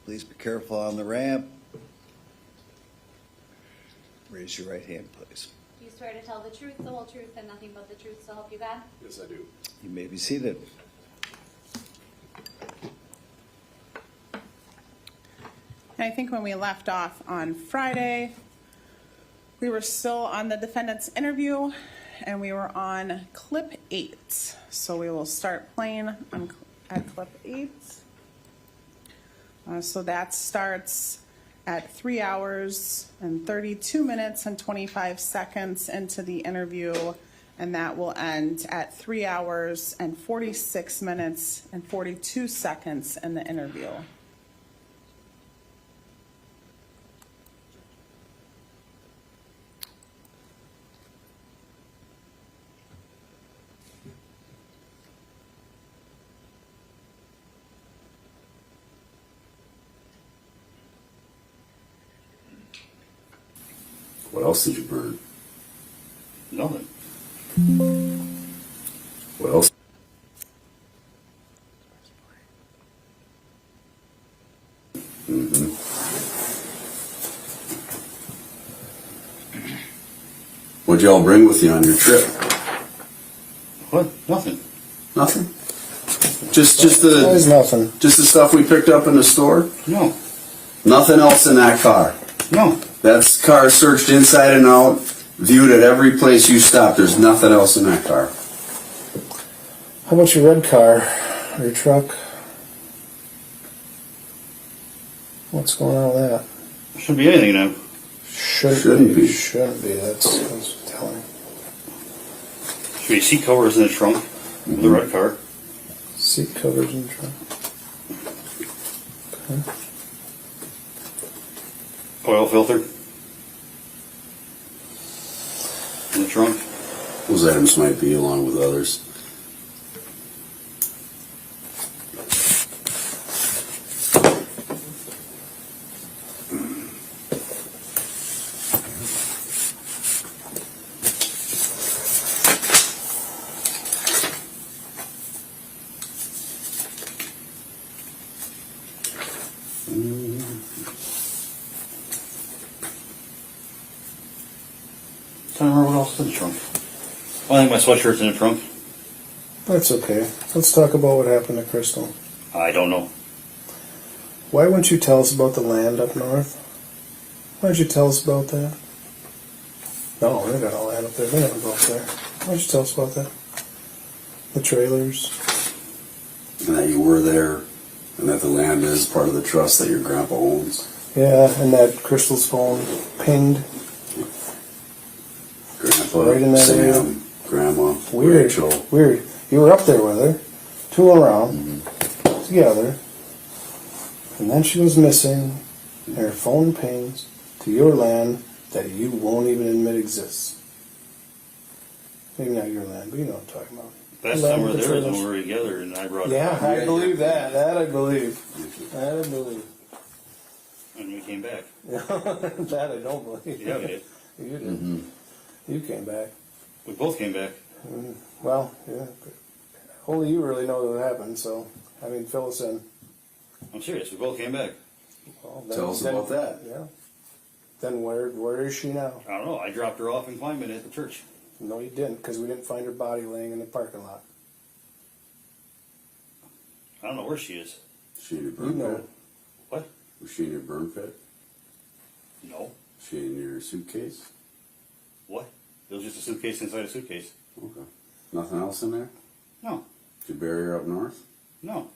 Please be careful on the ramp. Raise your right hand, please. Do you swear to tell the truth, the whole truth, and nothing but the truth, so help you God? Yes, I do. You may be seated. And I think when we left off on Friday, we were still on the defendant's interview, and we were on clip 8. So we will start playing at clip 8. So that starts at 3 hours and 32 minutes and 25 seconds into the interview, and that will end at 3 hours and 46 minutes and 42 seconds in the interview. What else did you burn? Nothing. What else? What'd y'all bring with you on your trip? What? Nothing. Nothing. Just Always the nothing. just the stuff we picked up in the store. No. Nothing else in that car. No. That car searched inside and out, viewed at every place you stopped. There's nothing else in that car. How about your red car, or your truck? What's going on with that? Shouldn't be anything now. Shouldn't be. Shouldn't be. That's telling. Should be seat covers in the trunk of the red car. Seat covers in the trunk. Okay. Oil filter in the trunk. Those items might be along with others. I don't remember what else is in the trunk. I think my sweatshirt's in the trunk. That's okay. Let's talk about what happened to Crystal. I don't know. Why wouldn't you tell us about the land up north? Why don't you tell us about that? No, they got all land up there. They never go up there. Why don't you tell us about that? The trailers. And that you were there, and that the land is part of the trust that your grandpa owns. Yeah, and that Crystal's phone pinged. Grandpa, Right in that Sam, area. Grandma, Weird. Rachel. Weird. You were up there with her, tooling around, together, and then she was missing, and her phone pings to your land that you won't even admit exists. Maybe not your land, but you know what I'm talking about. Last Land time we were with the there was when trailers. we were together and I brought Yeah, it. I believe that. That I believe. That I believe. And we came back. That I don't believe. Yeah, we did. You did. You came back. We both came back. Well, yeah. Only you really know what happened, so, I mean, fill us in. I'm serious. We both came back. Well, Tell us about that. Yeah. Then where is she now? I don't know. I dropped her off in Kleinman at the church. No, you didn't, because we didn't find her body laying in the parking lot. I don't know where she is. Was she in your You burn know. pit? What? Was she in your burn pit? No. Was she in your suitcase? What? It was just a suitcase inside a suitcase. Okay. Nothing else in there? No. Did you bury her up north? No.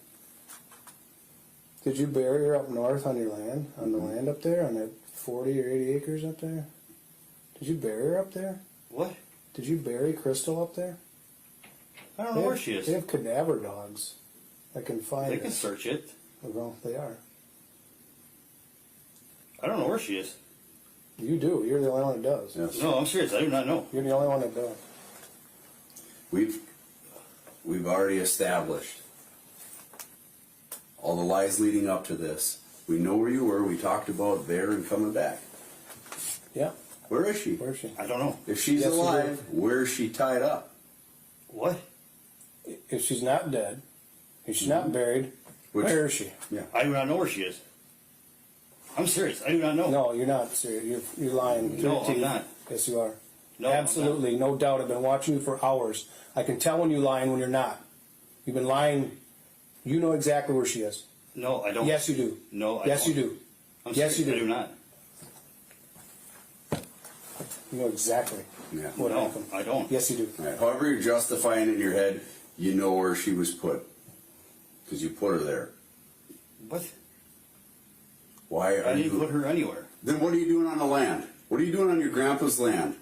Did you bury her up north on your land? On the land up there? On that 40 or 80 acres up there? Did you bury her up there? What? Did you bury Crystal up there? I don't know where she is. They have cadaver dogs that can find They her. can search it. Well, they are. I don't know where she is. You do. You're the only one that does. Yes. No, I'm serious. I do not know. You're the only one that does. We've already established all the lies leading up to this. We know where you were. We talked about there and coming back. Yeah. Where is she? Where is she? I don't know. If she's Yes, we alive, where is she tied up? What? If she's not dead, if she's not buried, Which- where is she? Yeah. I do not know where she is. I'm serious. I do not know. No, you're not serious. You're lying. No, Through I'm your not. teeth. Yes, you are. No, I'm Absolutely, no doubt. I've been watching you for hours. I can tell when you're lying when you're not. You've been lying. You know exactly where she is. No, I don't. Yes, you do. No, I yes, don't. you do. I'm Yes, serious. you do. I do not. You know exactly Yeah. what No, happened. I don't. Yes, you do. All right. However you're justifying it in your head, you know where she was put. Because you put her there. What? Why are I didn't you... put her anywhere. Then what are you doing on the land? What are you doing on your grandpa's land?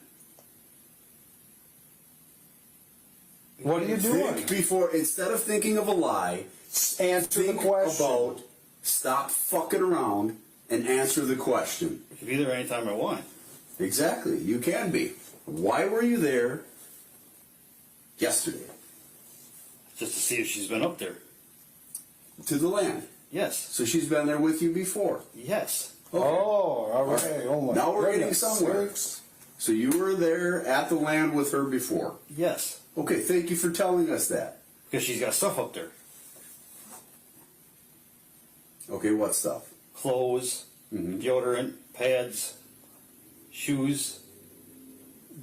What are you doing? Think before, instead of thinking of a lie, Answer the think question. about, stop fucking around and answer the question. I can be there anytime I want. Exactly, you can be. Why were you there yesterday? Just to see if she's been up there. To the land. Yes. So she's been there with you before. Yes. Okay. Oh, all right. Oh my Now we're getting goodness somewhere. sakes. So you were there at the land with her before. Yes. Okay, thank you for telling us that. Because she's got stuff up there. Okay, what stuff? Clothes, Mhm. deodorant, pads, shoes.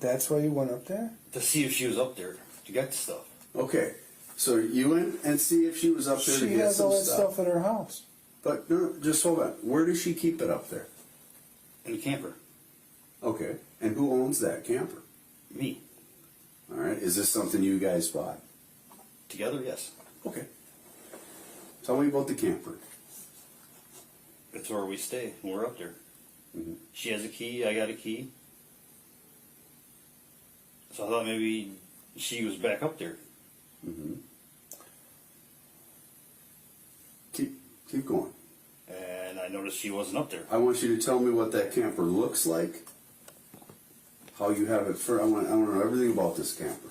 That's why you went up there? To see if she was up there to get the stuff. Okay, so you went and see if she was up there to She get has some all that stuff. stuff at her house. But no, just hold on. Where does she keep it up there? In the camper. Okay, and who owns that camper? Me. All right, is this something you guys bought? Together, yes. Okay. Tell me about the camper. That's where we stay when we're up there. Mhm. She has a key, I got a key. So I thought maybe she was back up there. Mm-hmm. Keep going. And I noticed she wasn't up there. I want you to tell me what that camper looks like. How you have it for. I want to know everything about this camper.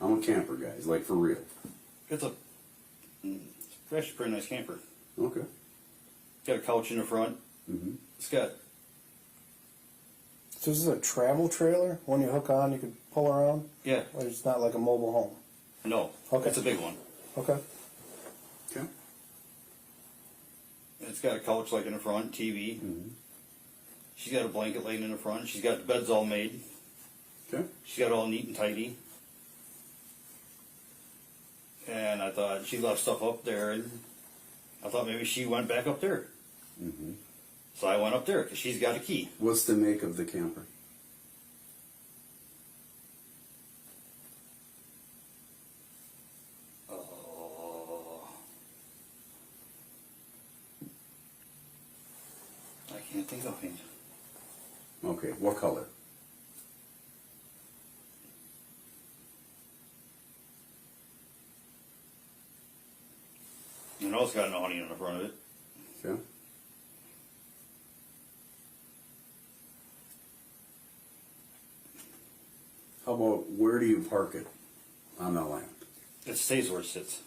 I'm a camper guy, like for real. It's it's actually a pretty nice camper. Okay. Got a couch in the front. Mm-hmm. It's got, So this is a travel trailer? One you hook on, you can pull around? yeah, Or it's not like a mobile home? no. Okay. It's a big one. Okay. Okay. And it's got a couch like in the front, TV. Mm-hmm. She's got a blanket laying in the front. She's got the beds all made. Okay. She's got it all neat and tidy. And I thought she left stuff up there, and I thought maybe she went back up there. Mm-hmm. So I went up there because she's got a key. What's the make of the camper? Oh, I can't think of it. Okay. What color? I know it's got an awning on the front of it. Okay. How about where do you park it on the land? It stays where it sits.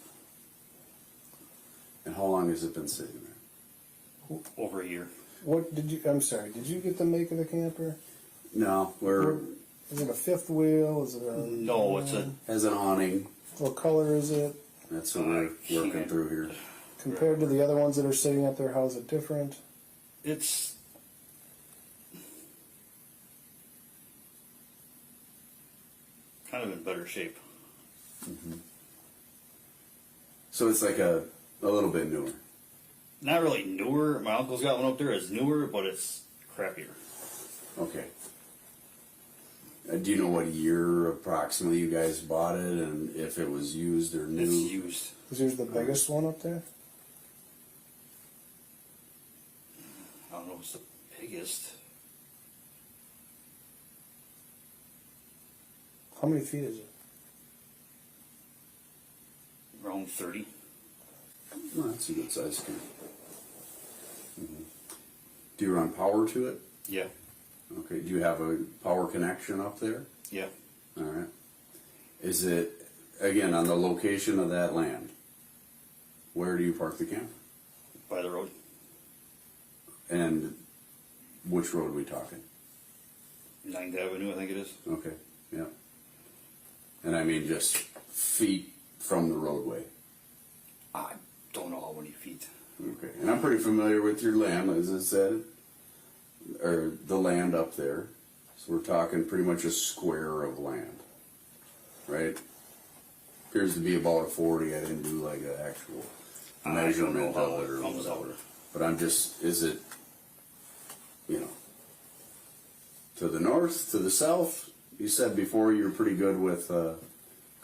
And how long has it been sitting there? Over a year. What did you, I'm sorry, did you get the make of the camper? No, we're Is it a fifth wheel? Is it a... No, it's a, has an awning. What color is it? That's what we're working can't. through here. Compared to the other ones that are sitting up there, how is it different? it's kind of in better shape. So it's like a little bit newer. Not really newer. My uncle's got one up there. It's newer, but it's crappier. Okay. Do you know what year approximately you guys bought it and if it was used or new? It's used. Is yours the biggest one up there? I don't know if it's the biggest. How many feet is it? Around 30. Well, that's a good size camper. Mm-hmm. Do you run power to it? Yeah. Okay. Do you have a power connection up there? Yeah. All right. Is it, again, on the location of that land? Where do you park the camper? By the road. And which road are we talking? 9th Avenue, I think it is. Okay, yeah. And I mean just feet from the roadway. I don't know how many feet. Okay, and I'm pretty familiar with your land, as I said. or the land up there. So we're talking pretty much a square of land, right? Appears to be about a 40. I didn't do like an actual measurement how of it it or comes out. whatever. But I'm just, is it, you know, to the north, to the south? You said before you were pretty good with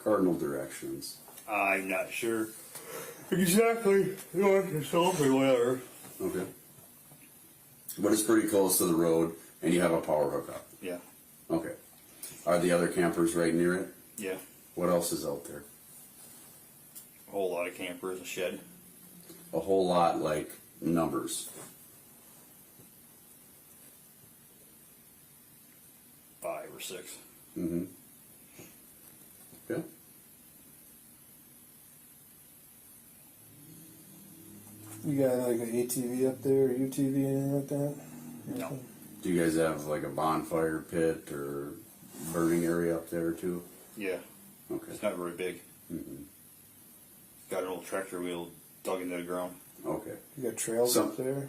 cardinal directions. I'm not sure exactly north or south or whatever. Okay. But it's pretty close to the road, and you have a power hookup. Yeah, Okay. Are the other campers right near it? yeah. What else is out there? A whole lot of campers, a shed. A whole lot, like numbers. 5 or 6. Mm-hmm. Okay. You got like an ATV up there, or UTV, anything like that? No. Do you guys have like a bonfire pit or burning area up there too? Yeah, Okay. it's not very big. Mm-hmm. Got an old tractor wheel dug into the ground. You Okay. got trails Some- up there?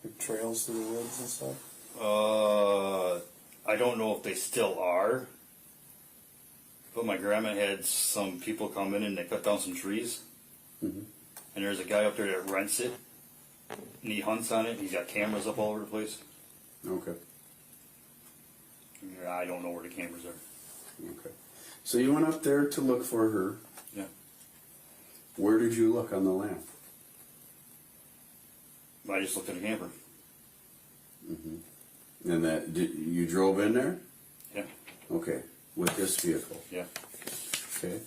Like trails to the woods and stuff? I don't know if they still are, but my grandma had some people come in and they cut down some trees. Mhm. And there's a guy up there that rents it, and he hunts on it. He's got cameras up all over the place. Okay. I don't know where the cameras are. Okay. So you went up there to look for her. Yeah. Where did you look on the land? I just looked at the camper. And you drove in there? Yeah, Okay. With this vehicle. yeah, Okay.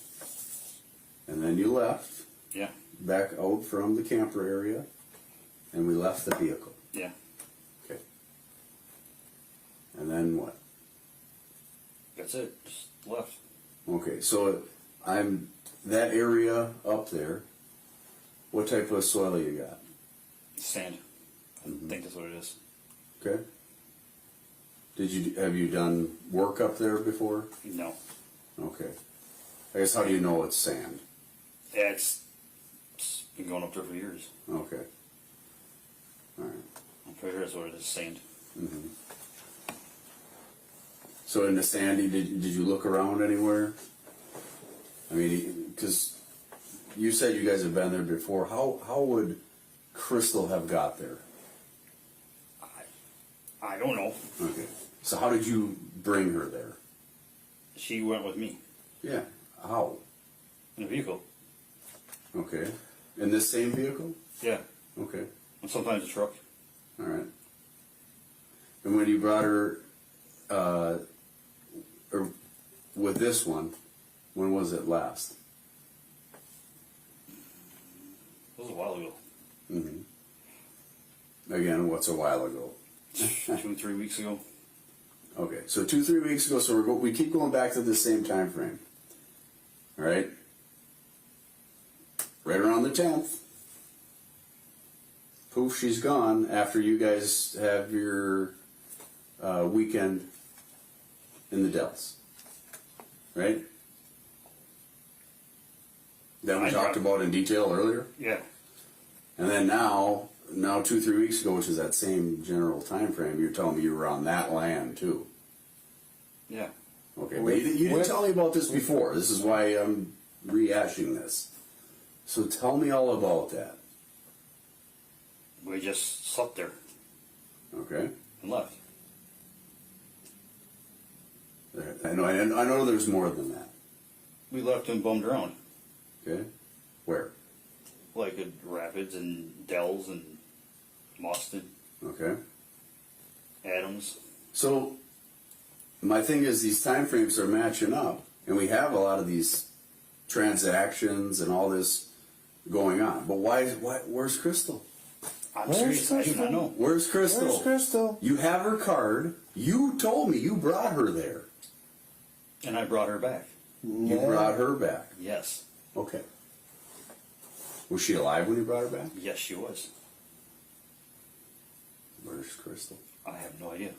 And then you left yeah, back out from the camper area, and we left the vehicle. yeah. Okay. And then what? That's it. Just left. Okay, so I'm that area up there. What type of soil you got? Sand. I think that's what it is. Okay. Have you done work up there before? No. Okay. I guess how do you know it's sand? Yeah, it's been going up there for years. Okay. All right. I'm pretty sure that's what it is. Sand. So in the sandy, did you look around anywhere? I mean, because you said you guys have been there before. How would Crystal have got there? I don't know. Okay. So how did you bring her there? She went with me Yeah. How? in a vehicle. Okay. In this same vehicle? Yeah, Okay. and sometimes a truck. All right. And when you brought her, or with this one, when was it last? It was a while ago. Again, what's a while ago? 2, 3 weeks ago. Okay, so 2-3 weeks ago. So we keep going back to the same time frame. All right. Right around the 10th. Poof, she's gone after you guys have your weekend in the Dells. Right? That we I talked dropped- about in detail earlier. Yeah. And then now 2-3 weeks ago, which is that same general time frame, you're telling me you were on that land too. Yeah. Okay, but you didn't tell me about this before. This is why I'm rehashing this. So tell me all about that. We just slept there Okay. and left. I know there's more than that. We left and bummed around. Okay. Where? Like at Rapids and Dells and Boston, Okay. Adams. So my thing is these time frames are matching up, and we have a lot of these transactions and all this going on. But why where's Crystal? I'm Where's serious. I do Crystal? not know. Where's Crystal? Where's Crystal? You have her card. You told me you brought her there. And I brought her back. You Yeah. brought her back. Yes. Okay. Was she alive when you brought her back? Yes, she was. Where's Crystal? I have no idea.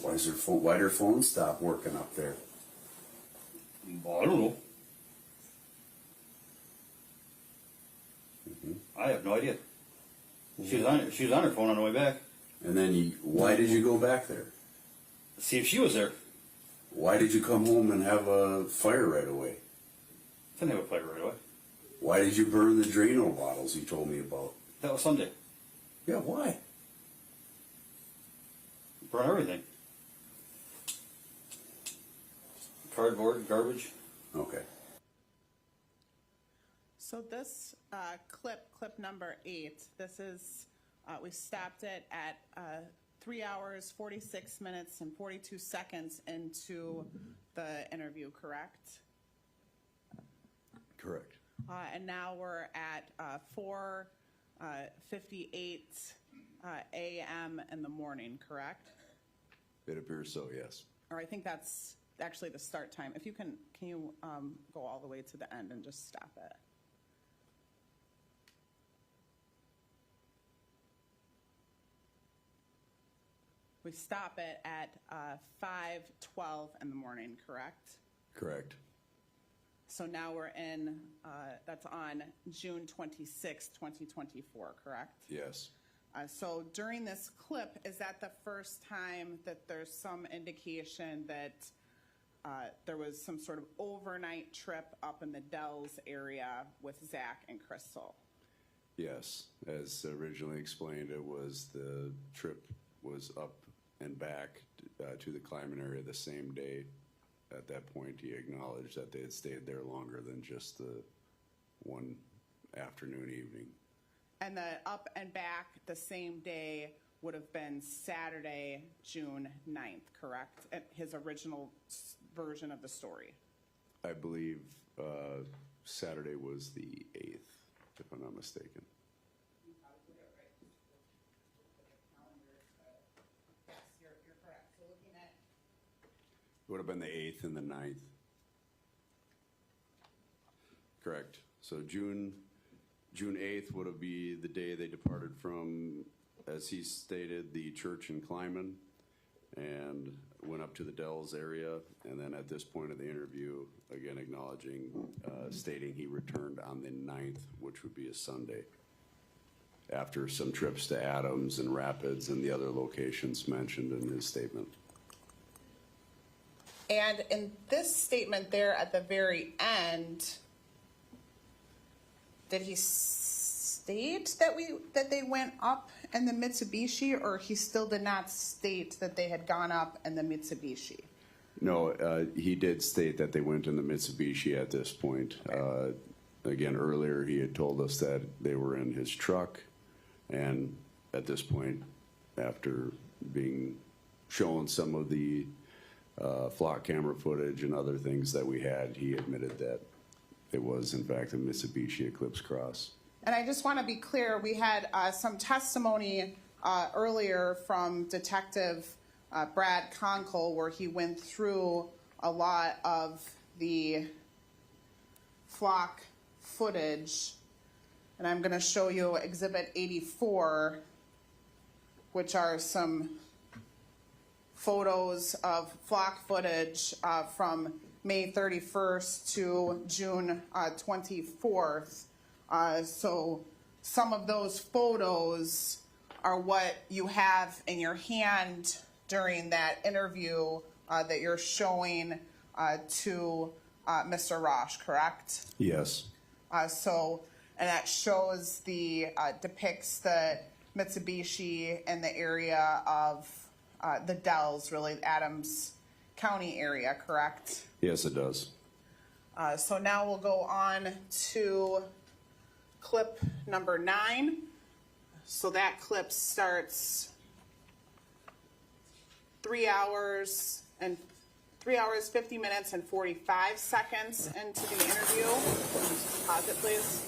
Why'd her phone stop working up there? Well, I don't know. I have no idea. She was on her phone on the way back. And then why did you go back there? See if she was there. Why did you come home and have a fire right away? Didn't have a fire right away. Why did you burn the Drano bottles you told me about? That was Sunday. Yeah, why? Burn everything. Cardboard, garbage. Okay. So this clip number 8, this is, we stopped it at 3 hours, 46 minutes, and 42 seconds into the interview, correct? Correct. And now we're at 4:58 a.m. in the morning, correct? It appears so, yes. Or I think that's actually the start time. If you can you go all the way to the end and just stop it? We stop it at 5:12 in the morning, correct? Correct. So now we're in, that's on June 26, 2024, correct? Yes. So during this clip, is that the first time that there's some indication that there was some sort of overnight trip up in the Dells area with Zach and Crystal? Yes, as originally explained, it was the trip was up and back to the climbing area the same day. At that point, he acknowledged that they had stayed there longer than just the one afternoon, evening. And the up and back the same day would have been Saturday, June 9th, correct? His original version of the story. I believe Saturday was the 8th, if I'm not mistaken. Yes, you're correct. So looking at It would have been the 8th and the 9th. Correct. So June 8th would have been the day they departed from, as he stated, the church in Kleiman, and went up to the Dells area. And then at this point of the interview, again acknowledging, stating he returned on the 9th, which would be a Sunday, after some trips to Adams and Rapids and the other locations mentioned in his statement. And in this statement there at the very end, did he state that they went up in the Mitsubishi, or he still did not state that they had gone up in the Mitsubishi? No, he did state that they went in the Mitsubishi at this point. Again, earlier he had told us that they were in his truck, and at this point, after being shown some of the flock camera footage and other things that we had, he admitted that it was in fact a Mitsubishi Eclipse Cross. And I just want to be clear, we had some testimony earlier from Detective Brad Conkle, where he went through a lot of the flock footage. And I'm going to show you Exhibit 84, which are some photos of flock footage from May 31st to June 24th. So some of those photos are what you have in your hand during that interview that you're showing to Mr. Rasch, correct? Yes. And that shows depicts the Mitsubishi in the area of the Dells, really Adams County area, correct? Yes, it does. So now we'll go on to clip number 9. So that clip starts 3 hours, 50 minutes, and 45 seconds into the interview. Pause it, please.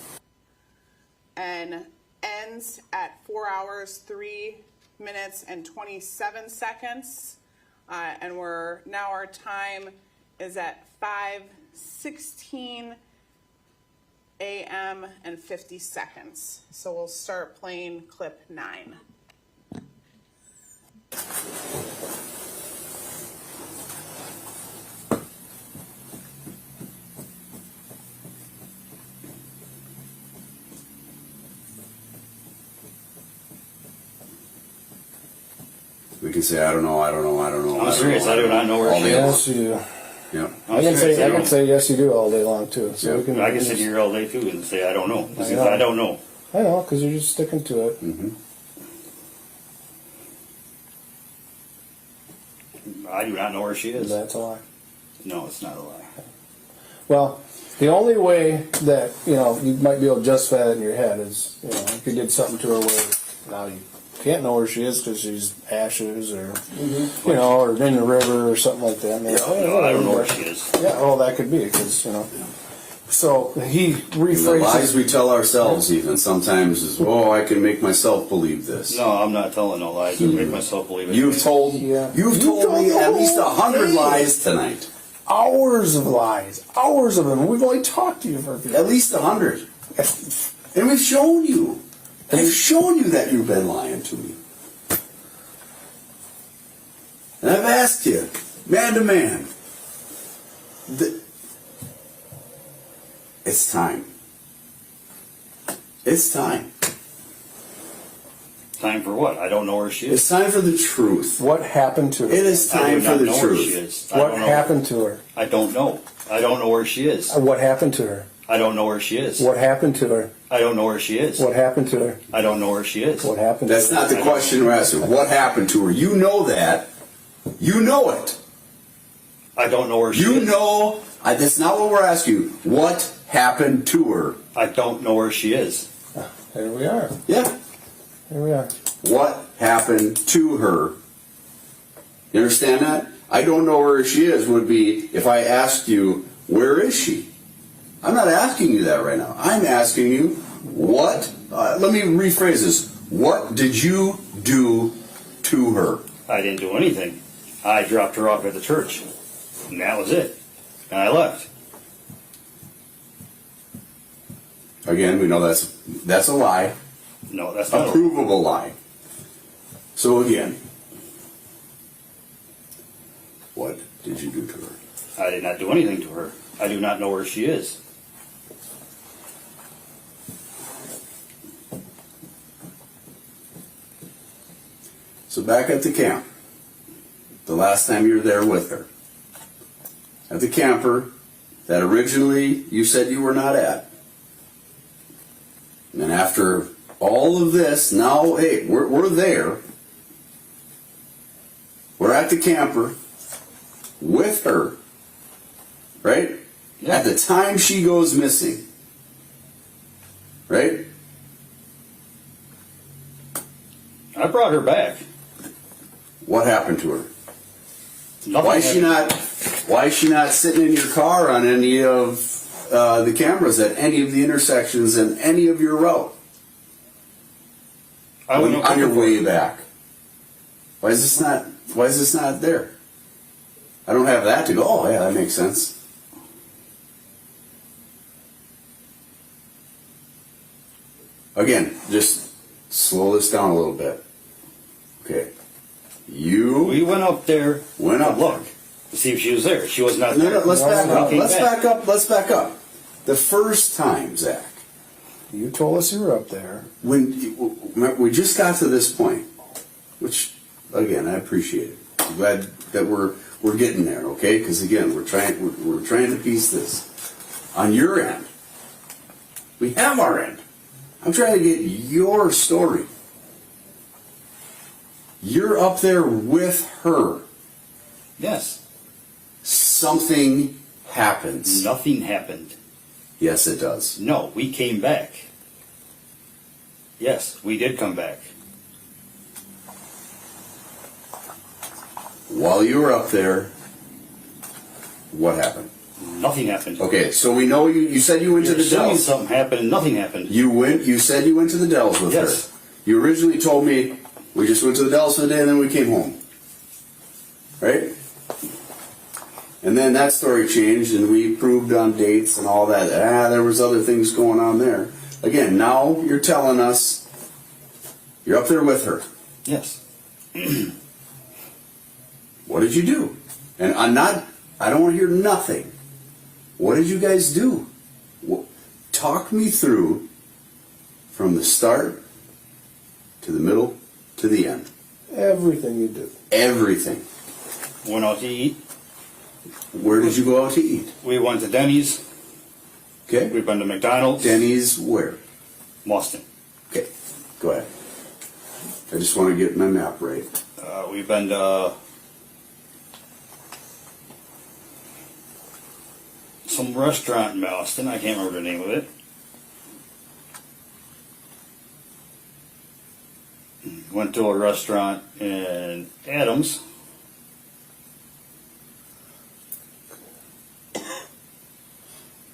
And ends at 4 hours, 3 minutes, and 27 seconds. And our time is at 5:16 a.m. and 50 seconds. So we'll start playing clip 9. We can say, I don't know, I don't know, I don't know. I'm serious, I do not know where All she day is. long. Yes, you do. Yeah. I'm I can serious, say, I don't. can say yes, you do all day long too. So Yeah. we can. I can sit here all day too and say I don't know. I Because know. I don't know. I know, because you're just sticking to it. I do not know where she is. That's a lie. No, it's not a lie. Well, the only way that you might be able to justify that in your head is if you did something to her where now you can't know where she is because she's ashes or or in the river or something like that. Maybe, No, I don't know where she is. Yeah, well, that could be because So he The rephrases. lies we tell ourselves even sometimes is, I can make myself believe this. No, I'm not telling no lies or make myself believe it. You've told Yeah. you've told me the at least whole 100 thing. lies tonight. Hours of lies, hours of them. We've only talked to you for a few. At least 100. And we've shown you. I've shown you that you've been lying to me. And I've asked you, man to man, it's time. It's time. Time for what? I don't know where she It's is. time for the truth. What happened to her? It is I do time for not the know where she truth. is. I What don't know. happened to her? I don't know. I don't know where she is. What happened to her? I don't know where she is. What happened to her? I don't know where she is. What happened to her? I don't know where she is. What happened That's to her? not the question we're asking. What happened to her? You know that. You know it. I don't know where she You is. know. That's not what we're asking you. What happened to her? I don't know where she is. There we are. Yeah. There we are. What happened to her? You understand that? I don't know where she is would be if I asked you, where is she? I'm not asking you that right now. I'm asking you, what? Let me rephrase this. What did you do to her? I didn't do anything. I dropped her off at the church. And that was it. And I left. Again, we know that's a lie. No, that's A not a provable lie. So again, what did you do to her? I did not do anything to her. I do not know where she is. So back at the camp, the last time you were there with her, at the camper that originally you said you were not at, and after all of this, now, hey, we're there. We're at the camper with her, right? Yeah. At the time she goes missing, right? I brought her back. What happened to her? Nothing Why is she happened. not? Why is she not sitting in your car on any of the cameras at any of the intersections and any of your route I went up on your looking for way her. back? Why is this not? Why is this not there? I don't have that to go. Oh yeah, that makes sense. Again, just slow this down a little bit. Okay, you We went up there went to up look to see if she was there. She was not No, there. no, let's No, back no, up. came Let's back. back up. Let's back up. The first time, Zach, You told us you were up there. we just got to this point, which again I appreciate it. I'm glad that we're getting there. Okay, because again we're trying to piece this on your end. We have our end. I'm trying to get your story. You're up there with her. Yes. Something happens. Nothing happened. Yes, it does. No, we came back. Yes, we did come back. While you were up there, what happened? Nothing happened. Okay, so we know you said you went to You're the assuming Dells. something happened and nothing happened. You said you went to the Dells with Yes. her. You originally told me we just went to the Dells for the day and then we came home. Right? And then that story changed and we proved on dates and all that. There was other things going on there. Again, now you're telling us you're up there with her. Yes. What did you do? And I don't want to hear nothing. What did you guys do? Talk me through from the start to the middle to the end. Everything you do. Everything. Went out to eat. Where did you go out to eat? We went to Denny's. Okay. We've been to McDonald's. Denny's where? Boston. Okay. Go ahead. I just want to get my map right. We've been to some restaurant in Boston. I can't remember the name of it. Went to a restaurant in Adams.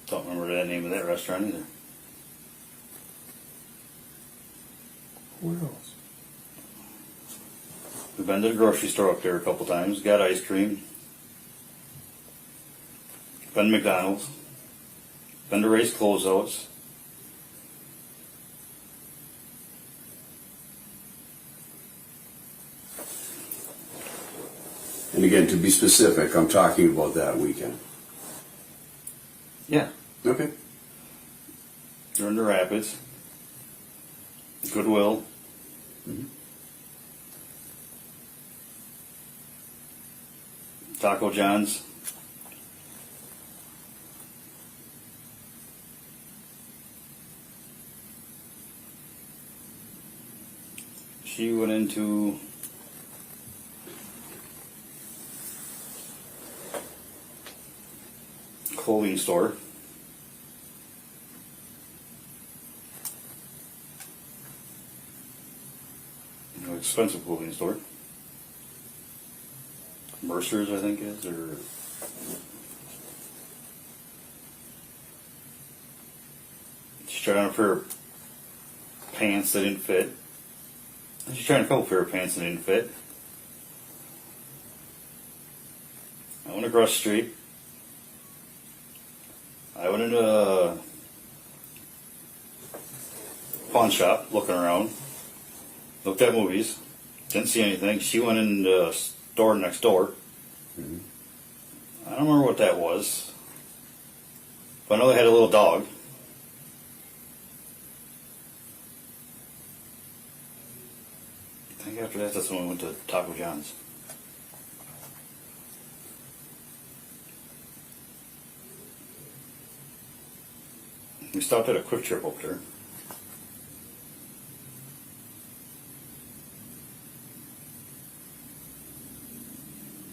Don't remember the name of that restaurant either. Where else? We've been to the grocery store up there a couple times. Got ice cream. Been to McDonald's. Been to Ray's Closeouts. And again, to be specific, I'm talking about that weekend. Yeah. Okay. During the Rapids. Goodwill. Taco John's. She went into clothing store. Expensive clothing store. Mercer's, I think, is, or she's trying a pair of pants that didn't fit. She's trying a couple pair of pants that didn't fit. I went across the street. I went into a pawn shop, looking around. Looked at movies. Didn't see anything. She went in the store next door. I don't remember what that was. But I know they had a little dog. I think after that's when we went to Taco John's. We stopped at a Quick Trip up there.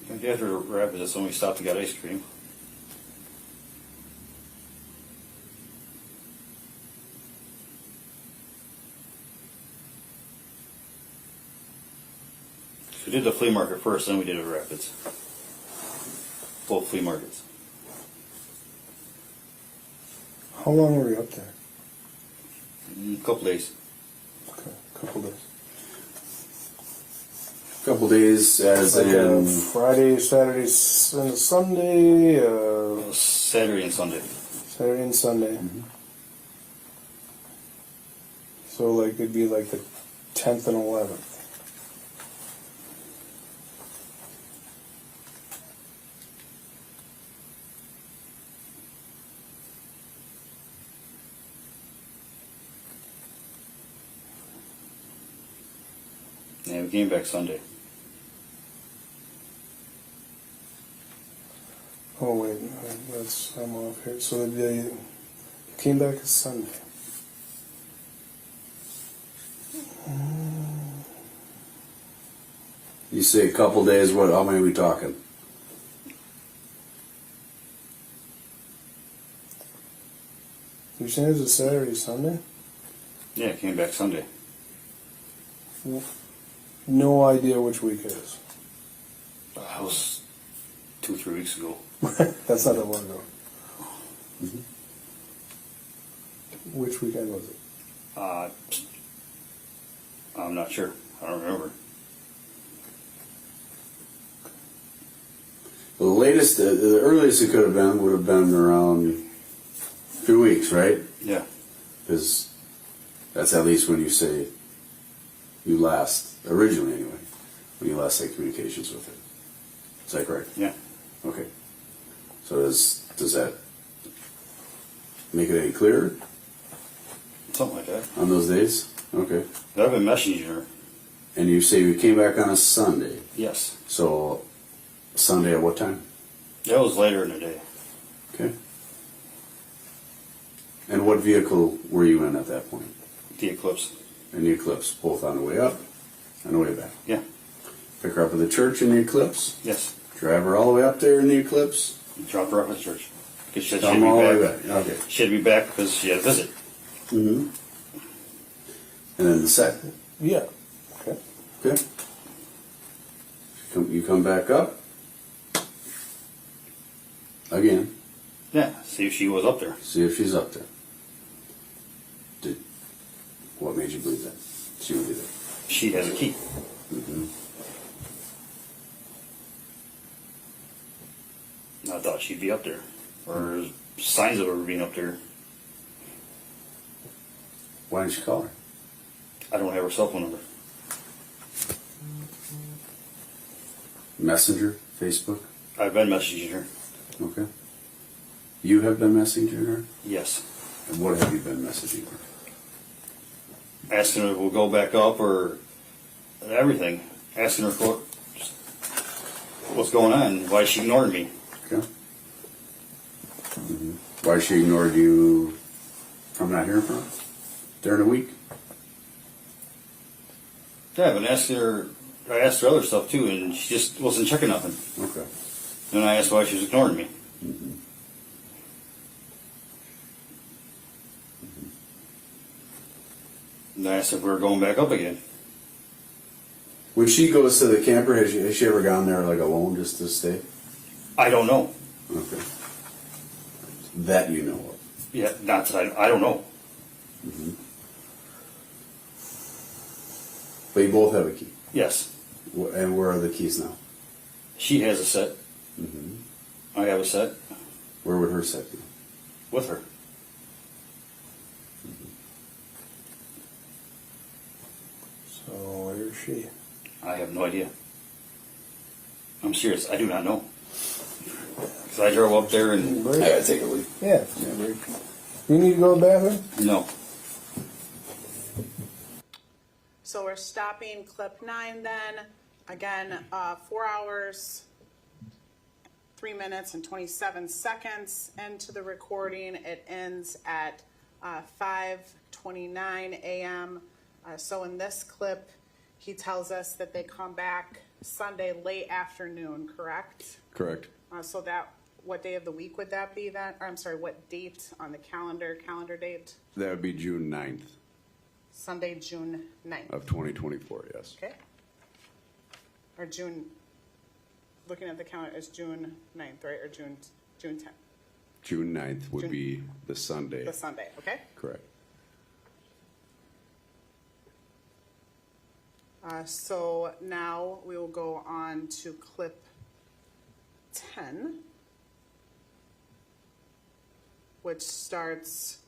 I think after Rapids, that's when we stopped and got ice cream. We did the flea market first, then we did the Rapids. Both flea markets. How long were you up there? A couple days. Okay, a couple days. Couple days as Like in Friday, Saturday, and Sunday. Saturday and Sunday. Saturday and Sunday. So like it'd be like the 10th and 11th. Yeah, we came back Sunday. Oh wait, that's I'm off here. So the day you came back is Sunday. you say a couple days. What? How many are we talking? You saying it's a Saturday, Sunday? Yeah, came back Sunday. No idea which week it is. That was 2-3 weeks ago. That's not that long ago. Which weekend was it? I'm not sure. I don't remember. The latest, the earliest it could have been would have been around 2 weeks, right? Yeah. Because that's at least when you say you last, originally anyway, when you last had communications with it. Is that correct? Yeah. Okay. So does that make it any clearer Something like that. on those days? Okay. I've been messaging her. And you say you came back on a Sunday. Yes. So, Sunday at what time? That was later in the day. Okay. And what vehicle were you in at that point? The Eclipse. In the Eclipse, both on the way up and the way back? Yeah. Pick her up at the church in the Eclipse? Yes. Drive her all the way up there in the Eclipse? Dropped her off at church. Because she said Come she'd all the way be back. back, okay. She'd be back because she had a visit. Mm-hmm. And then the second, Yeah. Okay. okay? You come back up. Again, Yeah. See if she was up there. see if she's up there. What made you believe that? She would be there. She has a key. Mm-hmm. I thought she'd be up there. Or signs of her being up there. Why didn't you call her? I don't have her cell phone number. Messenger, Facebook? I've been messaging her. Okay. You have been messaging her? Yes. And what have you been messaging her? Asking her if we'll go back up or everything. Asking her what's going on. Why she ignored me. Okay. Mm-hmm. Why she ignored you from not hearing from her during the week? Yeah, I've been asking her. I asked her other stuff too, and she just wasn't checking nothing. Okay. Then I asked why she was ignoring me. Mm-hmm. And I asked if we were going back up again. When she goes to the camper, has she ever gone there like alone just to stay? I don't know. Okay. That you know of. Yeah, not that I don't know. Mm-hmm. But you both have a key. Yes, And where are the keys now? she has a set. Mm-hmm. I have a set Where would her set be? with her. So where is she? I have no idea. I'm serious. I do not know. Because I drove up there and Break? I gotta take a leak. Yeah. You need to go to the bathroom? no. So we're stopping clip 9 then. Again, 4 hours, 3 minutes and 27 seconds into the recording. It ends at 5:29 a.m. So in this clip, he tells us that they come back Sunday late afternoon, correct? Correct. So that, what day of the week would that be then? Or I'm sorry, what date on the calendar date? That would be June 9th Sunday, June 9th. of 2024, yes. Okay. Or June, looking at the calendar, it's June 9th, right? Or June 10th, June 9th would June- be the Sunday. the Sunday, okay? Correct. So now we will go on to clip 10, which starts,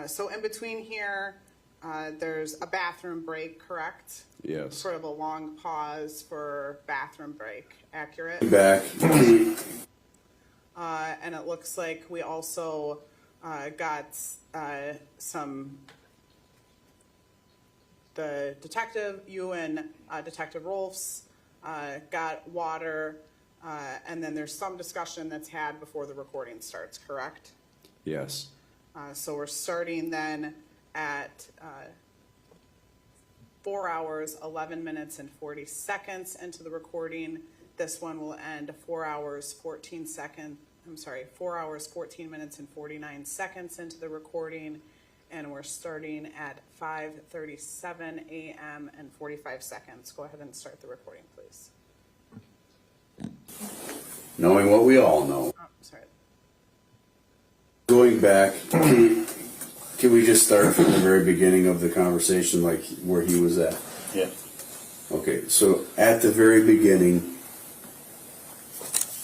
so in between here, there's a bathroom break, correct? Yes. Sort of a long pause for bathroom break, accurate? Back. And it looks like we also got the detective, you and Detective Rolfs got water, and then there's some discussion that's had before the recording starts, correct? Yes. So we're starting then at 4 hours, 11 minutes, and 40 seconds into the recording. This one will end 4 hours, 14 minutes and 49 seconds into the recording. And we're starting at 5:37 a.m. and 45 seconds. Go ahead and start the recording, please. Knowing what we all know. Oh, sorry. Going back, can we just start from the very beginning of the conversation, like where he was at? Yeah. Okay, so at the very beginning,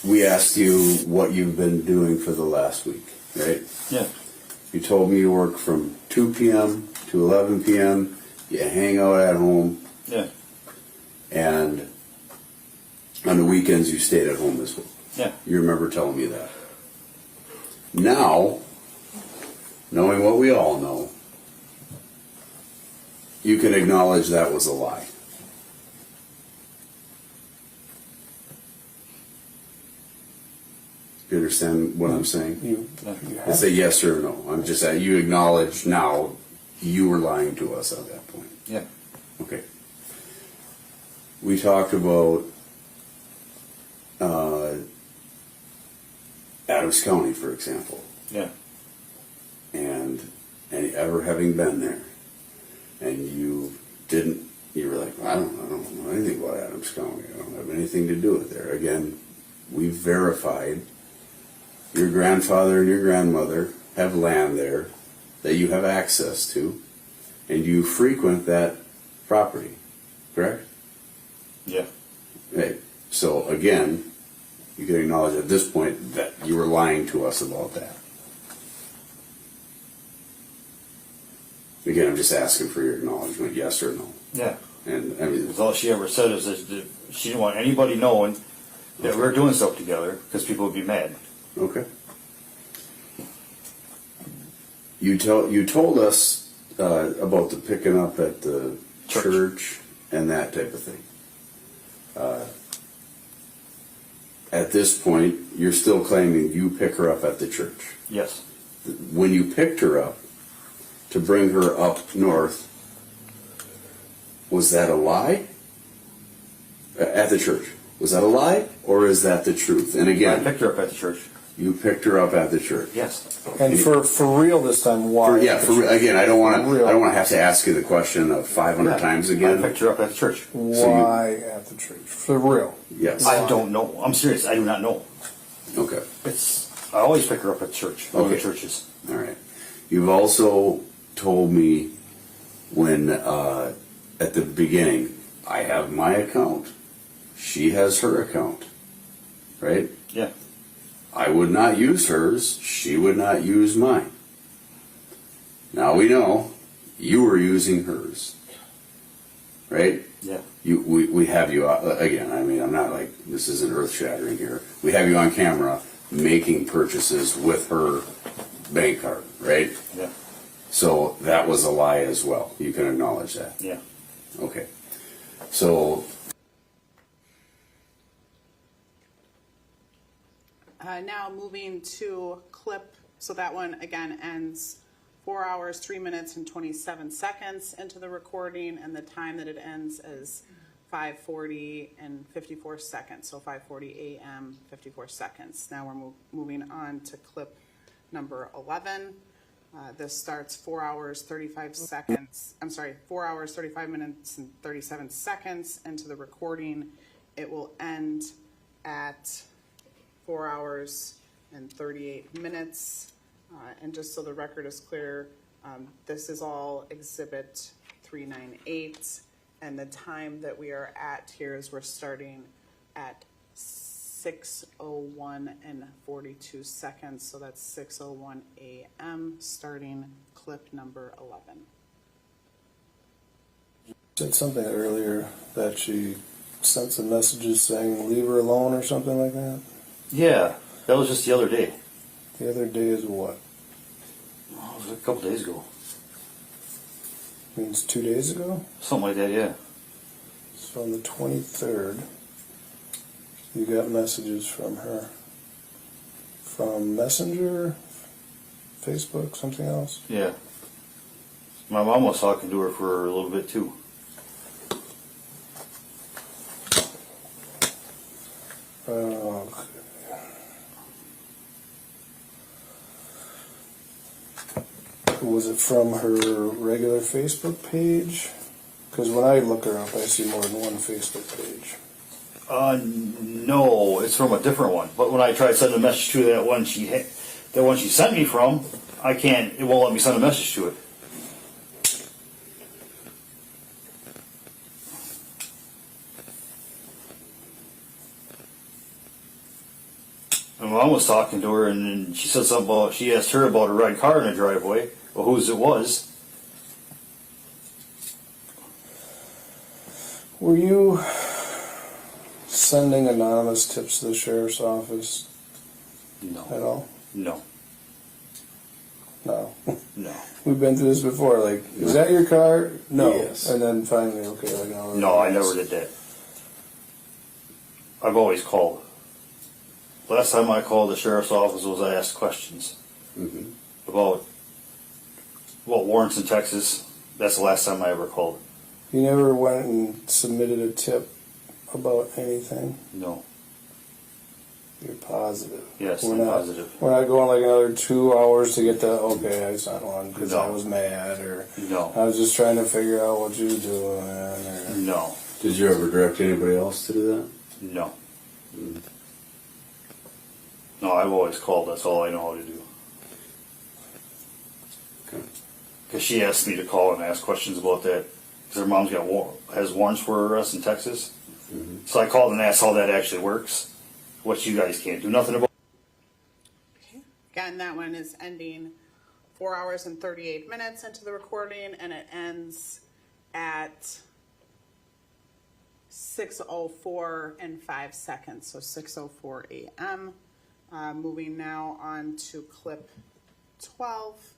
we asked you what you've been doing for the last week, right? Yeah. You told me you work from 2 p.m. to 11 p.m., you hang out at home, Yeah. and on the weekends you stayed at home as well. Yeah. You remember telling me that. Now, knowing what we all know, you can acknowledge that was a lie. You understand what I'm saying? You have It's a yes or no. I'm just saying, you acknowledge now you were lying to us at that point. Yeah. Okay. We talked about Adams County, for example, Yeah. and ever having been there, and you were like, I don't know anything about Adams County. I don't have anything to do with there. Again, we've verified your grandfather and your grandmother have land there that you have access to, and you frequent that property, correct? Yeah. Okay. So again, you can acknowledge at this point that you were lying to us about that. Again, I'm just asking for your acknowledgement, yes or no. Yeah. And I mean, Because all she ever said is that she didn't want anybody knowing that we were doing stuff together because people would be mad. okay. You told us about the picking up at the church and that type of thing. At this point, you're still claiming you pick her up at the church. Yes. When you picked her up to bring her up north, was that a lie? At the church. Was that a lie or is that the truth? And I again, picked her up at the church. you picked her up at the church. Yes. And for real this time, why? Again, I don't want For real. to have to ask you the question of 500 times I again. picked her up at the church. Why at the church? For real. Yes. I don't know. I'm serious. I do not know. Okay. I always pick her up at church. Other Okay. churches. All right. You've also told me when at the beginning, I have my account. She has her account. Right? Yeah. I would not use hers. She would not use mine. Now we know you were using hers. Right? Yeah. We have you, again, I mean, I'm not like, this isn't earth shattering here. We have you on camera making purchases with her bank card, right? Yeah. So that was a lie as well. You can acknowledge that. Yeah. Okay. So Now moving to clip, so that one again ends 4 hours, 3 minutes, and 27 seconds into the recording, and the time that it ends is 5:40 and 54 seconds, so 5:40 a.m., 54 seconds. Now we're moving on to clip number 11. This starts 4 hours, 35 seconds, 4 hours, 35 minutes, and 37 seconds into the recording. It will end at 4 hours and 38 minutes. And just so the record is clear, this is all Exhibit 398. And the time that we are at here is we're starting at 6:01 and 42 seconds. So that's 6:01 a.m. starting clip number 11. Said something earlier that she sent some messages saying leave her alone or something like that. Yeah. That was just the other day. The other day is what? Oh, it was a couple days ago. Means 2 days ago? Something like that, yeah. So on the 23rd, you got messages from her. From Messenger, Facebook, something else? Yeah. My mom was talking to her for a little bit too. Was it from her regular Facebook page? Because when I look her up, I see more than one Facebook page. No, it's from a different one. But when I try to send a message to that one she sent me from, I can't. It won't let me send a message to it. My mom was talking to her, and then she said something about. She asked her about a red car in the driveway. Well, whose it was? Were you sending anonymous tips to the sheriff's office at No, all? no, No. no, We've been through this before. Like, is that your car? No. Yes. And then finally, okay, like, no. I never did that. I've always called. Last time I called the sheriff's office was I asked questions about warrants in Texas. That's the last time I ever called. You never went and submitted a tip about anything? No. You're positive? Yes, we're I'm not, positive. We're not going like another 2 hours to get the, okay, I signed one because I No. was mad, or No. I was just trying to figure out what you were doing, or... No. Did you ever direct anybody else to do that? No. No, I've always called. That's all I know how to do. Okay. Because she asked me to call and ask questions about that. Because her mom's has warrants for arrest in Texas. So I called and asked how that actually works. What you guys can't do nothing about. Again, that one is ending 4 hours and 38 minutes into the recording, and it ends at 6:04 and 5 seconds, so 6:04 a.m. Moving now on to clip 12.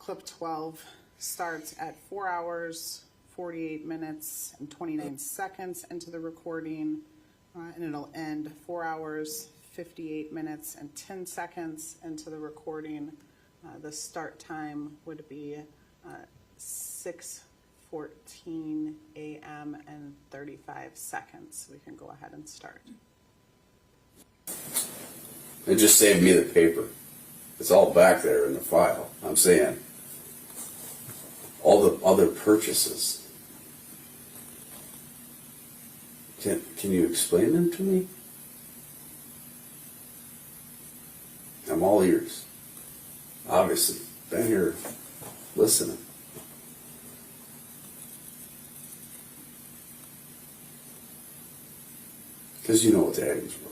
Clip 12 starts at 4 hours, 48 minutes, and 29 seconds into the recording, and it'll end 4 hours, 58 minutes, and 10 seconds into the recording. The start time would be 6:14 a.m. and 35 seconds. We can go ahead and start. It just saved me the paper. It's all back there in the file. I'm saying, all the other purchases. Can you explain them to me? I'm all ears. Obviously, been here listening. Because you know what the headings were.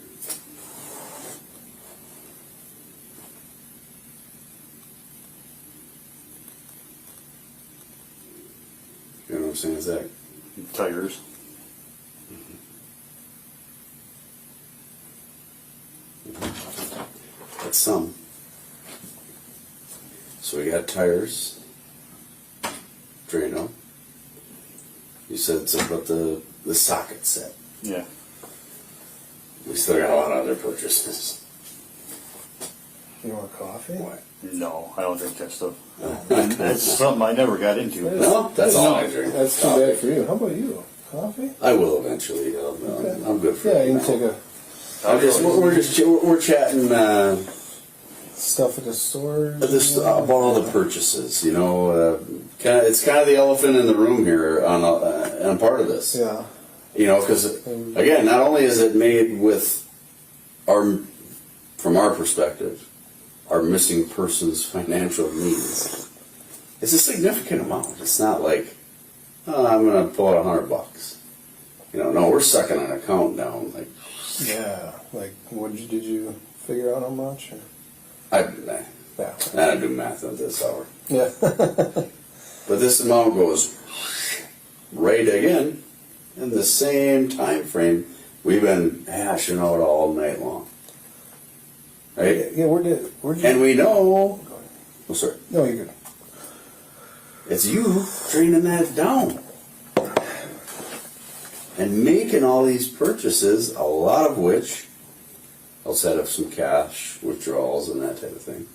You know what I'm saying, Zach? Tires. That's some. So we got tires, Drano. You said it's about the socket set. Yeah. We still got a lot of other purchases. You want coffee? What? No, I don't drink that stuff. That's something I never got into. No, that's all I drink. That's too bad for you. How about you? Coffee? I will eventually. I'm good for Yeah, it you now. can take a We're chatting stuff at the store. about all the purchases. You know, it's kind of the elephant in the room here on part of this. Yeah. You know, because again, not only is it made with from our perspective, our missing person's financial needs, it's a significant amount. It's not like, oh, I'm going to pull out $100. You know, no, we're sucking an account down. Like, Yeah. Like, did you figure out how much? Or? I don't do math at this hour. Yeah. But this amount goes right again in the same time frame we've been hashing out all night long. Right? Yeah, where'd you... And we know, oh, sorry, No, you're good. it's you draining that down and making all these purchases, a lot of which outside of some cash withdrawals and that type of thing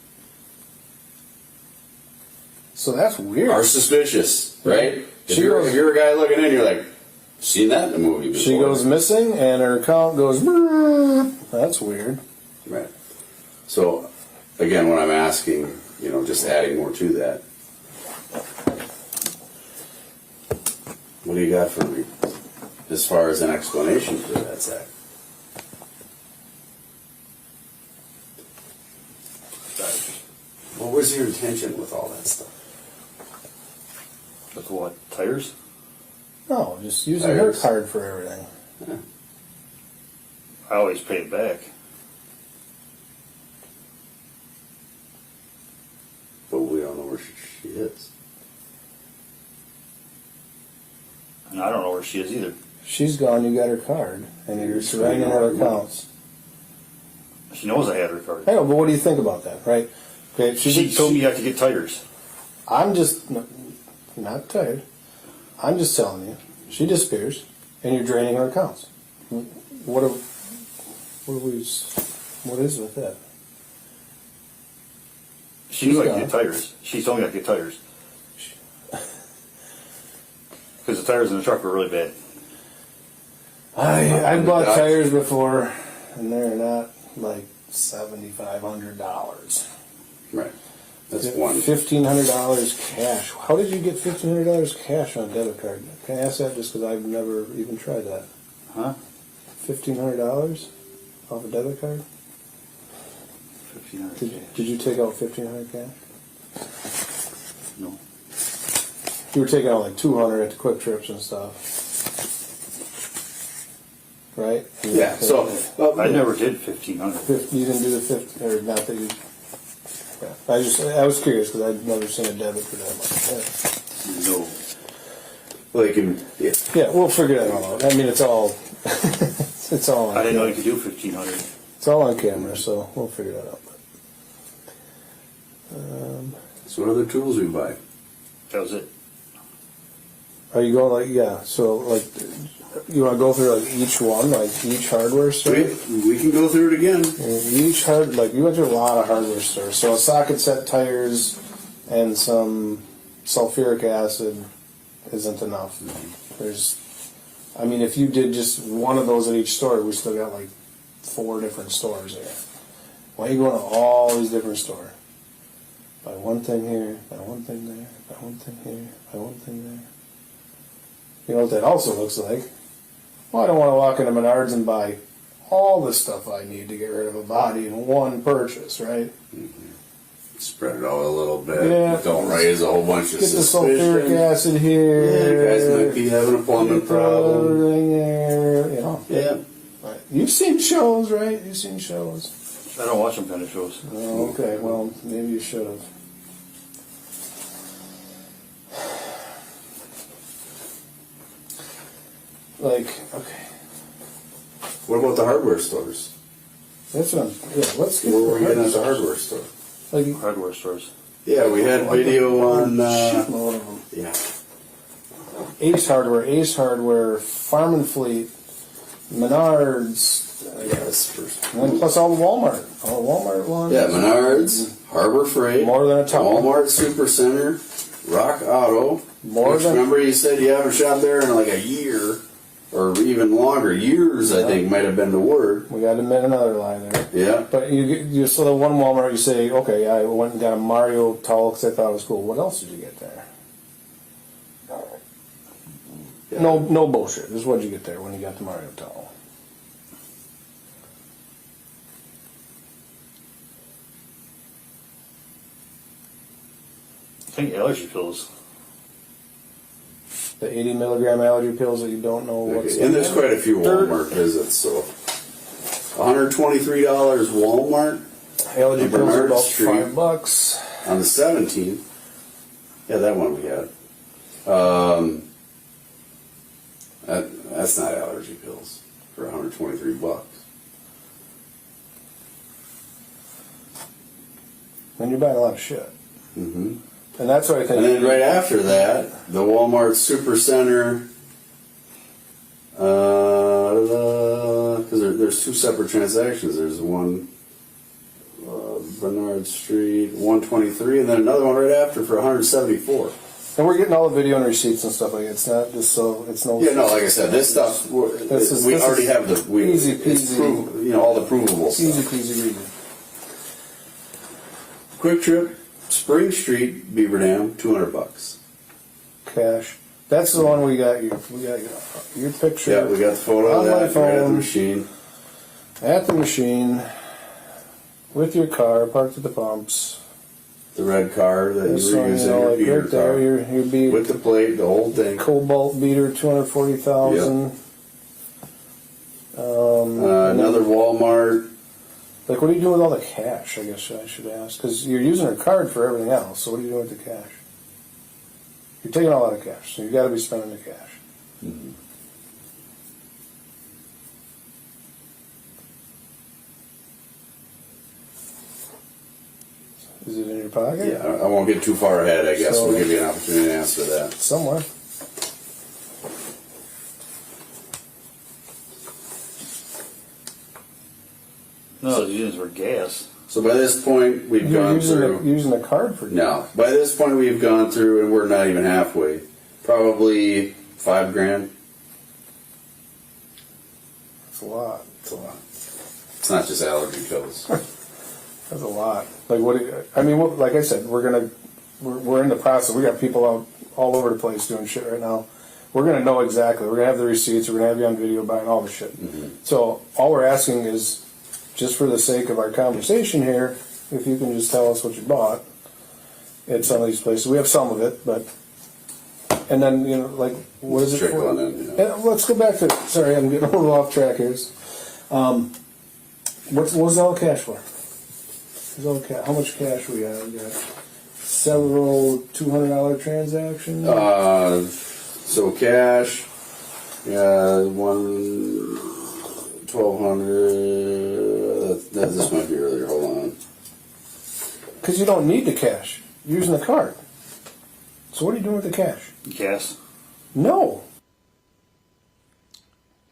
So that's weird. are suspicious, right? If She you're, goes- if you're a guy looking in, you're like, seen that in the movie before. She goes missing and her account goes... brrr. That's weird. Right. So, again, when I'm asking, you know, just adding more to that, what do you got for me as far as an explanation for that, Zach? What was your intention with all that stuff? With what? Tires? No, just using her Tires. card for everything. I always pay it back. But we don't know where she is. And I don't know where she is either. She's gone, you got her card, and you're surrounding her accounts. She knows I had her card. I know, but what do you think about that, right? Okay, She told me you have to get tires. I'm just not tired. I'm just telling you, she disappears, and you're draining her accounts. What? What is with that? She knew I could Yeah. get tires. She told me I could get tires. Because the tires in the truck were really bad. I bought tires before, and they're not like $7,500. Right. That's one. $1,500 cash. How did you get $1,500 cash on a debit card? Can I ask that just because I've never even tried that? Huh? $1,500 off a debit card? 1,500. Did you take out $1,500 cash? No. You were taking out like $200 at the Quick Trips and stuff, right? Yeah, so. I never did 1,500. You didn't do the 50, or not that you. Yeah. I was curious because I'd never seen a debit for that much. No. Like, yeah. Yeah, we'll figure that all out. I mean, it's all, it's all. On I didn't know you camera. could do 1,500. It's all on camera, so we'll figure that out. So what other tools we buy? That was it. Are you going like So like, you want to go through like each one, like each hardware store? We can go through it again. Each you went through a lot of hardware stores. So a socket set, tires, and some sulfuric acid isn't enough. I mean, if you did just one of those at each store, we still got like 4 different stores there. Why are you going to all these different stores? Buy one thing here, buy one thing there, buy one thing here, buy one thing there. You know what that also looks like? Well, I don't want to walk into Menards and buy all the stuff I need to get rid of a body in one purchase, right? Spread it out a little bit. Yeah. Don't raise a whole bunch of Get the sulfuric suspicion. acid here. Yeah, guys might be having a plumbing Get problem. everything there, you know. Yeah. Right. You've seen shows, right? You've seen shows. I don't watch them kind of shows. Oh, okay, well, maybe you should have. Like, okay, What about the hardware stores? that's what let's get Where were we the getting at the hardware hardware store? stores. Like, Hardware stores. Yeah, we had video on. shitload of them. Yeah. Ace Hardware, Farm and Fleet, Menards, Yes. and then plus all the Walmart ones. Yeah, Menards, Harbor Freight, More than a ton. Walmart Supercenter, Rock Auto. More which than- remember you said you haven't shopped there in like a year, or even longer. Years, I think, might have been the word. We got to admit another lie there. Yeah. But you saw the one Walmart. You say, okay, I went and got a Mario towel because I thought it was cool. What else did you get there? Yeah. No bullshit. This is what you get there when you got the Mario towel. I think allergy pills. The 80 milligram allergy pills that you don't know what's And there's in. quite a few Walmart visits, so $123 Walmart Allergy on pills are Bernard about Street. $5. on the 17th. Yeah, that one we had. That's not allergy pills for $123. And you're buying a lot of shit. Mm-hmm. And that's what I think. And then right after that, the Walmart Supercenter, because there's 2 separate transactions. There's one Bernard Street, 123, and then another one right after for 174. And we're getting all the video and receipts and stuff like that. It's not just so. It's no. Yeah, no, like I said, this stuff we This already is have the easy it's peasy. all the provable Easy stuff. peasy reading. Quick Trip, Spring Street, Beaver Dam, $200. Cash. That's the one we got. Your picture. Yeah, we got the photo on of my that right at the phone. machine. At the machine, with your car parked at the pumps. The red car that This you were one, using, you know, your like beater right there, car. your beat. With the plate, the whole thing. Cobalt beater, 240,000. Another Walmart. Like, what are you doing with all the cash? I guess I should ask, because you're using her card for everything else. So what are you doing with the cash? You're taking a lot of cash, so you got to be spending the cash. Mm-hmm. Is it in your pocket? Yeah, I won't get too far ahead. I guess So- we'll give you an opportunity to answer that. Somewhere. No, the units were gas. So by this point, we've You're gone using through. using a card for No, by this point, we've gone through, and we're not even halfway. Probably $5,000. It's a lot. It's a lot. It's not just allergy pills. That's a lot. Like what? I mean, like I said, we're in the process. We got people out all over the place doing shit right now. We're gonna know exactly. We're gonna have the receipts. We're gonna have you on video buying all the shit. So all we're asking is, just for the sake of our conversation here, if you can just tell us what you bought at some of these places. We have some of it, but and then like what is it Trickle for? on in, And let's go back to. Sorry, I'm getting a little off track here. What's all cash for? What's all cash? How much cash we got? We got several $200 transactions. So cash, yeah, 1,200. This might be earlier. Hold on. Because you don't need the cash. You're using the card. So what are you doing with the cash? Gas. No.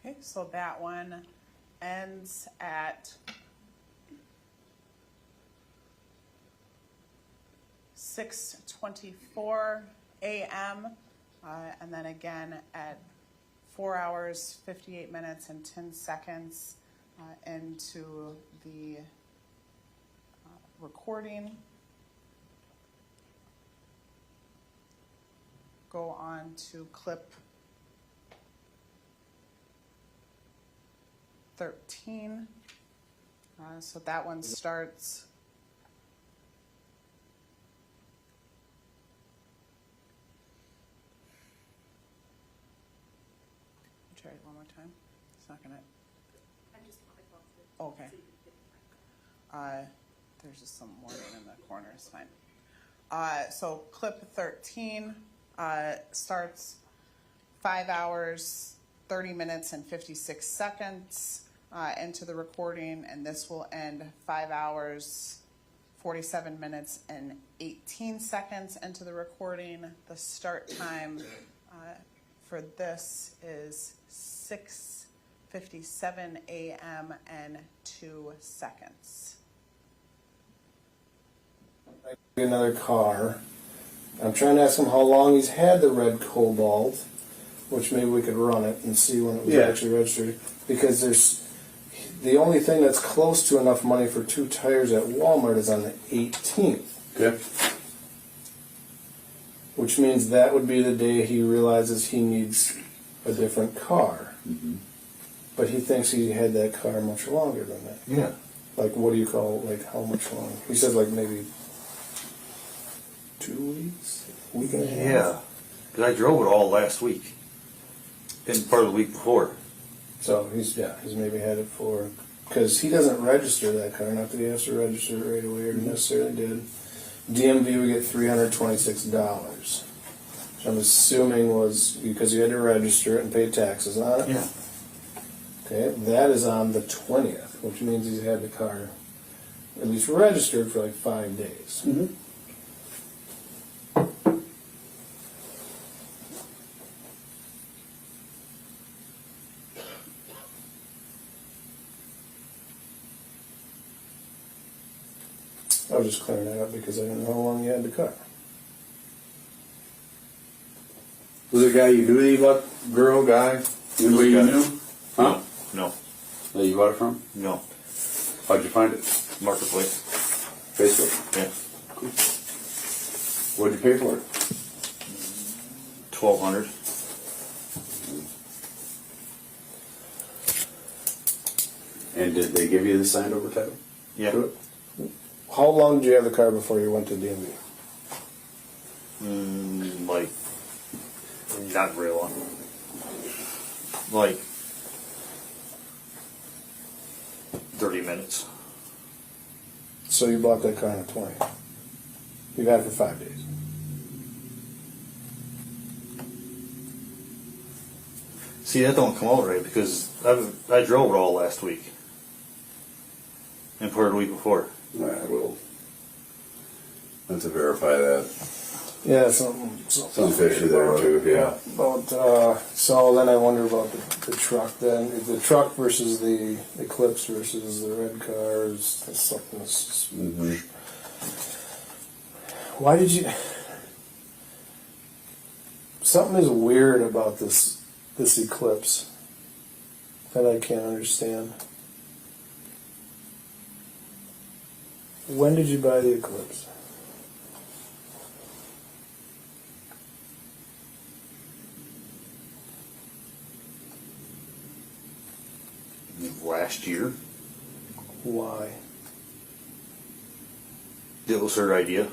Okay, so that one ends at 6:24 a.m. And then again at 4 hours, 58 minutes, and 10 seconds into the recording. Go on to clip 13. So that one starts. Try it one more time. It's not gonna. Okay. There's just some wording in the corner. It's fine. So clip 13 starts 5 hours, 30 minutes, and 56 seconds into the recording, and this will end 5 hours, 47 minutes, and 18 seconds into the recording. The start time for this is 6:57 a.m. and 2 seconds. Another car. I'm trying to ask him how long he's had the red Cobalt, which maybe we could run it and see when it was actually registered. Because the only thing that's close to enough money for 2 tires at Walmart is on the 18th. Okay. Which means that would be the day he realizes he needs a different car. But he thinks he had that car much longer than that. Yeah. Like, what do you call, like, how much longer? He said, like, maybe 2 weeks? A week and a half? Yeah. Because I drove it all last week. And part of the week before. So he's maybe had it for, because he doesn't register that car, not that he has to register it right away or necessarily did. DMV would get $326, which I'm assuming was because you had to register it and pay taxes on it. Yeah. Okay, that is on the 20th, which means he's had the car at least registered for like 5 days. I was just clearing that up because I didn't know how long you had the car. Was there a guy you knew that you bought? Girl, guy? Anybody you knew? Huh? No. That you bought it from? No. How'd you find it? Marketplace. Facebook. Yeah. What'd you pay for it? $1,200. And did they give you the signed over title? Yeah. To it? How long did you have the car before you went to DMV? Like, not very long. Like 30 minutes. So you bought that car on the 20th. You've had it for 5 days. See, that don't come out right because I drove it all last week. And part of the week before. All right, we'll have to verify that. Yeah, something fishy there too, yeah. About, so then I wonder about the truck then. The truck versus the Eclipse versus the red car is something that's just, Mhm. why did you, something is weird about this Eclipse that I can't understand. When did you buy the Eclipse? Last year, Why? it was her idea.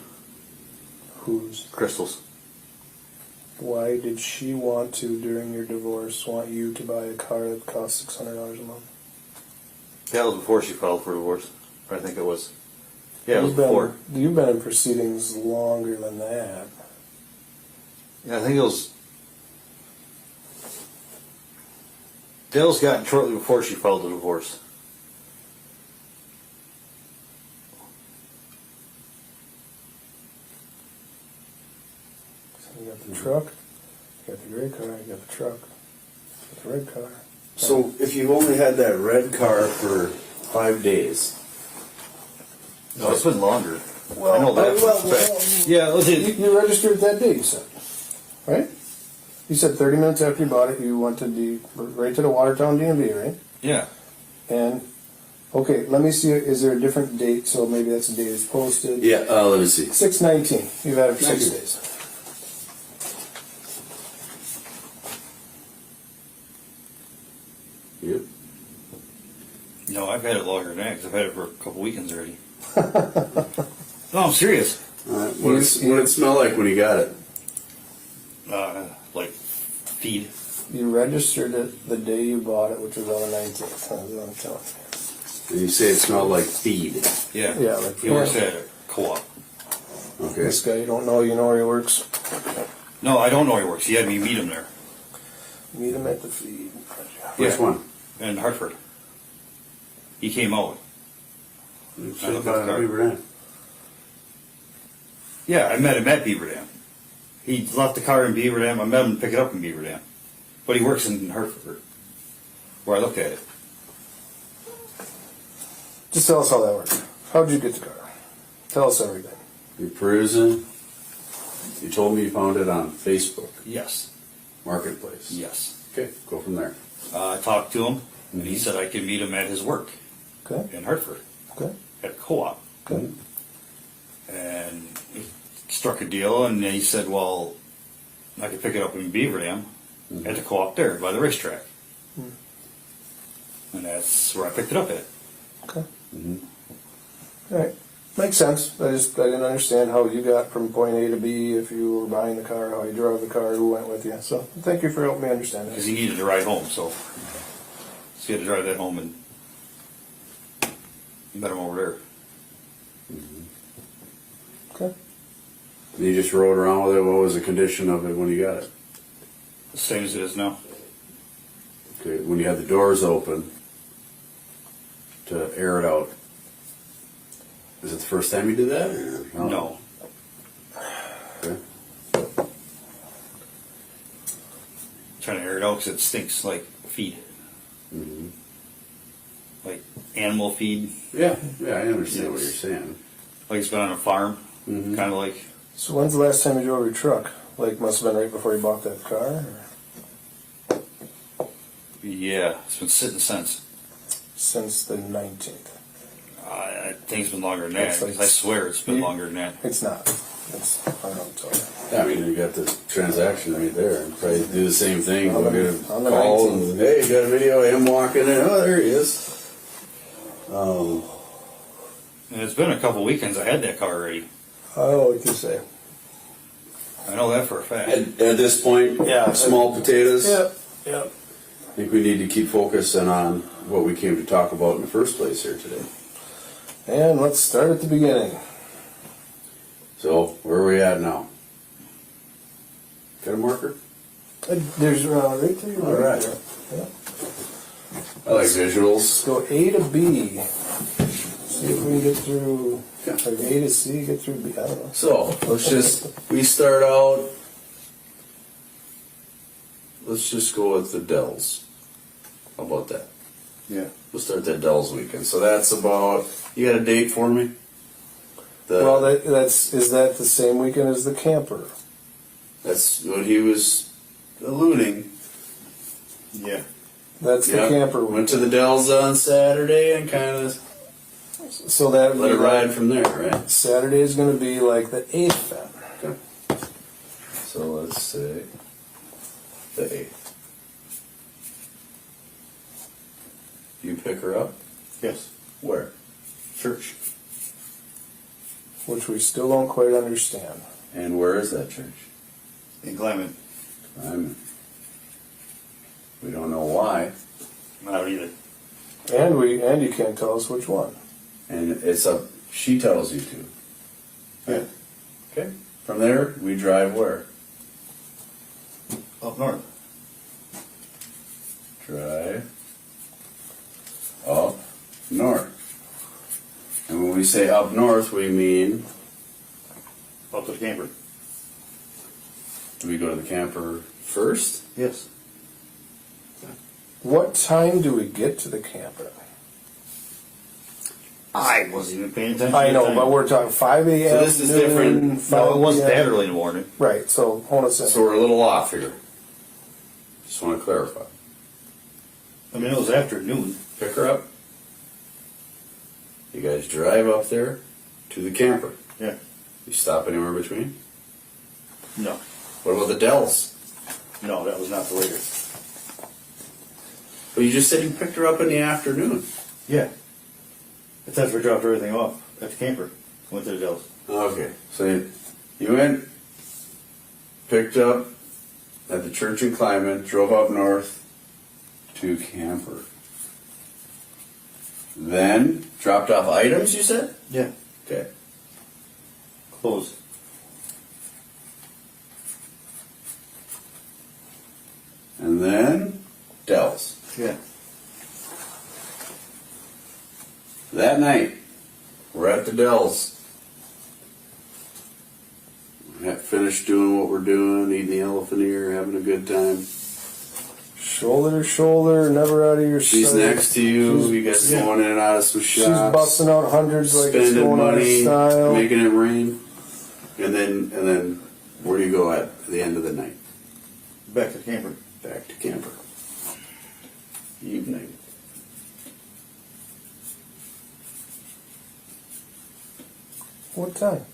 Whose? Crystal's. Why did she want to, during your divorce, want you to buy a car that cost $600 a month? That was before she filed for divorce. I think it was. Yeah, it was You've been- before. You've been in proceedings longer than that. Yeah, I think it was. Dale's gotten shortly before she filed the divorce. So you got the truck, you got the gray car, you got the truck, you got the red car. So if you've only had that red car for 5 days, No, it's been longer. I know that. Yeah, it was You registered it that day, you said, right? You said 30 minutes after you bought it, you went to right to the Watertown DMV, right? Yeah. And, okay, let me see, is there a different date, so maybe that's the date it's posted? yeah, let me see. 6/19, you've had it for 6 Nice. days. Yep. No, I've had it longer than that because I've had it for a couple weekends already. No, I'm serious. What did it smell like when you got it? Like feed. You registered it the day you bought it, which was on the 19th, that's what I'm telling you. And you say it smelled like feed. Yeah. Yeah, like He works at a co-op. Okay. This guy, you don't know, you know where he works. No, I don't know where he works. He had me meet him there Meet him at the feed. Which Yeah. one? in Hartford. He came out. Should have bought a Beaver Dam. Yeah, I met him at Beaver Dam. He left the car in Beaver Dam. I met him to pick it up in Beaver Dam. But he works in Hartford, where I looked at it. Just tell us how that worked. How'd you get the car? Tell us everything. You're perusing. You told me you found it on Facebook Yes. Marketplace. Yes. Okay, go from there. I talked to him, and he said I could meet him at his work Okay, in Hartford okay, at the co-op. okay. And he struck a deal, and then he said, well, I could pick it up in Beaver Dam at the co-op there by the racetrack. And that's where I picked it up at. Okay. All right. Makes sense. I didn't understand how you got from point A to B, if you were buying the car, how you drove the car, who went with you. So thank you for helping me understand Because that. he needed to ride home, so he had to drive that home, and met him over there. Okay. You just rode around with it. What was the condition of it when you got it? The same as it is now. Okay, when you had the doors open to air it out. Is it the first time you did that? Or? No. Okay. Trying to air it out because it stinks like feed. Like animal feed. Yeah, I understand what you're saying. Like it's been on a farm. Kind of like. So when's the last time you drove your truck? Like, must have been right before you bought that car? Or Yeah, it's been sitting since. since the 19th? I think it's been longer than that. It's like- I swear it's been longer than that. It's not. It's, I don't know what to tell you. Yeah, I mean, you got the transaction right there. Probably do the same thing. On We'll the- get a on the call 19th. and, hey, you got a video of him walking in. Oh, there he is. And it's been a couple weekends I had that car already. I don't know what you say. I know that for a fact. At this point, Yeah. small potatoes. Yep, yep. I think we need to keep focusing on what we came to talk about in the first place here today. And let's start at the beginning. So, where are we at now? Got a marker? There's right to your All right. Yeah. I like visuals. Let's go A to B. See if we can get through, like A to C, get through B, I don't know. So, we start out, let's just go with the Dells. How about that? Yeah. We'll start that Dells weekend. So that's about, you got a date for me? Well, is that the same weekend as the camper? That's what he was alluding. Yeah. That's the Yep. camper Went to weekend. the Dells on Saturday and kind of So that would let be it ride from there, right? Saturday is going to be like the 8th then. Okay. So let's say the 8th. You pick her up? Yes. Where? Church. Which we still don't quite understand. And where is that church? In Clement. We don't know why. Not either. And you can't tell us which one. And it's up, she tells you to. Yeah. Okay. From there, we drive where? Up north. Drive up north. And when we say up north, we mean, Up to the camper. do we go to the camper first? Yes. What time do we get to the camper? I wasn't even paying attention. I to know, the time. but we're talking 5 a.m. So this is different. noon, No, 5 it wasn't p.m. that early in the morning. Right, so hold on a second. So we're a little off here. Just want to clarify. I mean, it was after noon. Pick her up. You guys drive up there to the camper. Yeah. You stop anywhere between? No. What about the Dells? No, that was not the later. Well, you just said you picked her up in the afternoon. Yeah. It's after we dropped everything off at the camper. Went to the Dells. Okay. So you went, picked up at the church in Clyman, drove up north to camper. Then dropped off items, you said? Yeah. Okay. Closed. And then Dells. Yeah. That night, we're at the Dells. Finished doing what we're doing, eating the elephant ear, having a good time. Shoulder to shoulder, never out of your She's sight. next to you. She's- You guys yeah. going in and out of some She's shops, busting out hundreds like it's spending going out of money, style. making it rain. And then where do you go at the end of the night? Back to the camper. Back to camper. Evening. What time?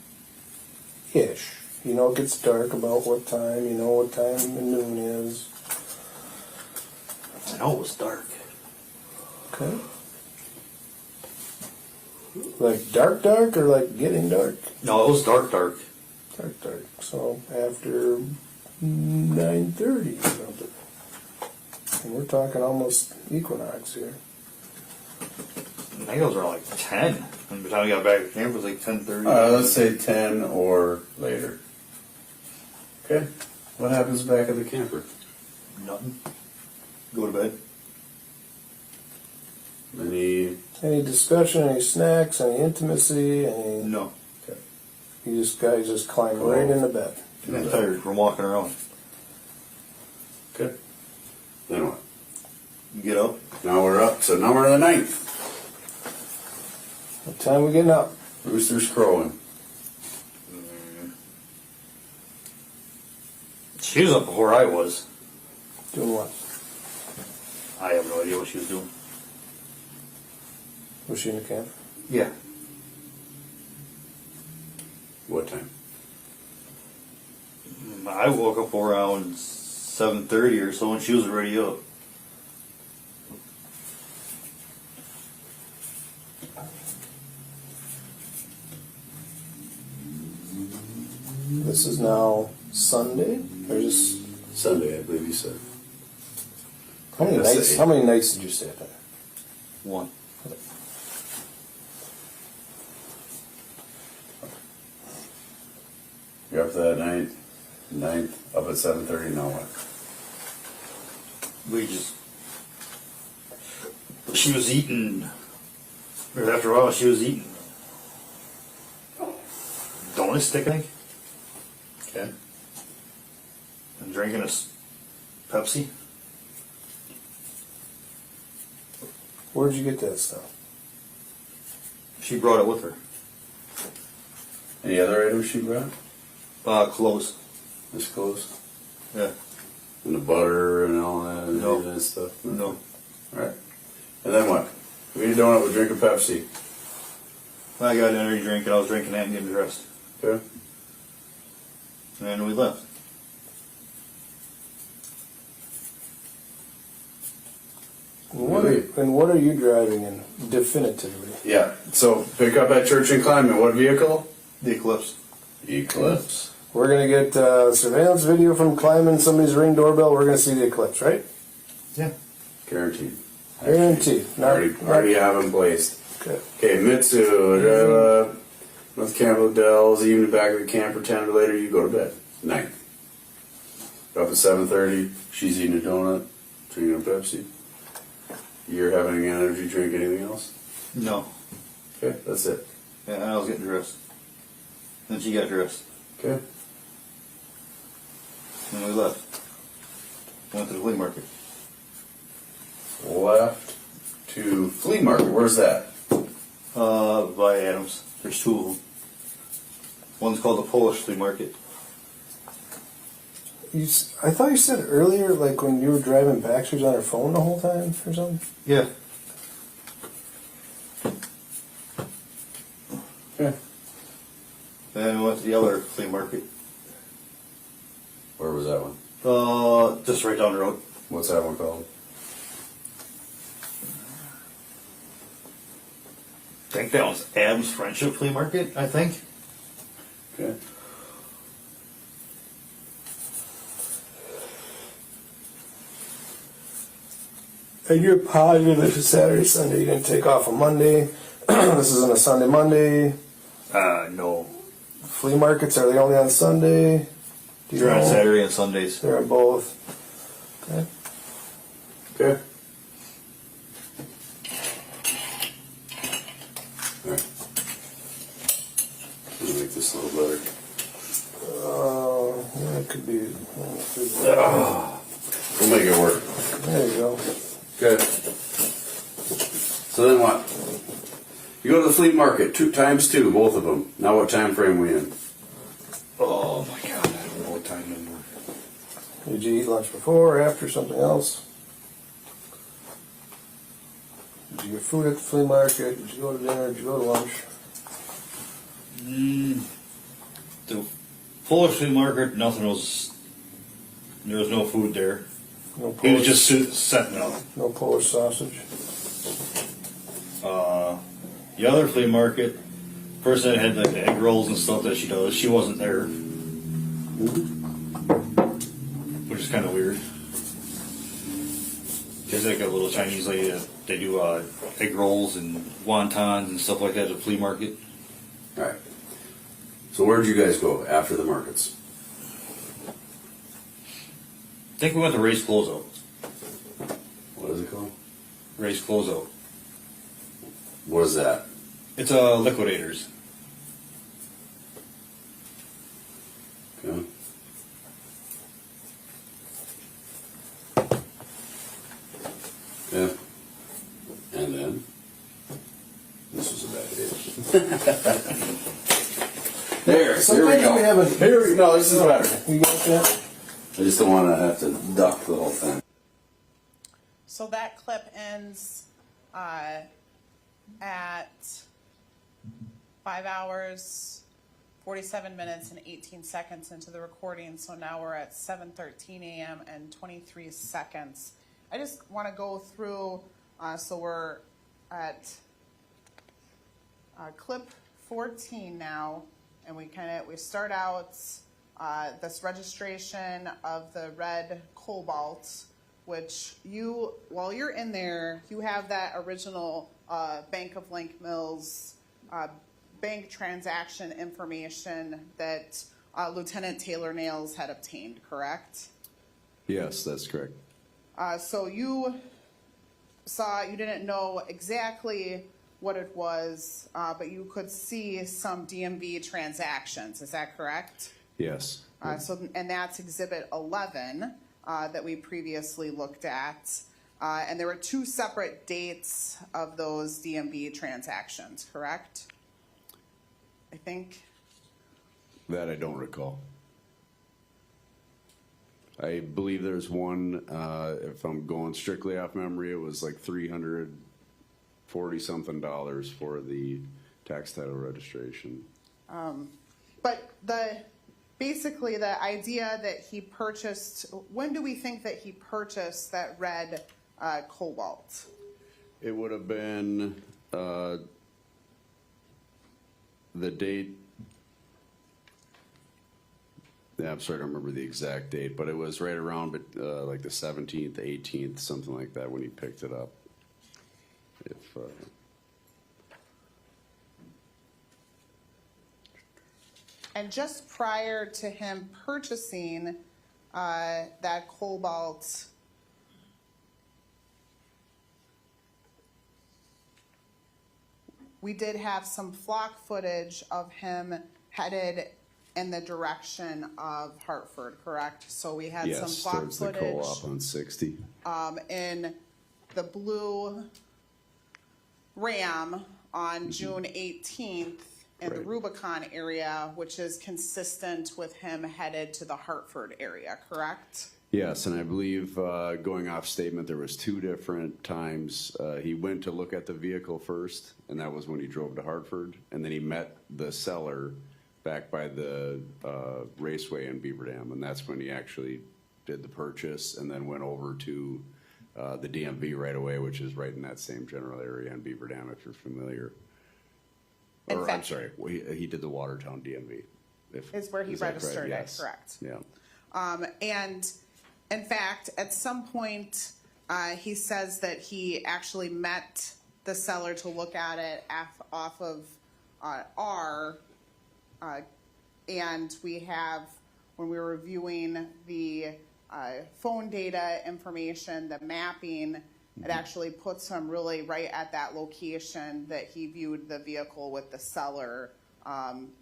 Ish. You know it gets dark about what time. You know what time noon is. I know it was dark. Okay. Like dark or like getting dark? No, it was dark. Dark. So after 9:30 or something. And we're talking almost equinox here. I think it was around like 10. And by the time we got back to the camper, it was like 10:30. Let's say 10 or later. Okay. What happens back at the camper? Nothing. Go to bed. Any discussion, any snacks, any intimacy, any. No. You just climb right into bed. I'm tired from walking around. Okay. Then what? You get up. Now we're up. So now we're in the ninth. What time we getting up? Rooster's crowing. She was up before I was. Doing what? I have no idea what she was doing. Was she in the camp? Yeah. What time? I woke up around 7:30 or so, and she was already up. This is now Sunday, or just Sunday, I believe you said. how many That's nights? it. How many nights did you stay there? One. You're up that night, ninth, up at 7:30. Now what? We just. She was eating Right after a while, she was eating donut stick, I think, Okay. and drinking a Pepsi. Where'd you get that stuff? She brought it with her. Any other items she brought? Clothes. This close? Yeah. And the butter and all that and No. any of that stuff? No. Right. And then what? We eat a donut, we drink a Pepsi. I got an energy drink, and I was drinking that and getting dressed. Okay. And then we left. What are you driving in definitively? Yeah. So pick up at Church and Kleinman. What vehicle? The Eclipse. Eclipse. We're gonna get surveillance video from climbing somebody's Ring doorbell. We're gonna see the eclipse, right? Yeah. Guaranteed. Guaranteed. Already have them placed. Okay. Okay, Mitsu, drive up, North Campbell Dells, even back of the camper, 10 or later, you go to bed. Night. Up at 7:30, she's eating a donut, drinking a Pepsi. You're having an energy drink, anything else? No. Okay, that's it. Yeah, and I was getting dressed. Then she got dressed. Okay. And we left. Went to the flea market. Left to flea market. Where's that? By Adams. There's two of them. One's called the Polish flea market. I thought you said earlier, like when you were driving back, she was on her phone the whole time or something. Yeah. Okay. Then we went to the other flea market. Where was that one? Just right down the road. What's that one called? I think that was Adams Friendship Flea Market, I think. Okay. And you're positive this is Saturday, Sunday. You didn't take off on Monday. This isn't a Sunday, Monday. No. Flea markets, are they only on Sunday? Do you They're on know? Saturday and Sundays. They're on both. Okay. Okay. Alright. Let me make this a little better. Yeah, it could be. We'll make it work. There you go. Good. So then what? You go to the flea market, 2 times 2, both of them. Now what time frame we in? Oh my god, I don't know what time anymore. Did you eat lunch before or after something else? Did you get food at the flea market? Did you go to dinner? Did you go to lunch? The Polish flea market, nothing was. There was no food there. No He was Polish, just setting up. no Polish sausage. The other flea market, person had like the egg rolls and stuff that she does. She wasn't there, which is kind of weird. She's like a little Chinese lady that they do egg rolls and wontons and stuff like that at the flea market. Alright. So where'd you guys go after the markets? I think we went to Ray's Closeout. What is it called? Ray's Closeout. What is that? It's Liquidators. Okay. Yeah. And then? This was a bad idea. There we Sometimes go. we have a- Here we go. This is better. You got that? I just don't want to have to duck the whole thing. So that clip ends at 5 hours, 47 minutes, and 18 seconds into the recording. So now we're at 7:13 a.m. and 23 seconds. I just want to go through, so we're at clip 14 now, and we start out this registration of the red cobalt, which while you're in there, you have that original Bank of Link Mills bank transaction information that Lieutenant Taylor Nails had obtained, correct? Yes, that's correct. So you didn't know exactly what it was, but you could see some DMV transactions. Is that correct? Yes. And that's Exhibit 11 that we previously looked at. And there were two separate dates of those DMV transactions, correct? I think. That I don't recall. I believe there's one, if I'm going strictly off memory, it was like $340-something for the tax title registration. But basically the idea that he purchased, when do we think that he purchased that red Cobalt? It would have been the date. Yeah, I'm sorry, I don't remember the exact date, but it was right around like the 17th, 18th, something like that when he picked it up. If And just prior to him purchasing that Cobalt, we did have some flock footage of him headed in the direction of Hartford, correct? So we had some yes, flock towards the footage co-op on 60. in the blue Ram on June 18th in the Right. Rubicon area, which is consistent with him headed to the Hartford area, correct? Yes, and I believe going off statement, there was two different times. He went to look at the vehicle first, and that was when he drove to Hartford, and then he met the seller back by the raceway in Beaver Dam, and that's when he actually did the purchase, and then went over to the DMV right away, which is right in that same general area in Beaver Dam, if you're familiar. In Or, I'm fact- sorry, he did the Watertown DMV. Is where he is that registered it, Yes. correct. Yeah. And in fact, at some point, he says that he actually met the seller to look at it off of R. And we have, when we were reviewing the phone data information, the mapping, it actually puts him really right at that location that he viewed the vehicle with the seller,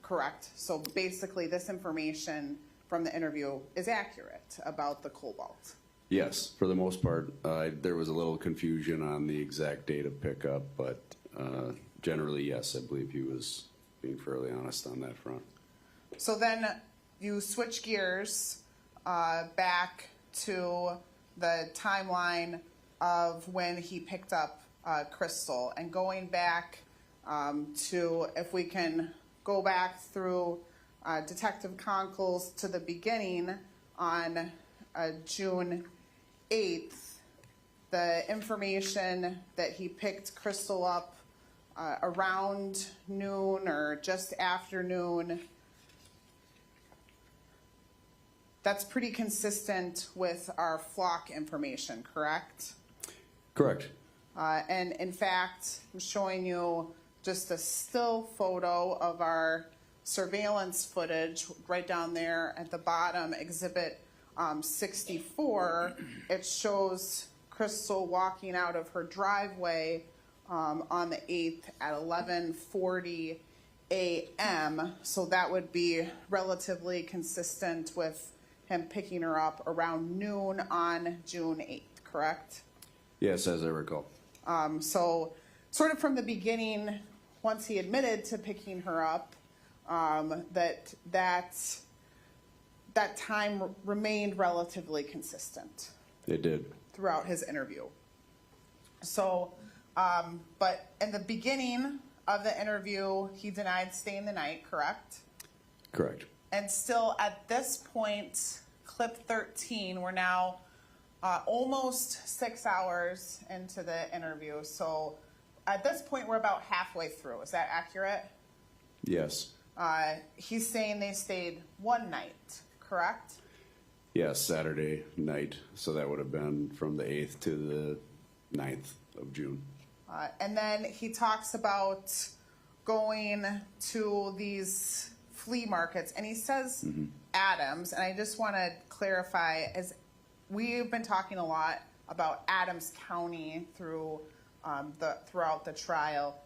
correct? So basically, this information from the interview is accurate about the Cobalt. Yes, for the most part. There was a little confusion on the exact date of pickup, but generally, yes, I believe he was being fairly honest on that front. So then you switch gears back to the timeline of when he picked up Crystal, and going back to, if we can go back through Detective Conkle's to the beginning on June 8th, the information that he picked Crystal up around noon or just after noon, that's pretty consistent with our flock information, correct? Correct. And in fact, I'm showing you just a still photo of our surveillance footage right down there at the bottom, Exhibit 64. It shows Crystal walking out of her driveway on the 8th at 11:40 a.m. So that would be relatively consistent with him picking her up around noon on June 8th, correct? Yes, as I recall. So sort of from the beginning, once he admitted to picking her up, that time remained relatively consistent It did. throughout his interview. So, but in the beginning of the interview, he denied staying the night, correct? Correct. And still at this point, clip 13, we're now almost 6 hours into the interview. So at this point, we're about halfway through. Is that accurate? Yes. He's saying they stayed one night, correct? Yes, Saturday night. So that would have been from the 8th to the 9th of June. And then he talks about going to these flea markets, and he says Adams, and I just want to clarify, as we've been talking a lot about Adams County throughout the trial.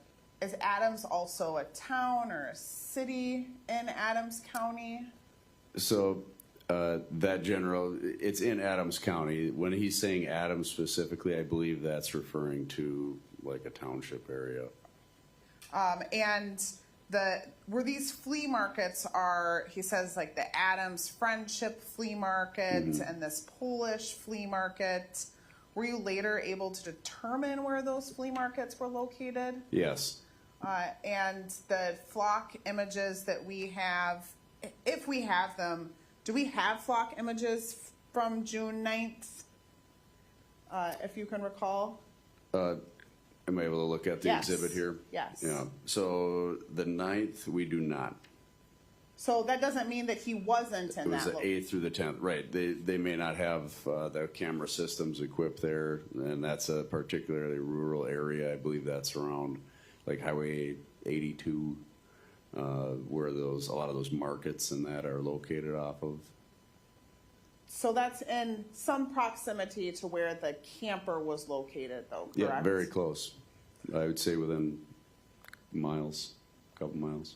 is Adams also a town or a city in Adams County? So it's in Adams County. When he's saying Adams specifically, I believe that's referring to like a township area. And where these flea markets are, he says like the Adams Friendship Flea Market and this Polish flea market. Were you later able to determine where those flea markets were located? Yes. And the flock images that we have, if we have them, do we have flock images from June 9th? If you can recall? Am I able to look at the Yes. exhibit here? Yes. Yeah. So the 9th, we do not. So that doesn't mean that he wasn't It in was that the 8th through the 10th, right. They may not have the camera systems equipped there, and that's a particularly rural area. I believe that's around like Highway 82, where a lot of those markets and that are located off of. So that's in some proximity to where the camper was located, though, correct? Yeah, very close. I would say within miles, a couple miles.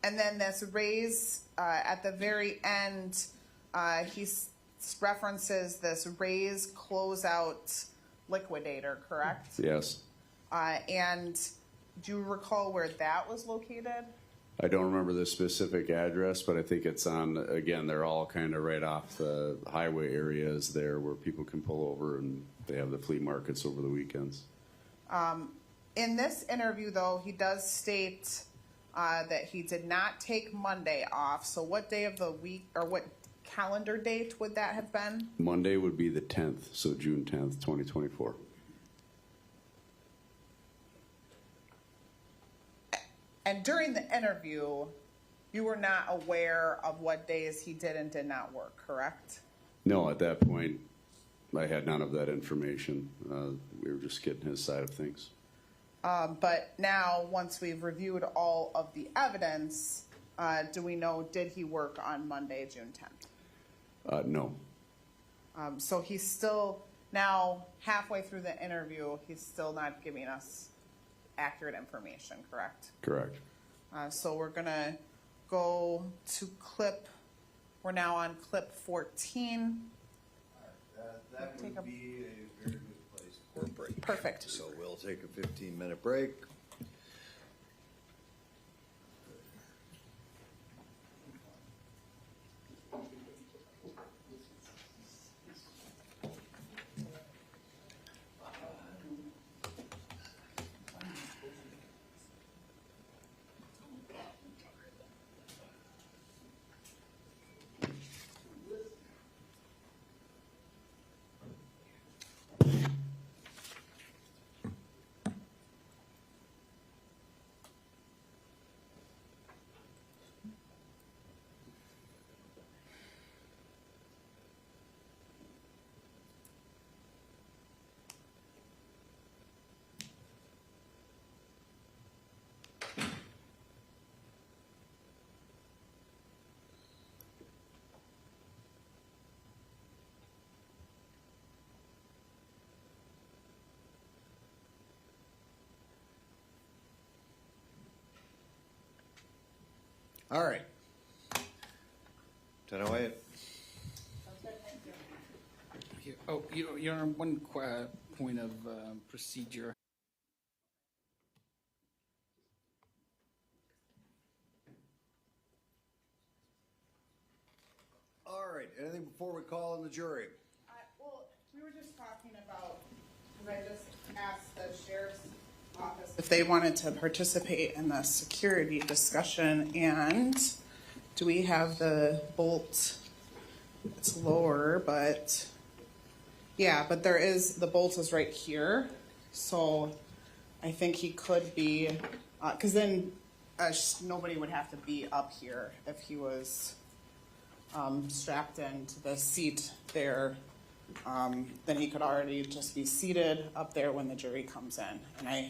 And then this raise at the very end, he references this raise closeout liquidator, correct? Yes. And do you recall where that was located? I don't remember the specific address, but I think it's on, again, they're all kind of right off the highway areas there where people can pull over, and they have the flea markets over the weekends. In this interview, though, he does state that he did not take Monday off. So what day of the week, or what calendar date would that have been? Monday would be the 10th, so June 10th, 2024. And during the interview, you were not aware of what days he did and did not work, correct? No, at that point, I had none of that information. We were just getting his side of things. But now, once we've reviewed all of the evidence, do we know, did he work on Monday, June 10th? No. So he's still, now halfway through the interview, he's still not giving us accurate information, correct? Correct. So we're going to go to we're now on clip 14. That Take would a- be a very good place for a break. Perfect. So we'll take a 15-minute break. All right. 10:08. Oh, you're on one point of procedure. All right. Anything before we call in the jury? Well, we were just talking about, because I just asked the sheriff's office if they wanted to participate in the security discussion, and do we have the bolt? It's lower, but yeah, but there is, the bolt is right here, so I think he could be, because then nobody would have to be up here if he was strapped into the seat there. Then he could already just be seated up there when the jury comes in. And I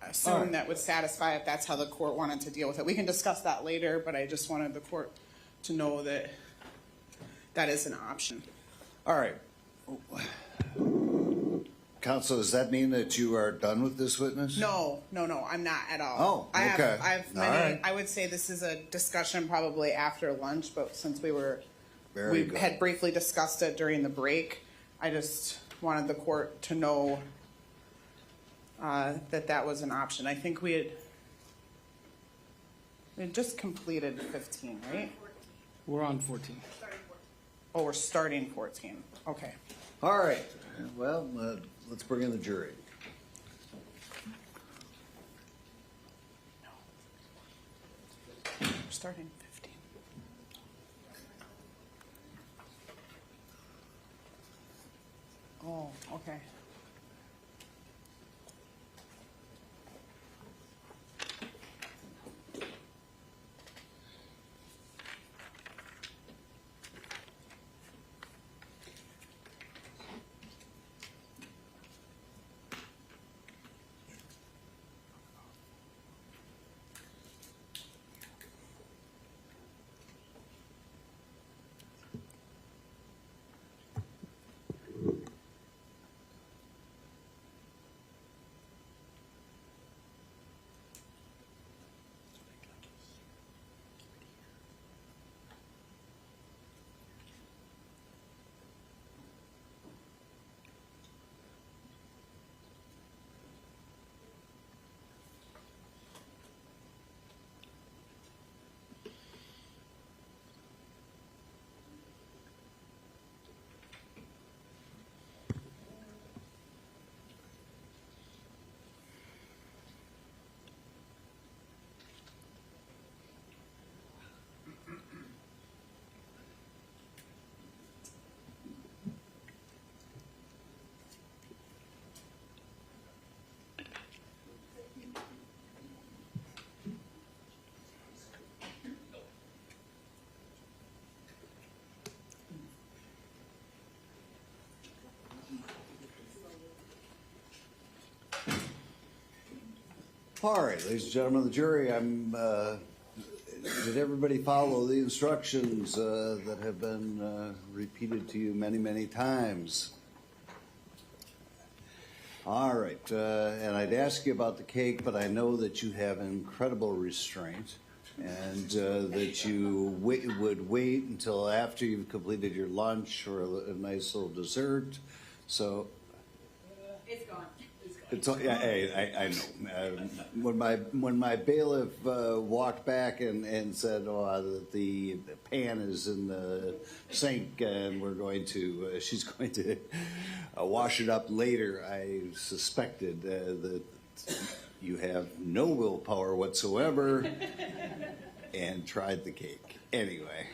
assume that would satisfy if that's how the court wanted to deal with it. We can discuss that later, but I just wanted the court to know that that is an option. All right. Counsel, does that mean that you are done with this witness? No, I'm not at all. Oh, I okay. have All many, right. I would say this is a discussion probably after lunch, but since we Very good. had briefly discussed it during the break, I just wanted the court to know that was an option. I think we had just completed 15, right? We're on 14. Oh, we're starting 14. Okay. All right, well, let's bring in the jury. We're starting 15. Oh, okay. All right, ladies and gentlemen of the jury, did everybody follow the instructions that have been repeated to you many, many times? All right, and I'd ask you about the cake, but I know that you have incredible restraint and that you would wait until after you've completed your lunch or a nice little dessert. So It's gone. it's yeah, hey, I know. When my bailiff walked back and said, "Oh, the pan is in the sink and we're going to she's going to wash it up later," I suspected that you have no willpower whatsoever, and tried the cake anyway.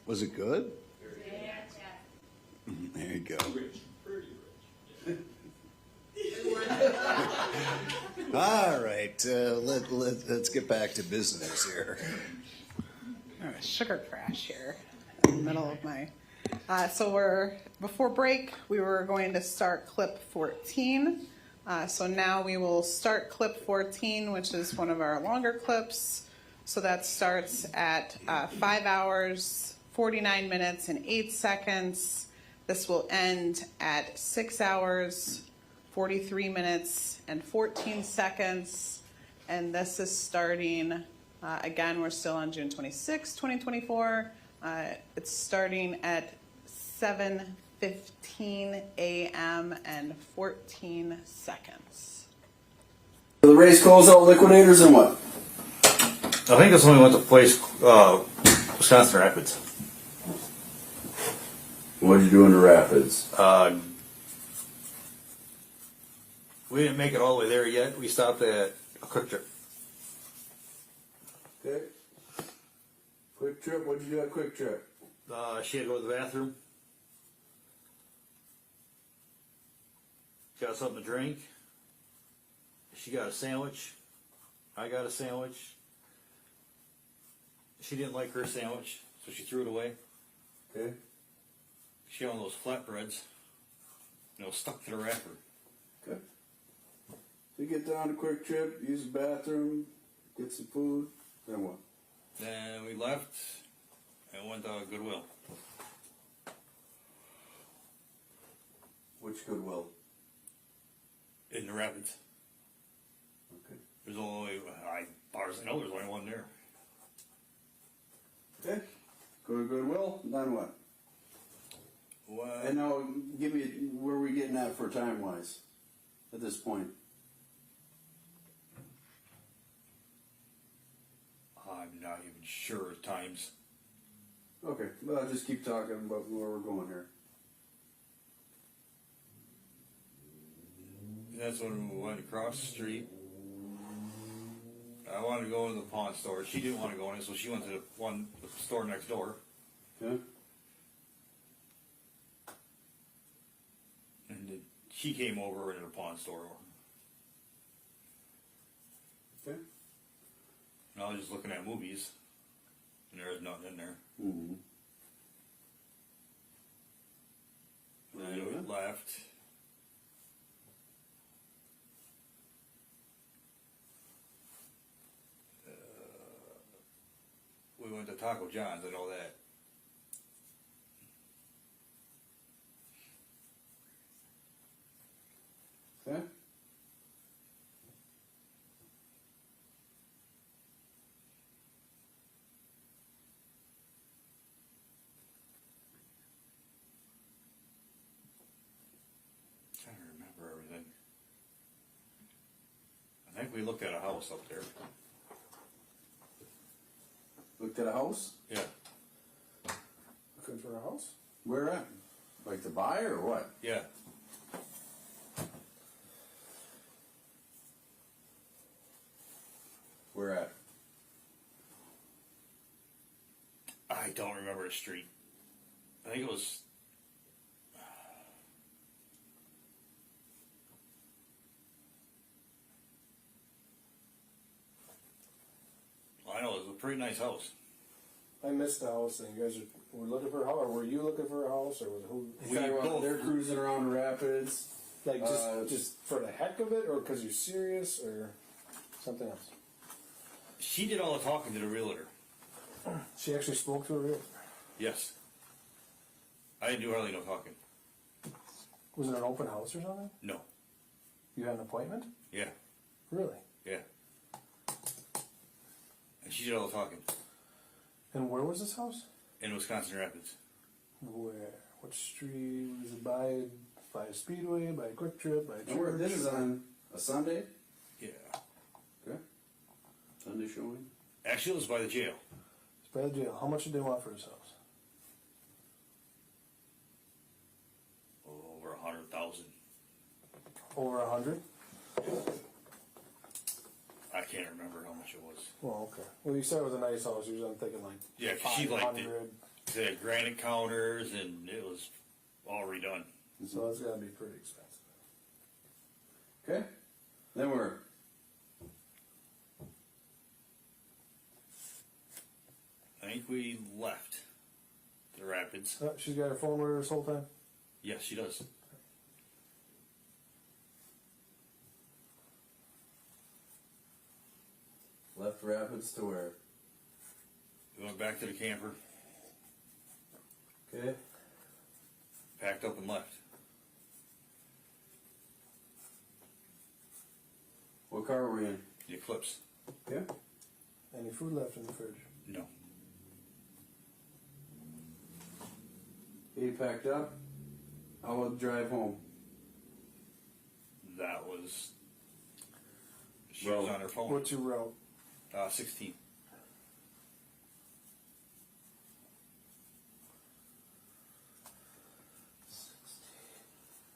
Was it good? There you go. All right, let's get back to business here. A sugar crash here in the middle of my. So before break, we were going to start clip 14. So now we will start clip 14, which is one of our longer clips. So that starts at 5 hours, 49 minutes, and 8 seconds. This will end at 6 hours, 43 minutes, and 14 seconds. And this is starting, again, we're still on June 26, 2024. It's starting at 7:15 a.m. and 14 seconds. The race close out liquidators and what? I think that's when we went to place Wisconsin Rapids. What'd you do in the Rapids? We didn't make it all the way there yet. We stopped at a Quick Trip. Okay. Quick Trip, what'd you do at Quick Trip? She had to go to the bathroom. Got something to drink. She got a sandwich. I got a sandwich. She didn't like her sandwich, so she threw it away. Okay. She had one of those flatbreads. And it was stuck to the wrapper. Okay. So you get down to Quick Trip, use the bathroom, get some food, then what? Then we left and went to Goodwill. Which Goodwill? in the rapids. Okay. There's only, as far as I know, there's only one there. Okay. Go to Goodwill, then what? What? And now, give me, where are we getting at for time-wise at this point? I'm not even sure of times. Okay, well, I'll just keep talking about where we're going here. That's when we went across the street. I wanted to go into the pawn store. She didn't want to go in it, so she went to the store next door. Okay. And she came over into the pawn store. Okay. And I was just looking at movies, and there was nothing in there. Mm-hmm. And then we left. We went to Taco John's, I know that. Okay. Trying to remember everything. I think we looked at a house up there. Looked at a house? Yeah. Looking for a house? Where at? Like to buy or what? Yeah. Where at? I don't remember the street. I think it was. I know it was a pretty nice house. I missed the house thing. You guys were looking for a house, or were you looking for a house, or was who? They're cruising around the rapids. Like just for the heck of it, or because you're serious, or something else? She did all the talking to the realtor. She actually spoke to her. Yes. I didn't do hardly no talking. Was it an open house or something? No. You had an appointment? Yeah. Really? Yeah. And she did all the talking And where was this house? in Wisconsin Rapids. Where? What street? Was it by a speedway, by a quick trip, by a And where, church? this is on a Sunday? Yeah. Okay. Sunday showing? Actually, it was by the jail. It's by the jail. How much did they want for his house? Over 100,000. Over 100? I can't remember how much it was. Well, okay. Well, you said it was a nice house. Usually I'm thinking like Yeah, 'cause she liked it. 500. They had granite counters, and it was all redone. So that's got to be pretty expensive. Okay. Then we're I think we left the Rapids. She's got her phone with her this whole time? Yes, she does. left Rapids to where? We went back to the camper, Okay. packed up, and left. What car were we in? The Eclipse. Okay. Any food left in the fridge? No. He packed up. How about the drive home? That was. She was on her phone. What's your route? 16.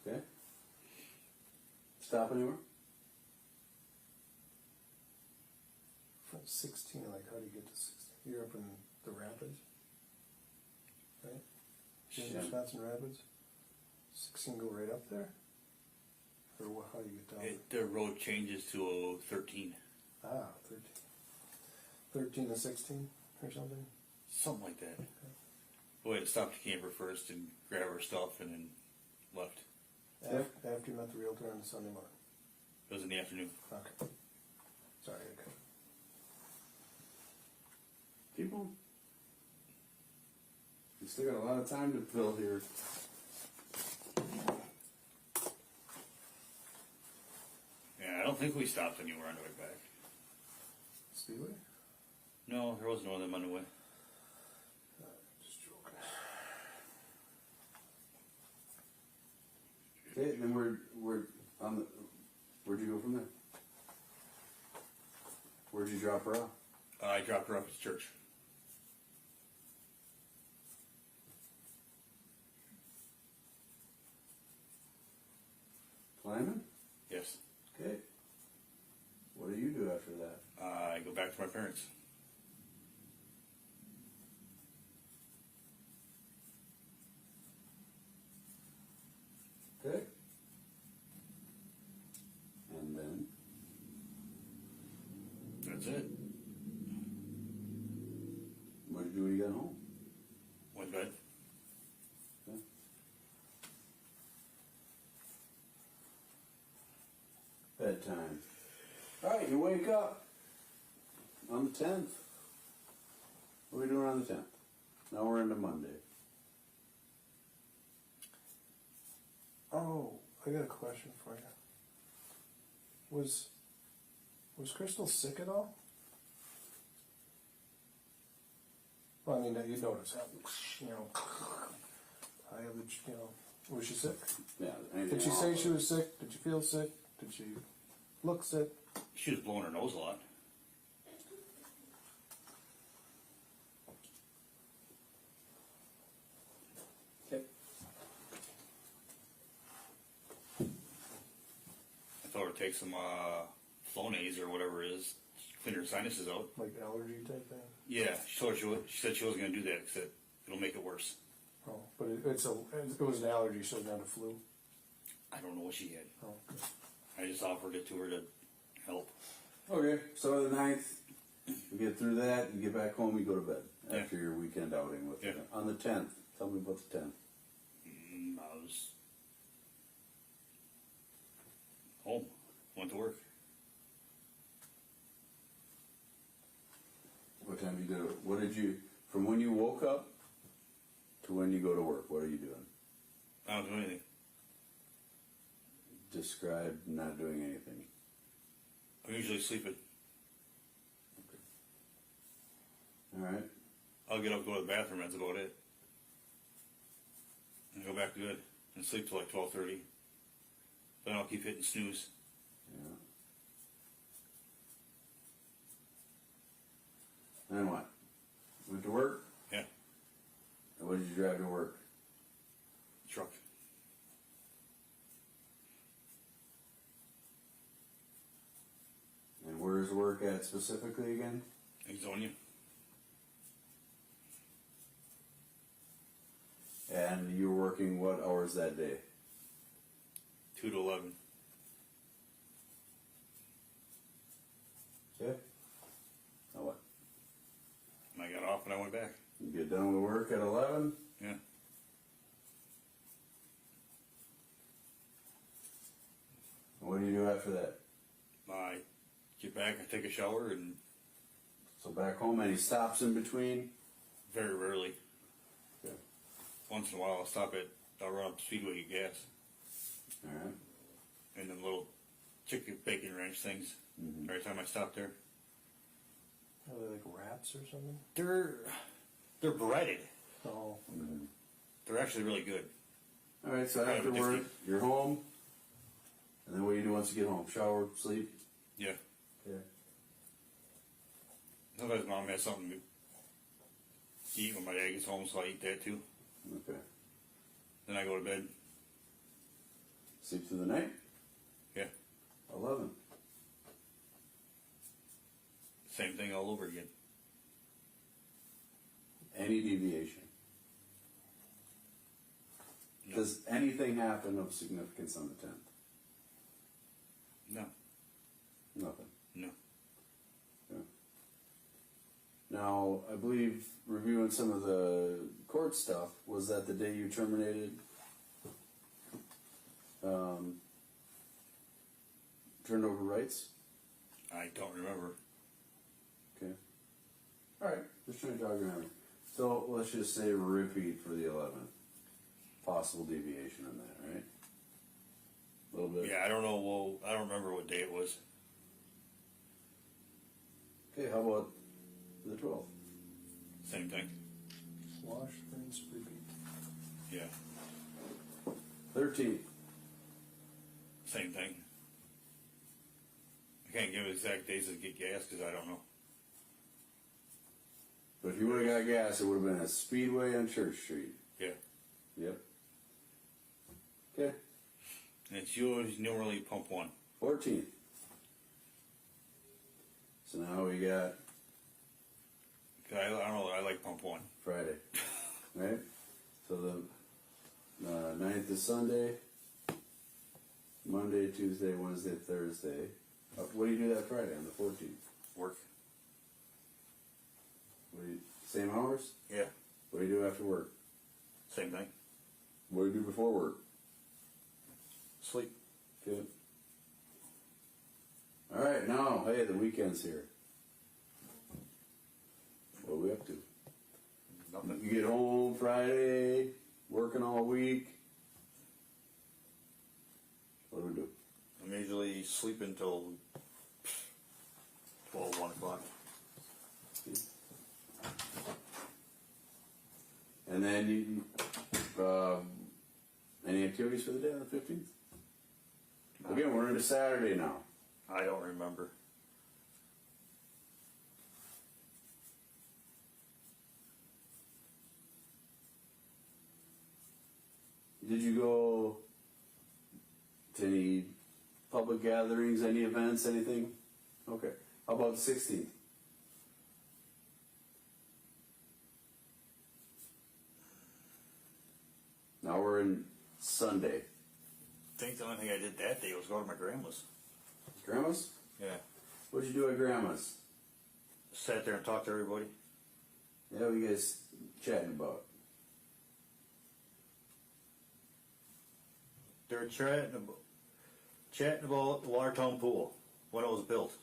Okay. Stop anywhere? From 16, like how do you get to 16? You're up in the Rapids, right? You're in Yeah. Wisconsin Rapids? 16 go right up there? Or how do you get down The road changes to 13. there? Ah, 13. 13 to 16 or something? Something like that. We had to stop the camper first and grab our stuff and then left. After you met the realtor on Sunday morning? It was in the afternoon. Okay. Sorry, I cut. Keep on. We still got a lot of time to fill here. don't think we stopped anywhere on the way back. Speedway? No, there was no other on the way. Just joking. Okay, then we're on the, where'd you go from there? Where'd you drop her off? I dropped her off at the church. Climbing? Yes. Okay. What do you do after that? I go back to my parents. Okay. And then? That's it. What did you do when you got home? Went to bed. Okay. Bedtime. Alright, you wake up on the 10th. What are we doing on the 10th? Now we're into Monday. Oh, I got a question for you. Was Crystal sick at all? Well, I mean, you notice how, you know, I have the, you know, was she sick? Yeah. anything Did she wrong say with she it? was sick? Did she feel sick? Did she look sick? She was blowing her nose a lot. Okay. I told her to take some Flonase or whatever it is, clean her sinuses out. Like allergy type thing? Yeah, she told her she said she wasn't going to do that because it'll make it worse. Oh, but it was an allergy, so not a flu. I don't know what she had. Oh, I just offered it to her to help. Okay, so the 9th, you get through that, you get back home, you go to bed Yeah. after your weekend outing with Yeah. her. On the 10th, tell me about the 10th. I was home, went to work. What time you go to, what did you, from when you woke up to when you go to work, what are you doing? I don't do anything. Describe not doing anything. I'm usually sleeping. Alright, I'll get up, go to the bathroom, that's about it. And go back to bed and sleep till like 12:30. Then I'll keep hitting snooze. yeah. Then what? Went to work? Yeah, And what did you drive to work? truck. And where's work at specifically again? Exonia. And you were working what hours that day? 2 to 11. Okay. Now what? And I got off and I went back. You get done with work at 11? Yeah. And what do you do after that? I get back, I take a shower, and So back home, any stops in between? very rarely, Okay. once in a while, I'll run up to Speedway to get gas. Alright. And then little chicken bacon ranch things every time I stop there. are they like wraps or something? They're breaded. Oh, They're actually really good. Alright, so Kind of after work, addicting. you're home. And then what do you do once you get home? Shower, sleep? Yeah. Okay. Sometimes mom has something to eat when my dad gets home, so I eat that too. Okay. Then I go to bed. Sleep through the night? Yeah. 11. Same thing all over again. Any deviation? No. Does anything happen of significance on the 10th? No. Nothing. No. Yeah. Now, I believe reviewing some of the court stuff, was that the day you terminated turned over rights? I don't remember. Okay. Alright, just trying to jog your memory. So let's just say repeat for the 11th. Possible deviation on that, right? A little bit. Yeah, I don't know. Well, I don't remember what day it was. Okay, how about the 12th? Same thing. Wash, rinse, repeat. Yeah, 13th. same thing. I can't give exact days to get gas because I don't know. But if you would have got gas, it would have been at Speedway on Church Street. Yeah, Yep. Okay. and it's usually normally pump one. 14th. So now we got 'Cause I don't know. I like pump one. Friday, right? So the 9th is Sunday, Monday, Tuesday, Wednesday, Thursday. What do you do that Friday on the 14th? Work. What do you, same hours? Yeah, What do you do after work? same thing. What do you do before work? Sleep. Good. All right, now, hey, the weekend's here. What are we up to? Nothing. You get home Friday, working all week. What do we do? I'm usually sleeping until 12, 1 o'clock. And then you, any activities for the day on the 15th? Again, we're into Saturday now. I don't remember. Did you go to any public gatherings, any events, anything? Okay. How about the 16th? Now we're in Sunday. I think the only thing I did that day was go to my grandma's. Grandma's? Yeah. What'd you do at Grandma's? Sat there and talked to everybody. Yeah, what you guys chatting about? They were chatting about the Watertown Pool when it was built.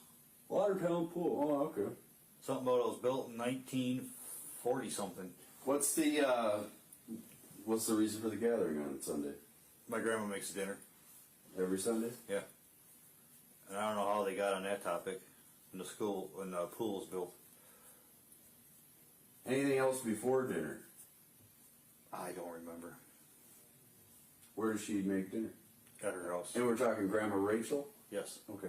Watertown Pool. Oh, okay. Something about it was built in 1940 something. What's the reason for the gathering on Sunday? My grandma makes dinner. Every Sunday? Yeah. And I don't know how they got on that topic when the pool was built. Anything else before dinner? I don't remember. Where does she make dinner? At her house. And we're talking Grandma Rachel? Yes. Okay.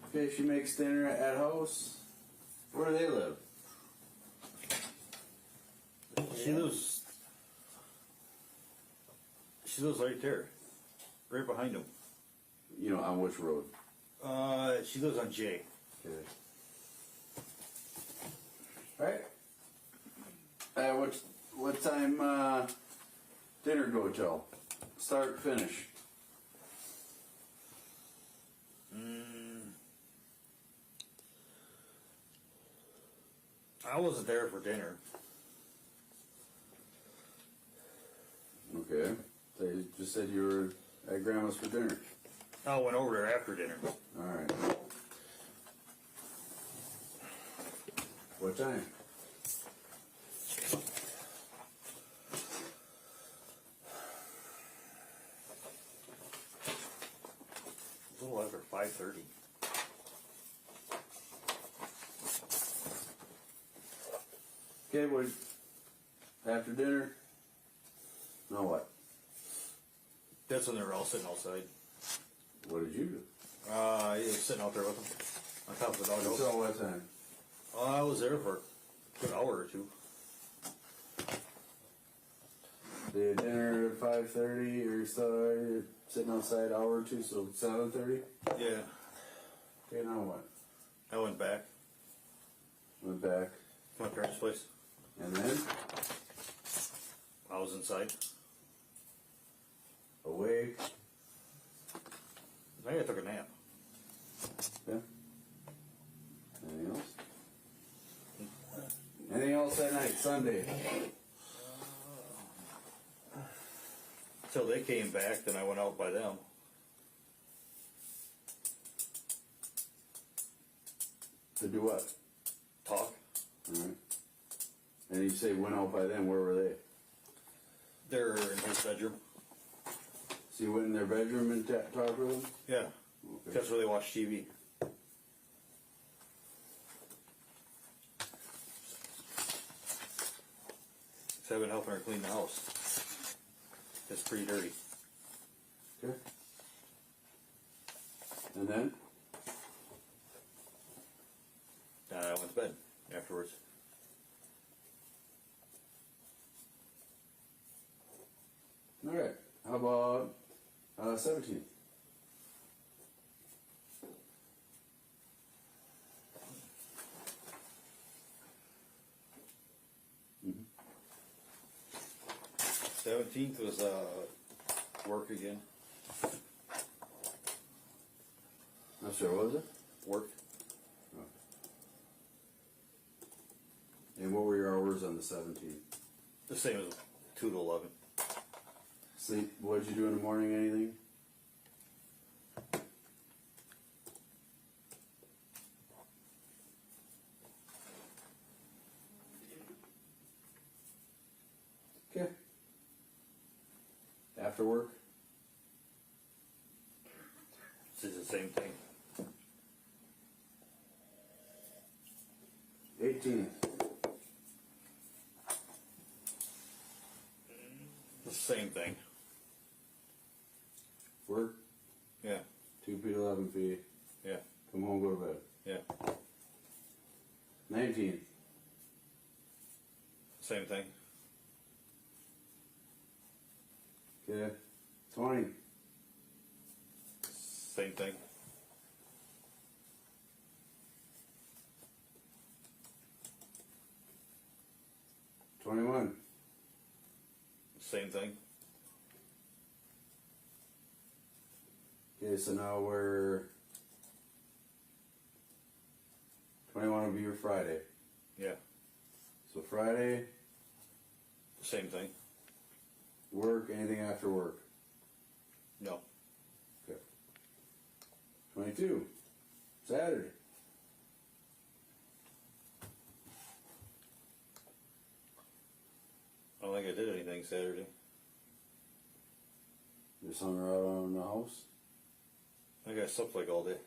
Okay, she makes dinner at house. Where do they live? She lives right there. Right behind him. You know, on which road? She lives on J. Okay. Alright. What time dinner go till? Start, finish? I wasn't there for dinner. Okay. So you just said you were at Grandma's for dinner. I went over there after dinner. Alright. What time? A little after 5:30. Okay, what? After dinner? Now what? That's when they were all sitting outside. What did you do? I was sitting out there with them on top of the doghouse. Until what time? I was there for a good hour or two. Did dinner at 5:30, or you started sitting outside an hour or two, so 7:30? Yeah. Okay, now what? I went back Went back, to my parents' place. and then I was inside. awake. I took a nap. Yeah. Anything else? Anything else that night, Sunday? Till they came back, then I went out by them. To do what? Talk. Alright. And you say went out by them, where were they? They're in his bedroom. So you went in their bedroom and talked with them? Yeah. That's where they watch TV. So I've been helping her clean the house. It's pretty dirty. Okay. And then? I went to bed afterwards. All right. How about 17th? Mm-hmm. 17th was work again. I'm sorry, what was it? Work. And what were your hours on the 17th? The same as 2 to 11. Sleep. What did you do in the morning? Anything? Okay. After work? It's the same thing. 18th. The same thing. Work? Yeah. 2 feet, 11 feet. Yeah. Come home, go to bed. Yeah. 19th. Same thing. Okay. 20. Same thing. Same thing. Okay, so now we're 21 will be your Friday. Yeah. So Friday, Same thing. work, anything after work. No. Okay. 22, Saturday. I don't think I did anything Saturday. Just hung around the house. I think I slept like all day.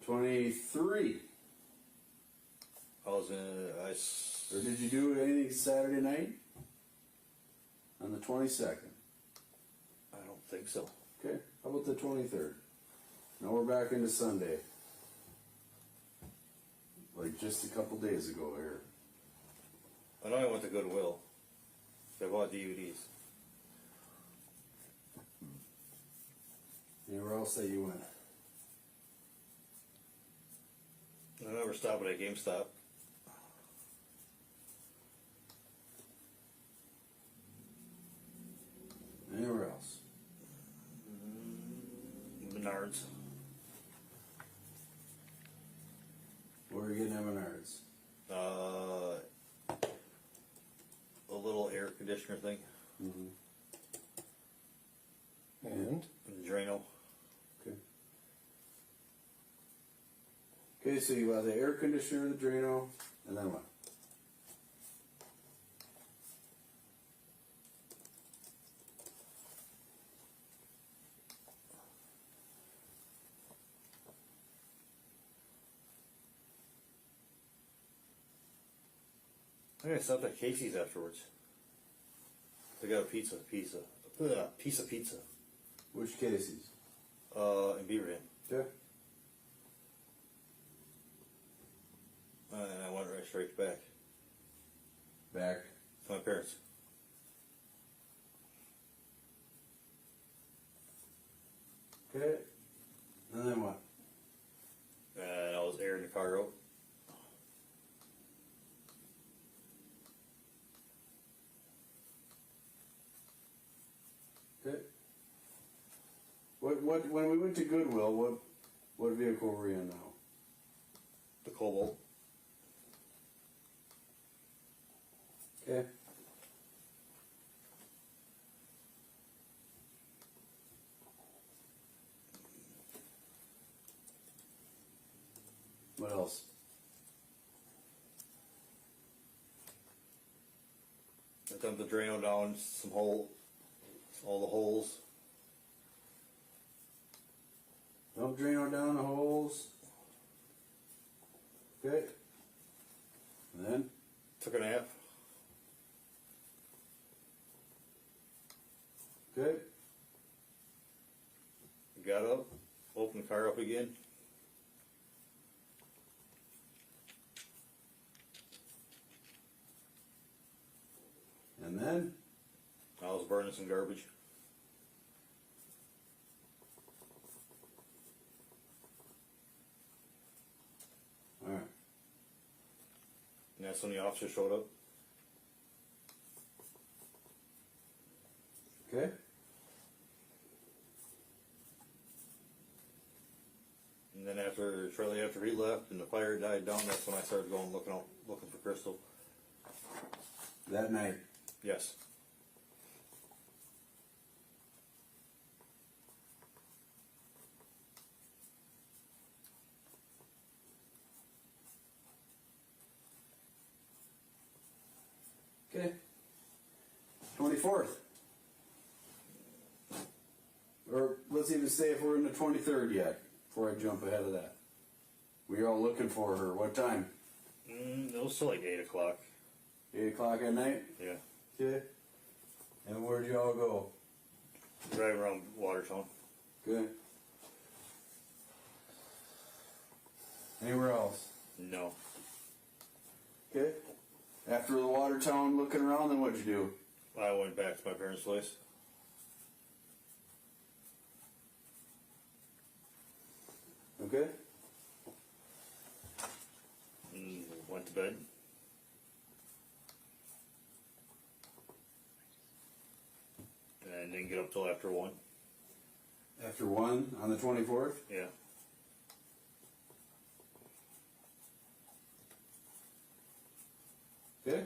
'23. I was in. Or did you do anything Saturday night? On the 22nd. I don't think so. Okay. How about the 23rd? Now we're back into Sunday. Like just a couple days ago here. I know I went to Goodwill. I bought DVDs. Anywhere else that you went? I never stopped at a GameStop. Anywhere else? Menards. Where are you getting at Menards? A little air conditioner thing. Mm-hmm. And Drano. Okay. Okay, so you got the air conditioner, the Drano, and then what? I think I stopped at Casey's afterwards. They got a piece of pizza. Which Casey's? In Beaverton. Okay. And I went right straight back Back. to my parents. Okay. And then what? And I was airing the car out. Okay. What when we went to Goodwill, what vehicle were you in now? The Cobalt. Okay. What else? dumped the Drano down all the holes. Dump Drano down the holes. Okay. And then? Took a nap. Okay. Got up, opened the car up again. And then? I was burning some garbage. Alright. And that's when the officer showed up. Okay. And then shortly after he left and the fire died down, that's when I started going looking for Crystal. That night. Yes. Okay. 24th. Or let's even say if we're in the 23rd yet, before I jump ahead of that. We're all looking for her. What time? It was still like 8 o'clock. 8 o'clock at night? Yeah. Okay. And where'd you all go? Driving around Watertown. Good. Anywhere else? No. Okay. After the Watertown looking around, then what'd you do? I went back to my parents' place. Okay. And went to bed. And didn't get up till after 1. After 1 on the 24th? Yeah. Okay.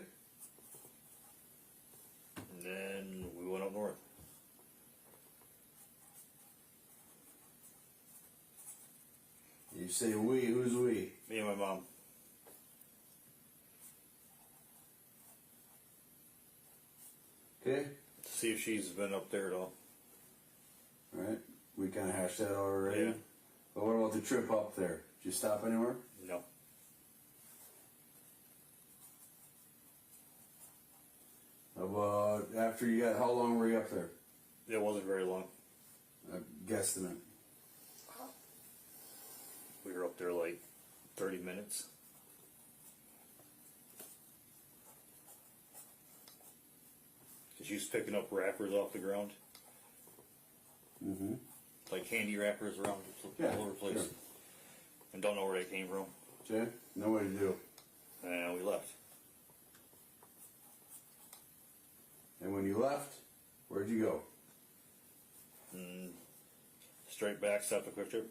And then we went up north. You say we, who's we? Me and my mom. Okay. To see if she's been up there at all. Alright. We kind of hashed that out already. Yeah. But what about the trip up there? Did you stop anywhere? No. How about after you got, how long were you up there? It wasn't very long. A guesstimate. We were up there like 30 minutes. Cause she was picking up wrappers off the ground. Mm-hmm. Like candy wrappers around Yeah, all over the place. sure. And don't know where they came from. Okay. Know what to do. And we left. And when you left, where'd you go? And straight back, stopped a quick trip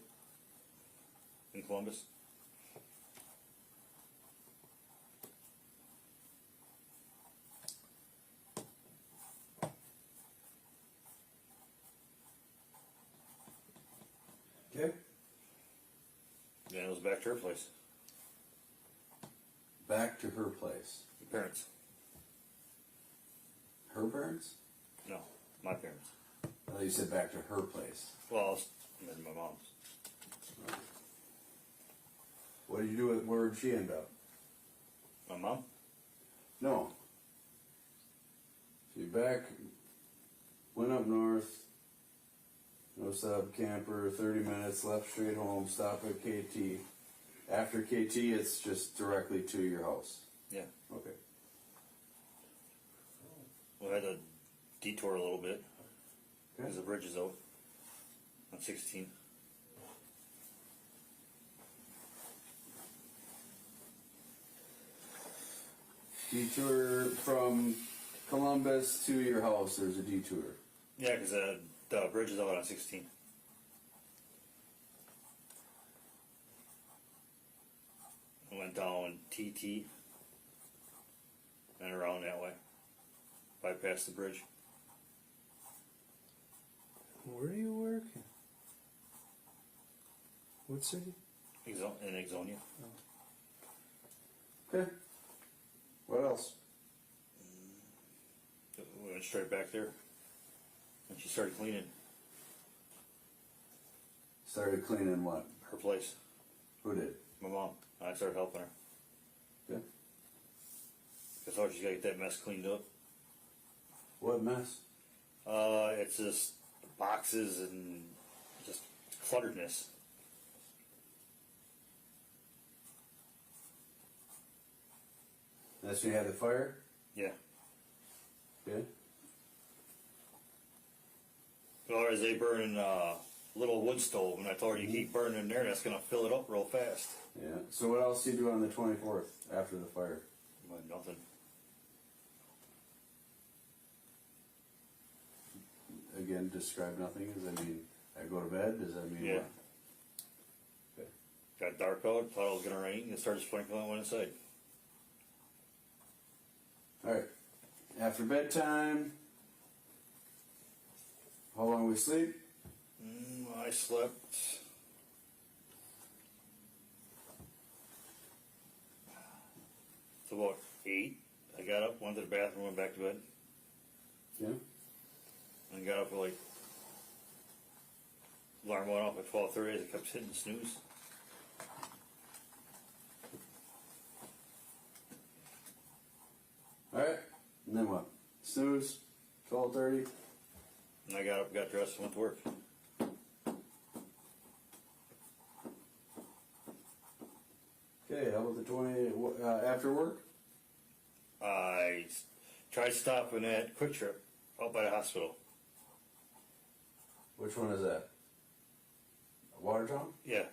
in Columbus. Okay. Then it was back to her place. Back to her place. My parents. Her parents? No, my parents. I thought you said back to her place. Well, and then my mom's. What did you do with, where did she end up? My mom? No. So you back, went up north, no sub, camper, 30 minutes, left straight home, stop at KT. After KT, it's just directly to your house. Yeah. Okay. We had to detour a little bit Okay. because the bridge is out on 16. Detour from Columbus to your house, there's a detour. Yeah, because the bridge is out on 16. I went down TT and around that way. Bypassed the bridge. Where do you work? What city? In Exonia. Okay. What else? went straight back there. And she started cleaning Started cleaning what? her place. Who did? My mom. I started helping her. Yeah. Because I she's got to get that mess cleaned up. What mess? It's just boxes and just clutteredness. That's when you had the fire? Yeah. Yeah. Otherwise, they burn in a little wood stove, and I told her you keep burning in there, that's going to fill it up real fast. Yeah. So what else do you do on the 24th after the fire? But nothing. Again, describe nothing. Does that mean I go to bed? Does that mean Yeah. what? Okay. Got dark out, thought it was going to rain, it started sprinkling, went inside. All right. After bedtime, how long we sleep? I slept. It's about 8. I got up, went to the bathroom, went back to bed, Yeah. and got up at like. Alarm went off at 12:30. I kept hitting snooze. All right. And then what? Snooze. 12:30. And I got up, got dressed, and went to work. Okay. How about the 20 after work? I tried stopping at Quick Trip out by the hospital. Which one is that? Watertown? Yeah.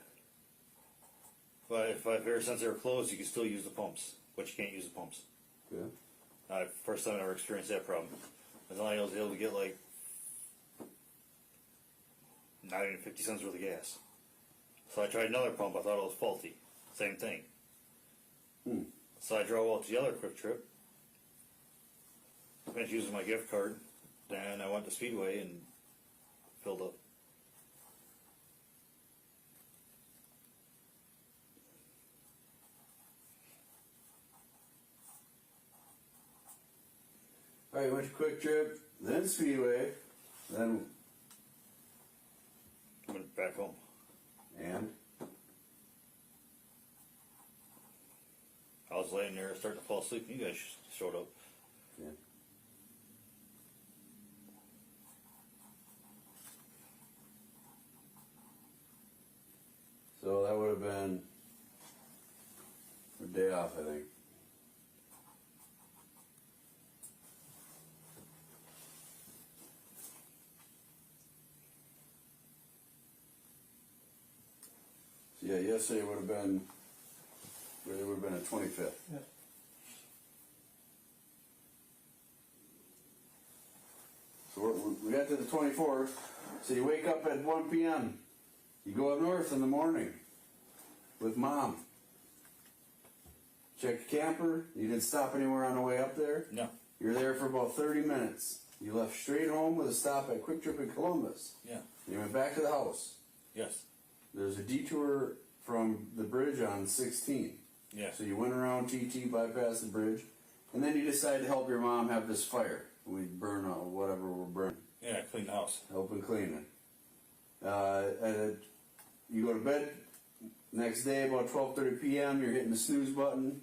But if ever since they were closed, you can still use the pumps, but you can't use the pumps. Good. First time I ever experienced that problem. I thought I was able to get like not even 50 cents worth of gas. So I tried another pump. I thought it was faulty. Same thing. So I drove out to the other Quick Trip. Finished using my gift card. Then I went to Speedway and filled up. All right. Went to Quick Trip, then Speedway, then Went back home. and I was laying there starting to fall asleep and you guys showed up. yeah. So that would have been a day off, I think. So yeah, yesterday would have been. It would have been a 25th. Yeah. So we got to the 24th. So you wake up at 1 p.m. You go up north in the morning with mom. Check the camper. You didn't stop anywhere on the way up there. No. You're there for about 30 minutes. You left straight home with a stop at Quick Trip in Columbus. Yeah. You went back to the house. Yes. There's a detour from the bridge on 16. Yeah. So you went around TT, bypassed the bridge, and then you decided to help your mom have this fire. We burn out whatever we're burning. Yeah, I cleaned the house. Helping clean it. And you go to bed next day about 12:30 p.m. You're hitting the snooze button.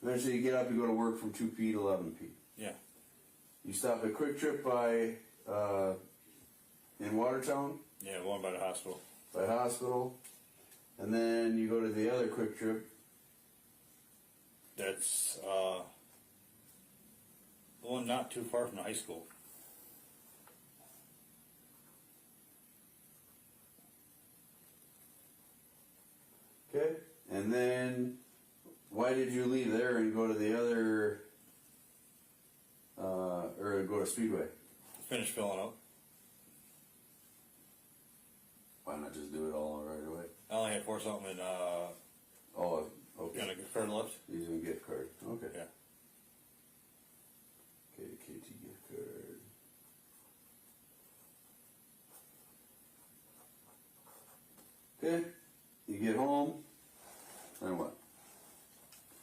Eventually you get up, you go to work from 2 p to 11 p. Yeah. You stop at Quick Trip by in Watertown, Yeah, one by the hospital. by the hospital, and then you go to the other Quick Trip. That's the one not too far from the high school. Okay, and then why did you leave there and go to the other, or go to Speedway? Finished filling up. Why not just do it all right away? I only had pour something in Oh, okay. a gift card left. Using a gift card. Okay. Yeah. Okay, KT gift card. Okay, you get home, then what?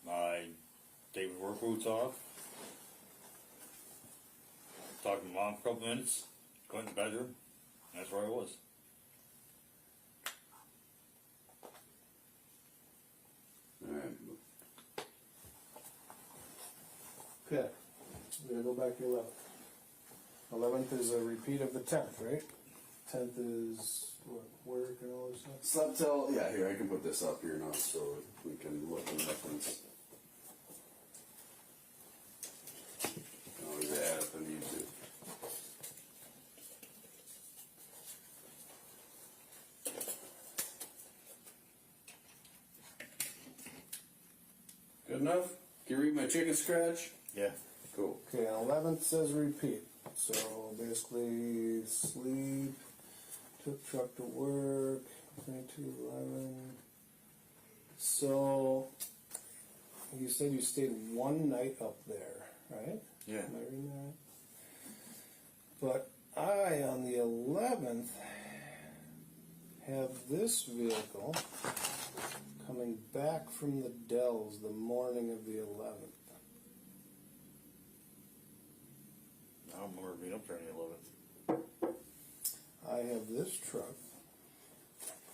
I take my work boots off. talked to mom for a couple minutes, went in the bedroom, that's where I was. All right. Okay, we're gonna go back to 11th. 11th is a repeat of the 10th, right? 10th is what, work and all this stuff? Slept till, yeah, here, I can put this up here now so we can look and reference. Always add if I need to. Good enough? Can you read my chicken scratch? Yeah. Cool. Okay, and 11th says repeat. So basically, sleep, took truck to work, 22:11. So you said you stayed one night up there, right? Yeah. Am I reading that? But I, on the 11th, have this vehicle coming back from the Dells the morning of the 11th. I don't remember being up there on the 11th. I have this truck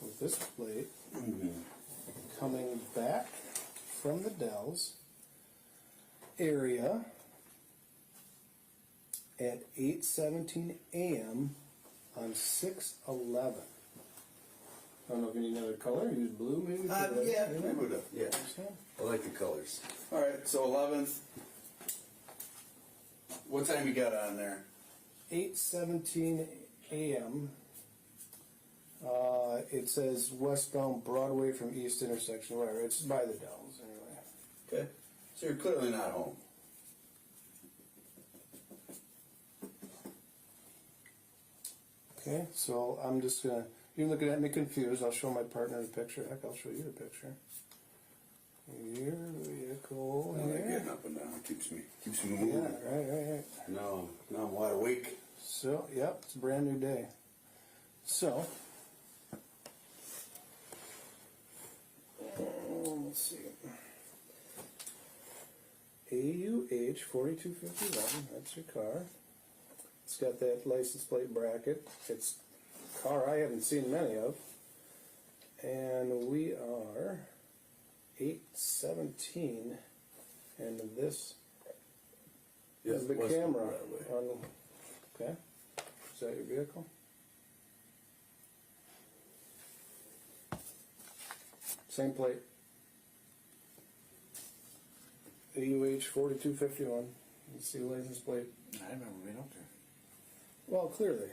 with this plate coming back from the Dells area at 8:17 a.m. on 6/11. I don't know if you need another color. Use blue maybe. for the- Yeah, I would have. Yeah, I like the colors. All right, so 11th. What time you got on there? 8:17 a.m. It says westbound Broadway from East intersection. Whatever. It's by the Dells anyway. Okay, so you're clearly not home. Okay, so I'm just gonna. You're looking at me confused. I'll show my partner the picture. Heck, I'll show you the picture. Your vehicle. I like here. getting up and down. It keeps me Yeah, moving. right. No, I'm wide awake. So, yep, it's a brand new day. So, let's see. AUH 4251, that's your car. It's got that license plate bracket. It's a car I haven't seen many of. And we are 8:17, and this is the west camera. Broadway. On, okay, is that your vehicle? Same plate. AUH 4251. You see the license plate. I remember being up there. Well, clearly.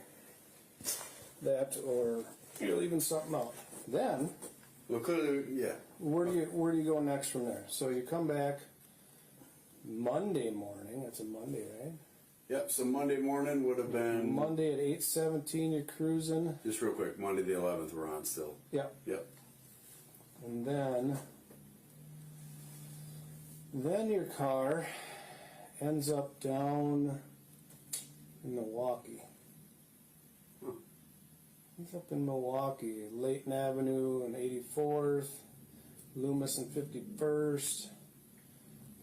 That, or you're leaving something out. Then, Well, clearly, yeah. where do you go next from there? So you come back Monday morning. That's a Monday, right? Yep. So Monday morning would have been Monday at 8:17. You're cruising. Just real quick, Monday the 11th. We're on still. Yep. Yep. And then your car ends up down in Milwaukee. Huh. Ends up in Milwaukee, Layton Avenue and 84th, Loomis and 51st,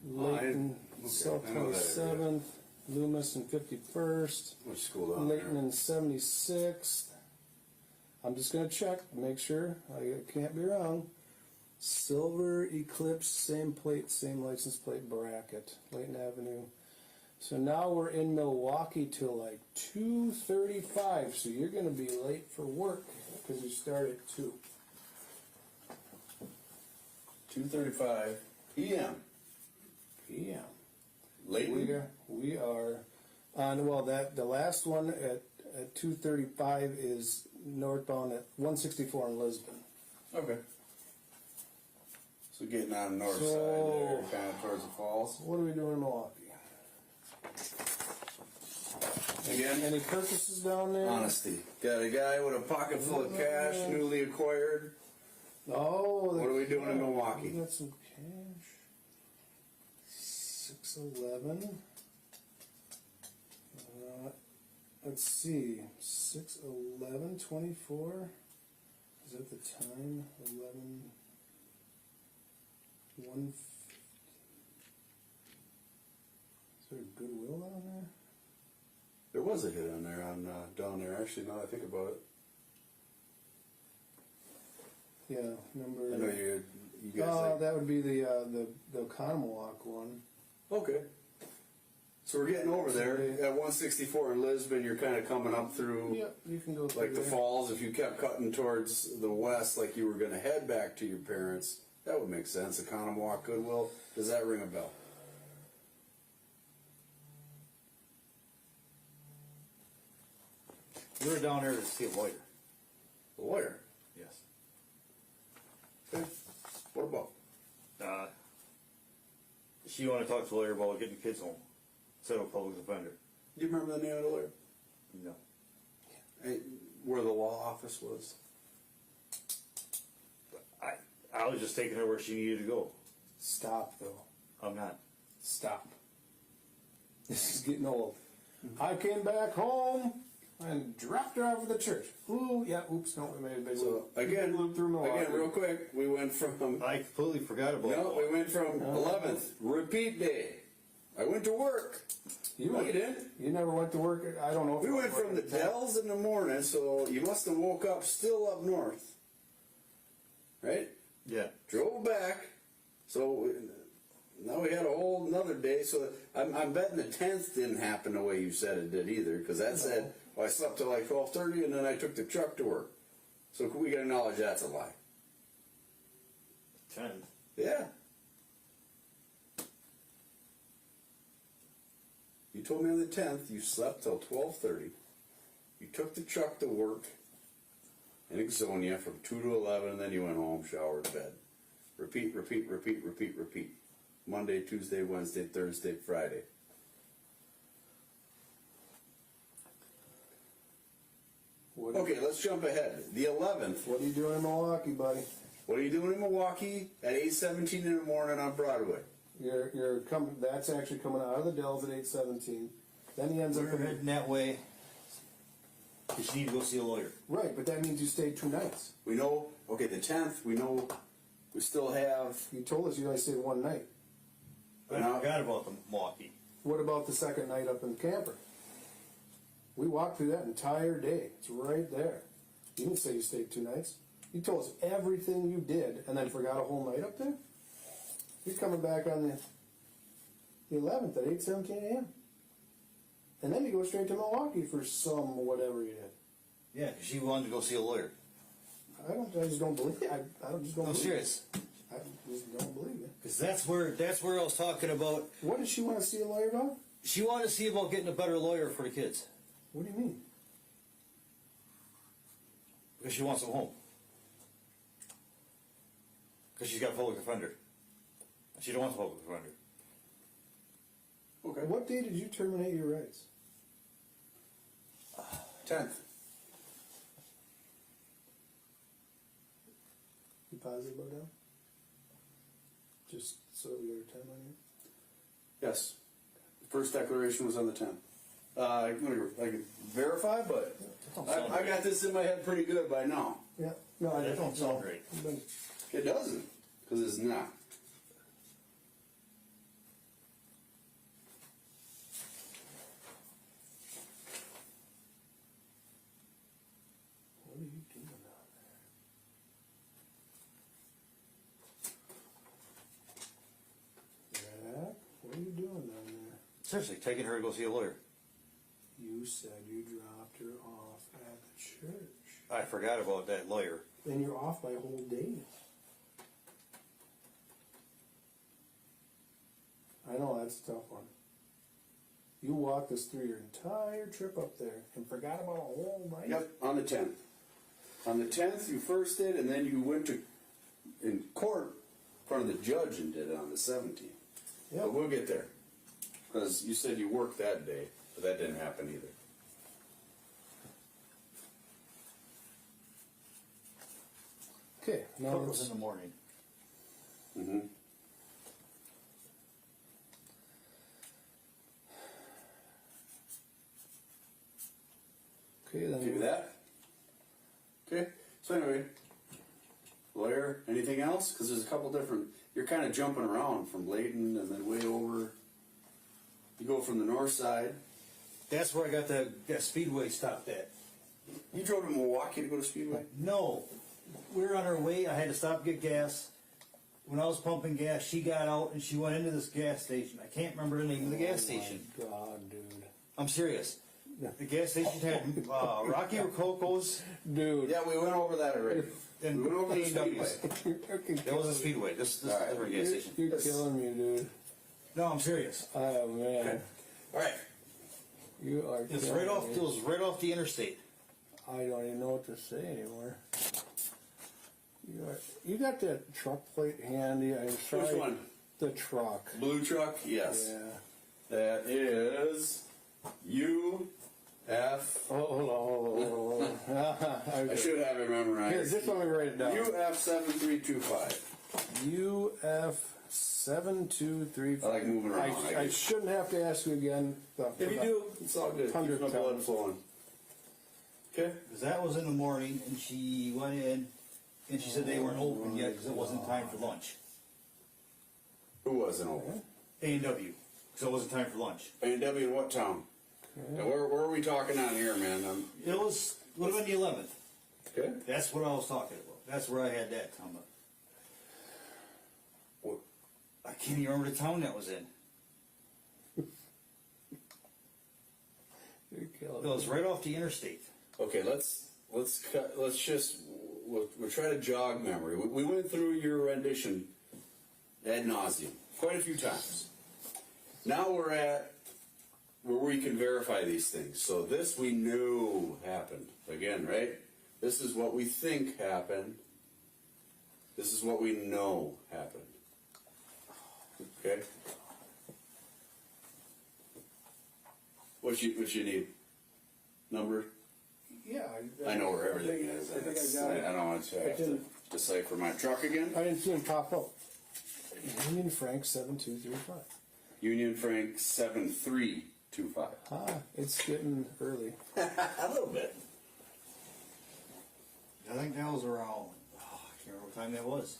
Layton okay, South I know that 27th, Loomis and 51st, Which school down Layton there? and 76th. I'm just going to check, make sure. I can't be wrong. Silver Eclipse, same plate, same license plate bracket, Layton Avenue. So now we're in Milwaukee till like 2:35. So you're going to be late for work because you start at 2 2:35 p.m. p.m. Lately. We are on. Well, the last one at 2:35 is northbound at 164 in Lisbon. Okay. So getting on the north So- side there, kind of towards the falls. What are we doing in Milwaukee? Again, Any purchases down there? honesty. Got a guy with a pocket full of cash, newly acquired. Oh, What are we doing in Milwaukee? We got some cash. 611. Let's see. 61124. Is that the time? 11. 1. Is there a Goodwill on there? was a hit on there on down there. Actually, now that I think about it, Yeah, number. I know you guys. Oh, like, that would be the Oconomowoc one. okay. So we're getting over there at 164 in Lisbon. You're kind of coming up through. Yep, you can go through Like the there. falls, if you kept cutting towards the west, like you were going to head back to your parents, that would make sense. Oconomowoc, Goodwill, does that ring a bell? We were down there to see a lawyer. The lawyer. Yes. Okay. What about? She wanted to talk to the lawyer about getting the kids home instead of a public defender. Do you remember the name of the lawyer? No. Hey, where the law office was? I was just taking her where she needed to go. Stop though. I'm not. Stop. This is getting old. I came back home and dropped her off at the church. Ooh, yeah, oops, no, we made a big So loop. again, Loop through Milwaukee. again, real quick, we went from I completely forgot about no, it. we went from 11th repeat day. I went to work. You No, went- you didn't. You never went to work. I don't know. If We you went from the worked at Dells in the morning, so you must have woke up still up north, right? Yeah. Drove back, so now we had a whole another day. So I'm betting the 10th didn't happen the way you said it did either, because that said well, I slept till like 12:30 and then I took the truck to work. So we can acknowledge that's a lie. 10. Yeah. You told me on the 10th you slept till 12:30. You took the truck to work in Exonia from 2 to 11, and then you went home, showered, bed. Repeat, repeat, repeat, repeat, repeat. Monday, Tuesday, Wednesday, Thursday, Friday. What, Okay, let's jump ahead. The 11th. what are you doing in Milwaukee, buddy? What are you doing in Milwaukee at 8:17 in the morning on Broadway? You're coming. That's actually coming out of the Dells at 8:17. Then he ends up We're heading that way. Because she needs to go see a lawyer. right, but that means you stayed 2 nights. We know, okay, the 10th, we know we still have. You told us you only stayed 1 night. I forgot about the Milwaukee. What about the second night up in the camper? We walked through that entire day. It's right there. You didn't say you stayed 2 nights. You told us everything you did and then forgot a whole night up there? You're coming back on the 11th at 8:17 a.m. And then you go straight to Milwaukee for some whatever you did. Yeah, 'cause she wanted to go see a lawyer. I just don't believe it. I don't just don't I'm believe serious. it. I just don't believe it. Because that's where I was talking about. What did she want to see a lawyer about? She wanted to see about getting a better lawyer for the kids. What do you mean? Because she wants them home. Because she's got a public defender. She don't want a public defender. Okay. What day did you terminate your rights? 10th. You positive about that? Just so we got a time on you. Yes. The first declaration was on the 10th. I can verify, but I got this in my head pretty good by now. Yeah. No, I That don't sound right. It doesn't, because it's not. What are you doing down there? Zach, what are you doing down there? Seriously, taking her to go see a lawyer. You said you dropped her off at the church. I forgot about that lawyer. Then you're off by a whole day. I know that's a tough one. You walked us through your entire trip up there and forgot about a whole night. Yep, on the 10th. On the 10th, you first did, and then you went to in court in front of the judge and did it on the 17th. Yep. But we'll get there. Because you said you worked that day, but that didn't happen either. Okay, now Court was let's, in the morning. Mm-hmm. okay, then Do that. Okay. So anyway, lawyer, anything else? Because there's a couple different. You're kind of jumping around from Layton and then way over. You go from the north side That's where I got that Speedway stopped at. You drove to Milwaukee to go to Speedway? No, we were on our way. I had to stop and get gas. When I was pumping gas, she got out and she went into this gas station. I can't remember the name of the gas station. Oh my God, dude. I'm serious. The gas station had Rocky Rococo's Dude. Yeah, we went over that already. and We went over the A&Ws. Speedway. That was a Speedway. This is a different gas station. You're killing me, dude. No, I'm serious. Oh man. All right. You are. It's killing right off. me. It was right off the interstate. I don't even know what to say anymore. You got that truck plate handy? I'm sorry. Which one? The truck. Blue truck? Yes. Yeah. That is UF. Oh, hold on. I should have it Here, memorized. just let me write it down. UF7325. UF 7235. I like moving around. I shouldn't have to ask you again. If you do, it's all good. Keeps 100 my blood times. flowing. Okay. Because that was in the morning, and she went in, and she said they weren't open yet because it wasn't time for lunch. Who wasn't open? A&W, because it wasn't time for lunch. A&W in what town? And where are we talking on here, man? It would have been the 11th. Okay. That's what I was talking about. That's where I had that come up. What? I can't even remember the town that was in. You're It killing was me. right off the interstate. Okay, let's just we'll try to jog memory. We went through your rendition ad nauseum quite a few times. Now we're at where we can verify these things. So this we knew happened again, right? This is what we think happened. This is what we know happened. Okay. What you need? Number? Yeah. I know where everything is. I think I got it. I don't want to have to decipher my truck again. I didn't see him pop up. Union Frank 7235. Union Frank 7325. Ah, it's getting early. A little bit. I think that was around, I can't remember what time that was.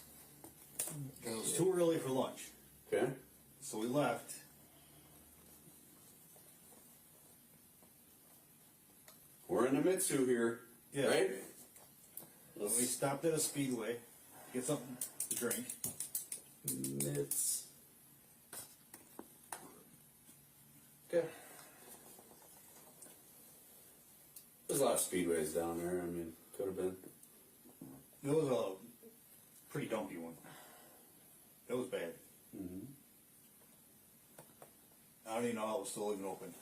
It was too early for lunch. Okay. So we left. We're in the Mitsu here. Yeah. Right? We stopped at a Speedway, get something to drink. Mitz. Okay. There's a lot of speedways down there. I mean, could have been. It was a pretty dumpy one. It was bad. Mm-hmm. I don't even know how it was still even open.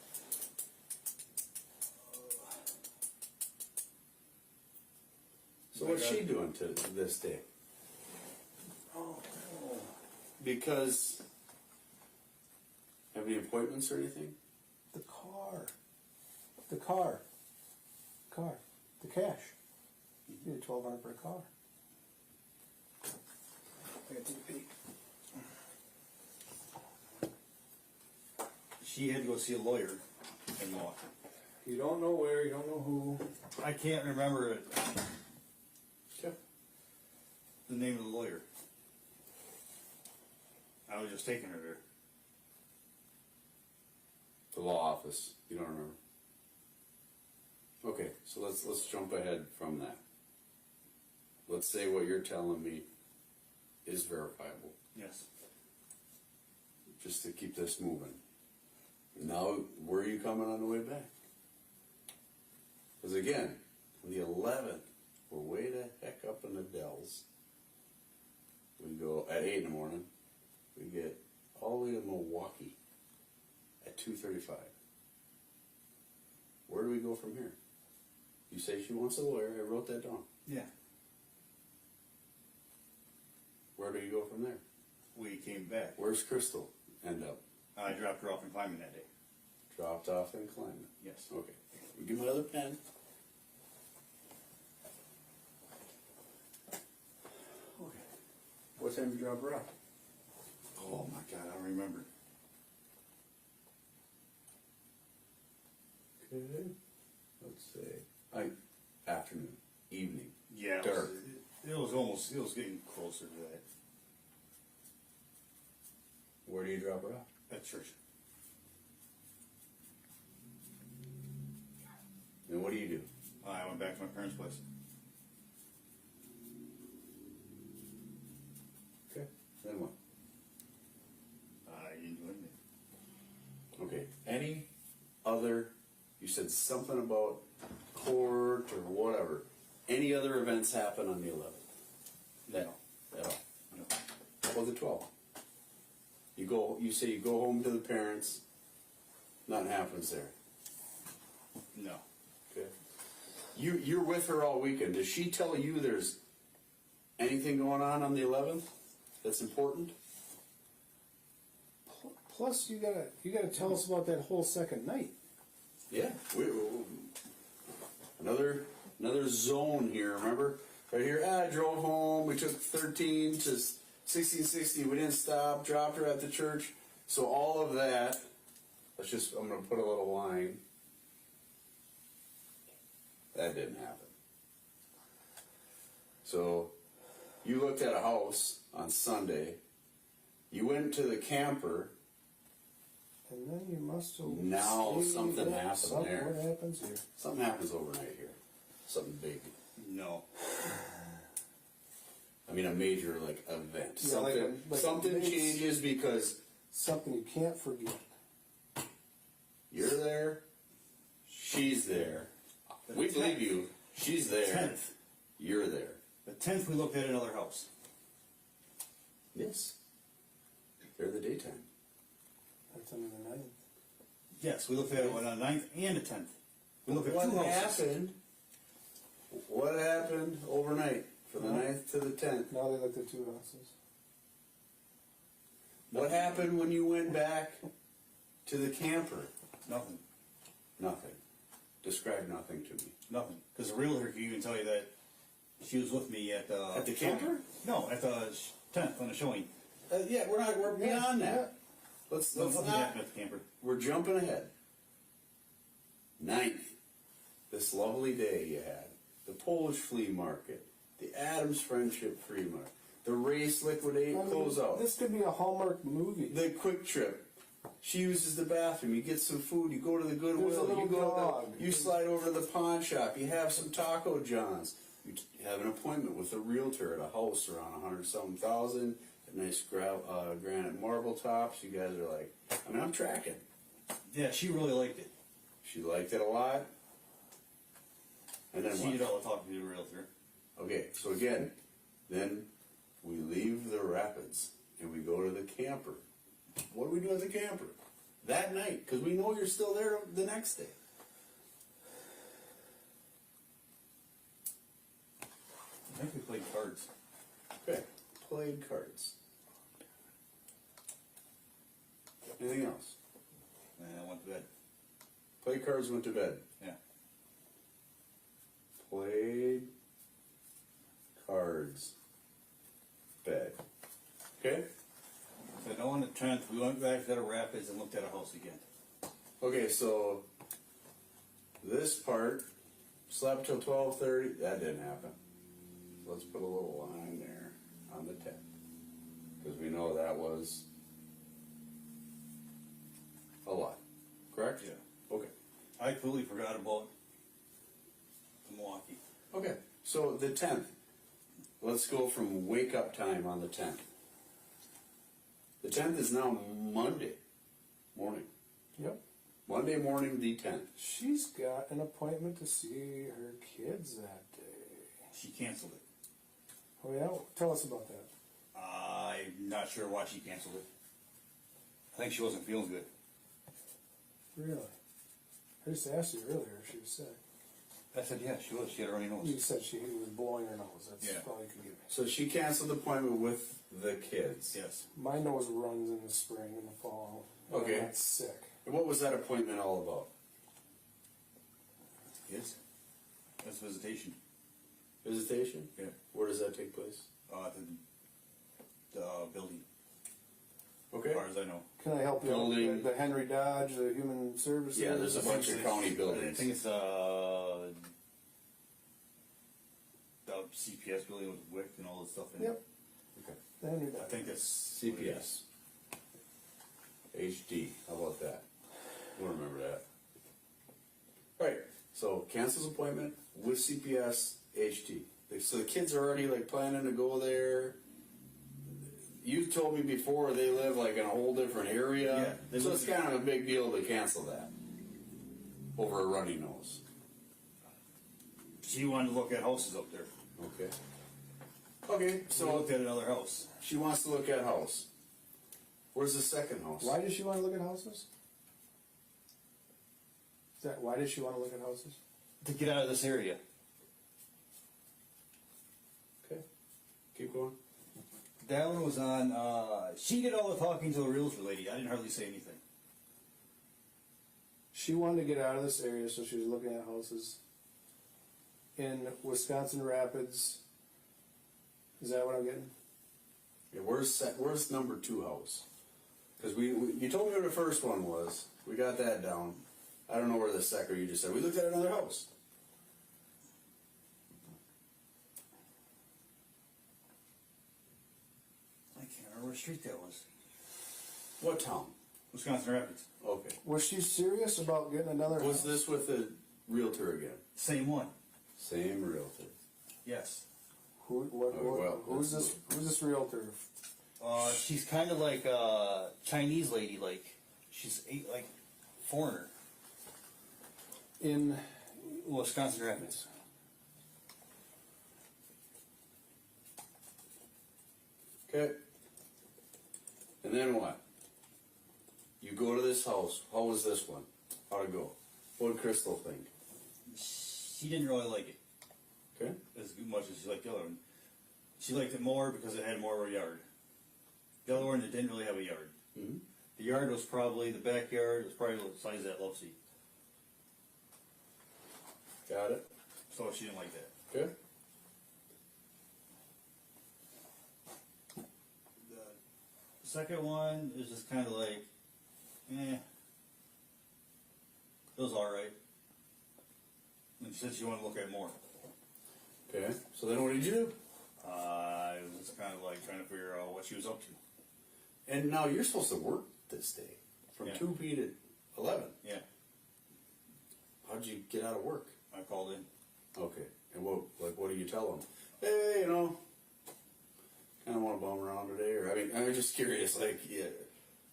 So what's she doing to this day? Because have any appointments or anything? The car. The car. Car. The cash. You need $1,200 for a car. I got to take a peek. She had to go see a lawyer in Milwaukee. You don't know where, you don't know who. I can't remember it, Okay. the name of the lawyer. I was just taking her there. The law office. You don't remember? Okay, so let's jump ahead from that. Let's say what you're telling me is verifiable, Yes. just to keep this moving. Now, where are you coming on the way back? Because again, on the 11th, we're way the heck up in the Dells. We go at 8 in the morning. We get all the way to Milwaukee at 2:35. Where do we go from here? You say she wants a lawyer. I wrote that down. Yeah. Where do you go from there? We came back. Where's Crystal end up? I dropped her off in climbing that day. Dropped off and climbing. Yes. Okay. You give me another pen. Okay. What time did you drop her off? Oh my God, I don't remember. Okay. Let's say afternoon, evening. Yeah. Dark. It was getting closer to that. Where do you drop her off? At church. what do you do? I went back to my parents' place. Okay. Then what? I didn't do anything. Okay. Any other, you said something about court or whatever. Any other events happen on the 11th? No. At all? No. How about the 12th? You say you go home to the parents, nothing happens there. No. Okay. You're with her all weekend. Does she tell you there's anything going on the 11th that's important? Plus, you gotta tell us about that whole second night. Yeah. Another zone here. Remember, right here. I drove home. We took 13 to 1660. We didn't stop. Dropped her at the church. So all of that. I'm going to put a little line. That didn't happen. So you looked at a house on Sunday. You went to the camper. And then you must have. Now something happened there. What happens here? Something happens overnight here. Something big. No. I mean, a major event. Yeah, Something major- changes because Something you can't forget. you're there, she's there. We believe you. She's there. 10th. You're there. The 10th, we looked at another house. Yes. They're the daytime. That's under the 9th. Yes, we looked at it on the 9th and the 10th. We looked at What two houses. happened? What happened overnight from the 9th to the 10th? Now they looked at two houses. What happened when you went back to the camper? Nothing. Nothing. Describe nothing to me. Nothing. Because the realtor can even tell you that she was with me at the... At the camper? No, at the 10th on the showing. Yeah, we're beyond that. Let's Nothing not. happened at the camper. We're jumping ahead. 9th, this lovely day you had, the Polish flea market, the Adams Friendship Flea Market, the race liquidate closeout, This could be a Hallmark movie. the Quick Trip. She uses the bathroom. You get some food. You go to the There's a Goodwill. little You go dog. you slide over to the pawn shop. You have some Taco Johns. You have an appointment with a realtor at a house around 100-something thousand. A nice granite marble tops. You guys are like, I'm tracking. Yeah, she really liked it. She liked it a lot. And then She what? did all the talking to the realtor. Okay, so again, then we leave the rapids and we go to the camper. What do we do at the camper? That night, because we know you're still there the next day. I think we played cards. Okay, played cards. Anything else? And I went to bed. Played cards, went to bed. Yeah. Played cards, bed. Okay? So no on the 10th, we went back to the rapids and looked at a house again. Okay, so this part, slept till 12:30, that didn't happen. Let's put a little line there on the 10th. Because we know that was a lot. Correct? Yeah. Okay. I completely forgot about Milwaukee. Okay, so the 10th. Let's go from wake up time on the 10th. The 10th is now Monday morning. Yep. Monday morning, the 10th. She's got an appointment to see her kids that day. She canceled it. Oh yeah? Tell us about that. I'm not sure why she canceled it. I think she wasn't feeling good. Really? I just asked you earlier if she was sick. I said, yeah, she was. She had a runny You nose. said she was blowing her nose. That's Yeah. all you could give me. So she canceled the appointment with the kids. Yes. My nose runs in the spring and the fall. Okay. I'm not sick. And what was that appointment all about? Yes. That's visitation. Visitation? Yeah. Where does that take place? The building, Okay. as far as I know. Can I help you? Building. The Henry Dodge, the Human Services. Yeah, there's a bunch of county I buildings. think it's the CPS building with WIC and all this stuff in it. Yep. Okay. The Henry I Dodge. think that's CPS. HD. How about that? We'll remember that. All right. So cancels appointment with CPS HT. So the kids are already like planning to go there. You told me before they live like in a whole different area. Yeah, they so live- it's kind of a big deal to cancel that over a runny nose. She wanted to look at houses up there. Okay. Okay, So I so looked at another house. she wants to look at house. Where's the second house? Why does she want to look at houses? Why does she want to look at houses? To get out of this area. Okay. Keep going. That one was on, she did all the talking to the realtor lady. I didn't hardly say anything. She wanted to get out of this area, so she was looking at houses in Wisconsin Rapids. Is that what I'm getting? Yeah, where's number 2 house? Because you told me where the first one was. We got that down. I don't know where the second you just said. We looked at another house. I can't remember what street that was. What town? Wisconsin Rapids. Okay. Was she serious about getting another Was house? this with the realtor again? Same one. Same realtor. Yes. Who's this realtor? She's kind of like a Chinese lady, like she's like foreigner. In Wisconsin Rapids. Okay. And then what? You go to this house. How was this one? How'd it go? What did Crystal think? She didn't really like it Okay. as much as she liked the other one. She liked it more because it had more of a yard. The other one, it didn't really have a yard. Mm-hmm. The yard was probably, the backyard was probably the size of that love seat. Got it. So she didn't like that. Okay. The second one is just kind of like, it was alright. And she said she wanted to look at more. Okay. So then what did you do? It was kind of like trying to figure out what she was up to. And now you're supposed to work this day from Yeah. 2 to 11. Yeah, How'd you get out of work? I called in. Okay. And what do you tell them? Hey, kind of want to bum around today, or I'm just curious. Like, yeah,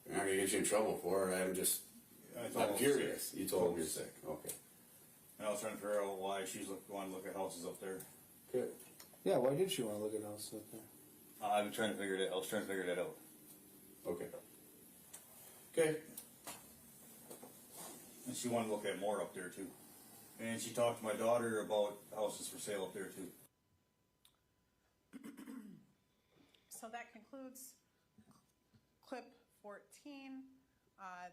I'm not gonna get you in trouble for it. I'm curious. You told them you're sick. Okay. And I was trying to figure out why she's wanting to look at houses up there. Good. Yeah, why did she want to look at houses up there? I was trying to figure that out. Okay. Okay. And she wanted to look at more up there too. And she talked to my daughter about houses for sale up there too. So that concludes clip 14.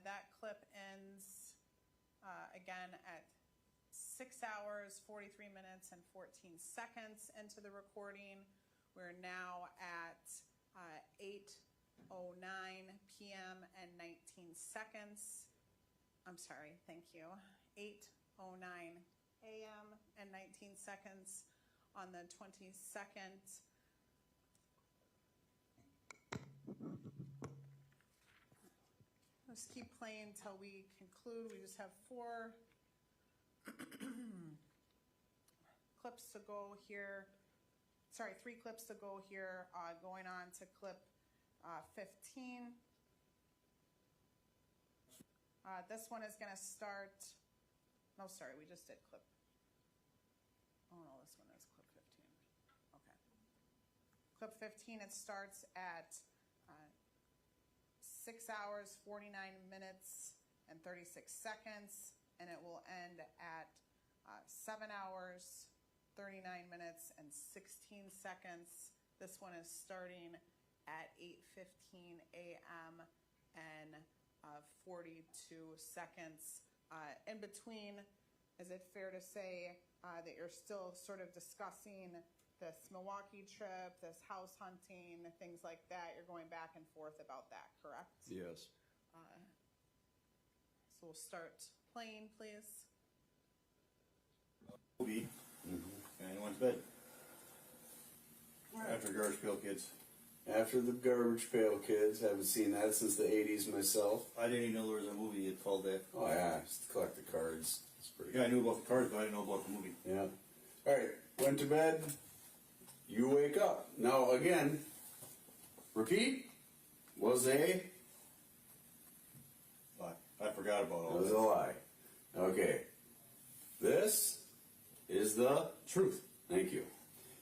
That clip ends again at 6 hours, 43 minutes, and 14 seconds into the recording. We're now at 8:09 p.m. and 19 seconds. I'm sorry, thank you. 8:09 a.m. and 19 seconds on the 22nd. Let's keep playing until we conclude. We just have 4 clips to go here. Sorry, 3 clips to go here. Going on to clip 15. This one is going to start. No, sorry, we just did clip. Oh no, this one is clip 15. Okay. Clip 15, it starts at 6 hours, 49 minutes, and 36 seconds, and it will end at 7 hours, 39 minutes, and 16 seconds. This one is starting at 8:15 a.m. and 42 seconds. In between, is it fair to say that you're still sort of discussing this Milwaukee trip, this house hunting, things like that? You're going back and forth about that, correct? Yes. So we'll start playing, please. Movie. And he went to bed. After Garbage Pail Kids. After the Garbage Pail Kids, haven't seen that since the 80s myself. I didn't even know there was a movie called that. Oh yeah, just collect the cards. That's pretty Yeah, I knew about the cars, but I didn't know about the movie. Yeah. All right. Went to bed. You wake up. Now again. Repeat. Was a. I forgot about all It was that. a lie. Okay. This is the truth. Thank you.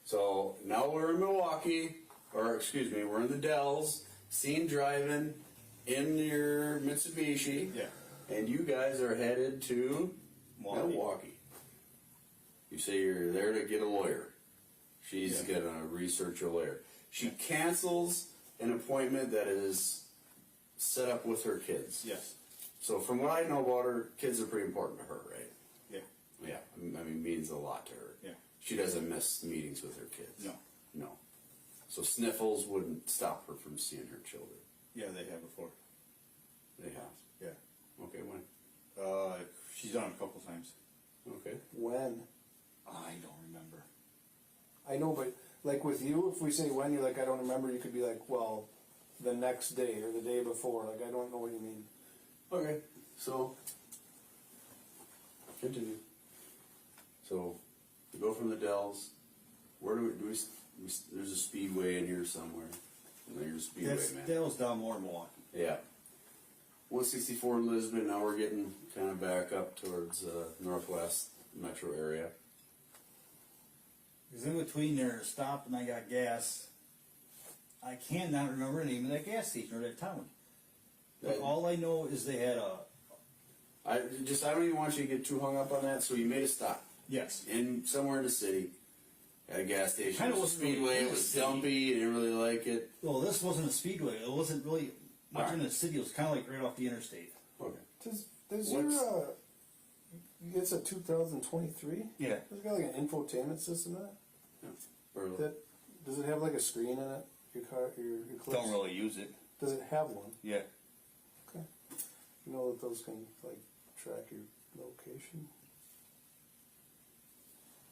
So now we're in Milwaukee, or excuse me, we're in the Dells, seen driving in your Mitsubishi. Yeah. And you guys are headed to Milwaukee. You say you're there to get a lawyer. She's gonna research a lawyer. She cancels an appointment that is set up with her kids. Yes. So from what I know about her, kids are pretty important to her, right? Yeah. Yeah, I mean, means a lot to her. Yeah. She doesn't miss meetings with her kids. No. No. So sniffles wouldn't stop her from seeing her children. Yeah, they have before. They have. Yeah. Okay, when? She's done it a couple times. Okay. When? I don't remember. I know, but like with you, if we say when, you're like, I don't remember, you could be like, well, the next day or the day before. Like, I don't know what you mean. Okay, so continue. So we go from the Dells. Where do we there's a speedway in here somewhere. There's a speedway, man. That was down more in Milwaukee. Yeah. 164 in Lisbon. Now we're getting kind of back up towards northwest metro area. Because in between there, stopped and I got gas. I cannot remember the name of that gas station or that town. But all I know is they had a. I don't even want you to get too hung up on that. So you made a stop Yes. in somewhere in the city at a gas station. Kinda It was a wasn't really speedway. in It the was city. dumpy. You didn't really like it. Well, this wasn't a speedway. It wasn't really much in Alright. the city. It was kind of like right off the interstate. Okay. Does What's- your, it's a 2023? Yeah. Does it got like an infotainment system in it? Or- Does it have like a screen in it? Your car, your clips? Don't really use it. Does it have one? Yeah. Okay. You know that those can like track your location?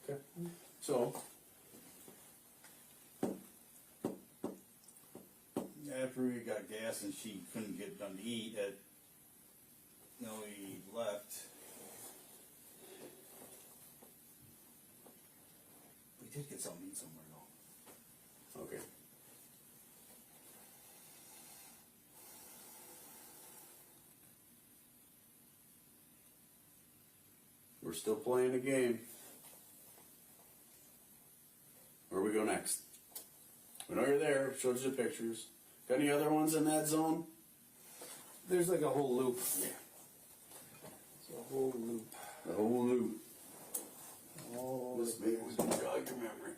Okay. So After we got gas and she couldn't get done to eat, we left. We did get something to eat somewhere though. okay. We're still playing a game. Where we go next? We know you're there. Showed you the pictures. Got any other ones in that zone? There's like a whole loop. Yeah. It's a whole loop. The whole loop. All This maybe we can jog your memory.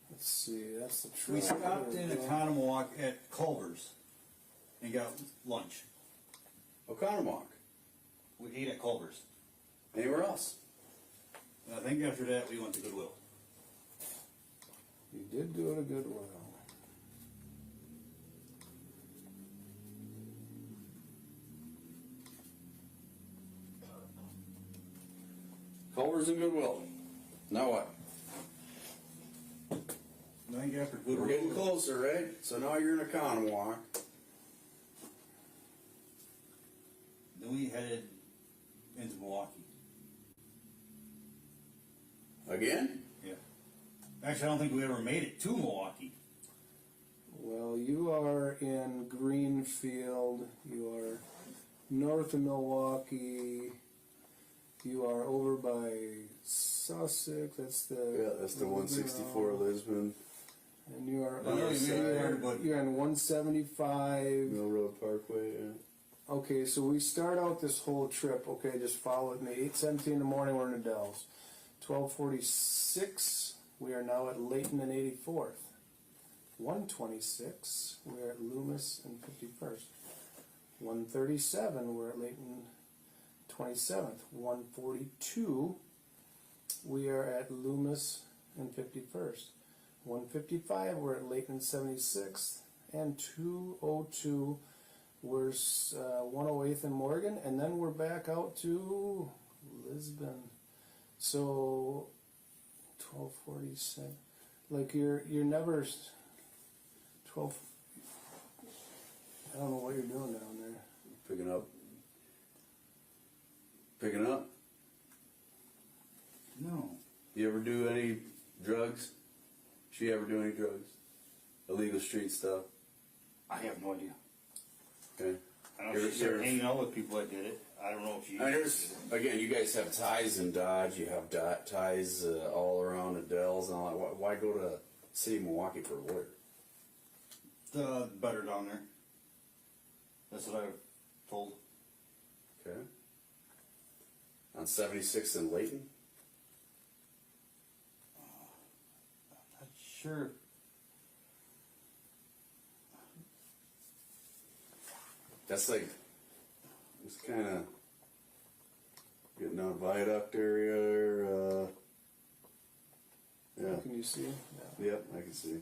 Let's see, that's the truth. We stopped in Economowoc at Culver's and got lunch. Oconomowoc. We ate at Culver's. Anywhere else? And I think after that we went to Goodwill. You did go to Goodwill. Culver's and Goodwill. Now what? I think after We're getting Goodwill. closer, right? So now you're in Oconomowoc. Then we headed into Milwaukee. Again? Yeah. Actually, I don't think we ever made it to Milwaukee. Well, you are in Greenfield. You are north of Milwaukee. You are over by Sussex. That's the That's the 164 Lisbon. And you are Oh, yeah, you made it, but- you're on 175. Mill Road Parkway. Yeah. Okay, so we start out this whole trip. Okay, just follow with me. 8:17 in the morning, we're in the Dells. 12:46, we are now at Layton and 84th. 1:26, we're at Loomis and 51st. 1:37, we're at Layton 27th. 1:42, we are at Loomis and 51st. 1:55, we're at Layton 76th. And 2:02, we're 108th and Morgan, and then we're back out to Lisbon. So 12:46. Like you're never 12. I don't know what you're doing down there. Picking up. Picking up. ever do any drugs? She ever do any drugs? Illegal street stuff? I have no idea. Okay. I know she started hanging out with people that did it. I don't know if you. I mean, again, you guys have ties in Dodge. You have ties all around Adele's and all that. Why go to city of Milwaukee for a lawyer? The better down there. That's what I was told. Okay. On 76th and Layton? Not sure. That's like, it's kind of getting down viaduct area. Yeah. Can you see? Yep, I can see.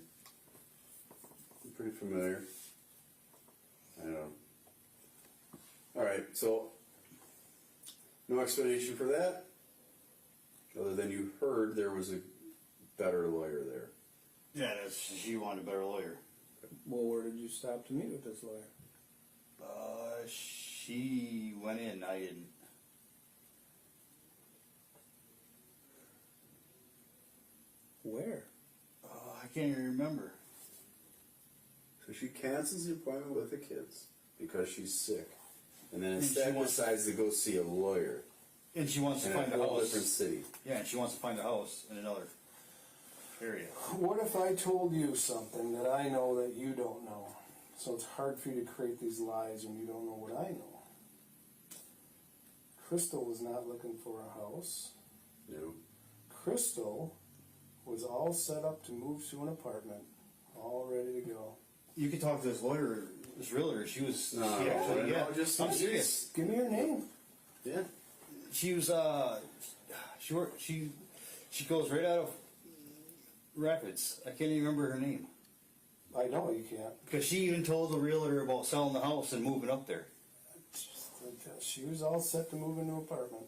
I'm pretty familiar. I know. All right, so no explanation for that, other than you heard there was a better lawyer there. Yeah, she wanted a better lawyer. Well, where did you stop to meet with this lawyer? She went in. I didn't. Where? I can't even remember. So she cancels the appointment with the kids because she's sick, and then And she instead wants- decides to go see a lawyer And she wants to in find a a whole house. different city. Yeah, and she wants to find a house in another area. What if I told you something that I know that you don't know? So it's hard for you to create these lies when you don't know what I know. Crystal was not looking for a house. No. Crystal was all set up to move to an apartment, all ready to go. You could talk to this lawyer, this realtor. She was. No, she actually, no, yeah. just- I'm serious. Give me your name. Yeah. She was. She goes right out of Rapids. I can't even remember her name I know you can't. because she even told the realtor about selling the house and moving up there. She was all set to move into an apartment.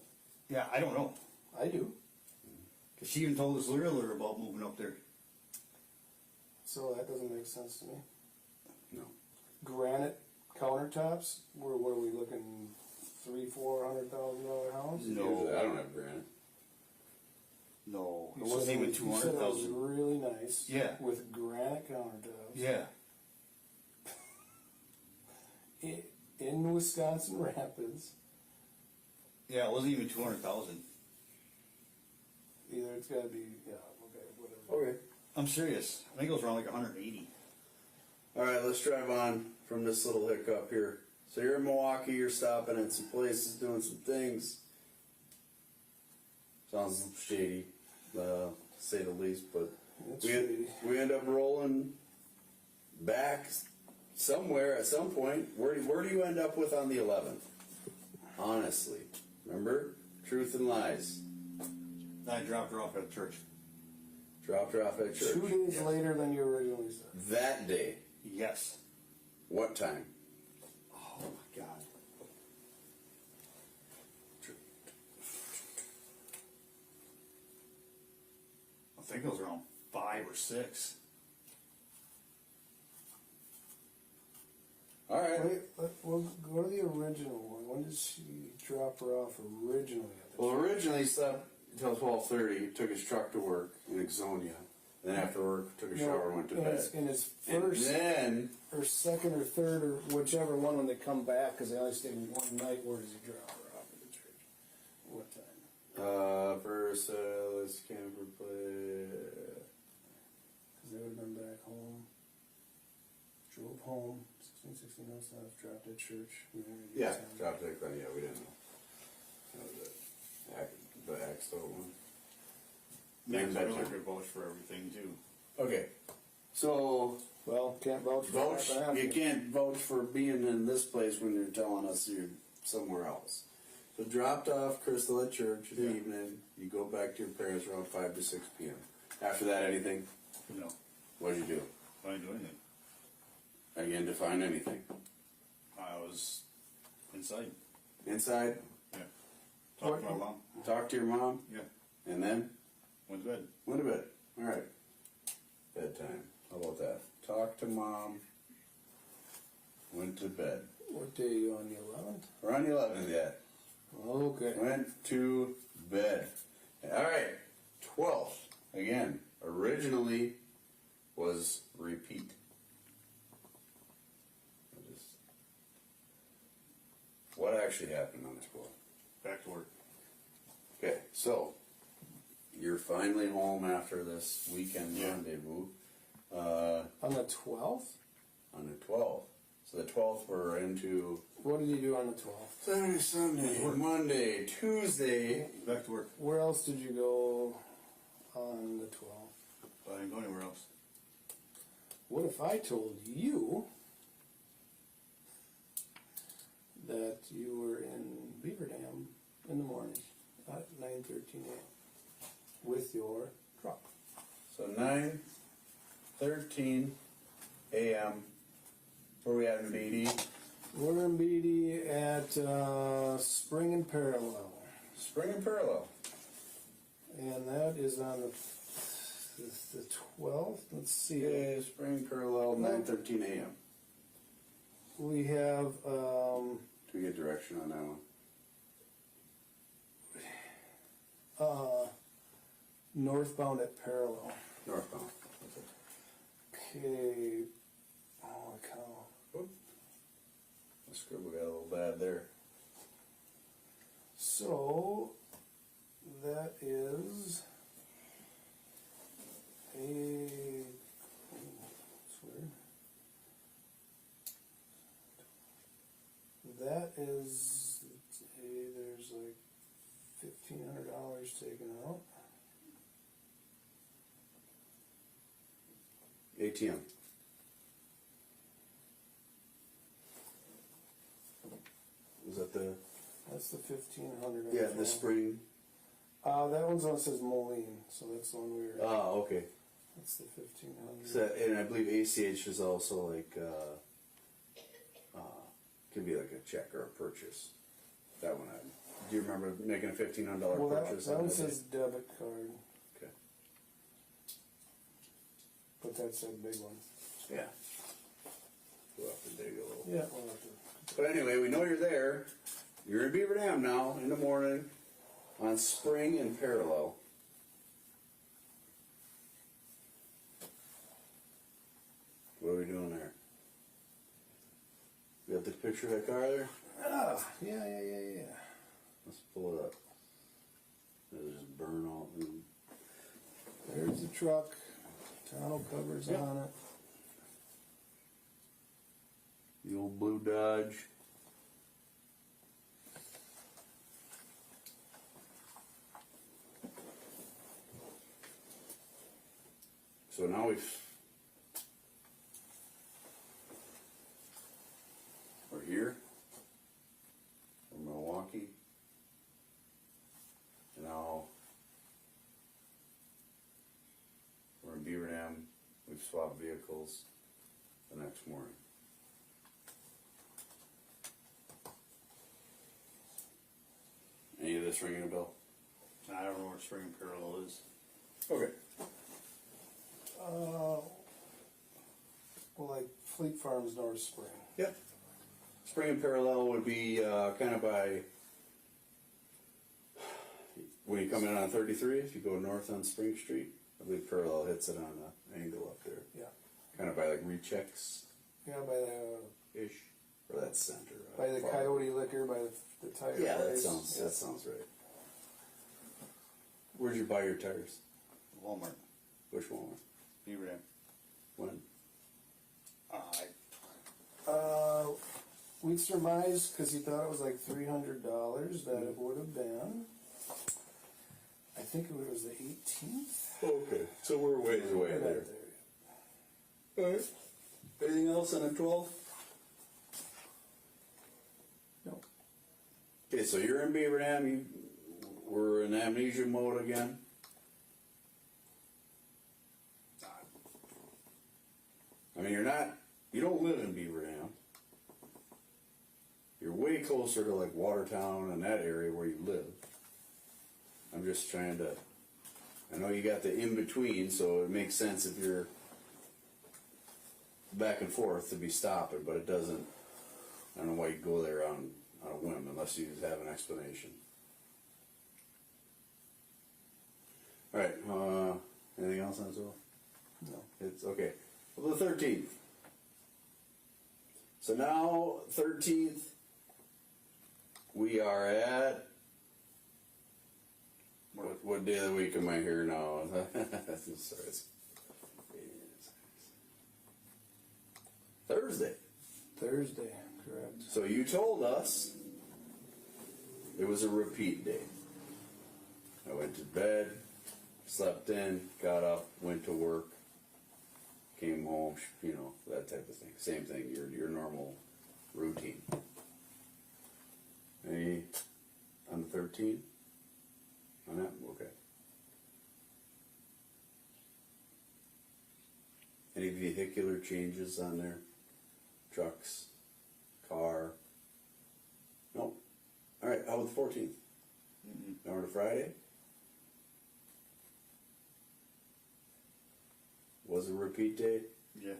Yeah, I don't know I do. because she even told this realtor about moving up there. So that doesn't make sense to me. No. Granite countertops. What are we looking? $300,000-$400,000 house? No. I don't have granite. No, it You wasn't said even you said it was 200,000. really nice. Yeah. With granite countertops. Yeah, In Wisconsin Rapids. yeah, it wasn't even 200,000. Either it's got to be, yeah, okay, whatever. Okay. I'm serious. I think it was around like 180. All right, let's drive on from this little hiccup here. So you're in Milwaukee, you're stopping at some places, doing some things. Sounds shady, to say the least, but It's shady. we end up rolling back somewhere at some point. Where do you end up with on the 11th? Honestly, remember? Truth and lies. I dropped her off at church. Dropped her off at church. 2 days later than you originally said. That day. Yes. What time? Oh my God. I think it was around 5 or 6. All right. Wait, we'll go to the original one. When did she drop her off originally? At the Well, originally he slept until 12:30. Took his truck to work in Exonia. Then after work, took a shower, and went to bed. In his And first then or second or third or whichever one when they come back, because they only stayed one night. Where does he drop her off at the church? What time? first let's camper play. Because they would have been back home. Drove home. 1660 North South. Dropped at church. We didn't really Yeah, get time. dropped it. Then yeah, we didn't know. That was it. The Axel one. Matt's bedtime. really good vouch for everything too. Okay, so Well, can't vouch for vouch. what happened. You can't vouch for being in this place when you're telling us you're somewhere else. So dropped off Crystal at church in the evening. You go back to your parents around 5 to 6 p.m. After that, anything? No, What did you do? I didn't do anything. Again, define anything. I was inside. Inside, Yeah. Talked to my mom. talk to your mom, Yeah. and then Went to bed. went to bed. All right. Bedtime. How about that? Talk to mom. Went to bed. What day are you on the 11th? We're on the 11th yet. Okay. Went to bed. All right. 12th, again, originally was repeat. What actually happened on the 12th? Back to work. Okay, so you're finally home after this weekend rendezvous On the 12th? on the 12th. So the 12th we're into What did you do on the 12th? Saturday, Sunday, Monday, Tuesday. Back to work. Where else did you go on the 12th? I didn't go anywhere else. What if I told you that you were in Beaver Dam in the morning at 9:13 a.m. with your truck? So 9:13 a.m. Where we at in BD? We're in BD at Spring and Parallel, Spring and Parallel. and that is on the 12th. Let's see. Yeah, Spring Parallel, 9:13 a.m. We have Do we get direction on that one? northbound at Parallel. Northbound. Okay. Holy cow. The scribble got a little bad there. So that is that's weird. That is there's like $1,500 taken out. ATM. Was that the? That's the 1,500. Yeah, the spring. That one's on says Moline, so that's the one we were. Oh, okay. That's the 1,500. So, and I believe ACH is also like, could be like a check or a purchase. That one, do you remember making a $1,500 Well, purchase? that on one that says day? debit card, Okay. but that's a big one. Yeah. We'll have to dig a little. Yeah, we'll have to. But anyway, we know you're there. You're in Beaver Dam now in the morning on Spring and Parallel. What are we doing there? You got the picture of that car there? Yeah. Let's pull it up. It'll just burn all. There's the truck. Tonneau covers Yep. on it. The old blue Dodge. So now we're here. We're Milwaukee. And now we're in Beaver Dam. We've swapped vehicles the next morning. Any of this ringing a bell? I don't know where Spring and Parallel is. Okay. Well, like Fleet Farms North Spring. Yep. Spring and Parallel would be kind of by, when you come in on 33, if you go north on Spring Street, I believe Parallel hits it on the angle up there. Yeah. Kind of by like Rechecks-ish, Yeah, by the or that center. Coyote Liquor, by the tire Yeah, that place. sounds right. Where'd you buy your tires? Walmart. Which Walmart? Beaver Dam. When? We surmised, because he thought it was like $300, that it would have been, I think it was the 18th. Okay, so we're ways away We're not there. yet. All right. Anything else on the 12th? No. Okay, so you're in Beaver Dam. We're in amnesia mode again. I mean, you don't live in Beaver Dam. You're way closer to like Watertown and that area where you live. I'm just trying to, I know you got the in-between, so it makes sense if you're back and forth to be stopping, but it doesn't, I don't know why you go there on a whim unless you have an explanation. Alright, anything else on Zoom? No. It's okay. Well, the 13th. So now, 13th, we are at. What day of the week am I here now? Sorry, it's Thursday. Thursday, correct. So you told us it was a repeat day. I went to bed, slept in, got up, went to work, came home, you know, that type of thing. Same thing, your normal routine. Any on the 13th? On that? Okay. Any vehicular changes on there? Trucks? Car? No. Alright, how about the 14th? Remember the Friday? Was it a repeat date? Yeah.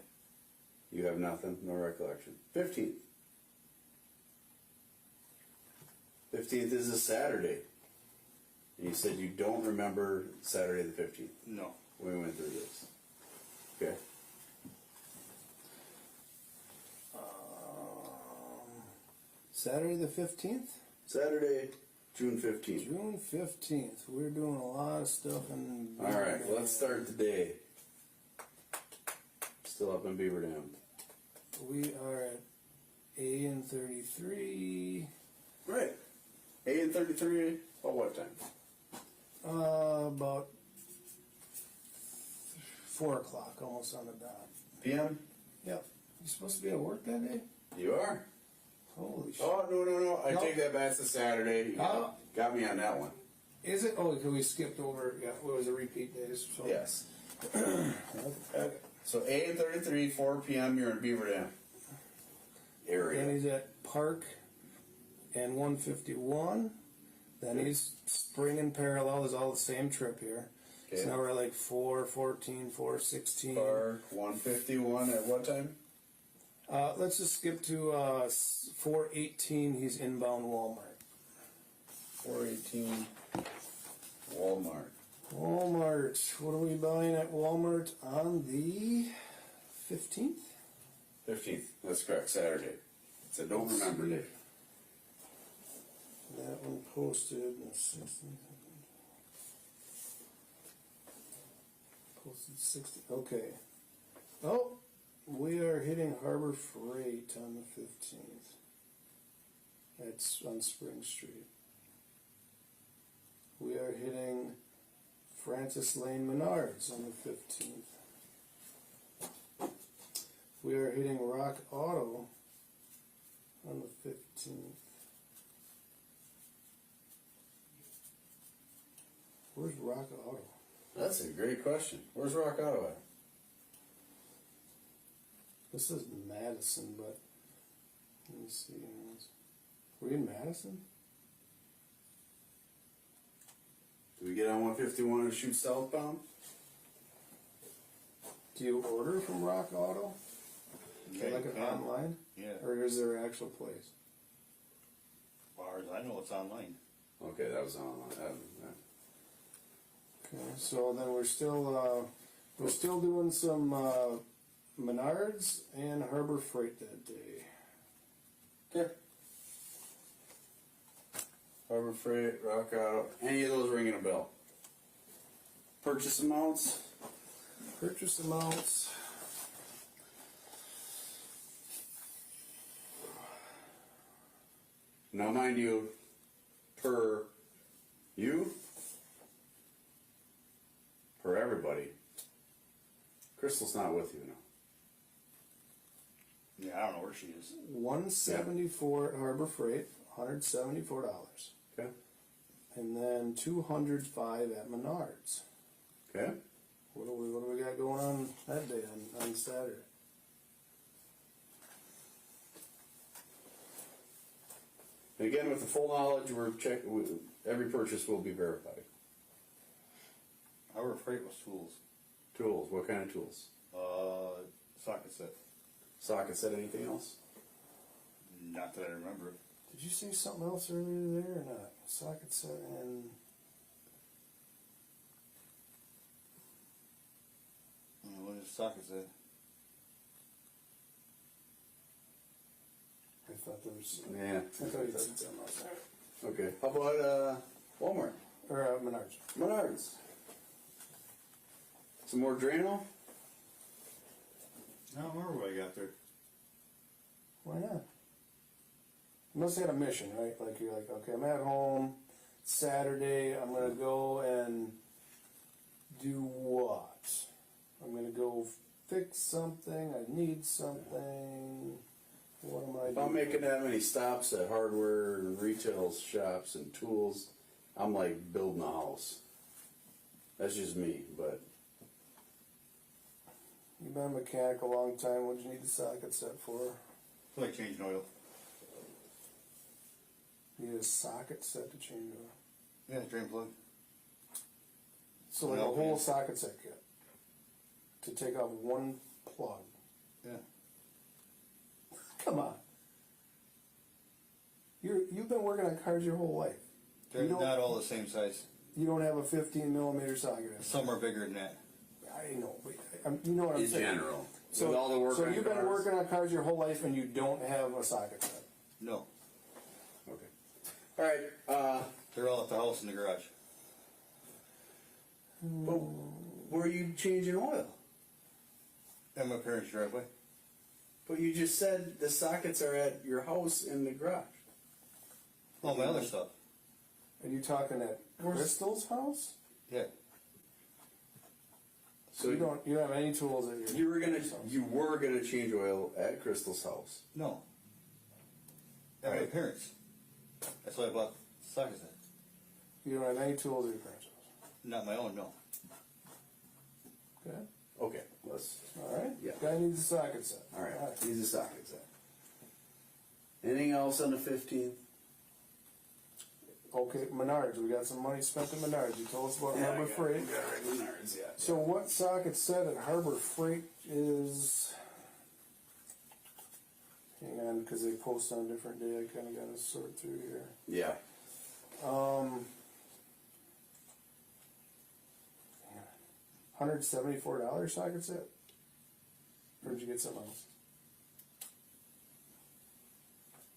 You have nothing, no recollection. 15th. 15th is a Saturday. And you said you don't remember Saturday the 15th. No. We went through this. Okay. Saturday the 15th? Saturday, June 15th. June 15th. We're doing a lot of stuff in. Alright, let's start the day. Still up in Beaver Dam. We are at A and 33. Right. 8 and 33, about what time? About 4 o'clock, almost on the dot. PM? Yep. You supposed to be at work that day? You are. Holy shit. Oh, no. I No. take that back. It's a Saturday. You got me on that one. Is it? Oh, because we skipped over. Yeah, it was a repeat days. So. Yes. Okay. So 8 and 33, 4 p.m. You're in Beaver Dam area. Then he's at Park and 151. Then he's springing parallel. Is all the same trip here. Okay. So now we're at like 414, 416. Park 151 at what time? Let's just skip to 418. He's inbound Walmart. 418 Walmart. Walmart. What are we buying at Walmart on the 15th? 15th. That's correct. Saturday. It's a don't remember day. That one posted the 16th. Posted 60. Okay. Oh, we are hitting Harbor Freight on the 15th. That's on Spring Street. We are hitting Francis Lane Menards on the 15th. We are hitting Rock Auto on the 15th. Where's Rock Auto? That's a great question. Where's Rock Auto at? This is Madison, but let me see. Were you in Madison? Do we get on 151 and shoot southbound? Do you order from Rock Auto? Yeah, Like you an can. online? Yeah. Or is there an actual place? As far as I know, it's online. Okay, that was online. Okay, so then we're still doing some Menards and Harbor Freight that day. Okay. Harbor Freight, Rock Auto, any of those ringing a bell? Purchase amounts? Purchase amounts. Now, mind you, per everybody, Crystal's not with you now. Yeah, I don't know where she is. $174 at Harbor Freight, $174. Okay. And then $205 at Menards. Okay. What do we got going on that day on Saturday? And again, with the full knowledge, every purchase will be verified. Our freight was tools. Tools, what kind of tools? Socket set. Socket set, anything else? Not that I remember. Did you say something else earlier there or not? Socket set and What does socket say? I thought there was. Yeah. I thought you said something else. Okay. How about Walmart? Or Menards. Menards. Some more Drano? I don't remember what I got there. Why not? You must have had a mission, right? Like you're like, okay, I'm at home. Saturday, I'm gonna go and do what? I'm gonna go fix something. I need something. What am I If doing? I'm making that many stops at hardware and retail shops and tools, I'm like building a house. That's just me, but You've been a mechanic a long time. What do you need the socket set for? I like changing oil. You need a socket set to change oil. Yeah, drain plug. So like a Oil whole pan. socket set kit to take off one plug. Yeah. Come on. You've been working on cars your whole life. They're You don't- not all the same size. You don't have a 15 millimeter socket. Some are bigger than that. I know, but you know what I'm in saying. general, So, with all the work so on you've been cars- working on cars your whole life and you don't have a socket set. No. Okay. All right. They're all at the house in the garage. But where are you changing oil? At my parents' driveway. But you just said the sockets are at your house in the garage. All my other stuff. Are you talking at Crystal's house? Yeah. So you don't have any tools at your you were gonna change oil at Crystal's house. No. At my parents. That's why I bought sockets at. You don't have any tools at your parents' house. Not my own, no. Okay. Okay. Let's. All right. Yeah. Guy needs a socket set. All right. These are sockets. Anything else on the 15th? Okay, Menards. We got some money spent at Menards. You told us about Harbor Freight. Yeah. So what socket set at Harbor Freight is? Hang on, because they post on a different day. I kind of got to sort through here. Yeah. $174 socket set? Or did you get something else?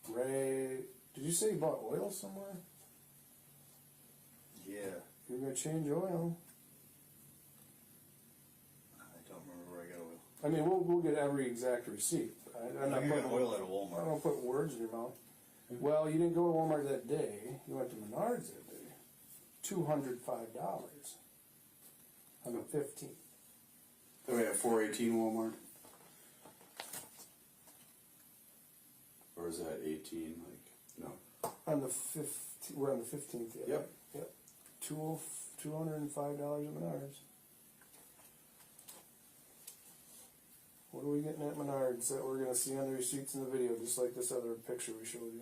Ray, did you say you bought oil somewhere? Yeah. You're going to change oil. I don't remember where I got oil. I mean, we'll get every exact receipt. I'm not I got putting oil at a I Walmart. don't put words in your mouth. Well, you didn't go to Walmart that day. You went to Menards that day. $205 on the 15th. Are we at 418 Walmart? Or is that 18? Like, no. On the 15th, we're on the 15th. Yeah. Yep. Yep. $205 at Menards. What are we getting at Menards that we're going to see on the receipts in the video, just like this other picture we showed you?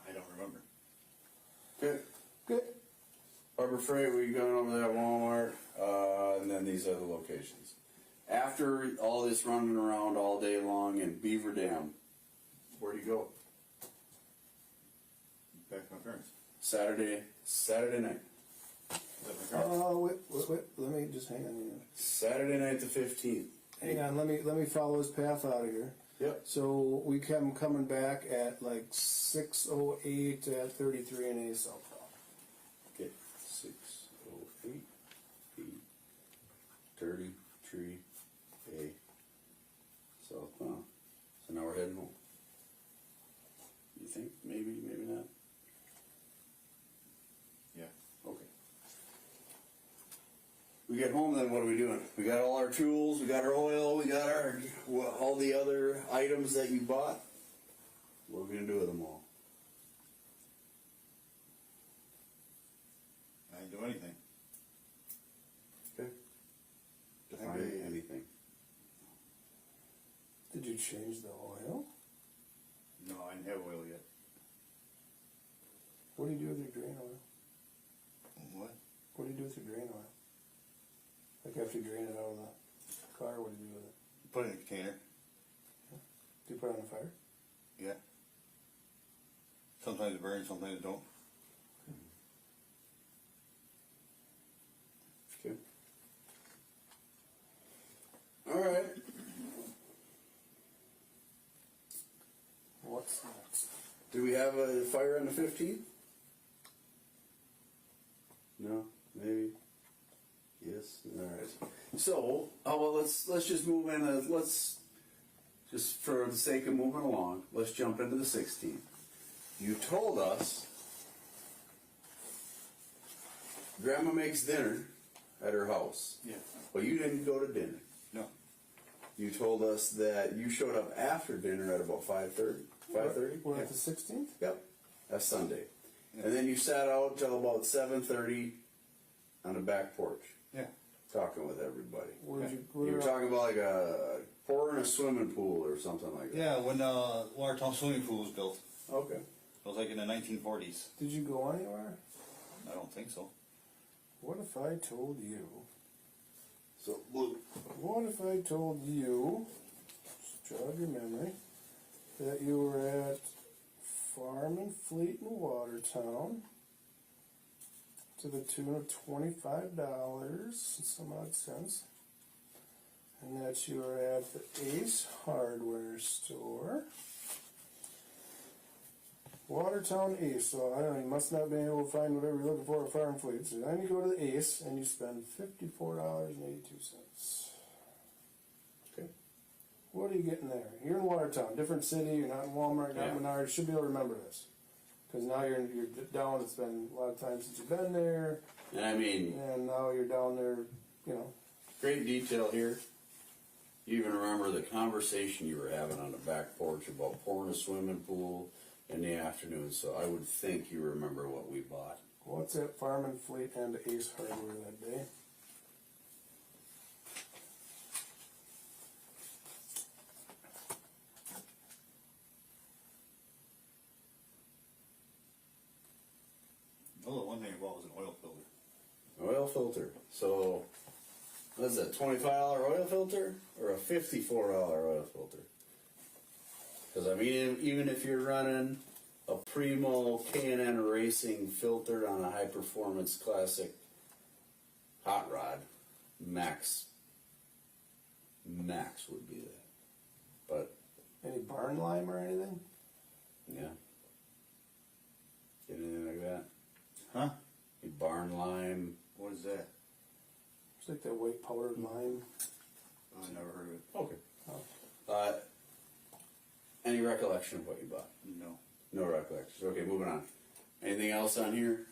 I don't remember. Good. Good. Harbor Freight, we going over that Walmart, and then these other locations. After all this running around all day long in Beaver Dam, where do you go? Back to my parents. Saturday night. Is that my parents? Wait. Let me just hang on here. Saturday night the 15th. Hang on. Let me follow his path out of here. Yep. So we come coming back at like 6:08 at 33 and A southbound. Okay. 608 feet. 33 A. Southbound. So now we're heading home. You think? Maybe not? Yeah. Okay. We get home, then what are we doing? We got all our tools, we got our oil, we got our all the other items that you bought. What are we gonna do with them all? I didn't do anything. Okay. Define Okay. anything. Did you change the oil? No, I didn't have oil yet. What do you do with your drain oil? What? What do you do with your drain oil? Like after you drain it out of the car, what do you do with it? Put it in a container. Do you put it on the fire? Yeah. Sometimes it burns, sometimes it don't. Okay. All Do we have a fire on the 15th? No, maybe. Yes. All right. So, well, let's just move in. Let's just for the sake of moving along, let's jump into the 16th. You told us Grandma makes dinner at her house. Yeah. But you didn't go to dinner. No. You told us that you showed up after dinner at about 5:30. 5:30. We're at the 16th? Yep. That's Sunday. And then you sat out till about 7:30 on the back porch Yeah. talking with everybody. Where'd you, You were talking about like a pouring a swimming pool or something like that. Yeah, when Watertown swimming pool was built. Okay. It was like in the 1940s. Did you go anywhere? I don't think so. What if I told you? So, Blue. What if I told you, just jog your memory, that you were at Farm and Fleet in Watertown to the tune of $25 and some odd cents, and that you were at the Ace Hardware store. Watertown Ace, so I don't know, you must not be able to find whatever you're looking for at Farm Fleet. So then you go to the Ace and you spend $54.82. Okay. What are you getting there? You're in Watertown, different city, you're not in Walmart, not Yeah. Menards, you should be able to remember this. Because now you're down, it's been a lot of times since you've been there, And I mean, and now you're down there, you know. great detail here. You even remember the conversation you were having on the back porch about pouring a swimming pool in the afternoon. So I would think you remember what we bought. What's at Farm and Fleet and Ace Hardware that day? Oh, the one thing I bought was an oil filter. Oil filter. So, what is that, $25 oil filter or a $54 oil filter? Because, I mean, even if you're running a Primo K&N Racing filter on a high-performance classic hot rod, max would be that. But, Any barn lime or anything? yeah. Anything like that? Huh? A barn lime. What is that? It's like that white powdered lime. I never heard of it. Okay. Oh. Any recollection of what you bought? No. No recollection. Okay, moving on. Anything else on here?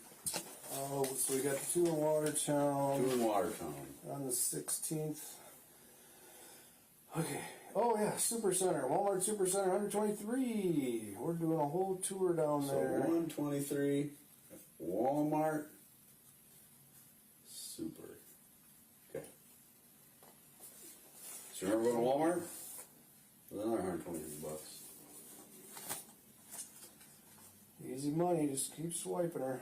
Oh, so we got the two in Watertown Two in Watertown. on the 16th. Okay. Oh yeah, Super Center, Walmart Super Center, 123. We're doing a whole tour down So there. 123, Walmart, Super. Okay. So you remember going to Walmart? It was another $123. Easy money, just keep swiping her.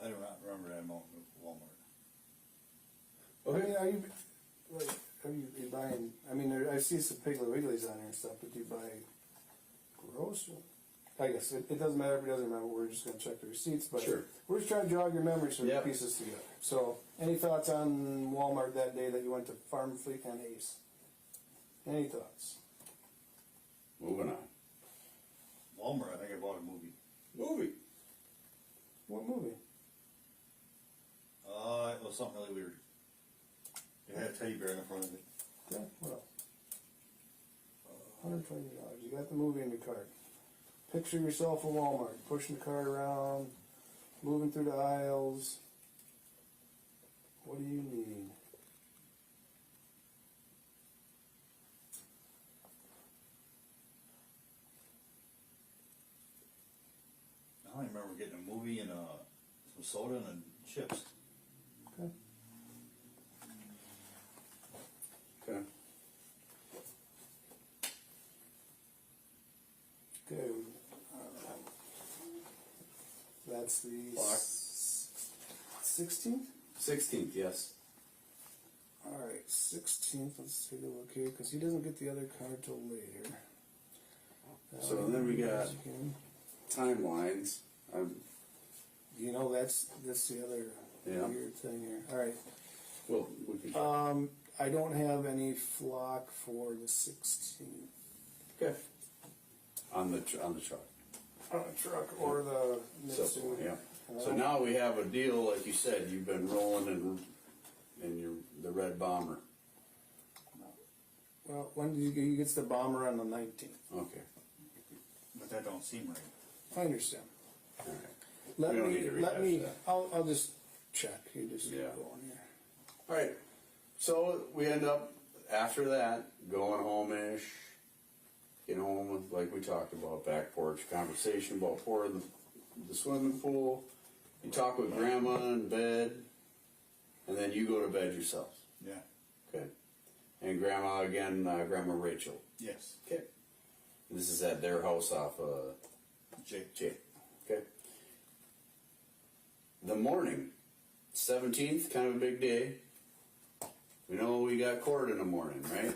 I do not remember that amount at Walmart. I mean, are you buying? I mean, I see some Piggly Wigglies on there and stuff, but do you buy groceries? I guess it doesn't matter if he doesn't remember. We're just going to check the receipts, but Sure. we're just trying to jog your memory so Yep. we piece this together. So, any thoughts on Walmart that day that you went to Farm Fleet and Ace? Any thoughts? Moving on. Walmart, I think I bought a movie. Movie. What movie? It was something really weird. It had a teddy bear in the front of it. Okay, what else? $120. You got the movie in your cart. Picture yourself in Walmart, pushing the cart around, moving through the aisles. What do you need? I don't remember getting a movie and some soda and chips. Okay. Okay. Okay. That's the Clock. 16th? 16th, yes. All right, 16th. Let's take a look here because he doesn't get the other card till later. So then we got timelines. You know, that's the other Yeah. weird thing here. All right. Well, we can. I don't have any flock for the 16th Okay. On the truck. on the truck or the So, Mitsu. yeah. So now we have a deal, like you said, you've been rolling in the red bomber. Well, when do he gets the bomber on the 19th? Okay. But that don't seem right. I understand. All right. Let We don't need to rehash that. I'll just check. You just Yeah. keep going here. All right. So we end up after that going home-ish, getting home with, like we talked about, back porch conversation about pouring the swimming pool. You talk with grandma in bed, and then you go to bed yourself. Yeah. Okay. And grandma again, Grandma Rachel. Yes. Okay. And this is at their house off Jake. Jake. Okay. The morning, 17th, kind of a big day. We know we got court in the morning, right?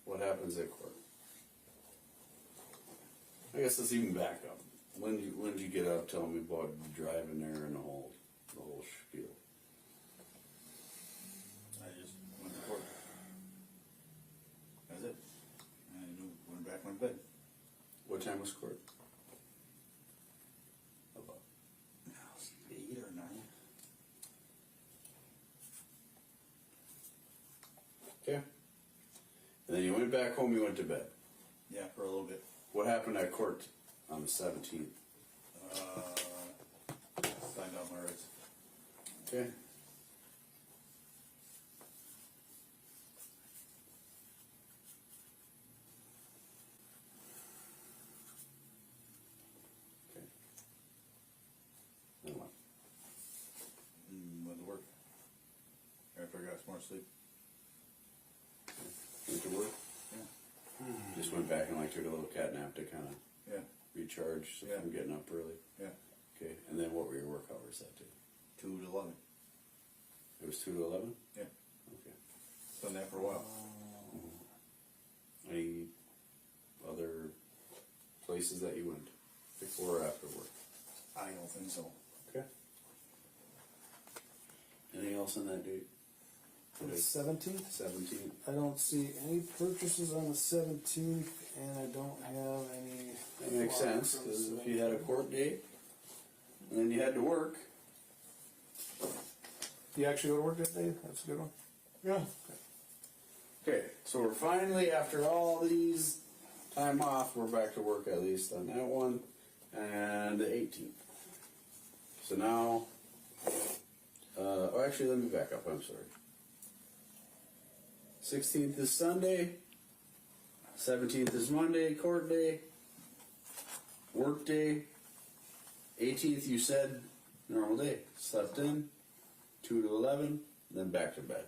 What happens at court? I guess let's even back up. When did you get up? Tell me about driving there and the whole spiel. I just went to court. That's it. And I went back to bed. What time was court? About 8 or 9. Okay. And then you went back home. You went to bed. Yeah, for a little bit. What happened at court on the 17th? Signed out my rights. Okay. Okay. Then what? Went to work. After I got some more sleep. Went to work? Yeah. Just went back and like took a little cat nap to kind of Yeah. recharge Yeah. from getting up early. Yeah. Okay. And then what were your work hours that day? 2 to 11. It was 2 to 11? Yeah. Okay. Done that for a while. Any other places that you went before or after work? I don't think so. Okay. Anything else on that date? The 17th? 17th. I don't see any purchases on the 17th, and I don't have any. That makes flock sense, from the because if you had a 17th. court date, and then you had to work. You actually go to work that day? That's a good one. Yeah. Okay, so we're finally, after all these time off, we're back to work at least on that one, and the 18th. So now, actually, let me back up, I'm sorry. 16th is Sunday, 17th is Monday, court day, work day, 18th you said, normal day, slept in, 2 to 11, then back to bed.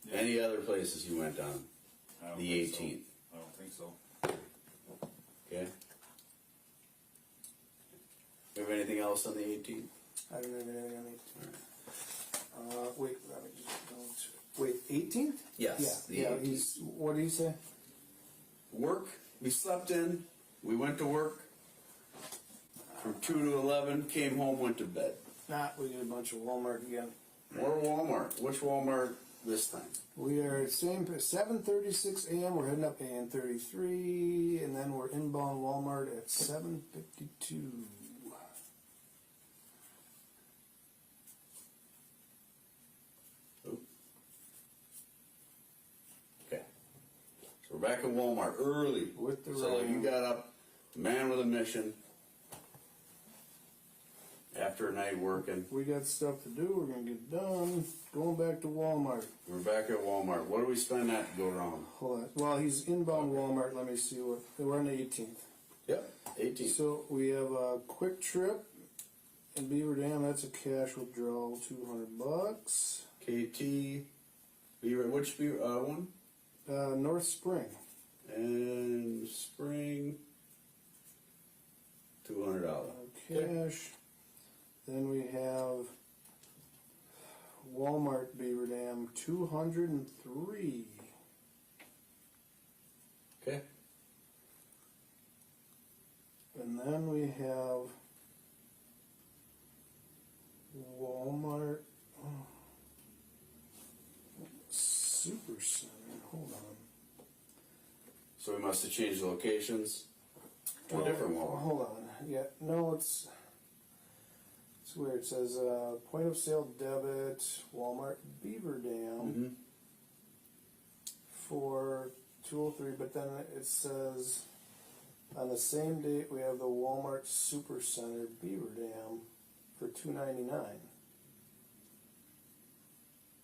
Yeah. Any other places you went on? I don't The think so. 18th. I don't think so. Okay. You have anything else on the 18th? I don't have anything on the 18th. Wait, let me just go to. Wait, 18th? Yes, the Yeah, 18th. what did he say? Work. We slept in. We went to work from 2 to 11. Came home. Went to bed. We did a bunch of Walmart again. More Walmart. Which Walmart this time? We are at 7:36 a.m. We're heading up to 33, and then we're inbound Walmart at 7:52. Okay. So we're back at Walmart early. With the so rain. you got up, man with a mission. After a night working, We got stuff to do. We're gonna get done. Going back to Walmart. we're back at Walmart. What do we spend that to go around? Hold on. Well, he's inbound Walmart. Let me see what. We're on the 18th. Yep, 18. So we have a quick trip in Beaver Dam. That's a cash withdrawal, $200. KT, which one? North Spring. And Spring, $200. Cash. Then we have Walmart Beaver Dam, 203. Okay. And then we have Walmart. Center. Hold on. So we must have changed the locations to a different Walmart. Hold on. Yeah, no, it's weird. It says point of sale debit, Walmart Beaver Dam for 203, but then it says on the same date we have the Walmart Super Center Beaver Dam for $2.99.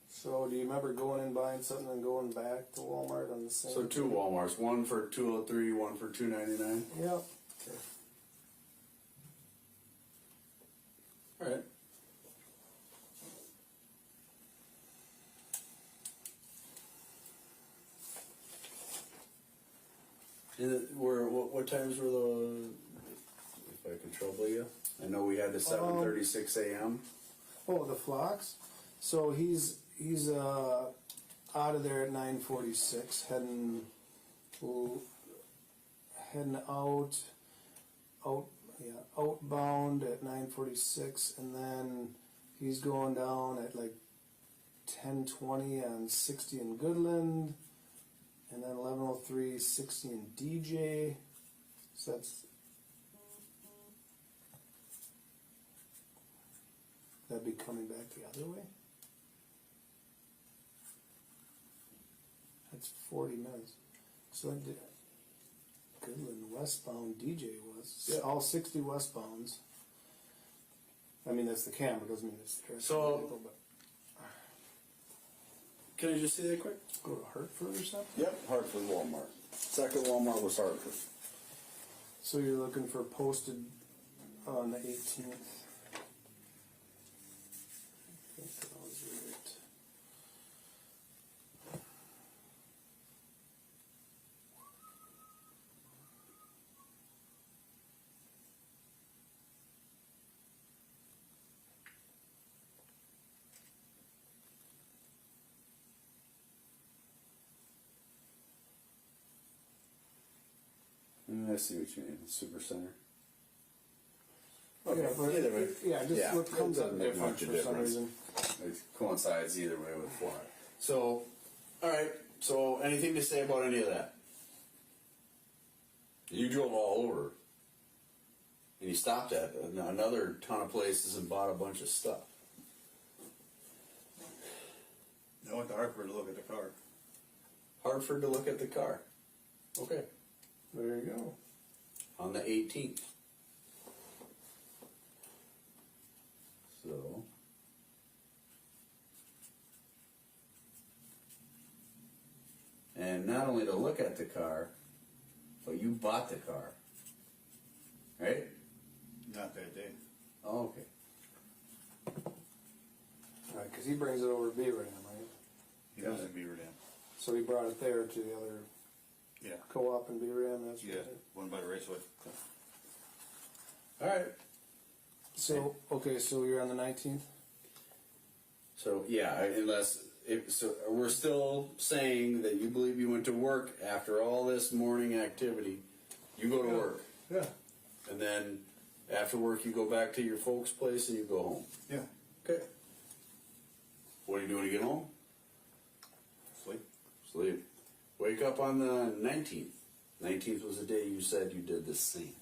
So do you remember going and buying something and going back to Walmart on the same? So two Walmarts, one for 203, one for 299. Yep. All right. What times were the? If I can trouble you, I know we had the 7:36 a.m. Oh, the flocks. So he's out of there at 9:46, heading outbound at 9:46, and then he's going down at like 10:20 on 60 in Goodland, and then 11:03 60 in DJ. So that'd be coming back the other way. That's 40 minutes. So I did Goodland westbound DJ was all 60 westbounds. I mean that's the camera, doesn't mean it's the direct vehicle, but Can I just see that quick? go to Hartford or something. Yep, Hartford Walmart. Second Walmart was Hartford. So you're looking for posted on the 18th. I think that was right. I see what you mean. Super Center. Yeah, but either way. just what comes it doesn't up make different much of for some difference. reason. It coincides either way with Florida. So, all right. So, anything to say about any of that? You drove all over, and you stopped at another ton of places and bought a bunch of stuff. I went to Hartford to look at the car. Hartford to look at the car. Okay. There you go. On the 18th. So. And not only to look at the car, but you bought the car. Right? Not that day. Oh, okay. Right, because he brings it over to Beaver Dam, right? He was in Beaver Dam. So he brought it there to the other Yeah. co-op in Beaver Dam. That's Yeah. One by the raceway. All right. So okay, so you're on the 19th. So yeah, so we're still saying that you believe you went to work after all this morning activity. You go to work, Yeah. and then after work you go back to your folks' place and you go home. Yeah. Okay. What are you doing to get home? Sleep. Sleep. Wake up on the 19th. 19th was the day you said you did the same.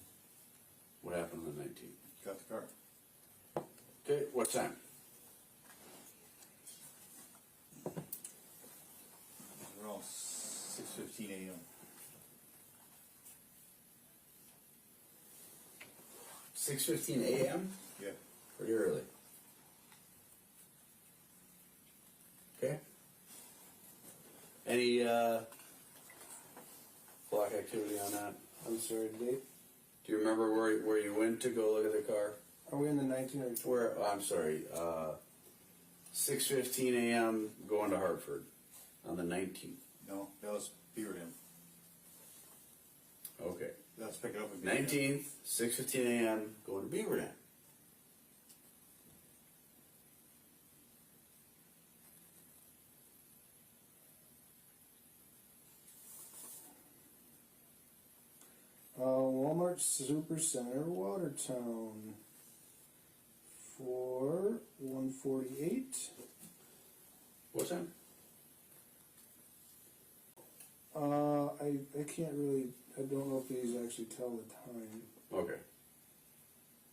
What happened on the 19th? Got the car. Okay, what time? Around 6:15 a.m. 6:15 a.m. Yeah. Pretty early. Okay. Any block activity on that? I'm sorry, date. Do you remember where you went to go look at the car? Are we in the 19th or 20th? Where? Oh, I'm sorry. 6:15 a.m. going to Hartford on the 19th. No, that was Beaver Dam. Okay. Let's pick it up at Beaver Dam. 19th, 6:15 a.m. going to Beaver Dam. Walmart Supercenter, Watertown, for $148. What time? I can't really, I don't know if these actually tell the time. Okay.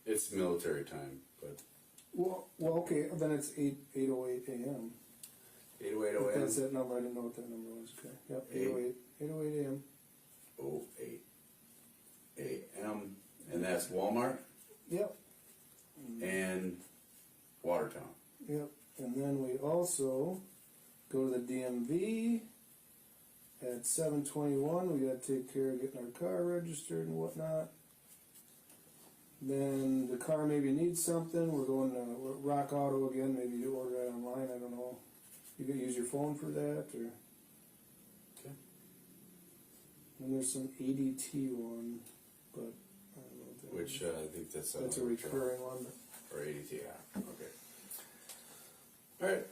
It's military time, but Well, okay, then it's 8:08 a.m. 8:08 If a.m. that's that number, I didn't know what that number was. Okay, yep, 8:08 a.m. 08 a.m. And that's Walmart Yep, and Watertown. yep. And then we also go to the DMV at 7:21. We got to take care of getting our car registered and whatnot. Then the car maybe needs something. We're going to Rock Auto again. Maybe you order that online. I don't know. You can use your phone for that, or. Okay. And there's some ADT one, but I don't know what that Which is. I think that's That's a another recurring one. Or ADT, yeah. Okay. Alright.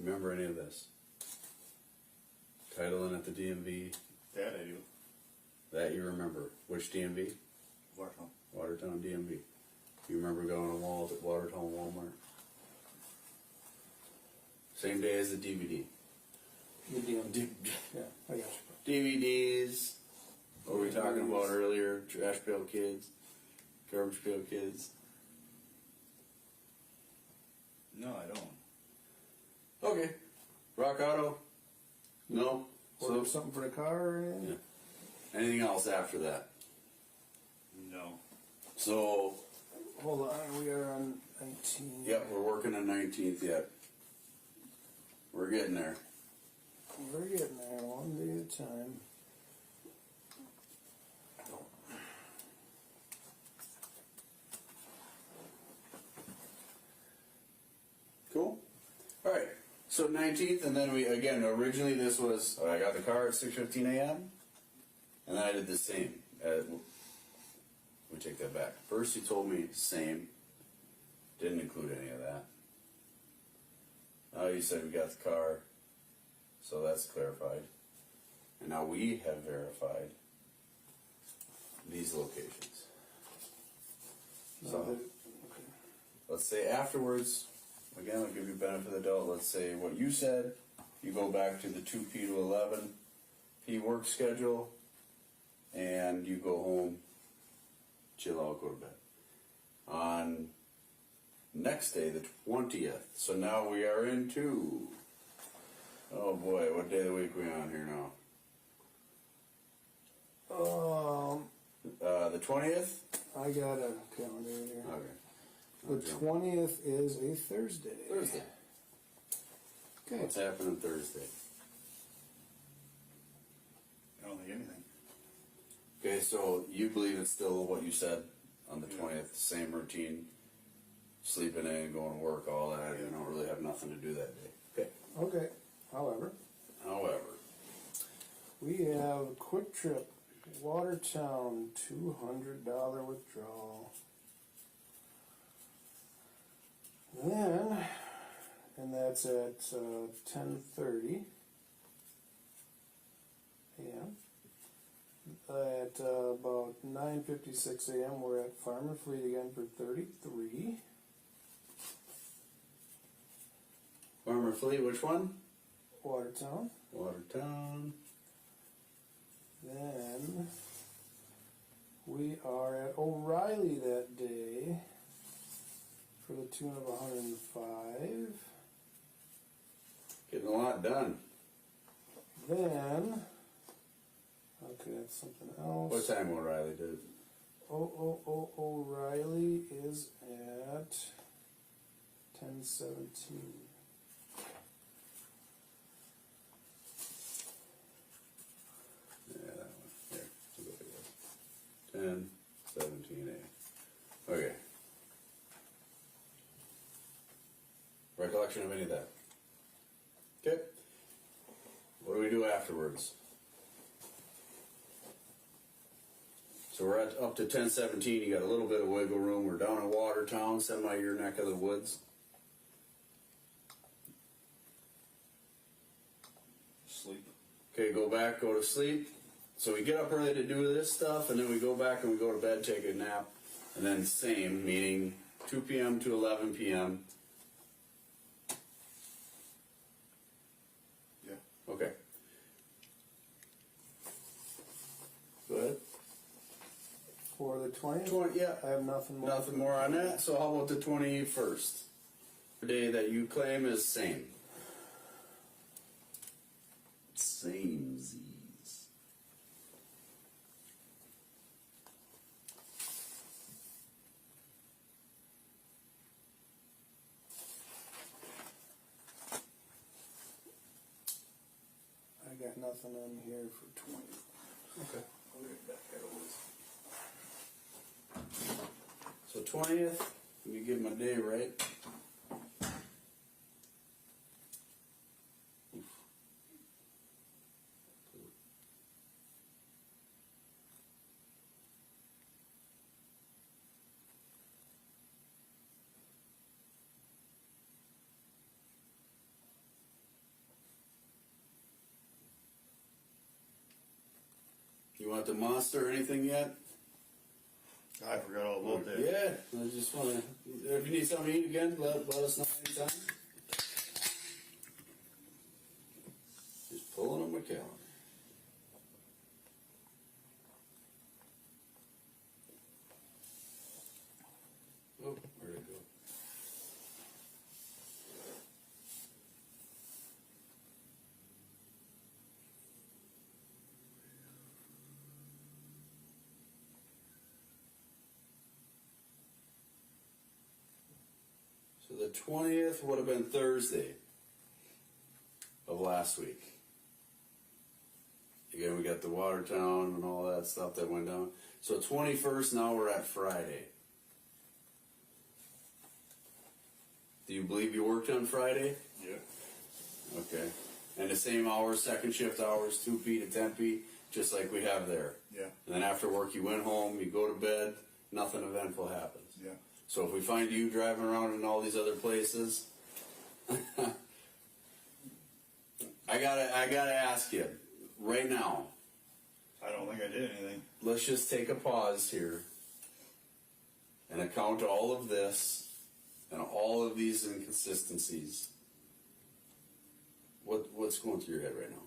Remember any of this? Titling at the DMV, That I do. that you remember. Which DMV? Watertown. Watertown DMV. You remember going to Watertown Walmart? Same day as the DVD. The DMV. Yeah, I got you. DVDs. What were we talking about earlier? Trash Pail Kids. Garbage Pail Kids. No, I don't. Okay. Rock Auto? No? Order So, something for the car or anything? yeah. Anything else after that? No. So, Hold on, we are on 19. yep, we're working on 19th yet. We're getting there. We're getting there, one day at a time. Cool. All right. So 19th, and then we again. Originally, this was I got the car at 6:15 a.m. and then I did the same. We take that back. First, he told me same. Didn't include any of that. Now you said we got the car, so that's clarified. And now we have verified these locations. So Okay. let's say afterwards, again, I'll give you benefit of the doubt. Let's say what you said. You go back to the 2P to 11P work schedule, and you go home, chill out, go to bed. On next day, the 20th. So now we are into. Oh boy, what day of the week are we on here now? The 20th? I got a calendar here. Okay. The 20th is a Thursday. Thursday. Okay. What's happening Thursday? I don't think anything. Okay, so you believe it's still what you said on the 20th, same routine, sleeping in, going to work, all that. You don't really have nothing to do that day. Okay. Okay. However, we have Quick Trip, Watertown, $200 withdrawal. Then, and that's at 10:30 a.m. At about 9:56 a.m. we're at Farm and Fleet again for 33. Farmer Fleet, which one? Watertown. Watertown. Then we are at O'Reilly that day for the tune of 105. Getting a lot done. Then, okay, that's something else. What time O'Reilly did it? O'Reilly is at 10:17. Yeah, that one. Here, we'll go through this. 10, 17, 8. Okay. Recollection of any of that? Okay. What do we do afterwards? So we're at up to 10:17. You got a little bit of wiggle room. We're down in Watertown, semi your neck of the woods. Sleep. Okay, go back, go to sleep. So we get up early to do this stuff, and then we go back and we go to bed, take a nap, and then same, meaning 2 p.m. to 11 p.m. Yeah. Okay. 20th? Yeah. I have nothing more. Nothing more on that. So how about the 21st? The day that you claim is same. Same Z's. I got nothing on here for 20. Okay. I'll get back there always. So 20th, let me get my day right. You want the monster or anything yet? I forgot all about that. Yeah, I just want to. If you need something to eat again, let us know anytime. Just pulling up my calendar. Oh, where'd it go? So the 20th would have been Thursday of last week. Again, we got the Watertown and all that stuff that went down. So 21st, now we're at Friday. Do you believe you worked on Friday? Yeah. Okay. And the same hours, second shift hours, 2P to 10P, just like we have there. Yeah. And then after work, you went home, you go to bed, nothing eventful happens. Yeah. So if we find you driving around in all these other places, I gotta ask you right now. I don't think I did anything. Let's just take a pause here and account all of this and all of these inconsistencies. What's going through your head right now?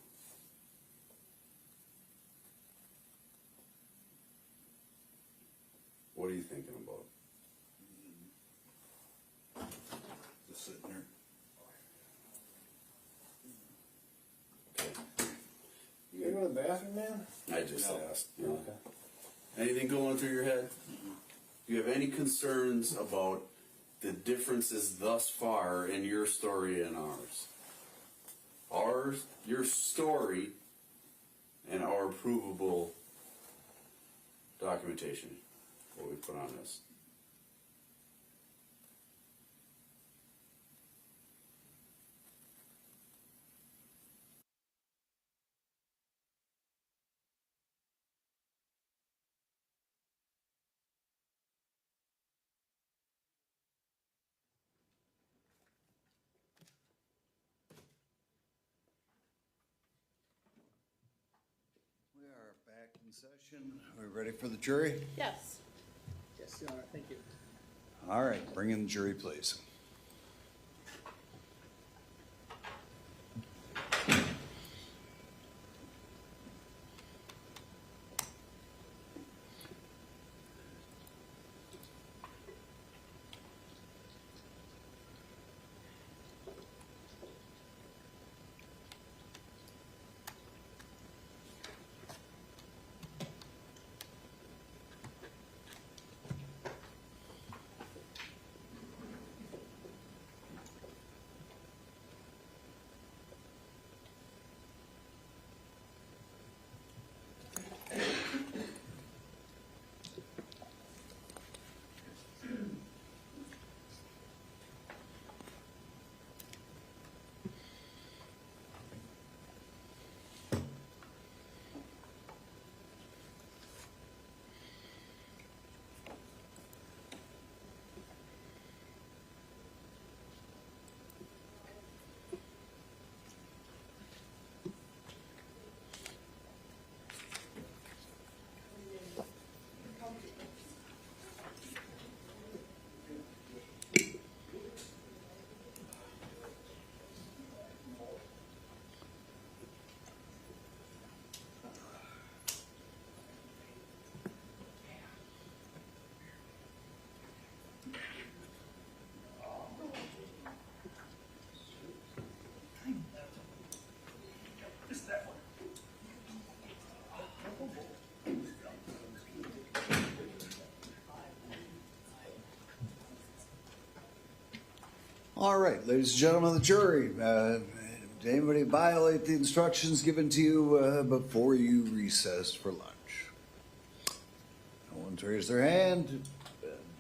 What are you thinking about? Just sitting there. You go to the bathroom, man? I just No. asked. Okay. Anything going through your head? Do you have any concerns about the differences thus far in your story and ours? Your story, and our provable documentation, what we put on this. We are back in session. Are we ready for the jury? Yes. Yes, Your Honor, thank you. All right, bring in the jury, please. All right, ladies and gentlemen of the jury, did anybody violate the instructions given to you before you recessed for lunch? No one's raised their hand.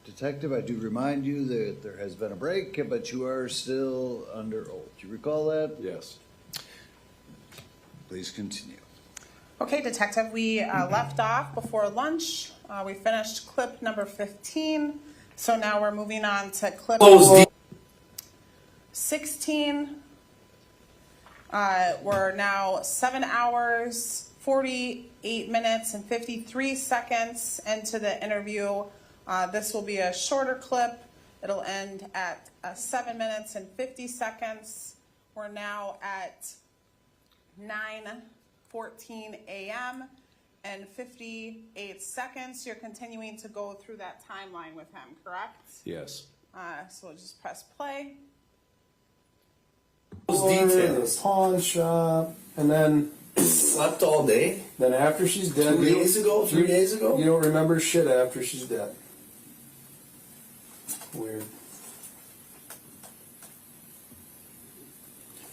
Detective, I do remind you that there has been a break, but you are still under oath. Do you recall that? Yes. Please continue. Okay, Detective, we left off before lunch. We finished clip number 15. So now we're moving on to clip 16. We're now 7 hours, 48 minutes, and 53 seconds into the interview. This will be a shorter clip. It'll end at 7 minutes and 50 seconds. We're now at 9:14 a.m. and 58 seconds. You're continuing to go through that timeline with him, correct? Yes. So we'll just press play. The pawn shop, and then Slept all day? after she's dead. 2 days ago? 3 days ago? You don't remember shit after she's dead. Weird.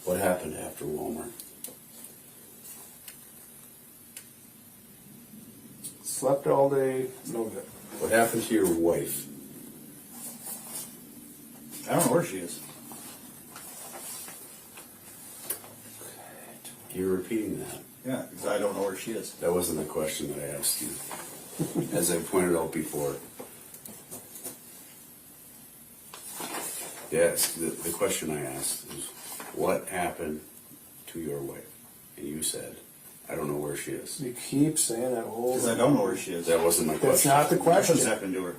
What happened after Walmart? Slept all day, no good. What happened to your wife? I don't know where she is. You're repeating that. Yeah, because I don't know where she is. That wasn't the question that I asked you. As I pointed out before. Yes, the question I asked is, what happened to your wife? And you said, I don't know where she is. You keep saying that whole. Because I don't know where she is. That wasn't my That's question. not the question. Nothing's happened to her.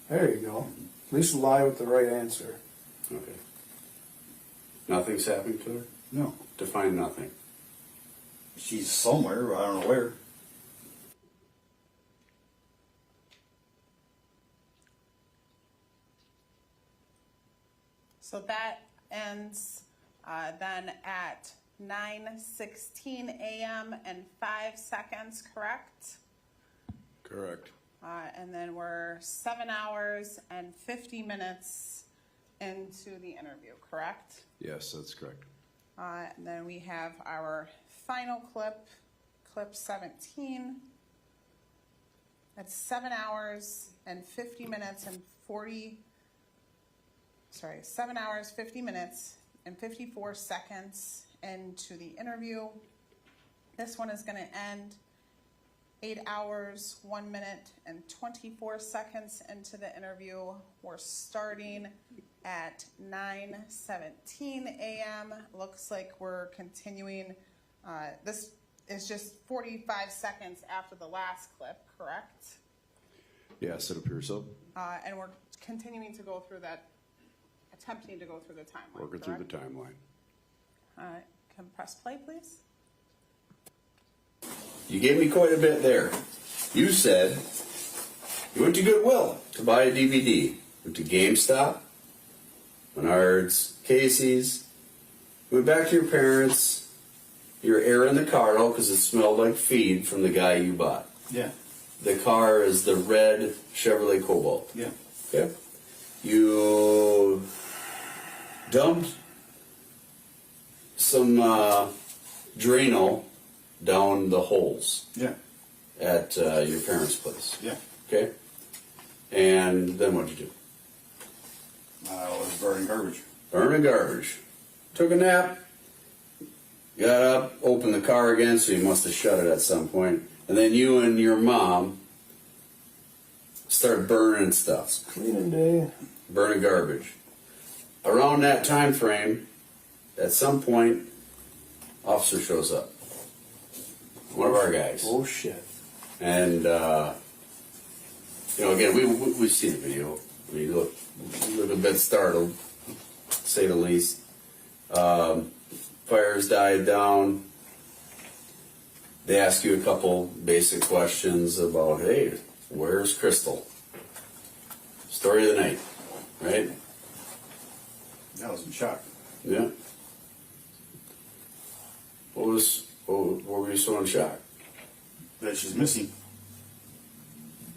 There you go. At least lie with the right answer. Okay. Nothing's happened to her? No. Define nothing. She's somewhere, but I don't know where. So that ends then at 9:16 a.m. and 5 seconds, correct? Correct. And then we're 7 hours and 50 minutes into the interview, correct? Yes, that's correct. And then we have our final clip, clip 17. That's 7 hours and 50 minutes and 7 hours, 50 minutes and 54 seconds into the interview. This one is going to end 8 hours, 1 minute and 24 seconds into the interview. We're starting at 9:17 a.m. Looks like we're continuing. This is just 45 seconds after the last clip, correct? Yes, it appears so. And we're continuing to go through that, attempting to go through the timeline. Working through the timeline. Can press play, please? You gave me quite a bit there. You said you went to Goodwill to buy a DVD. Went to GameStop, Menards, Casey's. Went back to your parents. You were airing the car out because it smelled like feed from the guy you bought. Yeah. The car is the red Chevrolet Cobalt. Yeah. Okay. You dumped some Drano down the holes Yeah. at your parents' place. Yeah. Okay. And then what'd you do? I was burning garbage. Burning garbage. Took a nap. Got up, opened the car again, so you must have shut it at some point. And then you and your mom started burning stuff. Cleaning day. Burning garbage. Around that time frame, at some point, officer shows up. One of our guys. Oh shit. And, again, we've seen the video. I mean, you look a bit startled, to say the least. Fires died down. They ask you a couple basic questions about, hey, where's Crystal? Story of the night, right? I was in shock. Yeah. What were you so in shock? That she's missing.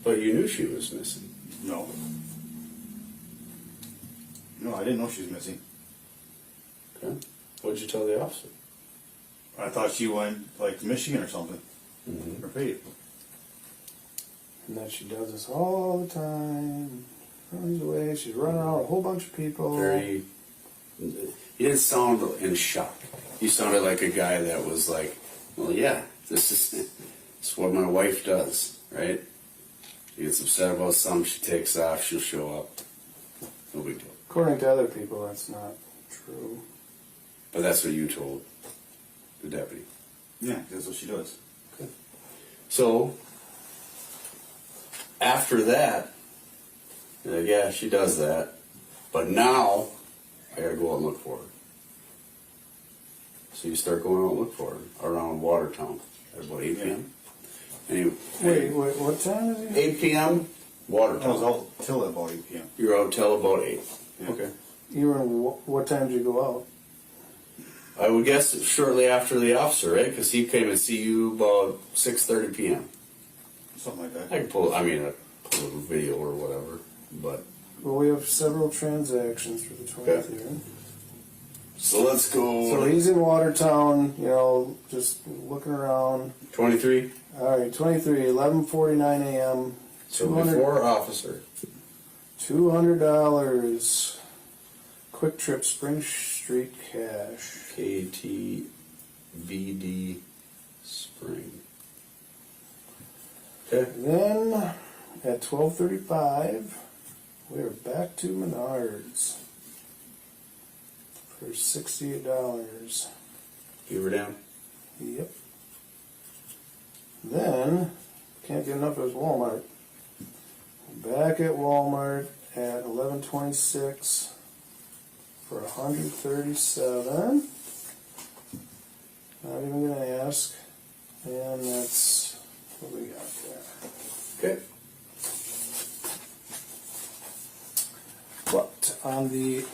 But you knew she was missing. No. No, I didn't know she was missing. Okay. What'd you tell the officer? I thought she went like to Michigan or something. Mm-hmm. Her faith. And that she does this all the time. Runs away. She's running around with a whole bunch of people. Very. You didn't sound in shock. You sounded like a guy that was like, well, yeah, this is what my wife does, right? She gets upset about something, she takes off, she'll show up. No big deal. According to other people, that's not true. But that's what you told the deputy. Yeah, that's what she does. So, after that, you're like, yeah, she does that. But now, I gotta go out and look for her. So you start going out and look for her around Watertown at about 8 p.m. Anyway, Wait, what time is it? 8 p.m. I was Watertown. out till about 8 p.m. You're out till about 8. Yeah. Okay. You were in, what time did you go out? I would guess shortly after the officer, right? Because he came and see you about 6:30 p.m. Something like I that. can pull a video or whatever, but Well, we have several transactions for the 20th Okay. here. so let's go. So he's in Watertown, you know, just looking around. 23. All right, 23, 11:49 a.m. So 200 before officer. $200. Quick Trip Spring Street cash. KTVD Spring. Okay. Then at 12:35, we are back to Menards for $68. Beaver Dam. Yep. Then can't get enough of his Walmart. Back at Walmart at 11:26 for $137. Not even gonna ask. And that's what we got there. Okay. But on the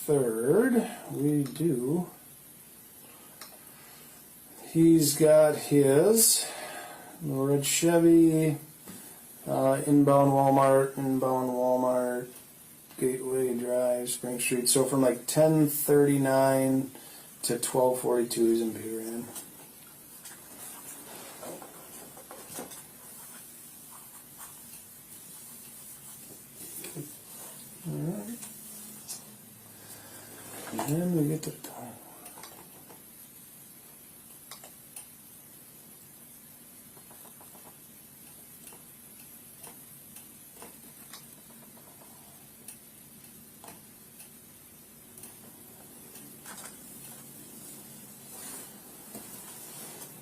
23rd, we do. He's got his red Chevy, inbound Walmart, Gateway Drive, Spring Street. So from like 10:39 to 12:42, he's in Beaver Dam. Alright. And then we get to the time.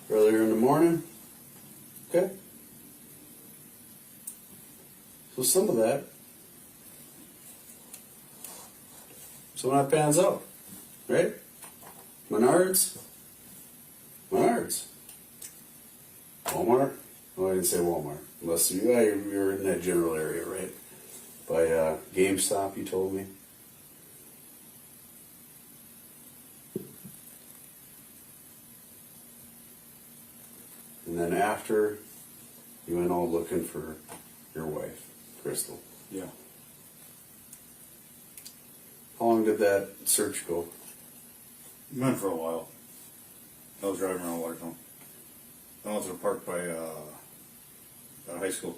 Earlier in the morning. Okay. So some of that pans out, right? Menards. Walmart. Oh, I didn't say Walmart. Unless you're in that general area, right? By GameStop, you told me. And then after, you went all looking for your wife, Crystal. Yeah. How long did that search go? Went for a while. I was driving around Watertown. I went to the park by high school.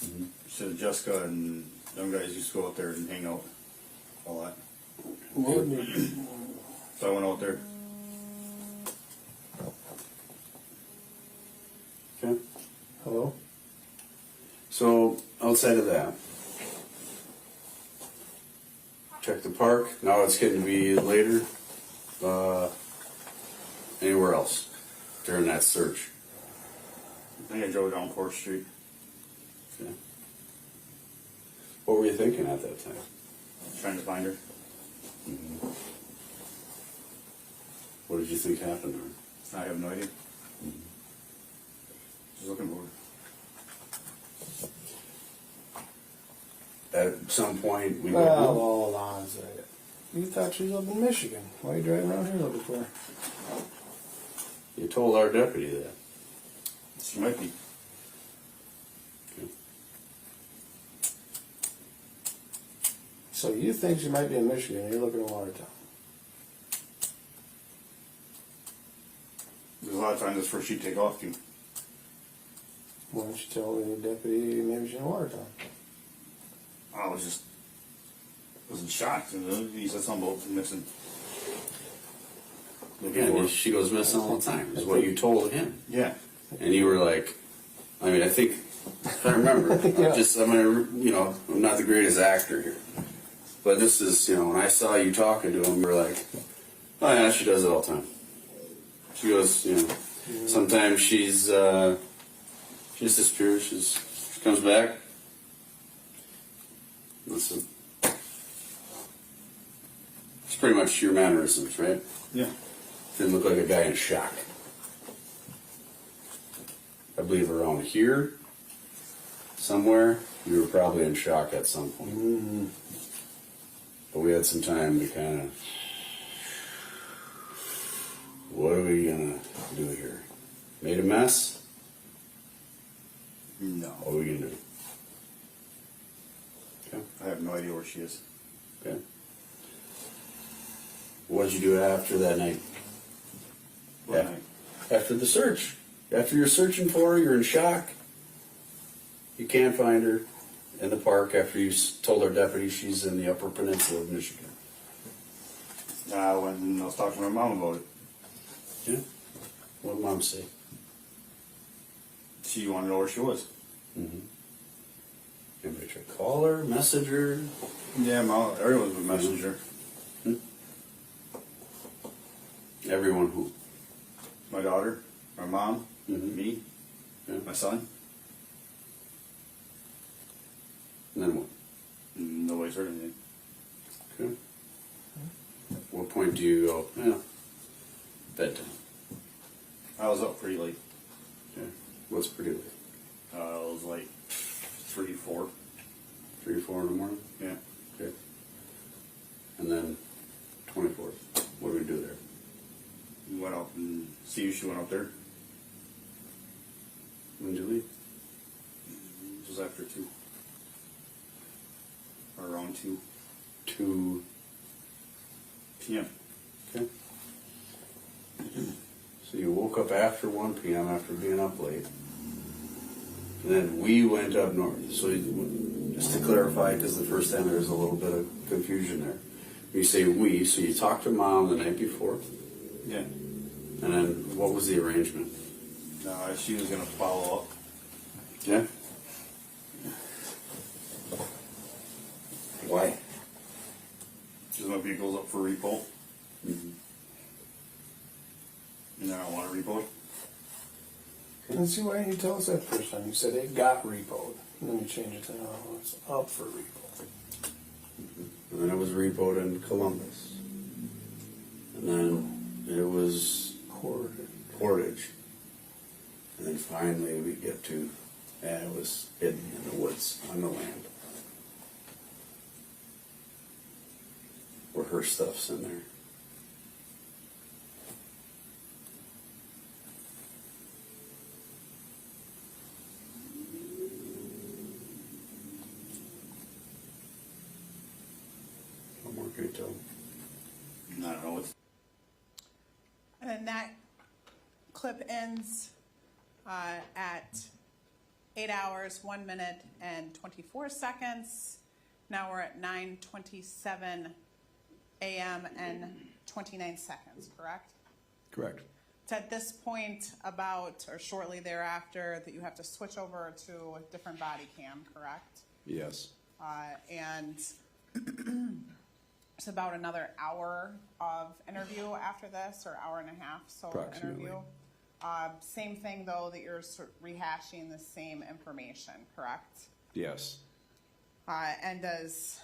Mm-hmm. So Jessica and them guys used to go out there and hang out a lot. So I went out there. Okay. Hello? So outside of that, check the park. Now it's getting to be later. Anywhere else during that search? I think I drove down 4th Street. Okay. What were you thinking at that time? Trying to find her. Mm-hmm. What did you think happened to her? I have no idea. Just looking for her. At some point, we Well, go. hold on a second. You thought she was up in Michigan. Why are you driving around here looking for her? You told our deputy that. She might be. Okay. So you think she might be in Michigan, you're looking at Watertown. There's a lot of times that's where she'd take off to. Why don't you tell the deputy maybe she's in Watertown? I was in shock. He said something about missing. Again, she goes missing all the time, is what you told him. Yeah. And you were like, I mean, I think, if I remember, I'm not the greatest actor here. But this is, when I saw you talking to him, you were like, oh yeah, she does it all the time. She goes, sometimes she just disappears, she comes back. Listen. It's pretty much your mannerisms, right? Yeah. Didn't look like a guy in shock. I believe around here, somewhere, you were probably in shock at some point. Mm-hmm. But we had some time to kind of, what are we gonna do here? Made a mess? No. What are we gonna do? Okay. I have no idea where she is. Okay. What did you do after that night? What night? After the search. After you're searching for her, you're in shock. You can't find her in the park after you told our deputy she's in the Upper Peninsula of Michigan. When I was talking to my mom about it. Yeah? What did Mom say? She wanted to know where she was. Mm-hmm. Anybody try to call her, message her? Yeah, Mom. Everyone's a messenger. Everyone who? My daughter, my mom, Mhm. me, Yeah. my son. And then what? Nobody's heard anything. Okay. What point do you go, bedtime? I was up pretty late. Okay. What's pretty late? It was like 3, 4. 3 or 4 in the morning? Yeah. Okay. And then 24th. What do we do there? We went up and see if she went up there. When did you leave? It was after 2. Or around 2 2 p.m. Okay. So you woke up after 1 p.m. after being up late. And then we went up north. So just to clarify, because the first time there was a little bit of confusion there. You say we, so you talked to Mom the night before. Yeah. And then what was the arrangement? She was going to follow up. Yeah? Why? Because my vehicle's up for repo. Mm-hmm. And I don't want to repo it. And see, why didn't you tell us that first time? You said it got repoed. And then you changed it to, it's up for repo. And then it was repoed in Columbus. And then it was Portage. And then finally we get to, it was hidden in the woods on the land. Where her stuff's in there. What more can you tell? I don't know what's. And then that clip ends at 8 hours, 1 minute, and 24 seconds. Now we're at 9:27 a.m. and 29 seconds, correct? Correct. It's at this point about, or shortly thereafter, that you have to switch over to a different body cam, correct? Yes. And it's about another hour of interview after this, or hour and a half, so Approximately. interview. Same thing though, that you're sort of rehashing the same information, correct? Yes. And does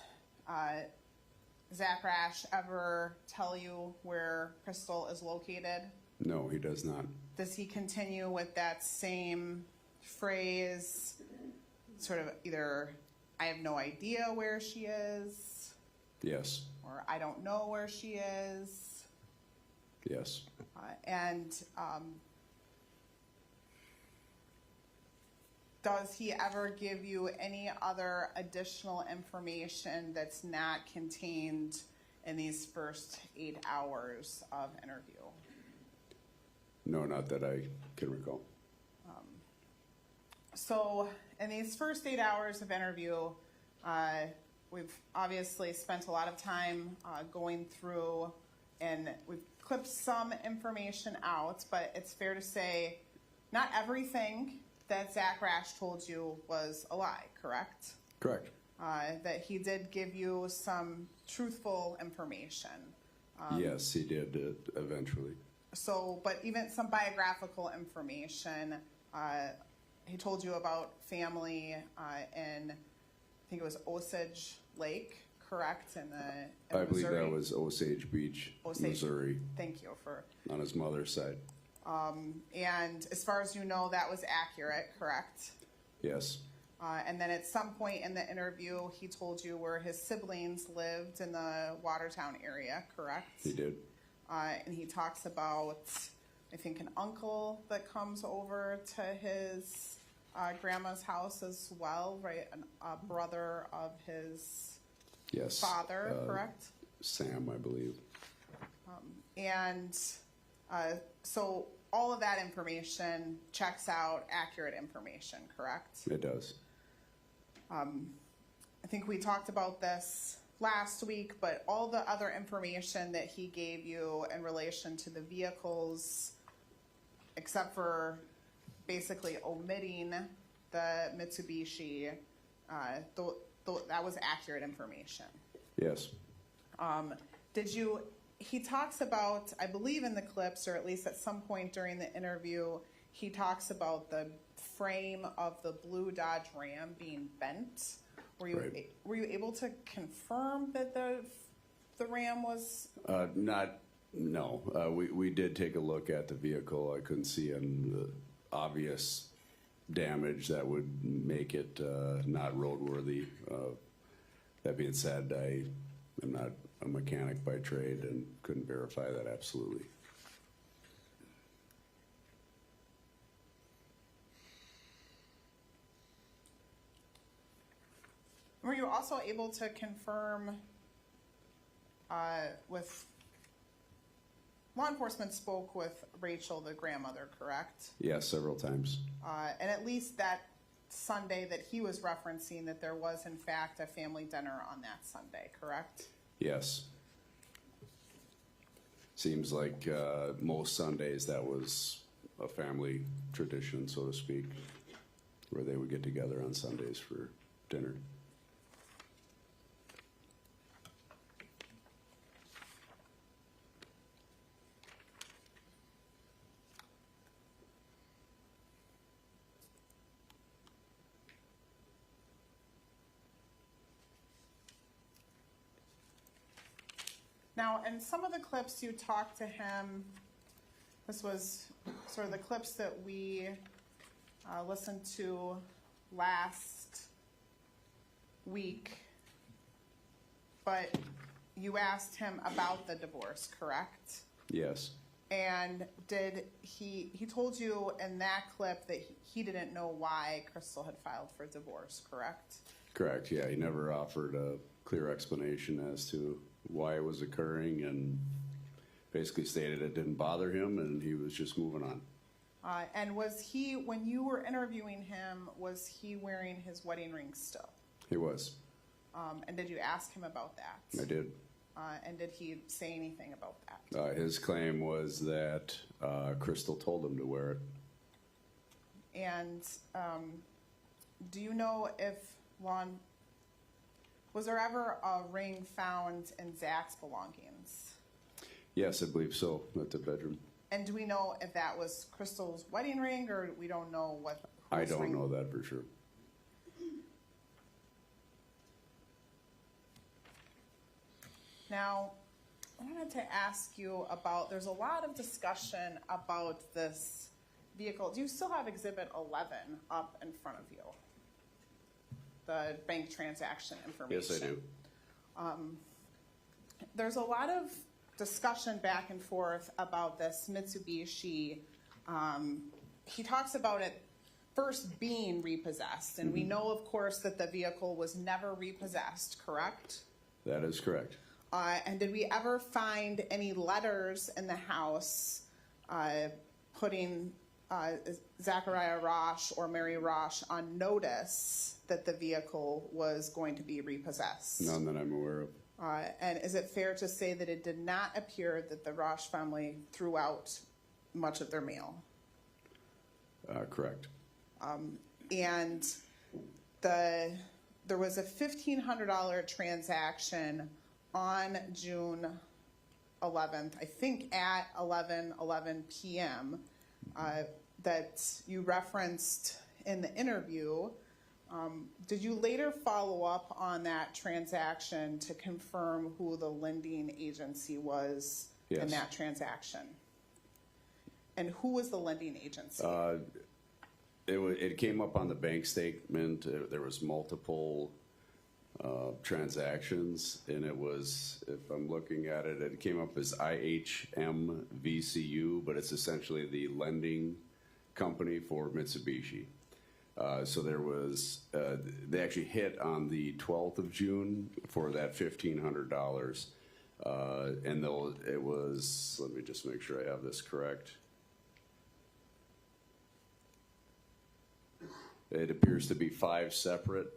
Zach Rasch ever tell you where Crystal is located? No, he does not. Does he continue with that same phrase, sort of either, I have no idea where she is, Yes. or I don't know where she is? Yes. does he ever give you any other additional information that's not contained in these first 8 hours of interview? No, not that I can recall. So in these first 8 hours of interview, we've obviously spent a lot of time going through, and we've clipped some information out, but it's fair to say not everything that Zach Rasch told you was a lie, correct? Correct. That he did give you some truthful information. Yes, he did eventually. So, but even some biographical information, he told you about family in, I think it was Osage Lake, correct? In I believe Missouri? that was Osage Beach, Osage. Missouri, Thank you for. on his mother's side. And as far as you know, that was accurate, correct? Yes, And then at some point in the interview, he told you where his siblings lived in the Watertown area, correct? he did. And he talks about, I think, an uncle that comes over to his grandma's house as well, right? A brother of his Yes. father, correct? Sam, I believe. And so all of that information checks out accurate information, correct? It does. I think we talked about this last week, but all the other information that he gave you in relation to the vehicles, except for basically omitting the Mitsubishi, that was accurate information. Yes. He talks about, I believe in the clips, or at least at some point during the interview, he talks about the frame of the blue Dodge Ram being bent. Were you Right. were you able to confirm that the Ram was? No. We did take a look at the vehicle. I couldn't see any obvious damage that would make it not roadworthy. That being said, I am not a mechanic by trade and couldn't verify that absolutely. Were you also able to confirm with law enforcement spoke with Rachel, the grandmother, correct? Yes, several times. And at least that Sunday that he was referencing, that there was in fact a family dinner on that Sunday, correct? Yes. Seems like most Sundays that was a family tradition, so to speak, where they would get together on Sundays for dinner. Now, in some of the clips you talked to him, this was sort of the clips that we listened to last week, but you asked him about the divorce, correct? Yes. And did he told you in that clip that he didn't know why Crystal had filed for divorce, correct? Correct, yeah. He never offered a clear explanation as to why it was occurring and basically stated it didn't bother him and he was just moving on. And was he, when you were interviewing him, was he wearing his wedding ring still? He was. And did you ask him about that? I did. And did he say anything about that? His claim was that Crystal told him to wear it. And do you know if was there ever a ring found in Zach's belongings? Yes, I believe so, at the bedroom. And do we know if that was Crystal's wedding ring, or we don't know what? I don't know that for sure. Now, I wanted to ask you about, there's a lot of discussion about this vehicle. Do you still have Exhibit 11 up in front of you? The bank transaction information. Yes, I do. There's a lot of discussion back and forth about this Mitsubishi. He talks about it first being repossessed. And we know, of course, that the vehicle was never repossessed, correct? That is correct. And did we ever find any letters in the house putting Zachariah Rasch or Mary Rasch on notice that the vehicle was going to be repossessed? None that I'm aware of. And is it fair to say that it did not appear that the Rasch family threw out much of their mail? Correct. And there was a $1,500 transaction on June 11th, I think at 11:11 p.m. That you referenced in the interview. Did you later follow up on that transaction to confirm who the lending agency was in Yes. that transaction? And who was the lending agency? It came up on the bank statement. There was multiple transactions, and it was, if I'm looking at it, it came up as IHMVCU, but it's essentially the lending company for Mitsubishi. So there was, they actually hit on the 12th of June for that $1,500. And it was, let me just make sure I have this correct. It appears to be 5 separate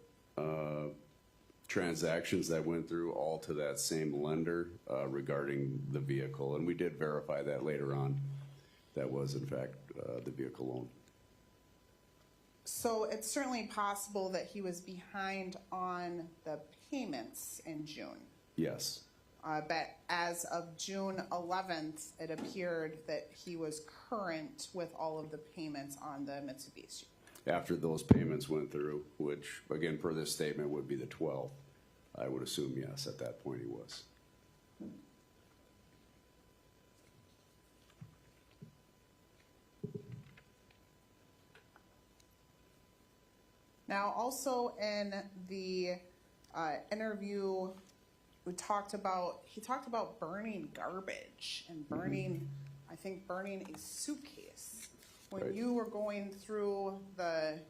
transactions that went through all to that same lender regarding the vehicle. And we did verify that later on. That was, in fact, the vehicle loan. So it's certainly possible that he was behind on the payments in June. Yes. But as of June 11th, it appeared that he was current with all of the payments on the Mitsubishi. After those payments went through, which, again, per this statement, would be the 12th, I would assume, yes, at that point he was. Now, also in the interview, he talked about burning garbage and burning, I think, burning a suitcase. When Right. you were going through the,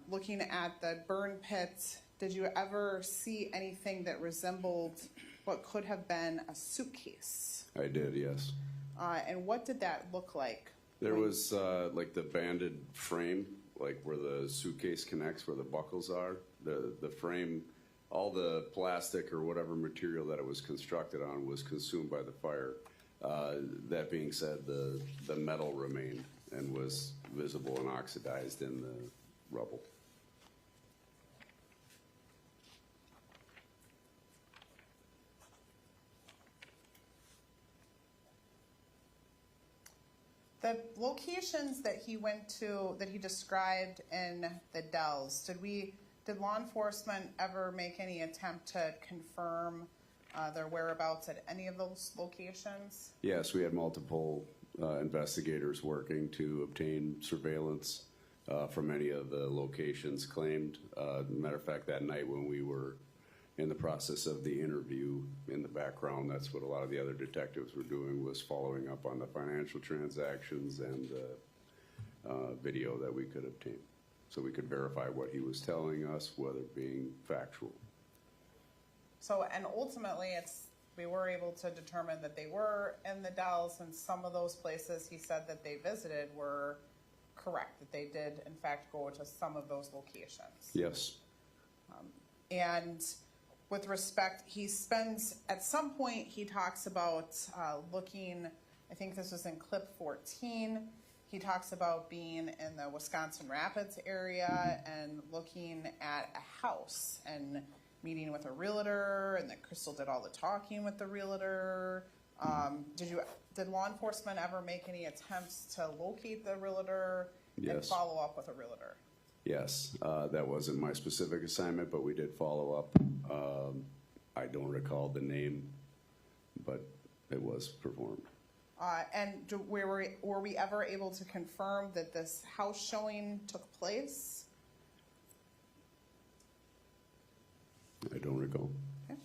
looking at the burn pit, did you ever see anything that resembled what could have been a suitcase? I did, yes. And what did that look like? There was like the banded frame, like where the suitcase connects, where the buckles are. The frame, all the plastic or whatever material that it was constructed on was consumed by the fire. That being said, the metal remained and was visible and oxidized in the rubble. The locations that he went to, that he described in the Dells, did law enforcement ever make any attempt to confirm their whereabouts at any of those locations? Yes, we had multiple investigators working to obtain surveillance from any of the locations claimed. Matter of fact, that night when we were in the process of the interview, in the background, that's what a lot of the other detectives were doing, was following up on the financial transactions and the video that we could obtain. So we could verify what he was telling us, whether being factual. So, and ultimately, we were able to determine that they were in the Dells, and some of those places he said that they visited were correct, that they did, in fact, go to some of those locations. Yes. And with respect, he spends, at some point, he talks about looking, I think this was in clip 14, he talks about being in the Wisconsin Rapids area and looking at a house and meeting with a realtor, and that Crystal did all the talking with the realtor. Did law enforcement ever make any attempts to locate the realtor and Yes. follow up with a realtor? Yes, that wasn't my specific assignment, but we did follow up. I don't recall the name, but it was performed. And were we ever able to confirm that this house showing took place? I don't recall. Okay.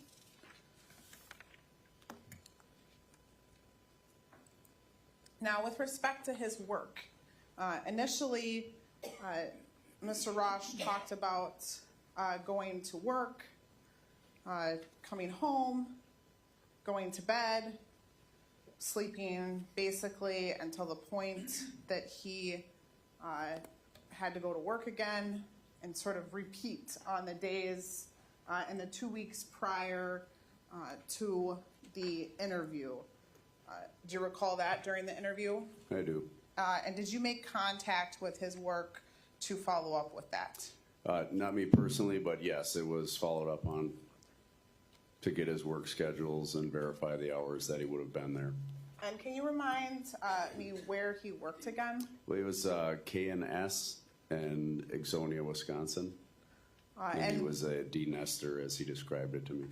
Now, with respect to his work, initially Mr. Rasch talked about going to work, coming home, going to bed, sleeping basically until the point that he had to go to work again, and sort of repeat on the days in the 2 weeks prior to the interview. Do you recall that during the interview? I do. And did you make contact with his work to follow up with that? Not me personally, but yes, it was followed up on to get his work schedules and verify the hours that he would have been there. And can you remind me where he worked again? Well, it was K&S in Ixonia, Wisconsin. And he was a de-nester, as he described it to me.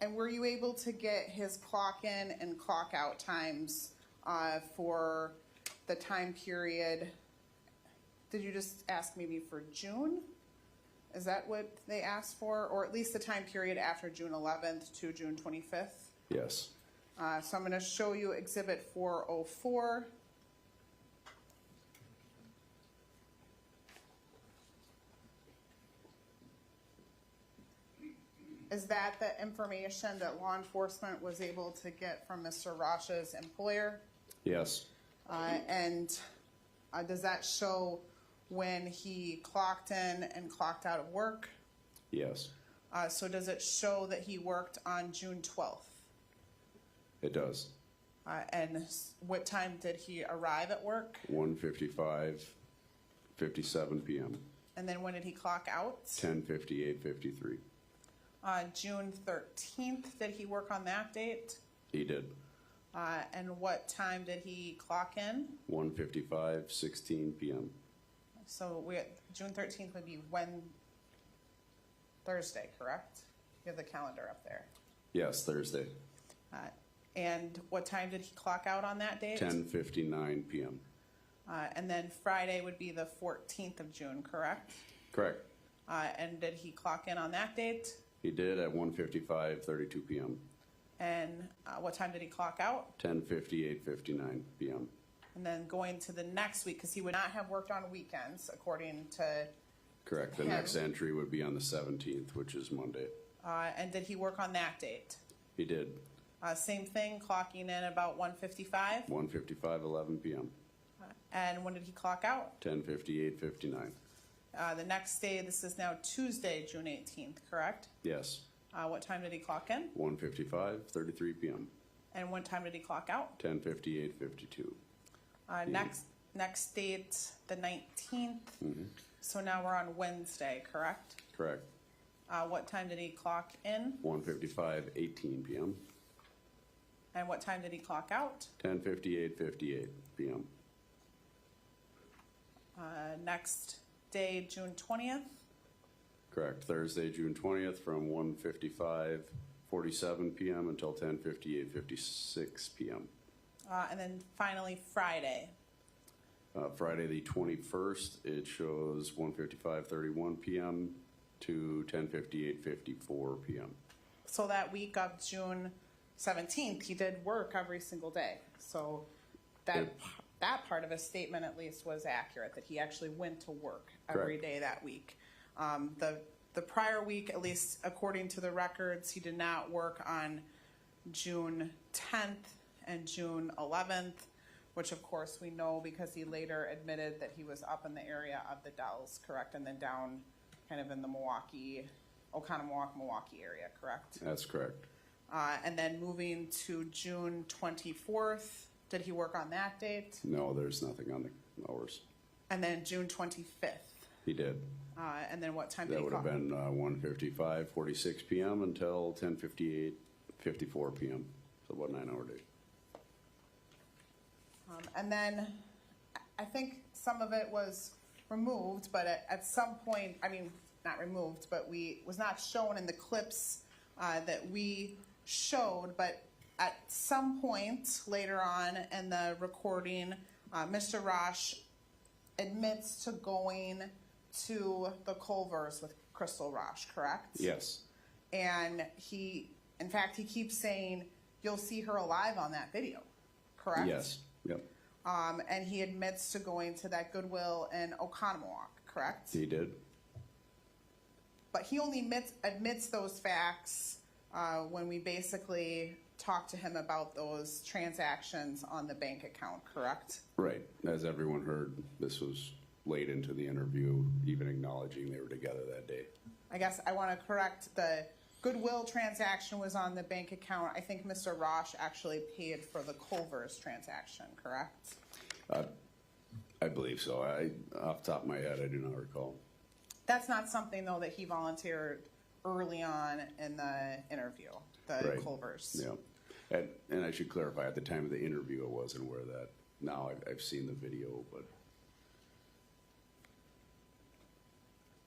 And were you able to get his clock in and clock out times for the time period? Did you just ask maybe for June? Is that what they asked for? Or at least the time period after June 11th to June 25th? Yes. So I'm going to show you Exhibit 404. Is that the information that law enforcement was able to get from Mr. Rasch's employer? Yes. And does that show when he clocked in and clocked out of work? Yes. So does it show that he worked on June 12th? It does. And what time did he arrive at work? 1:55, 57 p.m. And then when did he clock out? 10:58, 53. June 13th, did he work on that date? He did. And what time did he clock in? 1:55, 16 p.m. So June 13th would be Thursday, correct? You have the calendar up there. Yes, Thursday. And what time did he clock out on that date? 10:59 p.m. And then Friday would be the 14th of June, correct? Correct. And did he clock in on that date? He did at 1:55, 32 p.m. And what time did he clock out? 10:58, 59 p.m. And then going to the next week, because he would not have worked on weekends, according to. Correct. The him. next entry would be on the 17th, which is Monday. And did he work on that date? He did. Same thing, clocking in about 1:55. 1:55, 11 p.m. And when did he clock out? 10:58, 59. The next day, this is now Tuesday, June 18th, correct? Yes. What time did he clock in? 1:55, 33 p.m. And what time did he clock out? 10:58, 52. Next date, the 19th. So now we're on Wednesday, correct? Correct. What time did he clock in? 1:55, 18 p.m. And what time did he clock out? 10:58, 58 p.m. Next day, June 20th. Correct. Thursday, June 20th, from 1:55, 47 p.m. until 10:58, 56 p.m. And then finally, Friday. Friday, the 21st, it shows 1:55, 31 p.m. to 10:58, 54 p.m. So that week of June 17th, he did work every single day. So that part of his statement at least was accurate, that he actually went to work every Correct. day that week. The prior week, at least according to the records, he did not work on June 10th and June 11th, which of course we know because he later admitted that he was up in the area of the Dells, correct? And then down kind of in the Milwaukee area, correct? That's correct. And then moving to June 24th, did he work on that date? No, there's nothing on the hours. And then June 25th. He did. And then what time did That he would have clock? been 1:55, 46 p.m. until 10:58, 54 p.m. So about a 9-hour day. And then I think some of it was removed, but at some point, I mean, not removed, but was not shown in the clips that we showed, but at some point later on in the recording, Mr. Rasch admits to going to the Culvers with Crystal Rasch, correct? Yes. And in fact, he keeps saying, you'll see her alive on that video, correct? Yes. Yep. and he admits to going to that Goodwill in Oconomowoc, correct? He did. But he only admits those facts when we basically talk to him about those transactions on the bank account, correct? Right. As everyone heard, this was late into the interview, even acknowledging they were together that day. I guess I want to correct, the Goodwill transaction was on the bank account. I think Mr. Rasch actually paid for the Culver's transaction, correct? I believe so. Off the top of my head, I do not recall. That's not something, though, that he volunteered early on in the interview, the Right. Culver's. Yeah. And I should clarify, at the time of the interview, I wasn't aware of that. Now I've seen the video, but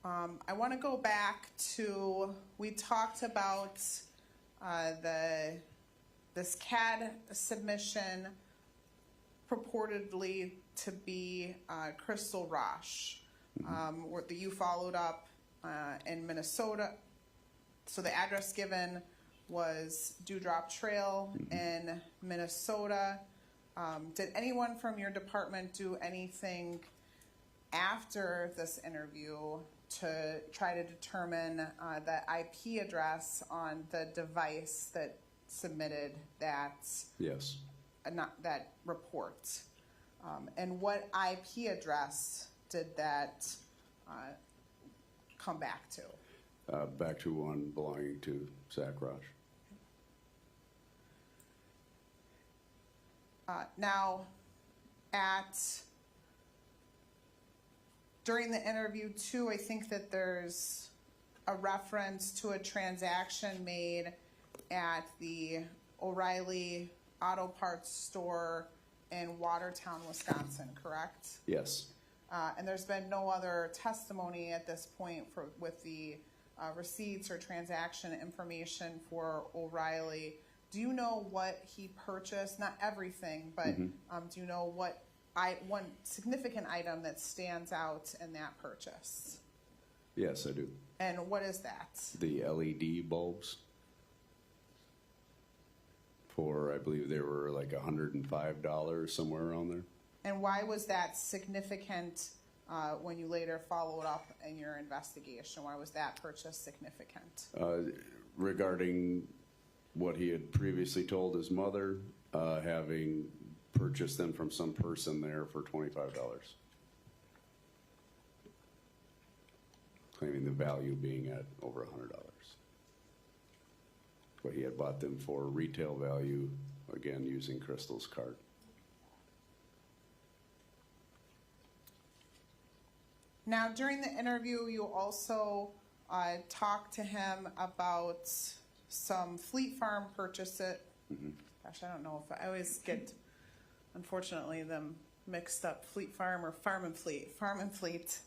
I want to go back to, we talked about this CAD submission purportedly to be Crystal Rasch, where you followed up in Minnesota. So the address given was Dewdrop Trail in Minnesota. Did anyone from your department do anything after this interview to try to determine the IP address on the device that submitted that yes. that report? And what IP address did that come back to? Back to one belonging to Zach Rasch. Now, during the interview too, I think that there's a reference to a transaction made at the O'Reilly Auto Parts store in Watertown, Wisconsin, correct? Yes. And there's been no other testimony at this point with the receipts or transaction information for O'Reilly. Do you know what he purchased? Not everything, but do you know what one significant item that stands out in that purchase? Yes, I do. And what is that? The LED bulbs. For, I believe they were like $105, somewhere around there. And why was that significant when you later followed up in your investigation? Why was that purchase significant? Regarding what he had previously told his mother, having purchased them from some person there for $25. Claiming the value being at over $100. But he had bought them for retail value, again, using Crystal's card. Now, during the interview, you also talked to him about some Fleet Farm purchases. Gosh, I don't know if I always get, unfortunately, them mixed up. Fleet Farm or Farm and Fleet. Farm and Fleet.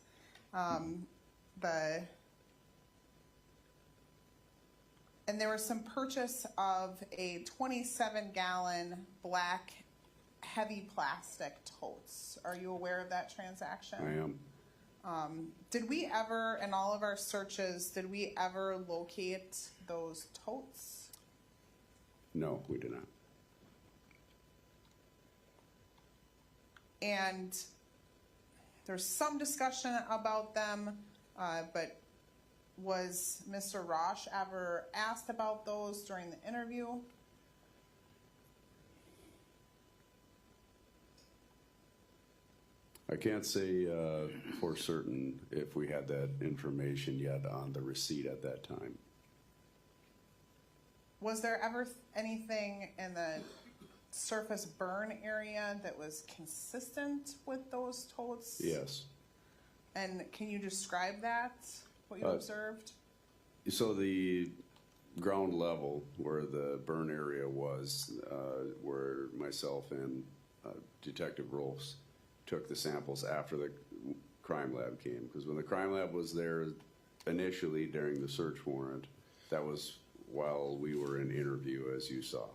And there was some purchase of a 27-gallon black heavy plastic totes. Are you aware of that transaction? I am. Did we ever, in all of our searches, did we ever locate those totes? No, we did not. And there's some discussion about them, but was Mr. Rasch ever asked about those during the interview? I can't say for certain if we had that information yet on the receipt at that time. Was there ever anything in the surface burn area that was consistent with those totes? Yes. And can you describe that, what you observed? So the ground level where the burn area was, where myself and Detective Rolfs took the samples after the crime lab came. Because when the crime lab was there initially during the search warrant, that was while we were in interview, as you saw.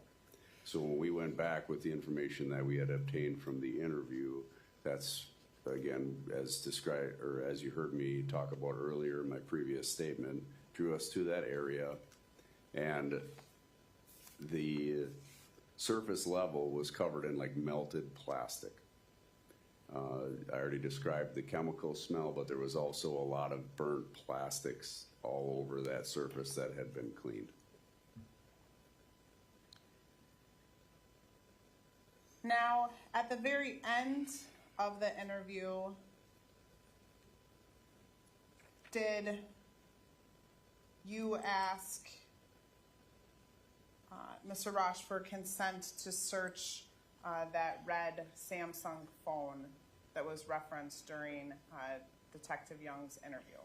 So when we went back with the information that we had obtained from the interview, that's, again, as described, or as you heard me talk about earlier in my previous statement, drew us to that area, and the surface level was covered in like melted plastic. I already described the chemical smell, but there was also a lot of burnt plastics all over that surface that had been cleaned. Now, at the very end of the interview, did you ask Mr. Rasch for consent to search that red Samsung phone that was referenced during Detective Young's interview?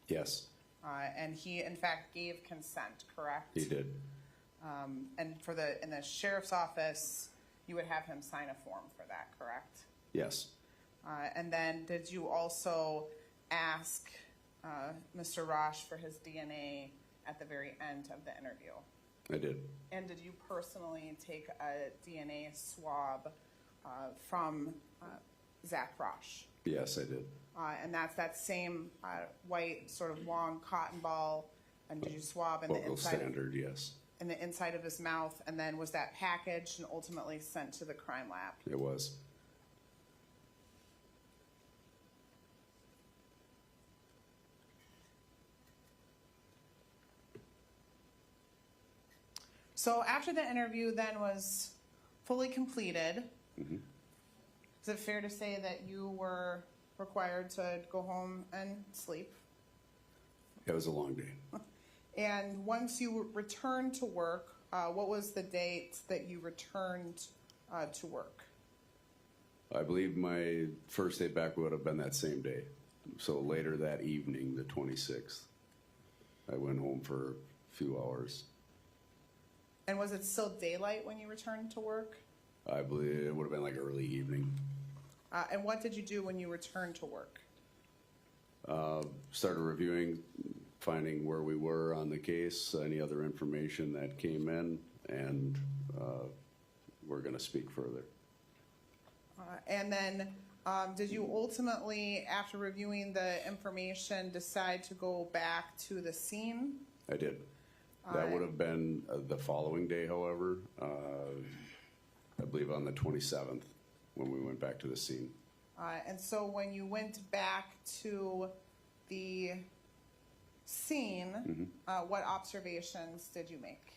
Yes, And he, in fact, gave consent, correct? he did. And in the sheriff's office, you would have him sign a form for that, correct? Yes, And then did you also ask Mr. Rasch for his DNA at the very end of the interview? I did. And did you personally take a DNA swab from Zach Rasch? Yes, I did. And that's that same white sort of long cotton ball. And did you swab in the Local inside? standard, yes, In the inside of his mouth, and then was that packaged and ultimately sent to the crime lab? it was. So after the interview then was fully completed, is it fair to say that you were required to go home and sleep? It was a long day. And once you returned to work, what was the date that you returned to work? I believe my first day back would have been that same day. So later that evening, the 26th, I went home for a few hours. And was it still daylight when you returned to work? I believe it would have been like early evening. And what did you do when you returned to work? Started reviewing, finding where we were on the case, any other information that came in, and we're going to speak further. And then did you ultimately, after reviewing the information, decide to go back to the scene? I did. That would have been the following day, however, I believe on the 27th when we went back to the scene. And so when you went back to the scene, what observations did you make?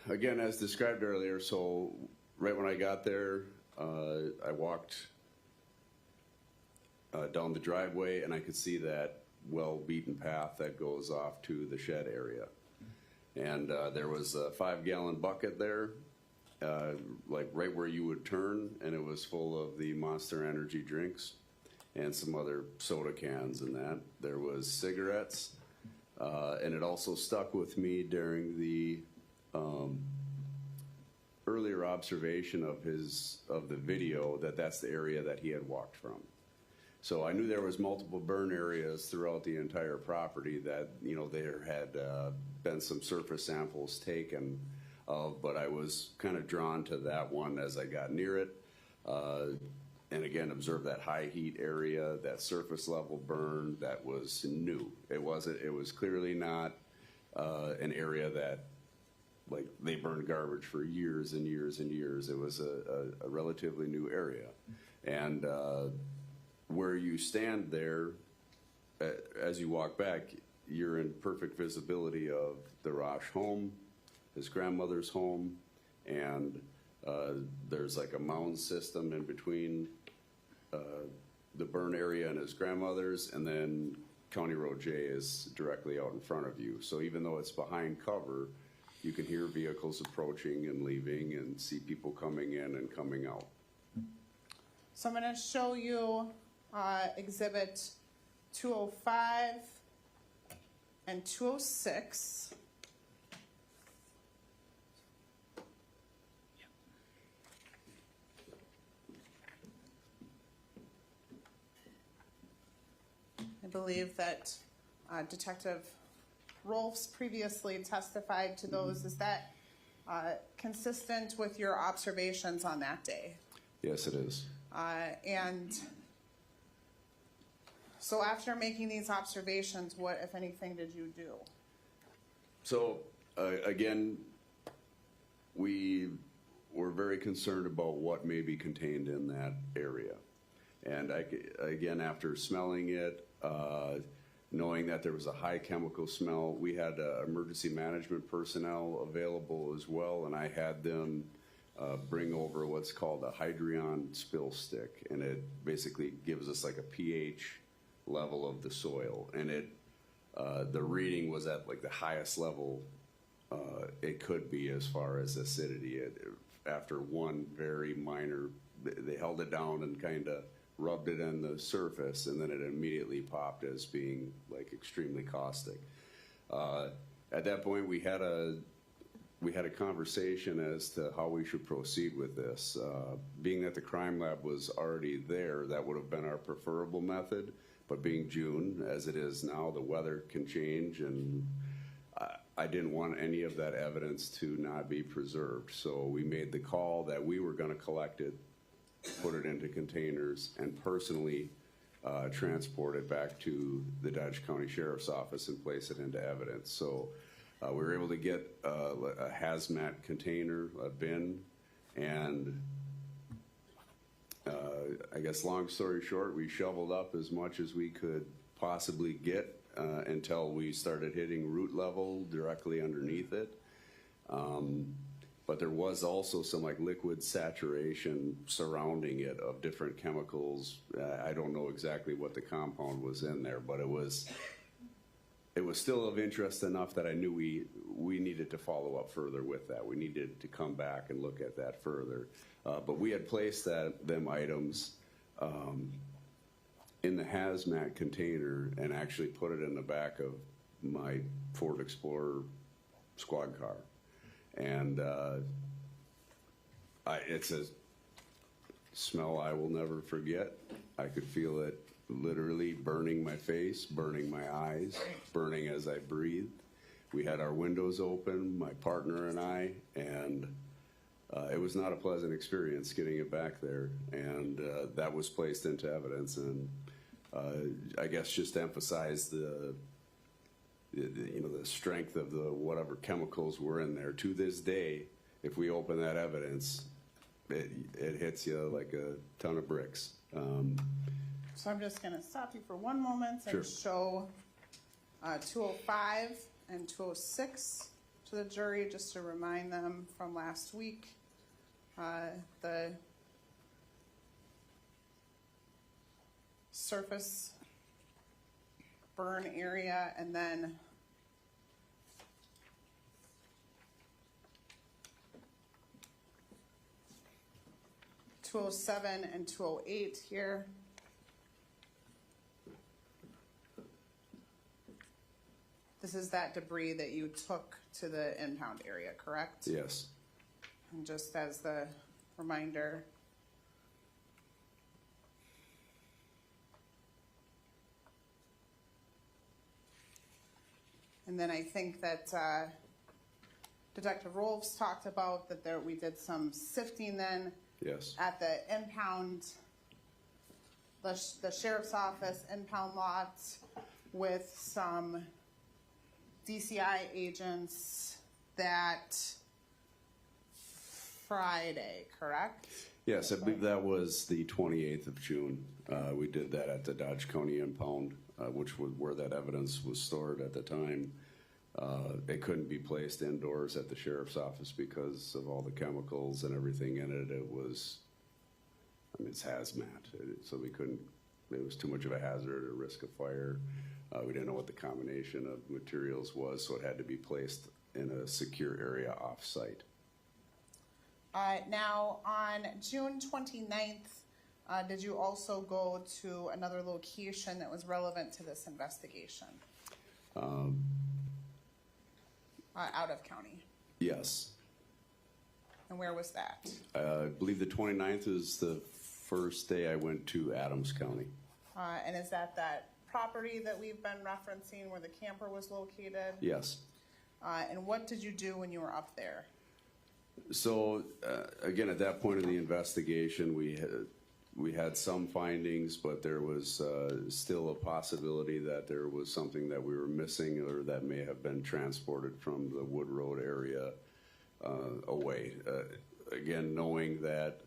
Again, as described earlier, so right when I got there, I walked down the driveway and I could see that well-beaten path that goes off to the shed area. And there was a 5-gallon bucket there, like right where you would turn, and it was full of the Monster Energy drinks and some other soda cans and that. There was cigarettes, and it also stuck with me during the earlier observation of the video that's the area that he had walked from. So I knew there was multiple burn areas throughout the entire property that, you know, there had been some surface samples taken of, but I was kind of drawn to that one as I got near it. And again, observed that high heat area, that surface level burn that was new. It was clearly not an area that, like, they burned garbage for years and years and years. It was a relatively new area. And where you stand there, as you walk back, you're in perfect visibility of the Rasch home, his grandmother's home, and there's like a mound system in between the burn area and his grandmother's, and then County Road J is directly out in front of you. So even though it's behind cover, you can hear vehicles approaching and leaving and see people coming in and coming out. So I'm going to show you Exhibit 205 and 206. I believe that Detective Rolfs previously testified to those. Is that consistent with your observations on that day? Yes, it is. And so after making these observations, what, if anything, did you do? So again, we were very concerned about what may be contained in that area. And again, after smelling it, knowing that there was a high chemical smell, we had emergency management personnel available as well, and I had them bring over what's called a hydrion spill stick, and it basically gives us like a pH level of the soil, and the reading was at like the highest level it could be as far as acidity. After one very minor, they held it down and kind of rubbed it on the surface, and then it immediately popped as being like extremely caustic. At that point, we had a conversation as to how we should proceed with this. Being that the crime lab was already there, that would have been our preferable method. But being June, as it is now, the weather can change, and I didn't want any of that evidence to not be preserved. So we made the call that we were going to collect it, put it into containers, and personally transport it back to the Dodge County Sheriff's Office and place it into evidence. So we were able to get a hazmat container, a bin, and I guess long story short, we shoveled up as much as we could possibly get until we started hitting root level directly underneath it. But there was also some like liquid saturation surrounding it of different chemicals. I don't know exactly what the compound was in there, but it was still of interest enough that I knew we needed to follow up further with that. We needed to come back and look at that further. But we had placed them items in the hazmat container and actually put it in the back of my Ford Explorer squad car. And it's a smell I will never forget. I could feel it literally burning my face, burning my eyes, burning as I breathed. We had our windows open, my partner and I, and it was not a pleasant experience getting it back there. And that was placed into evidence, and I guess just to emphasize the strength of the whatever chemicals were in there. To this day, if we open that evidence, it hits you like a ton of bricks. So I'm just going to stop you for one moment and Sure. show 205 and 206 to the jury, just to remind them from last week. The surface burn area, and then (207) and 208 here. This is that debris that you took to the impound area, correct? Yes. And just as the reminder, and then I think that Detective Rolfs talked about that we did some sifting then Yes. at the impound, the sheriff's office impound lot with some DCI agents that Friday, correct? Yes, I believe that was the 28th of June. We did that at the Dodge County impound, which was where that evidence was stored at the time. It couldn't be placed indoors at the sheriff's office because of all the chemicals and everything in it. It's hazmat, so we couldn't, it was too much of a hazard, a risk of fire. We didn't know what the combination of materials was, so it had to be placed in a secure area off-site. Now, on June 29th, did you also go to another location that was relevant to this investigation? Out of county. Yes. And where was that? I believe the 29th is the first day I went to Adams County. And is that property that we've been referencing where the camper was located? Yes. And what did you do when you were up there? So, again, at that point in the investigation, we had some findings, but there was still a possibility that there was something that we were missing or that may have been transported from the Wood Road area away. again, knowing that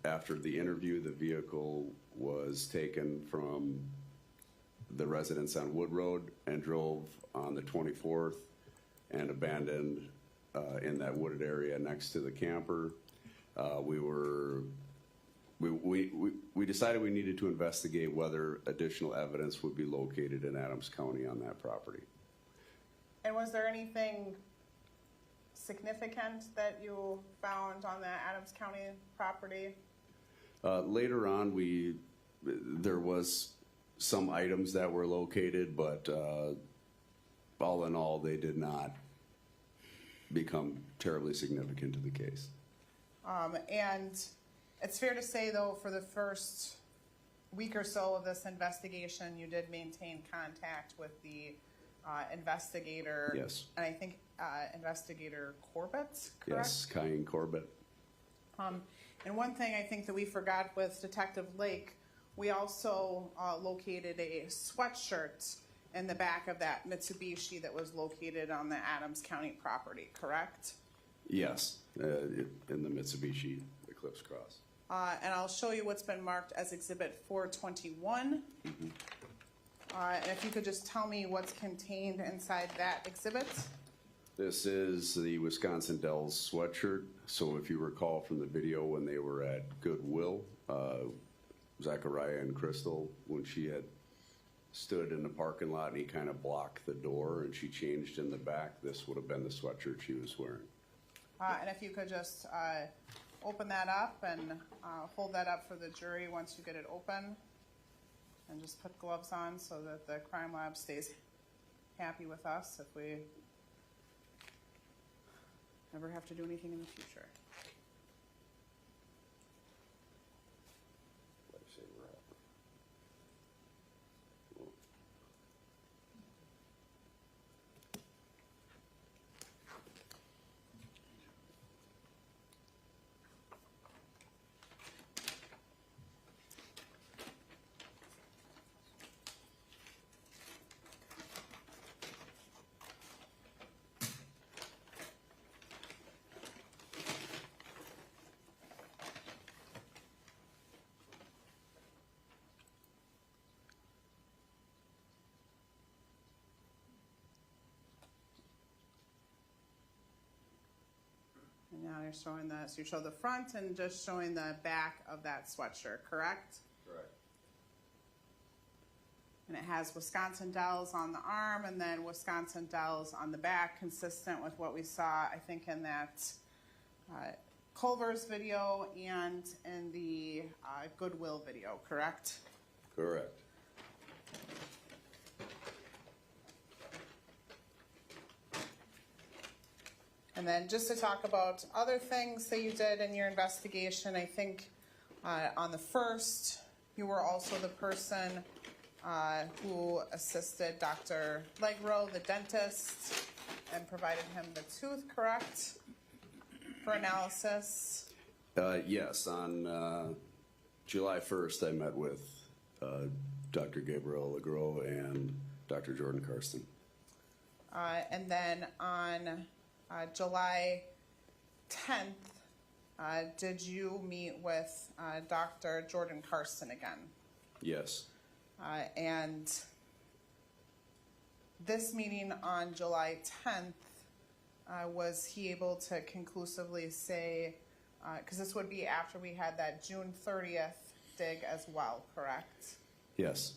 after the interview, the vehicle was taken from the residence on Wood Road and drove on the 24th and abandoned in that wooded area next to the camper. We decided we needed to investigate whether additional evidence would be located in Adams County on that property. And was there anything significant that you found on the Adams County property? Later on, there was some items that were located, but all in all, they did not become terribly significant to the case. And it's fair to say, though, for the first week or so of this investigation, you did maintain contact with the investigator. Yes. And I think Investigator Corbett, correct? Yes, Kyan Corbett. And one thing I think that we forgot with Detective Lake, we also located a sweatshirt in the back of that Mitsubishi that was located on the Adams County property, correct? Yes, in the Mitsubishi Eclipse Cross. And I'll show you what's been marked as Exhibit 421. And if you could just tell me what's contained inside that exhibit. This is the Wisconsin Dells sweatshirt. So if you recall from the video when they were at Goodwill, Zachariah and Crystal, when she had stood in the parking lot and he kind of blocked the door and she changed in the back, this would have been the sweatshirt she was wearing. And if you could just open that up and hold that up for the jury once you get it open. And just put gloves on so that the crime lab stays happy with us if we never have to do anything in the future. And now you're showing so you show the front and just showing the back of that sweatshirt, correct? Correct. And it has Wisconsin Dells on the arm and then Wisconsin Dells on the back, consistent with what we saw, I think, in that Culver's video and in the Goodwill video, correct? Correct. And then just to talk about other things that you did in your investigation, I think on the first, you were also the person who assisted Dr. Legro, the dentist, and provided him the tooth, correct, for analysis? Yes, on July 1st, I met with Dr. Gabriel Legro and Dr. Jordan Karsten. And then on July 10th, did you meet with Dr. Jordan Karsten again? Yes. And this meeting on July 10th, was he able to conclusively say, because this would be after we had that June 30th dig as well, correct? Yes.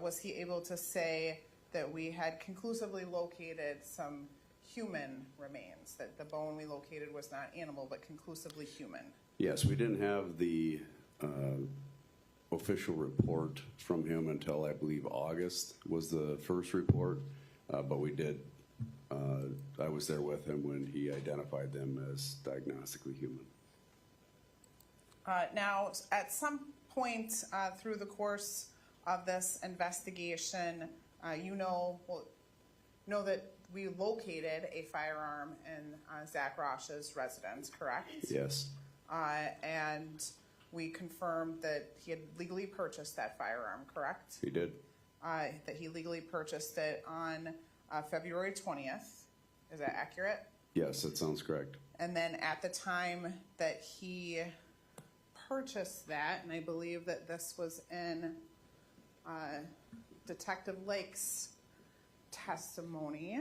Was he able to say that we had conclusively located some human remains, that the bone we located was not animal but conclusively human? Yes, we didn't have the official report from him until I believe August was the first report, but we did. I was there with him when he identified them as diagnostically human. Now, at some point through the course of this investigation, you know that we located a firearm in Zach Rasch's residence, correct? Yes. And we confirmed that he had legally purchased that firearm, correct? He did. That he legally purchased it on February 20th. Is that accurate? Yes, that sounds correct. And then at the time that he purchased that, and I believe that this was in Detective Lake's testimony,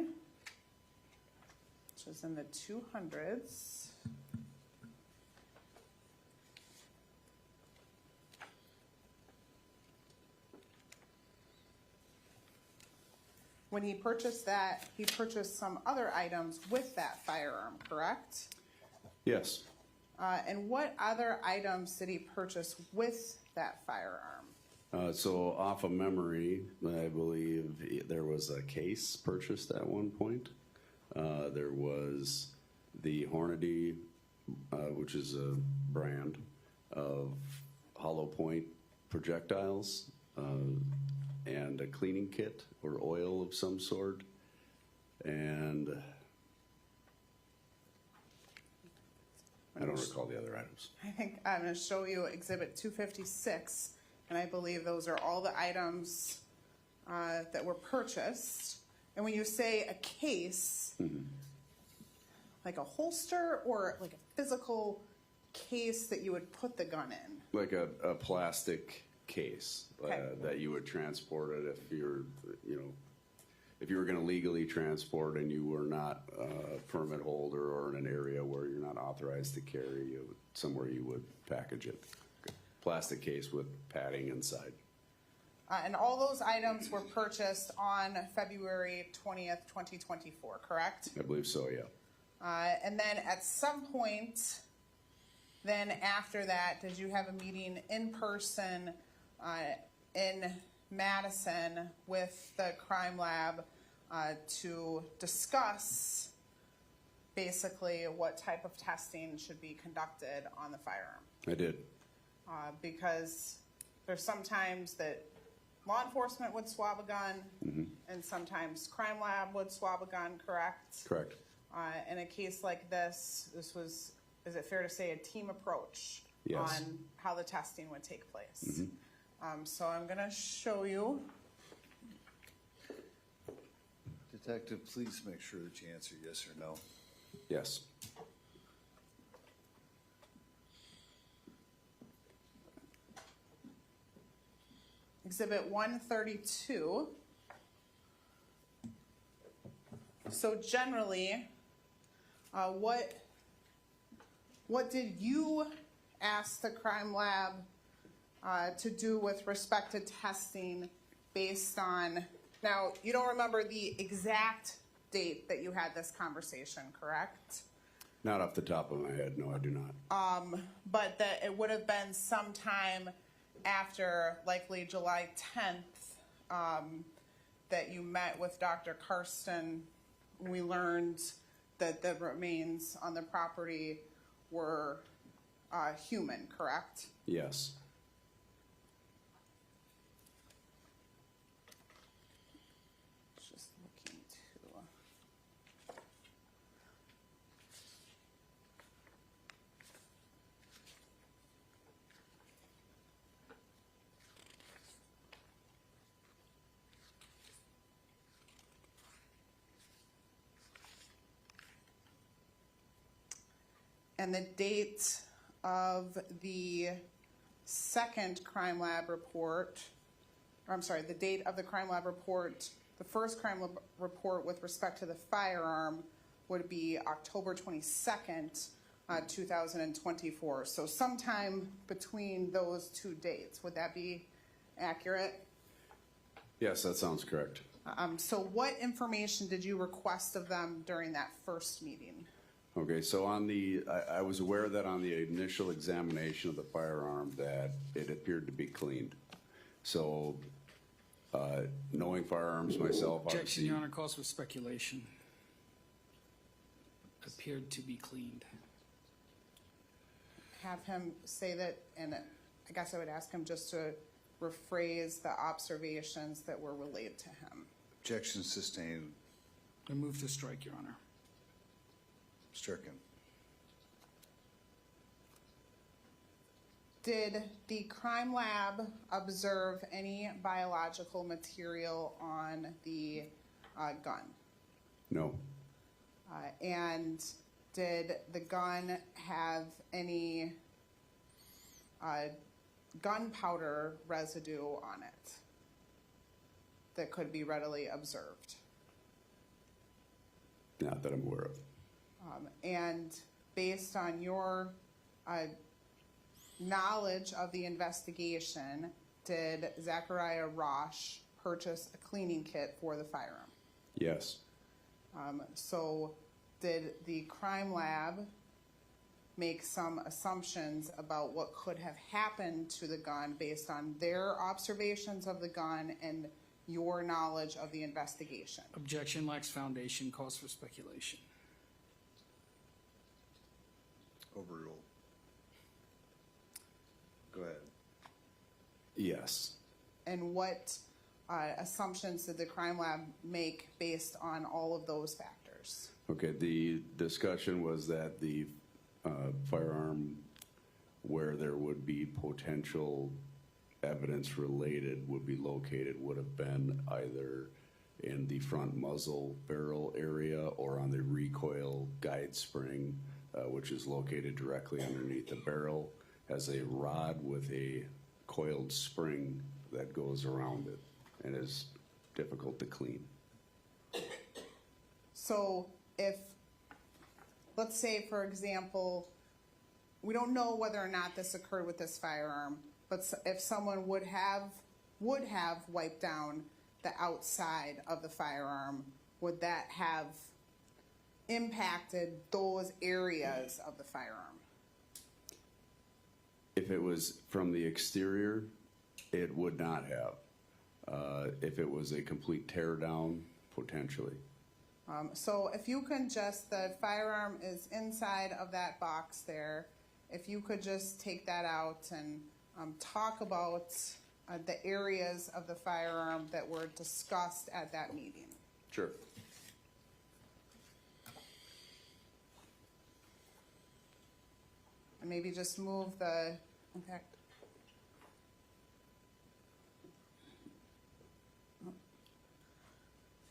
which is in the 200s. When he purchased that, he purchased some other items with that firearm, correct? Yes. And what other items did he purchase with that firearm? So off of memory, I believe there was a case purchased at one point. There was the Hornady, which is a brand of hollow point projectiles, and a cleaning kit or oil of some sort. And I don't recall the other items. I think I'm going to show you Exhibit 256, and I believe those are all the items that were purchased. And when you say a case, like a holster or like a physical case that you would put the gun in? Like a plastic case Okay. that you would transport it if you're, if you were going to legally transport and you were not a permit holder or in an area where you're not authorized to carry, somewhere you would package it. Plastic case with padding inside. And all those items were purchased on February 20th, 2024, correct? I believe so, yeah. And then at some point, then after that, did you have a meeting in person in Madison with the crime lab to discuss basically what type of testing should be conducted on the firearm? I did. Because there's sometimes that law enforcement would swab a gun, and sometimes crime lab would swab a gun, correct? Correct. In a case like this was, is it fair to say, a team approach Yes. on how the testing would take place? So I'm going to show you. Detective, please make sure that you answer yes or no. Yes. Exhibit 132. So generally, what did you ask the crime lab to do with respect to testing based on, now you don't remember the exact date that you had this conversation, correct? Not off the top of my head, no, I do not. But that it would have been sometime after, likely July 10th, that you met with Dr. Karsten. We learned that the remains on the property were human, correct? Yes. Just looking to. And the date of the second crime lab report, or I'm sorry, the date of the crime lab report, the first crime lab report with respect to the firearm would be October 22nd, 2024. So sometime between those two dates, would that be accurate? Yes, that sounds correct. So what information did you request of them during that first meeting? Okay, so I was aware that on the initial examination of the firearm that it appeared to be cleaned. So, knowing firearms myself, Objection, obviously, Your Honor, calls for speculation. Appeared to be cleaned. Have him say that, and I guess I would ask him just to rephrase the observations that were relayed to him. Objection sustained. I move to strike, Your Honor. Stricken. Did the crime lab observe any biological material on the gun? no, And did the gun have any gunpowder residue on it that could be readily observed? Not that I'm aware of. And based on your knowledge of the investigation, did Zachariah Rasch purchase a cleaning kit for the firearm? Yes. So did the crime lab make some assumptions about what could have happened to the gun based on their observations of the gun and your knowledge of the investigation? Objection lacks foundation, calls for speculation. Overruled. Go ahead. Yes. And what assumptions did the crime lab make based on all of those factors? Okay, the discussion was that the firearm where there would be potential evidence related would be located would have been either in the front muzzle barrel area or on the recoil guide spring, which is located directly underneath the barrel, has a rod with a coiled spring that goes around it and is difficult to clean. So if, let's say, for example, we don't know whether or not this occurred with this firearm, but if someone would have wiped down the outside of the firearm, would that have impacted those areas of the firearm? If it was from the exterior, it would not have. If it was a complete tear down, potentially. So if you can just, the firearm is inside of that box there, if you could just take that out and talk about the areas of the firearm that were discussed at that meeting. Sure. And maybe just move the, in fact,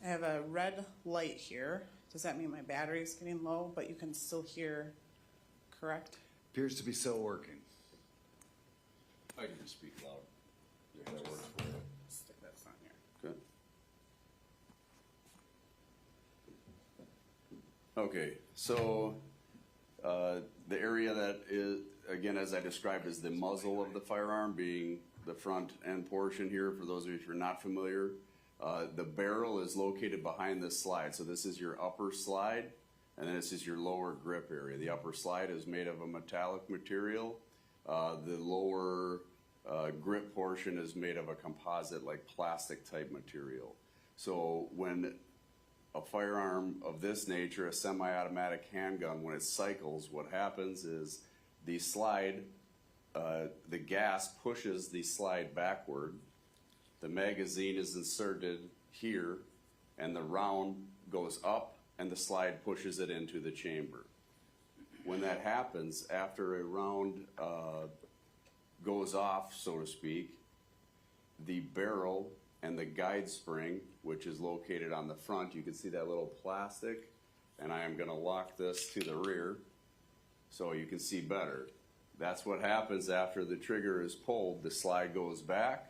I have a red light here. Does that mean my battery is getting low, but you can still hear, correct? Appears to be still working. I can just speak loud. If that works for you. Stick that on here. Good. Okay, so the area that is, again, as I described, is the muzzle of the firearm, being the front end portion here. For those of you who are not familiar, the barrel is located behind this slide. So this is your upper slide, and then this is your lower grip area. The upper slide is made of a metallic material. The lower grip portion is made of a composite, like plastic type material. So when a firearm of this nature, a semi-automatic handgun, when it cycles, what happens is the slide, the gas pushes the slide backward. The magazine is inserted here, and the round goes up, and the slide pushes it into the chamber. When that happens, after a round goes off, so to speak, the barrel and the guide spring, which is located on the front, you can see that little plastic, and I am going to lock this to the rear so you can see better. That's what happens after the trigger is pulled. The slide goes back,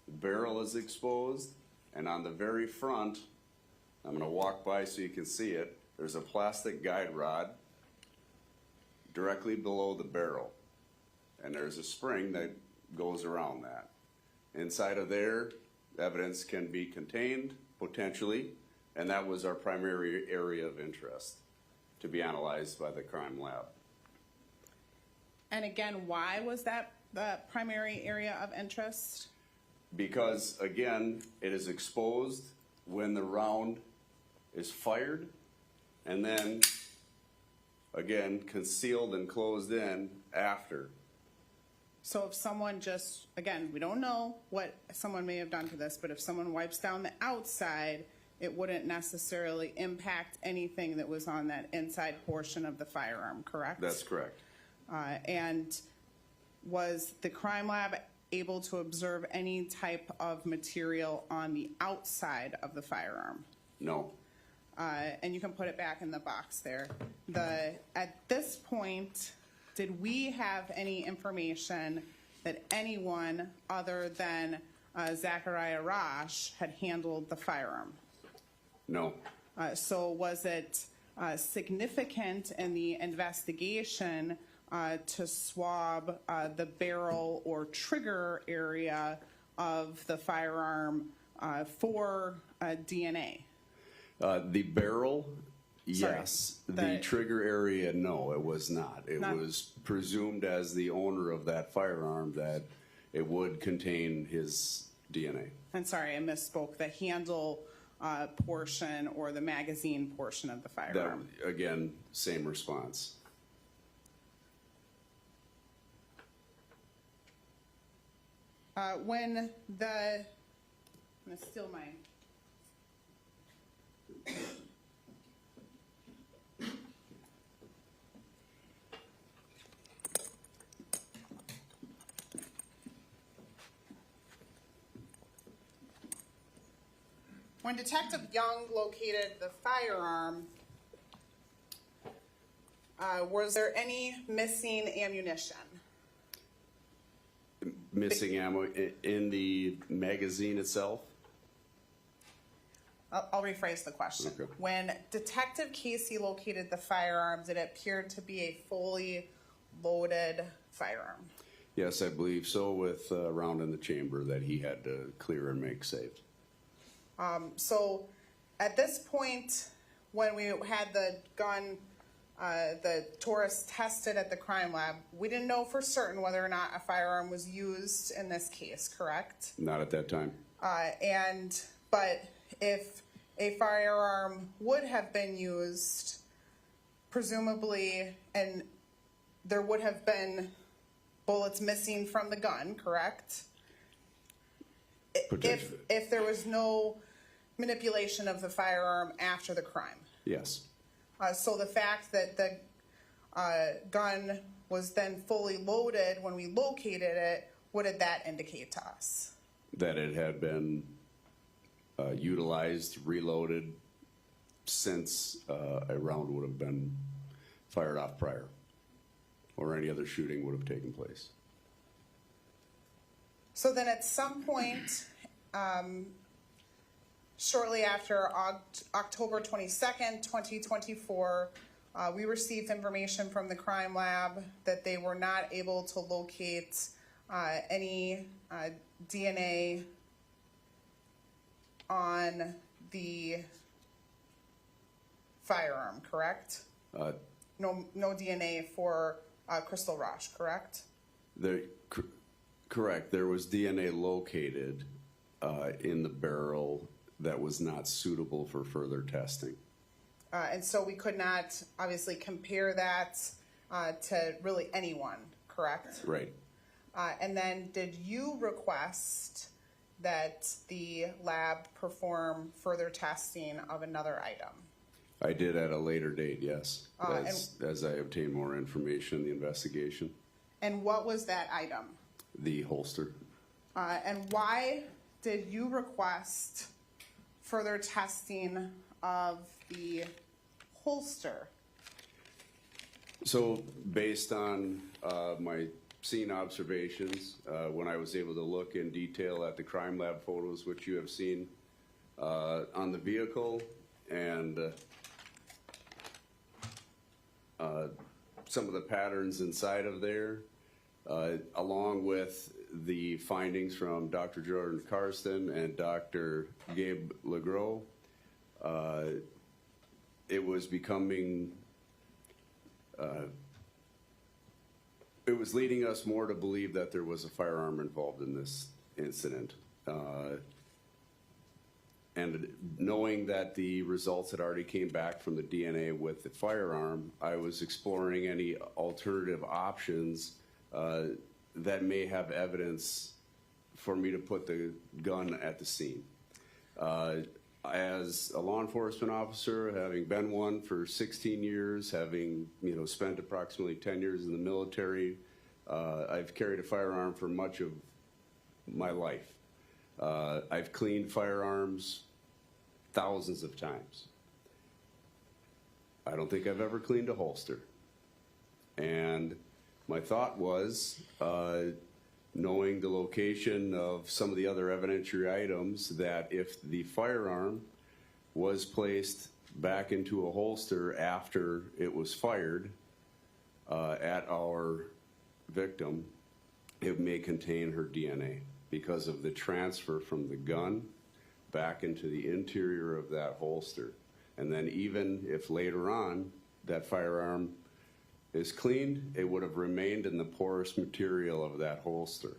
the barrel is exposed, and on the very front, I'm going to walk by so you can see it, there's a plastic guide rod directly below the barrel, and there's a spring that goes around that. Inside of there, evidence can be contained, potentially, and that was our primary area of interest to be analyzed by the crime lab. And again, why was that the primary area of interest? Because, again, it is exposed when the round is fired, and then, again, concealed and closed in after. So if someone just, again, we don't know what someone may have done to this, but if someone wipes down the outside, it wouldn't necessarily impact anything that was on that inside portion of the firearm, correct? That's correct. And was the crime lab able to observe any type of material on the outside of the firearm? No. and you can put it back in the box there. At this point, did we have any information that anyone other than Zachariah Rasch had handled the firearm? No, So was it significant in the investigation to swab the barrel or trigger area of the firearm for DNA? the barrel, Sorry, yes. the- The trigger area, no, it was not. It Not- was presumed as the owner of that firearm that it would contain his DNA. And sorry, I misspoke, the handle portion or the magazine portion of the That, firearm. again, same response. When the, I'm gonna steal my. When Detective Young located the firearm, was there any missing ammunition? Missing ammo in the magazine itself? I'll rephrase the question. Okay. When Detective Casey located the firearms, it appeared to be a fully loaded firearm. Yes, I believe so, with a round in the chamber that he had to clear and make safe. So at this point, when we had the gun, the Taurus tested at the crime lab, we didn't know for certain whether or not a firearm was used in this case, correct? Not at that time. But if a firearm would have been used, presumably, and there would have been bullets missing from the gun, correct? Potentially. If there was no manipulation of the firearm after the crime. Yes. So the fact that the gun was then fully loaded when we located it, what did that indicate to us? That it had been utilized, reloaded, since a round would have been fired off prior, or any other shooting would have taken place. So then at some point, shortly after October 22nd, 2024, we received information from the crime lab that they were not able to locate any DNA on the firearm, correct? No DNA for Crystal Rasch, correct? Correct. There was DNA located in the barrel that was not suitable for further testing. And so we could not obviously compare that to really anyone, correct? Right. And then did you request that the lab perform further testing of another item? I did at a later date, yes, And- as I obtained more information in the investigation. And what was that item? The holster. And why did you request further testing of the holster? So based on my scene observations, when I was able to look in detail at the crime lab photos, which you have seen on the vehicle, and some of the patterns inside of there, along with the findings from Dr. Jordan Karsten and Dr. Gabe Legros, it was becoming, it was leading us more to believe that there was a firearm involved in this incident. And knowing that the results had already came back from the DNA with the firearm, I was exploring any alternative options that may have evidence for me to put the gun at the scene. As a law enforcement officer, having been one for 16 years, having spent approximately 10 years in the military, I've carried a firearm for much of my life. I've cleaned firearms thousands of times. I don't think I've ever cleaned a holster. And my thought was, knowing the location of some of the other evidentiary items, that if the firearm was placed back into a holster after it was fired at our victim, it may contain her DNA because of the transfer from the gun back into the interior of that holster. And then even if later on that firearm is cleaned, it would have remained in the porous material of that holster.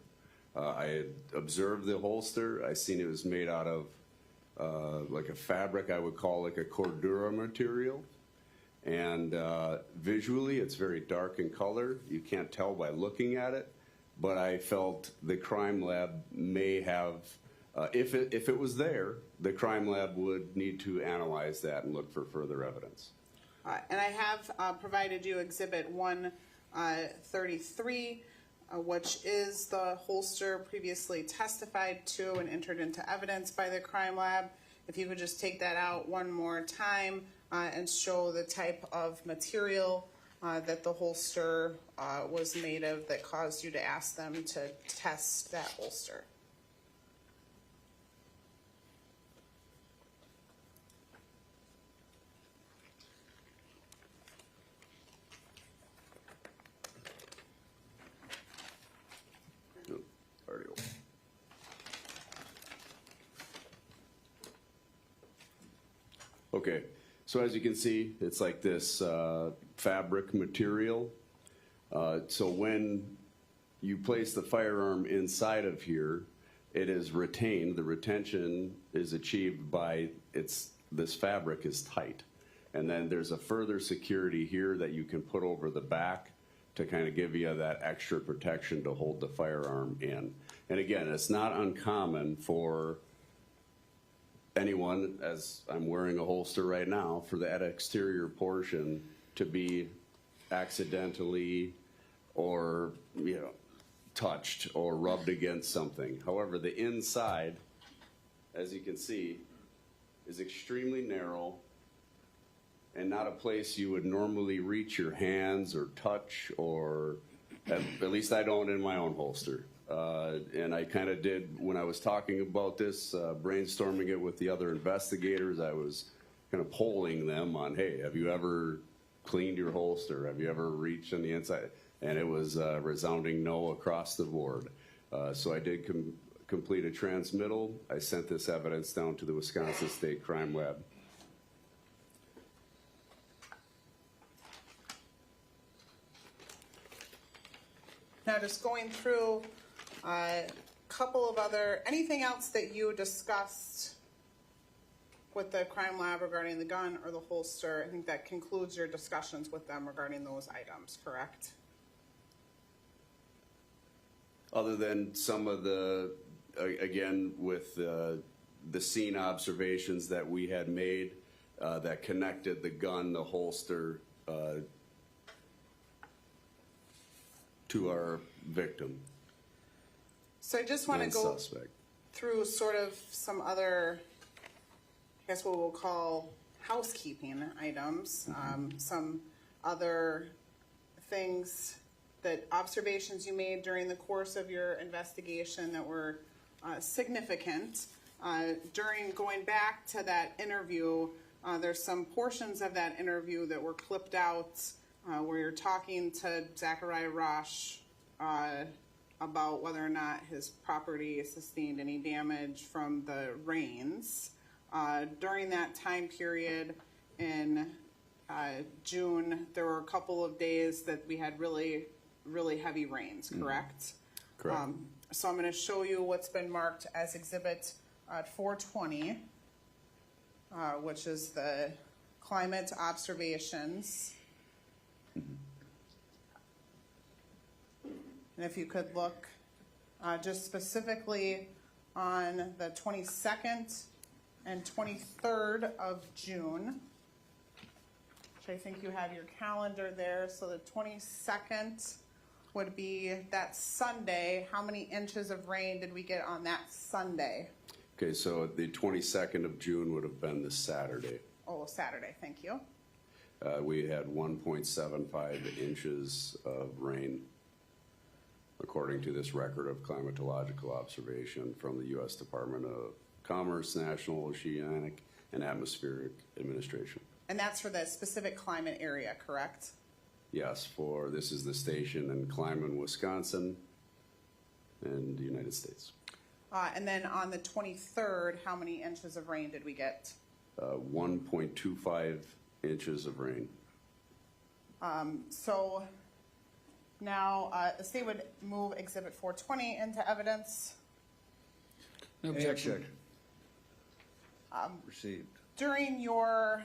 I had observed the holster. I seen it was made out of like a fabric I would call like a cordura material. And visually, it's very dark in color. You can't tell by looking at it. But I felt the crime lab may have, if it was there, the crime lab would need to analyze that and look for further evidence. And I have provided you Exhibit 133, which is the holster previously testified to and entered into evidence by the crime lab. If you could just take that out one more time and show the type of material that the holster was made of that caused you to ask them to test that holster. Already open. Okay, so as you can see, it's like this fabric material. So when you place the firearm inside of here, it is retained. The retention is achieved by this fabric is tight. And then there's a further security here that you can put over the back to kind of give you that extra protection to hold the firearm in. And again, it's not uncommon for anyone, as I'm wearing a holster right now, for that exterior portion to be accidentally or touched or rubbed against something. However, the inside, as you can see, is extremely narrow and not a place you would normally reach your hands or touch, or at least I don't in my own holster. And I kind of did, when I was talking about this, brainstorming it with the other investigators, I was kind of polling them on, hey, have you ever cleaned your holster? Have you ever reached on the inside? And it was a resounding no across the board. So I did complete a transmittal. I sent this evidence down to the Wisconsin State Crime Lab. Now just going through a couple of anything else that you discussed with the crime lab regarding the gun or the holster? I think that concludes your discussions with them regarding those items, correct? Other than some of the, again, with the scene observations that we had made that connected the gun, the holster, to our victim. So I just want to go suspect. through sort of some other, I guess what we'll call housekeeping items, some other things, that observations you made during the course of your investigation that were significant. During going back to that interview, there's some portions of that interview that were clipped out where you're talking to Zachariah Rasch about whether or not his property sustained any damage from the rains. During that time period in June, there were a couple of days that we had really heavy rains, correct? Correct. So I'm going to show you what's been marked as Exhibit 420, which is the climate observations. And if you could look just specifically on the 22nd and 23rd of June, which I think you have your calendar there. So the 22nd would be that Sunday. How many inches of rain did we get on that Sunday? Okay, so the 22nd of June would have been the Saturday. Oh, Saturday, thank you. We had 1.75 inches of rain, according to this record of climatological observation from the U.S. Department of Commerce, National Oceanic and Atmospheric Administration. And that's for the specific climate area, correct? Yes, this is the station in Kleiman, Wisconsin, in the United States. And then on the 23rd, how many inches of rain did we get? 1.25 inches of rain. So now the state would move Exhibit 420 into evidence. No objection. Received. During your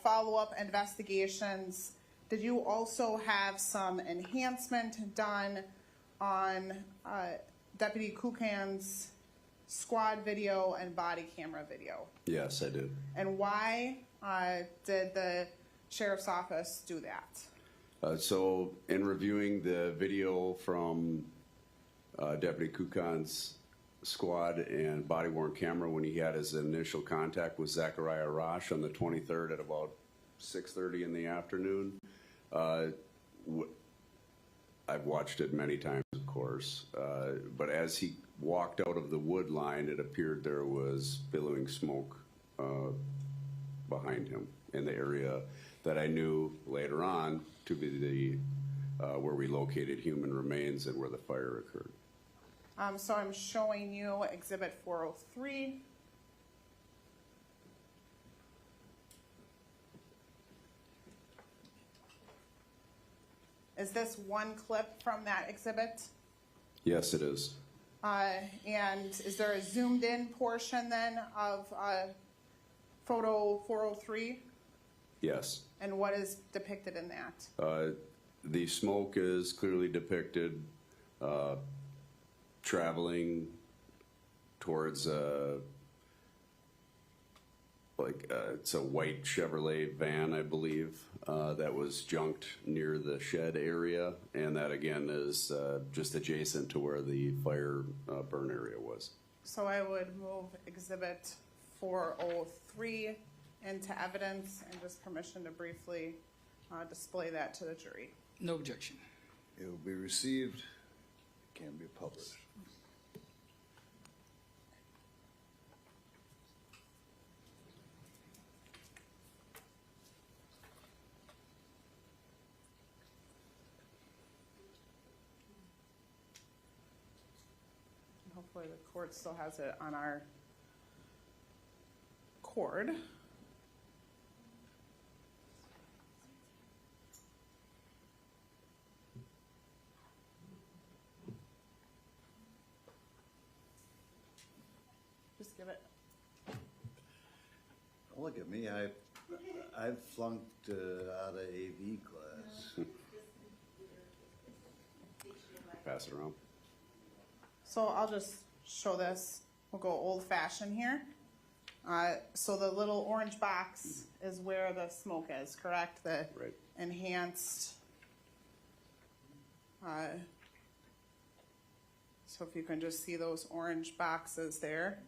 follow-up investigations, did you also have some enhancement done on Deputy Kukan's squad video and body camera video? Yes, I did. And why did the sheriff's office do that? So in reviewing the video from Deputy Kukan's squad and body-worn camera when he had his initial contact with Zachariah Rasch on the 23rd at about 6:30 in the afternoon, I've watched it many times, of course, but as he walked out of the wood line, it appeared there was billowing smoke behind him in the area that I knew later on to be where we located human remains and where the fire occurred. So I'm showing you Exhibit 403. Is this one clip from that exhibit? Yes, it is. And is there a zoomed in portion then of photo 403? Yes. And what is depicted in that? The smoke is clearly depicted traveling towards it's a white Chevrolet van, I believe, that was junked near the shed area, and that again is just adjacent to where the fire burn area was. So I would move Exhibit 403 into evidence and just permission to briefly display that to the jury. No objection. It will be received, can be published. Hopefully the court still has it on our cord. Just give it. Don't look at me, I've flunked out of AV class. Pass it around. So I'll just show this. We'll go old fashioned here. So the little orange box is where the smoke is, correct? The Right. enhanced. So if you can just see those orange boxes there.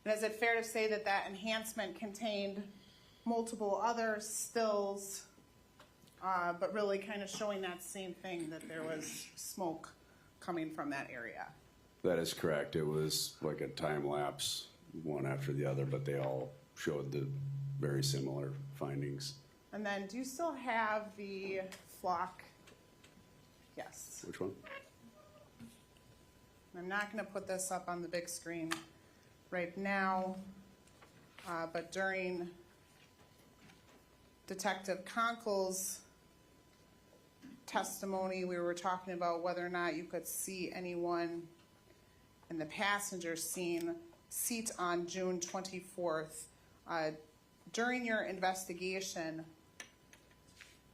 And is it fair to say that that enhancement contained multiple other stills, but really kind of showing that same thing, that there was smoke coming from that area? That is correct. It was like a time lapse, one after the other, but they all showed the very similar findings. And then do you still have the flock? Yes. Which one? I'm not going to put this up on the big screen right now, but during Detective Conkle's testimony, we were talking about whether or not you could see anyone in the passenger seat on June 24th. During your investigation,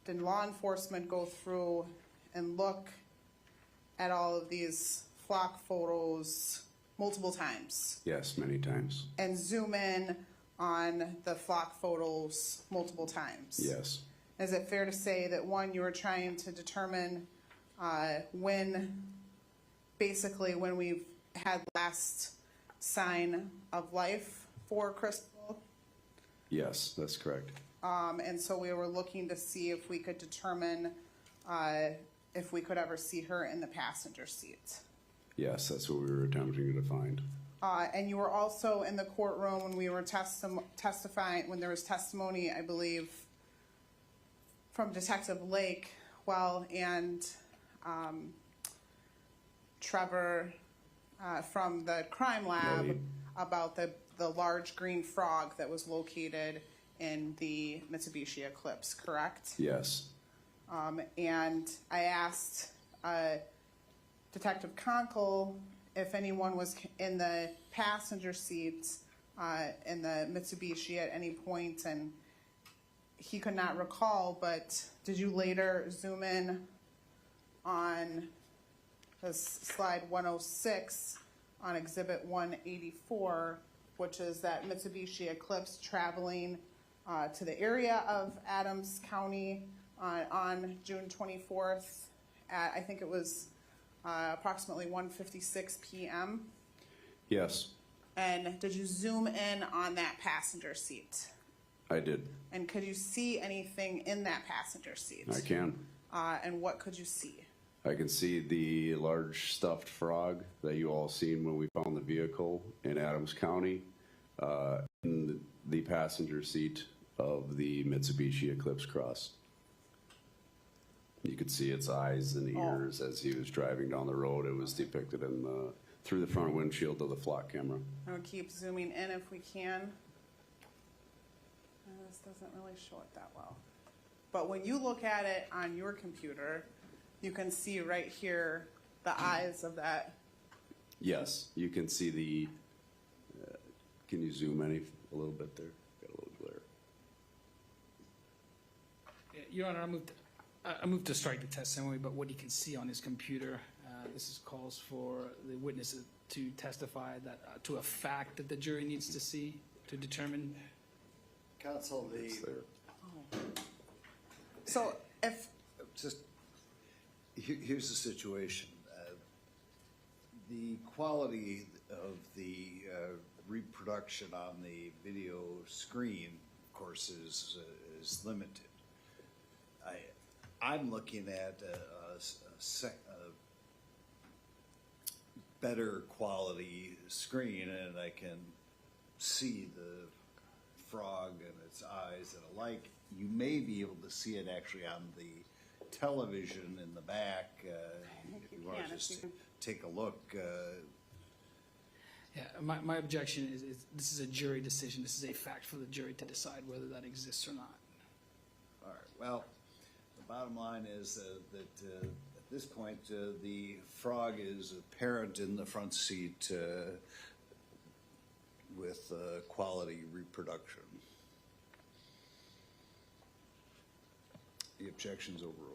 did law enforcement go through and look at all of these flock photos multiple times? Yes, many times. And zoom in on the flock photos multiple times. Yes. Is it fair to say that, one, you were trying to determine when we've had last sign of life for Crystal? Yes, that's correct. And so we were looking to see if we could determine if we could ever see her in the passenger seat. Yes, that's what we were attempting to find. And you were also in the courtroom when we were testifying, when there was testimony, I believe, from Detective Lake, and Trevor from the crime lab Right. about the large green frog that was located in the Mitsubishi Eclipse, correct? Yes. And I asked Detective Conkle if anyone was in the passenger seat in the Mitsubishi at any point, and he could not recall, but did you later zoom in on this slide 106 on Exhibit 184, which is that Mitsubishi Eclipse traveling to the area of Adams County on June 24th at, I think it was approximately 1:56 p.m.? Yes, And did you zoom in on that passenger seat? I did. And could you see anything in that passenger seat? I can. And what could you see? I can see the large stuffed frog that you all seen when we found the vehicle in Adams County in the passenger seat of the Mitsubishi Eclipse Cross. You could see its eyes and ears as he was driving down the road. It was depicted in through the front windshield of the flock camera. I'll keep zooming in if we can. This doesn't really show it that well. But when you look at it on your computer, you can see right here the eyes of that. Yes, you can see the. Can you zoom a little bit there? Got a little glare. Your Honor, I moved to strike the testimony, but what you can see on his computer, calls for the witness to testify that to a fact that the jury needs to see to determine. Counsel, It's there. So if here's the situation. The quality of the reproduction on the video screen, of course, is limited. I'm looking at a better quality screen, and I can see the frog and its eyes and alike. You may be able to see it actually on the television in the back. If you want to just take a look. Yeah, my objection is this is a jury decision. This is a fact for the jury to decide whether that exists or not. All right. Well, the bottom line is that at this point, the frog is apparent in the front seat with quality reproduction. The objection's overruled.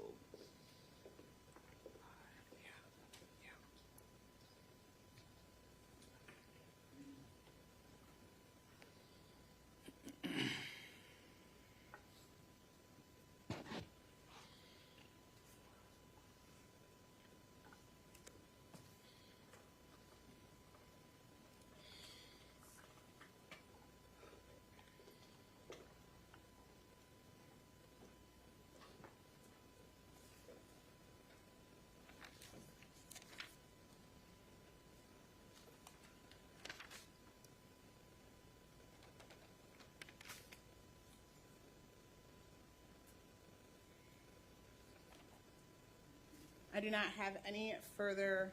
I do not have any further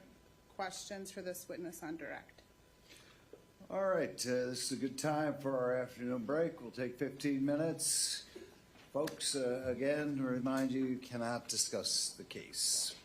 questions for this witness on direct. All right, this is a good time for our afternoon break. We'll take 15 minutes. Folks, again, remind you cannot discuss the case.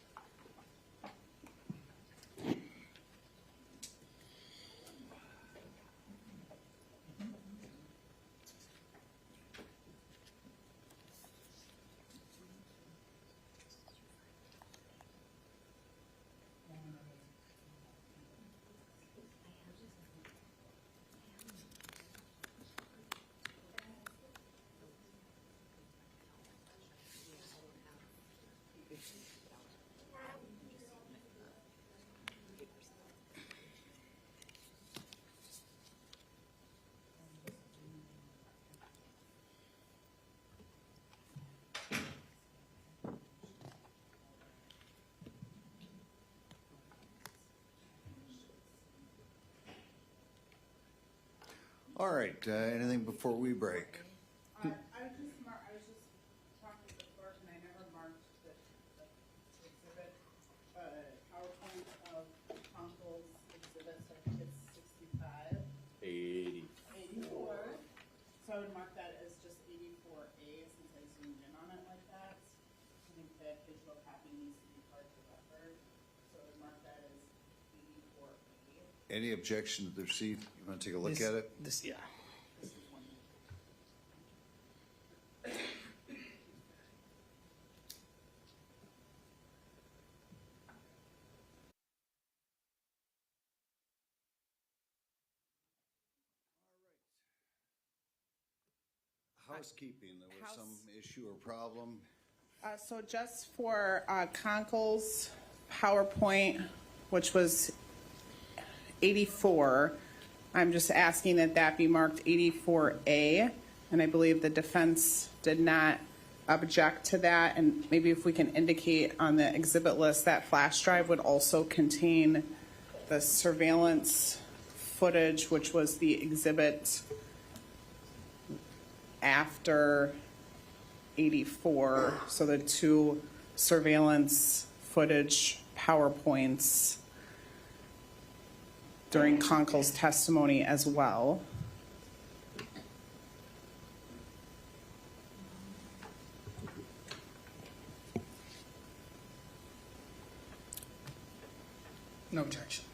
All right, anything before we break? I was just talking to the clerk and I never marked the exhibit, PowerPoint of Conkle's exhibits, I think it's 65. 84. So I would mark that as just 84A since I zoomed in on it like that. I think that digital copy needs to be part of the record. So I would mark that as 84A. Any objection to the receipt? You want to take a look at it? This, yeah. This is one. Housekeeping, there was some issue or problem. So just for Conkle's PowerPoint, which was 84, I'm just asking that that be marked 84A, and I believe the defense did not object to that, and maybe if we can indicate on the exhibit list that flash drive would also contain the surveillance footage, which was the exhibit after 84, so the two surveillance footage PowerPoints during Conkle's testimony as well. No objection.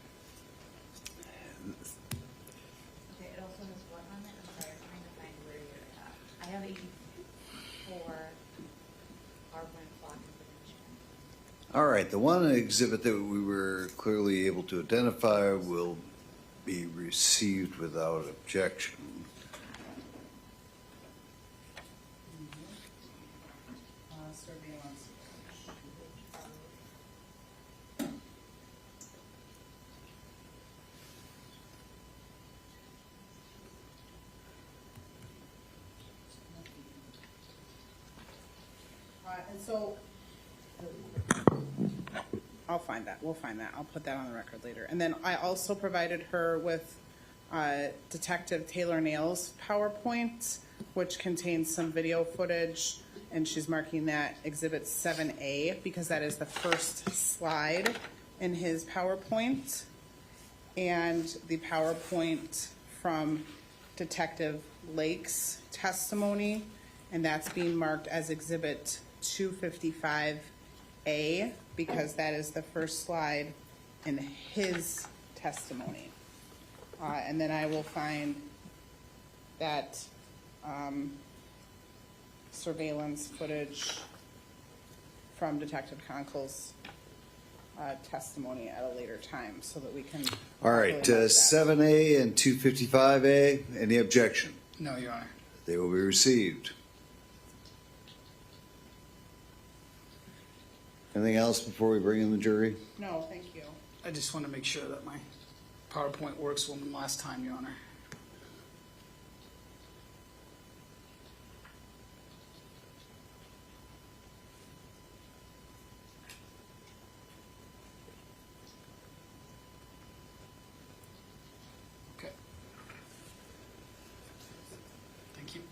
Okay, it also has what on it? I'm sorry, I'm trying to find where you're at. I have 84 PowerPoint block information. All right, the one exhibit that we were clearly able to identify will be received without objection. Surveillance. And so I'll find that. We'll find that. I'll put that on the record later. And then I also provided her with Detective Taylor Nail's PowerPoint, which contains some video footage, and she's marking that Exhibit 7A because that is the first slide in his PowerPoint, and the PowerPoint from Detective Lake's testimony, and that's being marked as Exhibit 255A because that is the first slide in his testimony. And then I will find that surveillance footage from Detective Conkle's testimony at a later time so that we can. All right, 7A and 255A, any objection? No, Your Honor. They will be received. Anything else before we bring in the jury? No, thank you. I just want to make sure that my PowerPoint works one last time, Your Honor. Okay. Thank you.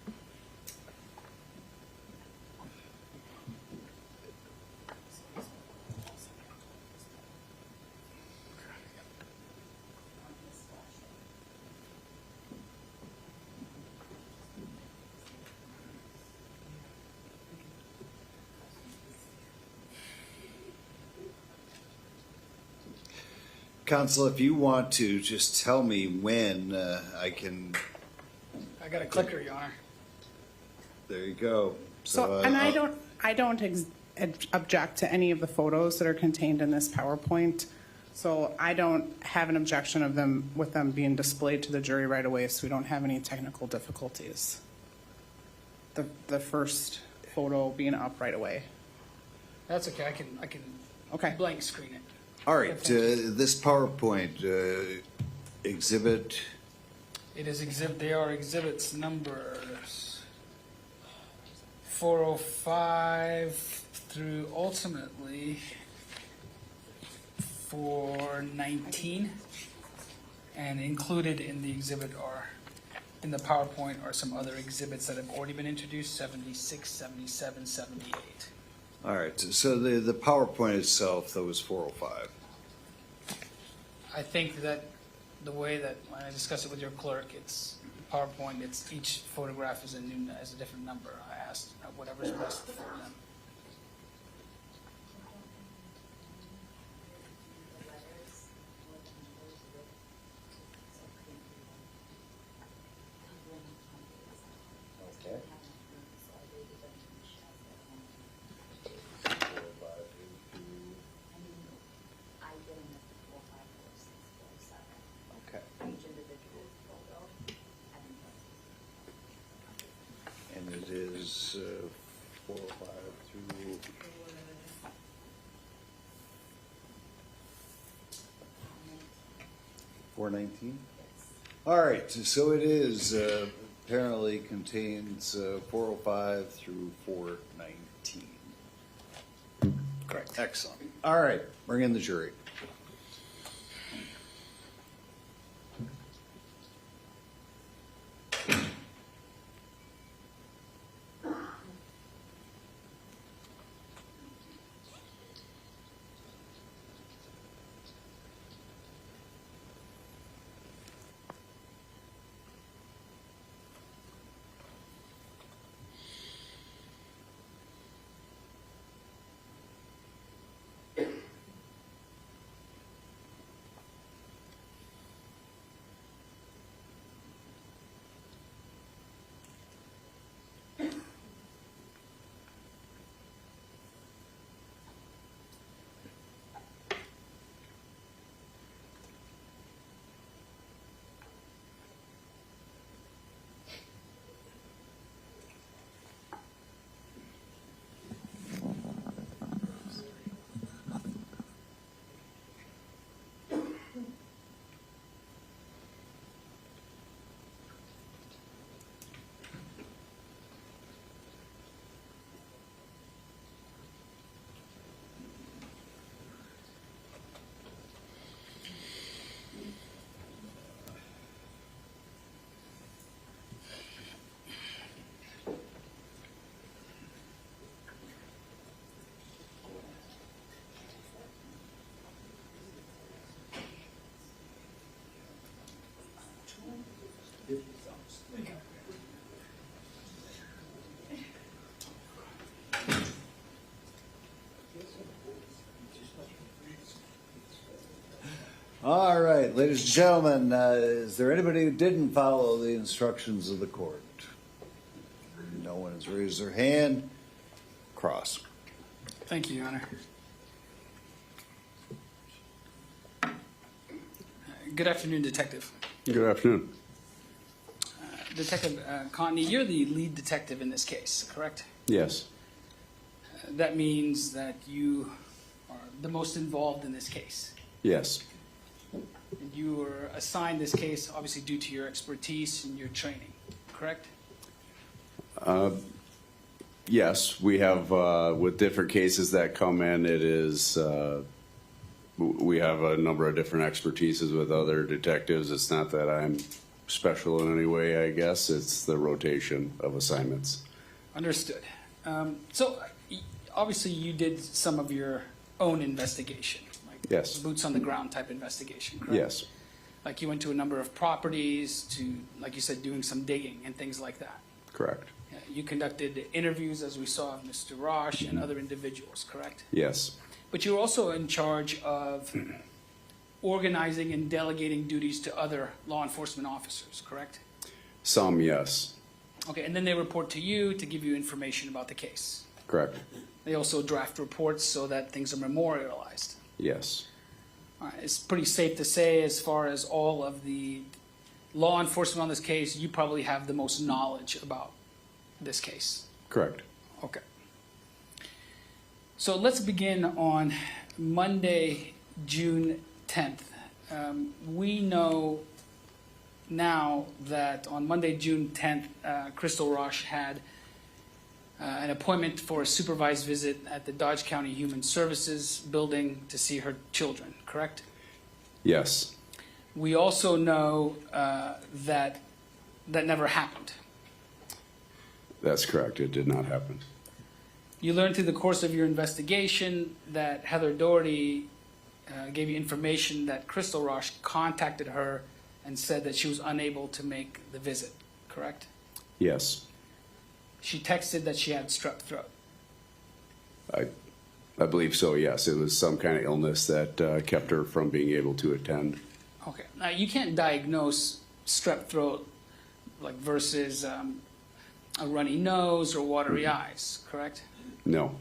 Counsel, if you want to just tell me when I can, I got a clicker, Your Honor. there you go. So, and I don't object to any of the photos that are contained in this PowerPoint. So I don't have an objection of them with them being displayed to the jury right away, so we don't have any technical difficulties. The first photo being up right away. That's okay. I can Okay. blank screen it. All right, this PowerPoint exhibit, It is they are exhibits numbers 405 through ultimately 419, and included in the exhibit are in the PowerPoint are some other exhibits that have already been introduced, 76, 77, 78. All right, so the PowerPoint itself, that was 405. I think that the way that, when I discuss it with your clerk, it's PowerPoint, it's each photograph is a different number. I asked whatever's best for them. Okay. Okay. And it is 405 through... 419? All right, so it is apparently contains 405 through 419. Correct. Excellent. All right, bring in the jury. All right, ladies and gentlemen, is there anybody who didn't follow the instructions of the court? No one has raised their hand. Cross. Thank you, Your Honor. Good afternoon, Detective. Good afternoon. Detective Kontny, you're the lead detective in this case, correct? Yes. That means that you are the most involved in this case. Yes. And you were assigned this case obviously due to your expertise and your training, correct? Yes, we have, with different cases that come in, it is, we have a number of different expertises with other detectives. It's not that I'm special in any way, I guess. It's the rotation of assignments. Understood. So obviously you did some of your own investigation, like Yes. boots on the ground type investigation, correct? Yes, Like you went to a number of properties to, like you said, doing some digging and things like that. correct. You conducted interviews, as we saw, of Mr. Rasch and other individuals, correct? Yes, But you were also in charge of organizing and delegating duties to other law enforcement officers, correct? some yes, Okay, and then they report to you to give you information about the case. correct. They also draft reports so that things are memorialized. Yes, All right, it's pretty safe to say, as far as all of the law enforcement on this case, you probably have the most knowledge about this case. correct. Okay. So let's begin on Monday, June 10th. We know now that on Monday, June 10th, Crystal Rasch had an appointment for a supervised visit at the Dodge County Human Services building to see her children, correct? Yes, We also know that that never happened. That's correct. It did not happen. You learned through the course of your investigation that Heather Doherty gave you information that Crystal Rasch contacted her and said that she was unable to make the visit, correct? Yes. She texted that she had strep throat. I believe so, yes. It was some kind of illness that kept her from being able to attend. Okay. Now, you can't diagnose strep throat like versus a runny nose or watery eyes, correct? No.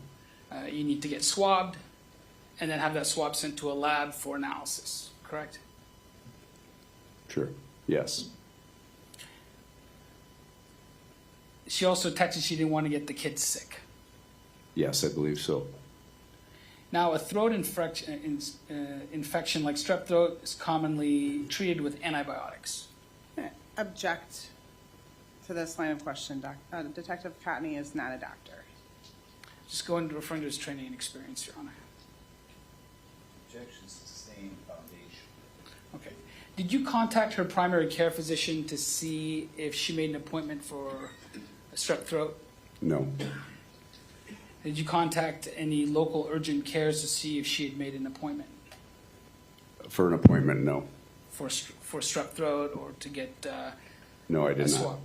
You need to get swabbed and then have that swab sent to a lab for analysis, correct? Sure. Yes. She also texted she didn't want to get the kids sick. Yes, I believe so. Now, a throat infection like strep throat is commonly treated with antibiotics. Object to this line of question. Detective Kontny is not a doctor. Just go into referring to his training and experience, Your Honor. Objection sustained, foundation. Okay. Did you contact her primary care physician to see if she made an appointment for a strep throat? No. Did you contact any local urgent cares to see if she had made an appointment For an appointment, no. for strep throat or to get No, I a did swab? not.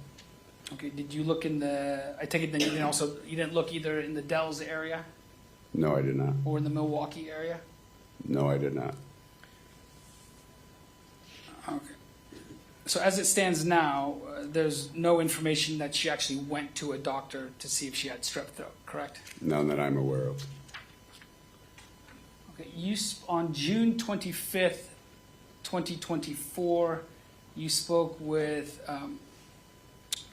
Okay. Did you look in the? I take it then you didn't look either in the Dells area No, I did not. or in the Milwaukee area. No, I did not. Okay. So as it stands now, there's no information that she actually went to a doctor to see if she had strep throat, correct? None that I'm aware of. Okay. On June 25th, 2024, you spoke with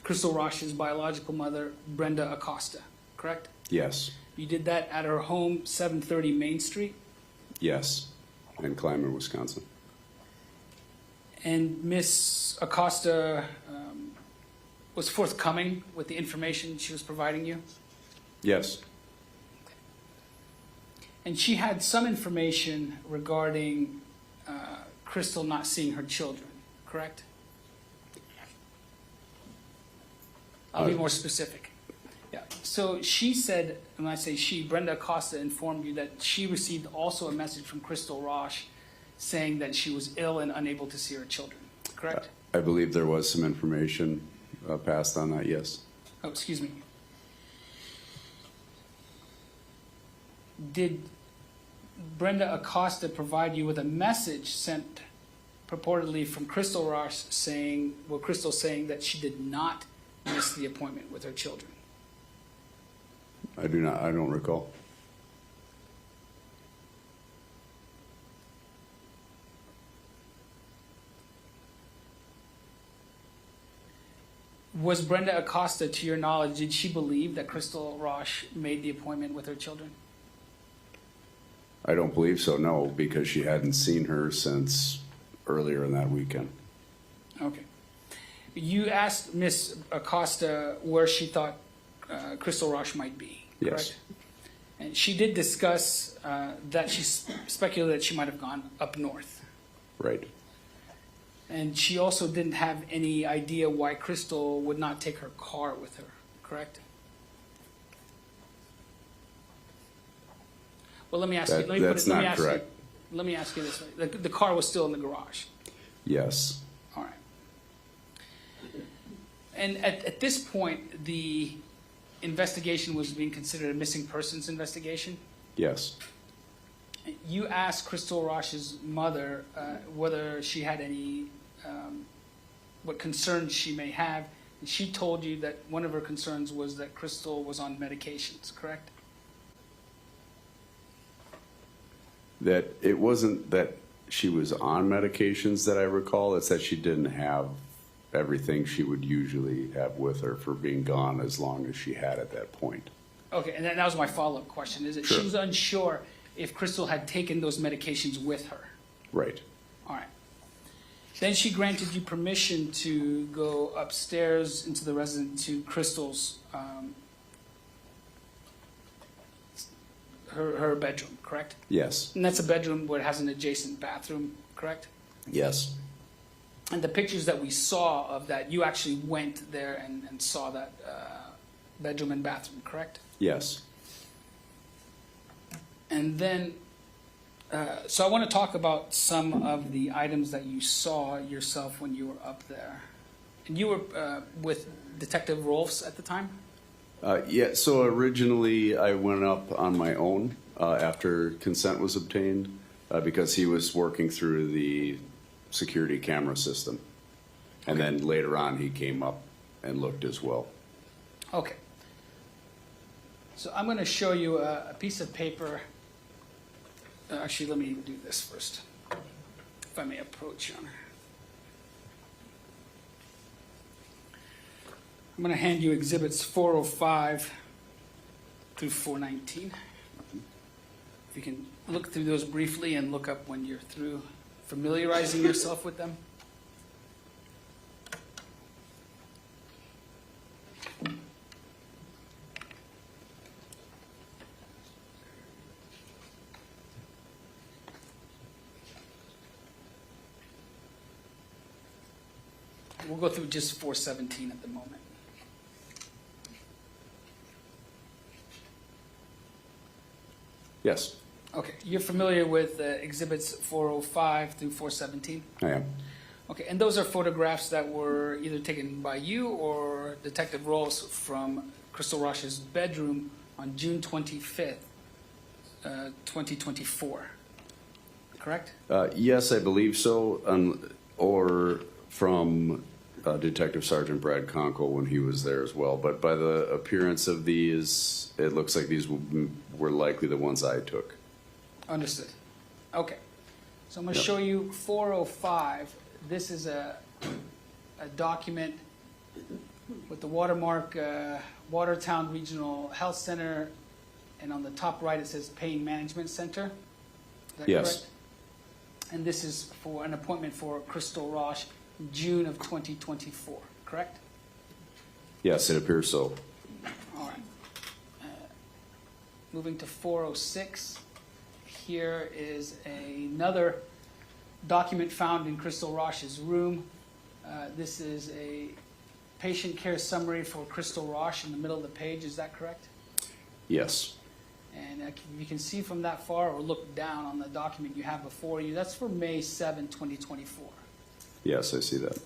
Crystal Rasch's biological mother, Brenda Acosta, correct? Yes. You did that at her home, 730 Main Street, Yes. In Clymer, Wisconsin. and Miss Acosta was forthcoming with the information she was providing you? Yes. And she had some information regarding Crystal not seeing her children, correct? I'll be more specific. Yeah. So she said, when I say she, Brenda Acosta informed you that she received also a message from Crystal Rasch saying that she was ill and unable to see her children, correct? I believe there was some information passed on that, yes. Oh, excuse me. Did Brenda Acosta provide you with a message sent purportedly from Crystal Rasch saying, well, Crystal saying that she did not miss the appointment with her children? I don't recall. Was Brenda Acosta, to your knowledge, did she believe that Crystal Rasch made the appointment with her children? I don't believe so, no, because she hadn't seen her since earlier in that weekend. Okay. You asked Miss Acosta where she thought Crystal Rasch might be, correct? Yes. And she did discuss that she speculated that she might have gone up north. Right. And she also didn't have any idea why Crystal would not take her car with her, correct? Well, let me ask you. Let me That's put it, let me not ask correct. You, let me ask you this way: the car was still in the garage. Yes. All right. And at this point, the investigation was being considered a missing persons investigation. Yes. You asked Crystal Rasch's mother whether she had any, what concerns she may have. And she told you that one of her concerns was that Crystal was on medications, correct? That it wasn't that she was on medications that I recall, it's that she didn't have everything she would usually have with her for being gone as long as she had at that point. Okay, and that was my follow-up question, is that Sure. she was unsure if Crystal had taken those medications with her. Right. All right. Then she granted you permission to go upstairs into the residence to Crystal's, her bedroom, correct? Yes. And that's a bedroom where it has an adjacent bathroom, correct? Yes. And the pictures that we saw of that, you actually went there and saw that bedroom and bathroom, correct? Yes. And then, so I want to talk about some of the items that you saw yourself when you were up there. And you were with Detective Rolfs at the time? Yeah, so originally I went up on my own after consent was obtained because he was working through the security camera system. And then later on he came up and looked as well. Okay. So I'm going to show you a piece of paper. Actually, let me do this first, if I may approach you. I'm going to hand you exhibits 405 through 419. If you can look through those briefly and look up when you're through familiarizing yourself with them. We'll go through just 417 at the moment. Yes, Okay, you're familiar with exhibits 405 through 417? I am. Okay, and those are photographs that were either taken by you or Detective Rolls from Crystal Rasch's bedroom on June 25th, 2024, correct? Yes, I believe so, or from Detective Sergeant Brad Conkle when he was there as well. But by the appearance of these, it looks like these were likely the ones I took. Understood. Okay, so I'm going to Yep. show you 405. This is a document with the watermark Watertown Regional Health Center, and on the top right it says Pain Management Center. Is that Yes. correct? And this is for an appointment for Crystal Rasch, June of 2024, correct? Yes, it appears so. All right. Moving to 406. Here is another document found in Crystal Rasch's room. This is a patient care summary for Crystal Rasch in the middle of the page. Is that correct? Yes. And you can see from that far or look down on the document you have before you. That's for May 7, 2024. Yes, I see that.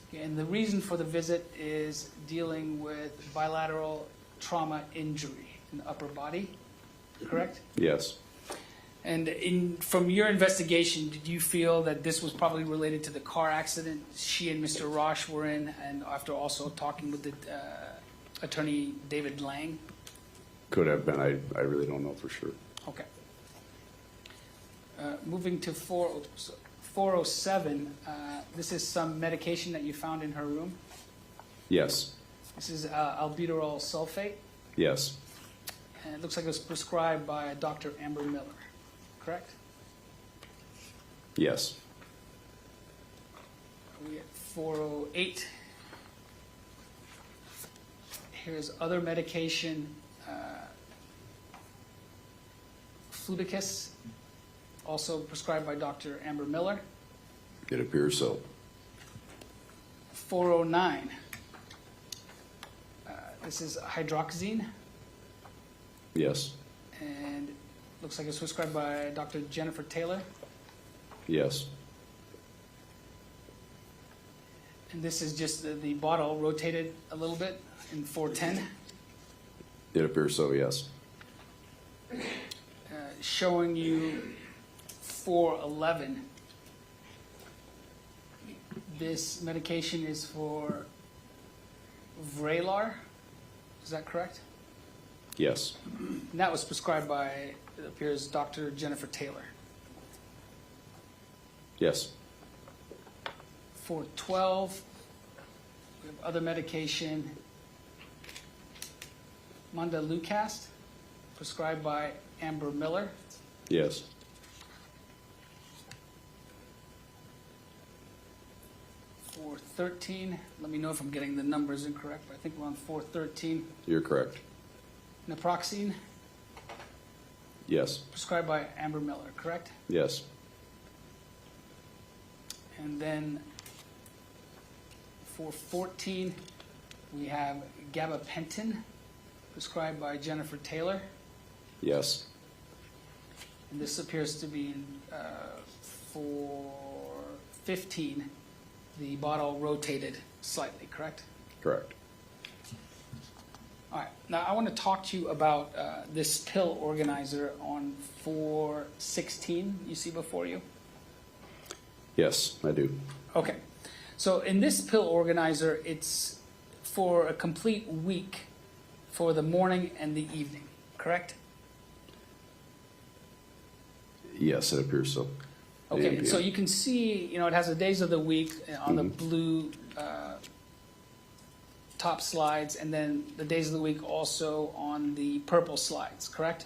Okay, and the reason for the visit is dealing with bilateral trauma injury in the upper body, correct? Yes. And from your investigation, did you feel that this was probably related to the car accident she and Mr. Rasch were in, and after also talking with the attorney David Lang? Could have been. I really don't know for sure. Okay. Moving to 407, this is some medication that you found in her room. Yes. This is albuterol sulfate, Yes. and it looks like it was prescribed by Dr. Amber Miller, correct? Yes. We at 408. Here's other medication, Fluticus, also prescribed by Dr. Amber Miller. It appears so. 409. This is hydroxyzine, Yes. and looks like it's prescribed by Dr. Jennifer Taylor. Yes. And this is just the bottle rotated a little bit in 410, It appears so, yes. showing you 411. This medication is for Vraylar, is that correct? Yes. And that was prescribed by, it appears, Dr. Jennifer Taylor. Yes. 412, we have other medication, Montelukast, prescribed by Amber Miller. Yes. 413, let me know if I'm getting the numbers incorrect, but I think we're on 413. You're correct. Naproxene, Yes. prescribed by Amber Miller, correct? Yes. And then for 14, we have gabapentin, prescribed by Jennifer Taylor. Yes. And this appears to be for 15, the bottle rotated slightly, correct? Correct. All right. Now, I want to talk to you about this pill organizer on 416 you see before you. Yes, I do. Okay. So in this pill organizer, it's for a complete week for the morning and the evening, correct? Yes, it appears so. Okay, AM, so PM. you can see, it has the days of the week on the blue top slides, and then the days of the week also on the purple slides, correct?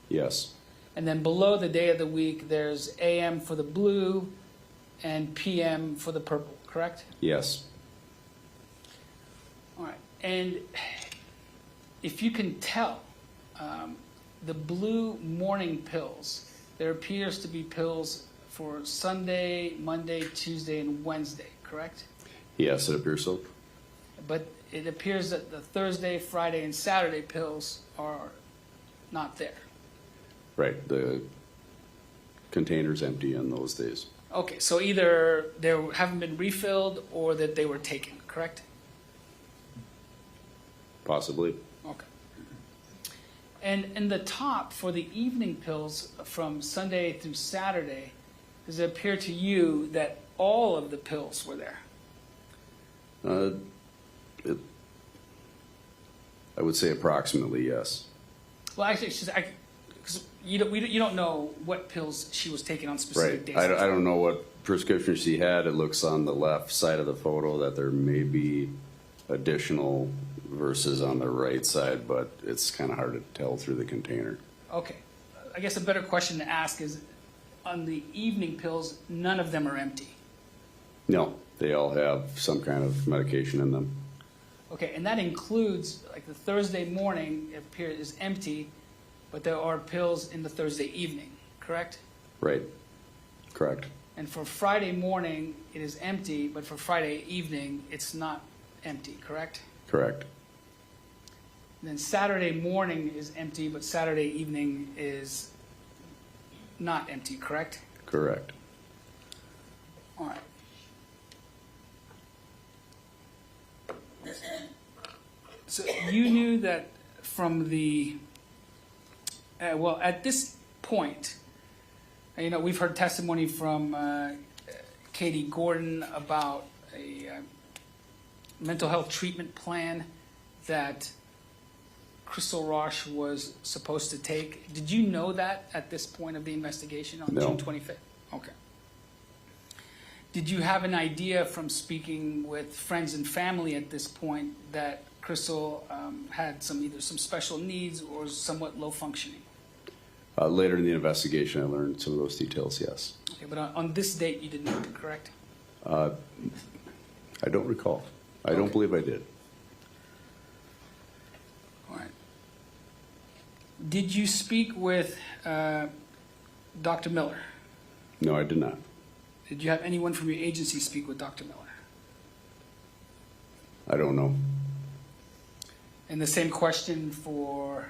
Yes. And then below the day of the week, there's AM for the blue and PM for the purple, correct? Yes. All right, and if you can tell, the blue morning pills, there appears to be pills for Sunday, Monday, Tuesday, and Wednesday, correct? Yes, it appears so. But it appears that the Thursday, Friday, and Saturday pills are not there. Right. The container's empty on those days. Okay, so either they haven't been refilled or that they were taken, correct? Possibly. Okay. And in the top for the evening pills from Sunday through Saturday, does it appear to you that all of the pills were there? I would say approximately yes. Well, actually, because you don't know what pills she was taking on specific Right. days. I don't know what prescription she had. It looks on the left side of the photo that there may be additional versus on the right side, but it's kind of hard to tell through the container. Okay. I guess a better question to ask is, on the evening pills, none of them are empty. No, they all have some kind of medication in them. Okay, and that includes, like the Thursday morning, it appears is empty, but there are pills in the Thursday evening, correct? Right. Correct. And for Friday morning, it is empty, but for Friday evening, it's not empty, correct? Correct. And then Saturday morning is empty, but Saturday evening is not empty, correct? Correct. All right. So you knew that from the, well, at this point, we've heard testimony from Katie Gordon about a mental health treatment plan that Crystal Rasch was supposed to take. Did you know that at this point of the investigation on No. June 25th? Okay. Did you have an idea from speaking with friends and family at this point that Crystal had either some special needs or somewhat low functioning? Later in the investigation, I learned some of those details, yes. Okay, but on this date, you didn't know, correct? I don't recall. I don't believe I did. All right. Did you speak with Dr. Miller? No, I did not. Did you have anyone from your agency speak with Dr. Miller? I don't know. And the same question for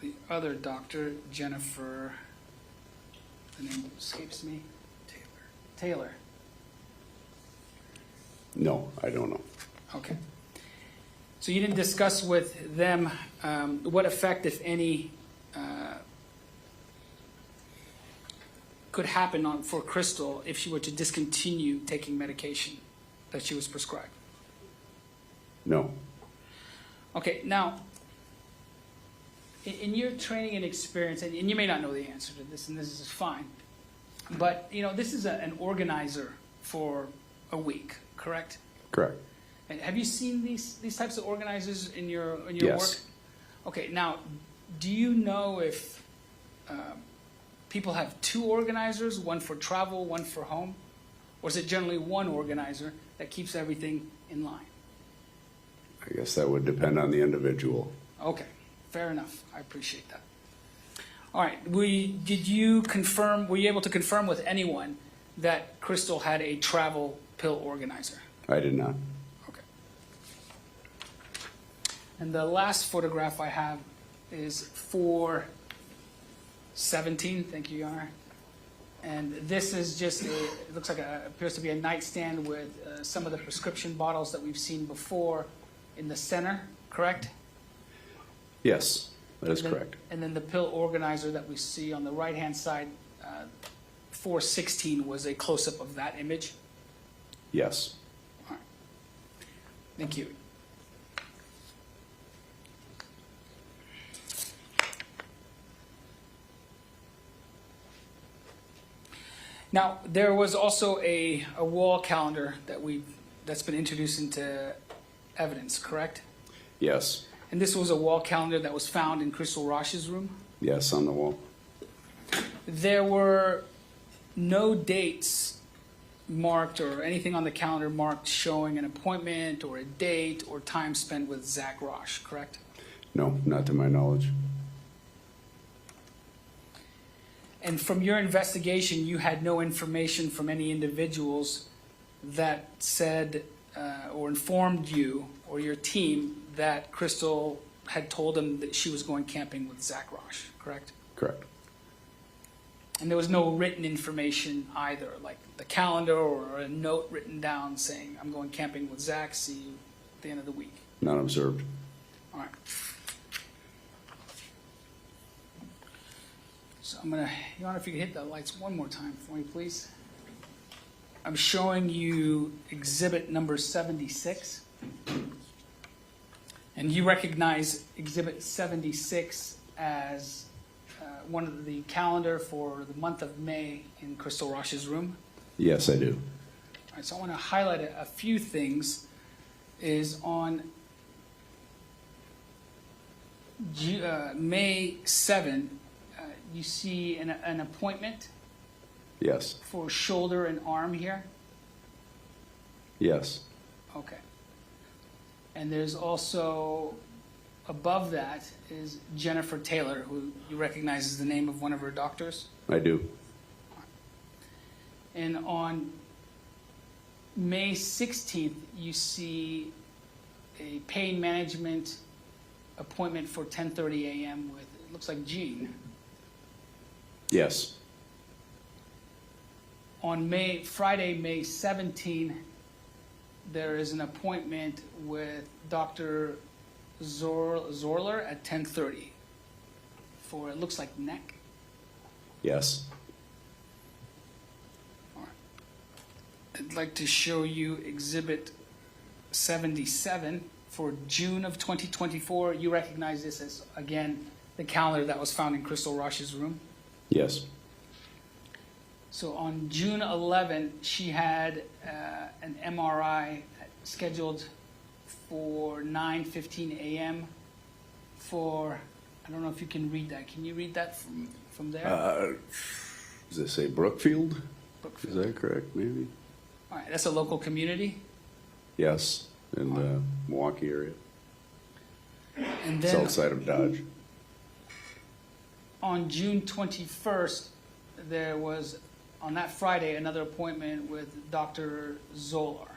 the other doctor, Jennifer, the name escapes me. Taylor. No, I don't know. Okay. So you didn't discuss with them what effect, if any, could happen for Crystal if she were to discontinue taking medication that she was prescribed? No. Okay, now, in your training and experience, and you may not know the answer to this, and this is fine, but, this is an organizer for a week, correct? Correct. And have you seen these types of organizers in your Yes. work? Okay, now, do you know if people have two organizers, one for travel, one for home? Or is it generally one organizer that keeps everything in line? I guess that would depend on the individual. Okay, fair enough. I appreciate that. All right, were you able to confirm with anyone that Crystal had a travel pill organizer? I did not. Okay. And the last photograph I have is 4/17. Thank you, Your Honor. And this is just, it looks like appears to be a nightstand with some of the prescription bottles that we've seen before in the center, correct? Yes, that is And then- correct. And then the pill organizer that we see on the right-hand side, 4/16 was a close-up of that image. Yes. All right. Thank you. Now, there was also a wall calendar that's been introduced into evidence, correct? Yes. And this was a wall calendar that was found in Crystal Rasch's room. Yes, on the wall. There were no dates marked or anything on the calendar marked showing an appointment or a date or time spent with Zach Rasch, correct? No, not to my knowledge. And from your investigation, you had no information from any individuals that said or informed you or your team that Crystal had told them that she was going camping with Zach Rasch, correct? Correct. And there was no written information either, like the calendar or a note written down saying, I'm going camping with Zach, see you at the end of the week. Not observed. All right. So I'm gonna, Your Honor, if you could hit the lights one more time for me, please. I'm showing you exhibit number 76. And you recognize exhibit 76 as one of the calendar for the month of May in Crystal Rasch's room. Yes, I do. All right, so I want to highlight a few things. Is on May 7, you see an appointment Yes. for shoulder and arm here. Yes. Okay. And there's also, above that is Jennifer Taylor, who you recognize as the name of one of her doctors. I do. And on May 16th, you see a pain management appointment for 10:30 a.m. with, it looks like Jean. Yes. On Friday, May 17, there is an appointment with Dr. Zorler at 10:30 for, it looks like neck. Yes. All right. I'd like to show you exhibit 77 for June of 2024. You recognize this as, again, the calendar that was found in Crystal Rasch's room. Yes. So on June 11, she had an MRI scheduled for 9:15 a.m. for, I don't know if you can read that. Can you read that from there? Does it say Brookfield? Brookfield. Is that correct, maybe? All right, that's a local community. Yes, in the Milwaukee area. And then South side of Dodge. on June 21st, there was, on that Friday, another appointment with Dr. Zoller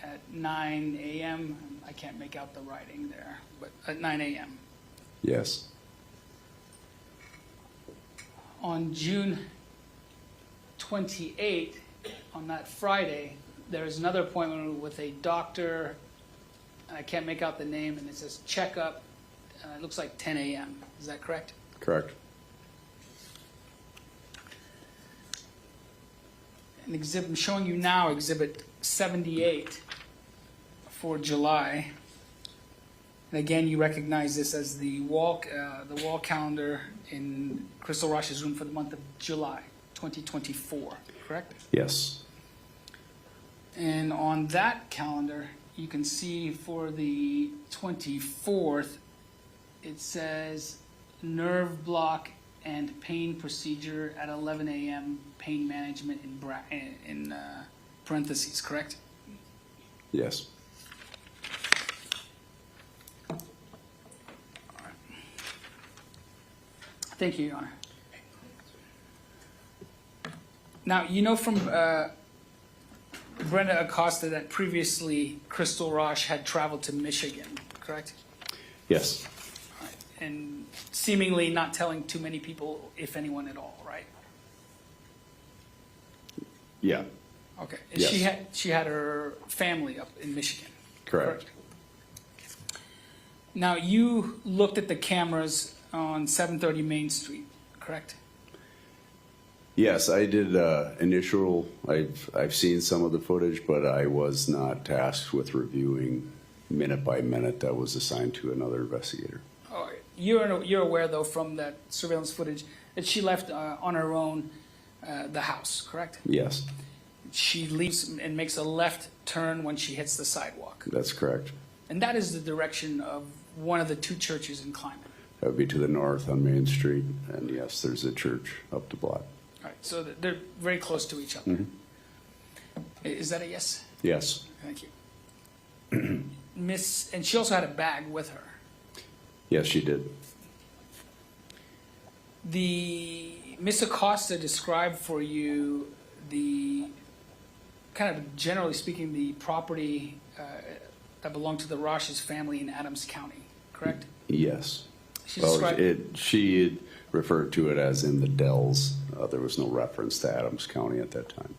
at 9 a.m. I can't make out the writing there, but at 9 a.m. Yes. On June 28th, on that Friday, there's another appointment with a doctor, and I can't make out the name, and it says checkup. It looks like 10 a.m. Is that correct? Correct. An exhibit, I'm showing you now exhibit 78 for July. And again, you recognize this as the wall calendar in Crystal Rasch's room for the month of July 2024, correct? Yes. And on that calendar, you can see for the 24th, it says nerve block and pain procedure at 11 a.m. pain management in parentheses, correct? Yes. Thank you, Your Honor. Now, you know from Brenda Acosta that previously Crystal Rasch had traveled to Michigan, correct? Yes, And seemingly not telling too many people, if anyone at all, right? yeah, Okay. And Yes. she had her family up in Michigan. correct. Now, you looked at the cameras on 730 Main Street, correct? Yes, I did initial, I've seen some of the footage, but I was not tasked with reviewing minute by minute. That was assigned to another investigator. Oh, you're aware, though, from that surveillance footage that she left on her own the house, correct? Yes, She leaves and makes a left turn when she hits the sidewalk. that's correct. And that is the direction of one of the two churches in Clyman. That would be to the north on Main Street, and yes, there's a church up the block. All right, so they're very close to each other. Is that a yes? Yes, Thank you. And she also had a bag with her. yes, she did. The Miss Acosta described for you the kind of generally speaking the property that belonged to the Rasch's family in Adams County, correct? Yes. She Well, described she referred to it as in the Dells. There was no reference to Adams County at that time.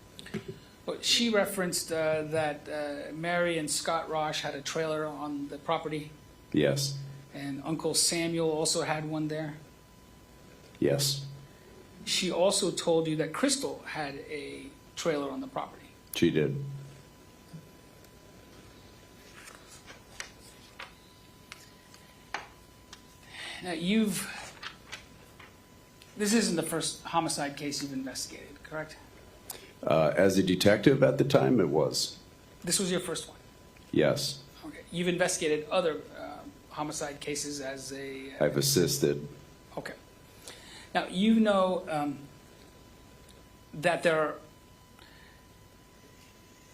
But she referenced that Mary and Scott Rasch had a trailer on the property, Yes, and Uncle Samuel also had one there. yes, She also told you that Crystal had a trailer on the property. she did. Now, this isn't the first homicide case you've investigated, correct? As a detective at the time, it was. This was your first one. Yes, Okay. You've investigated other homicide cases as a. I've assisted. Okay. Now, you know that there are,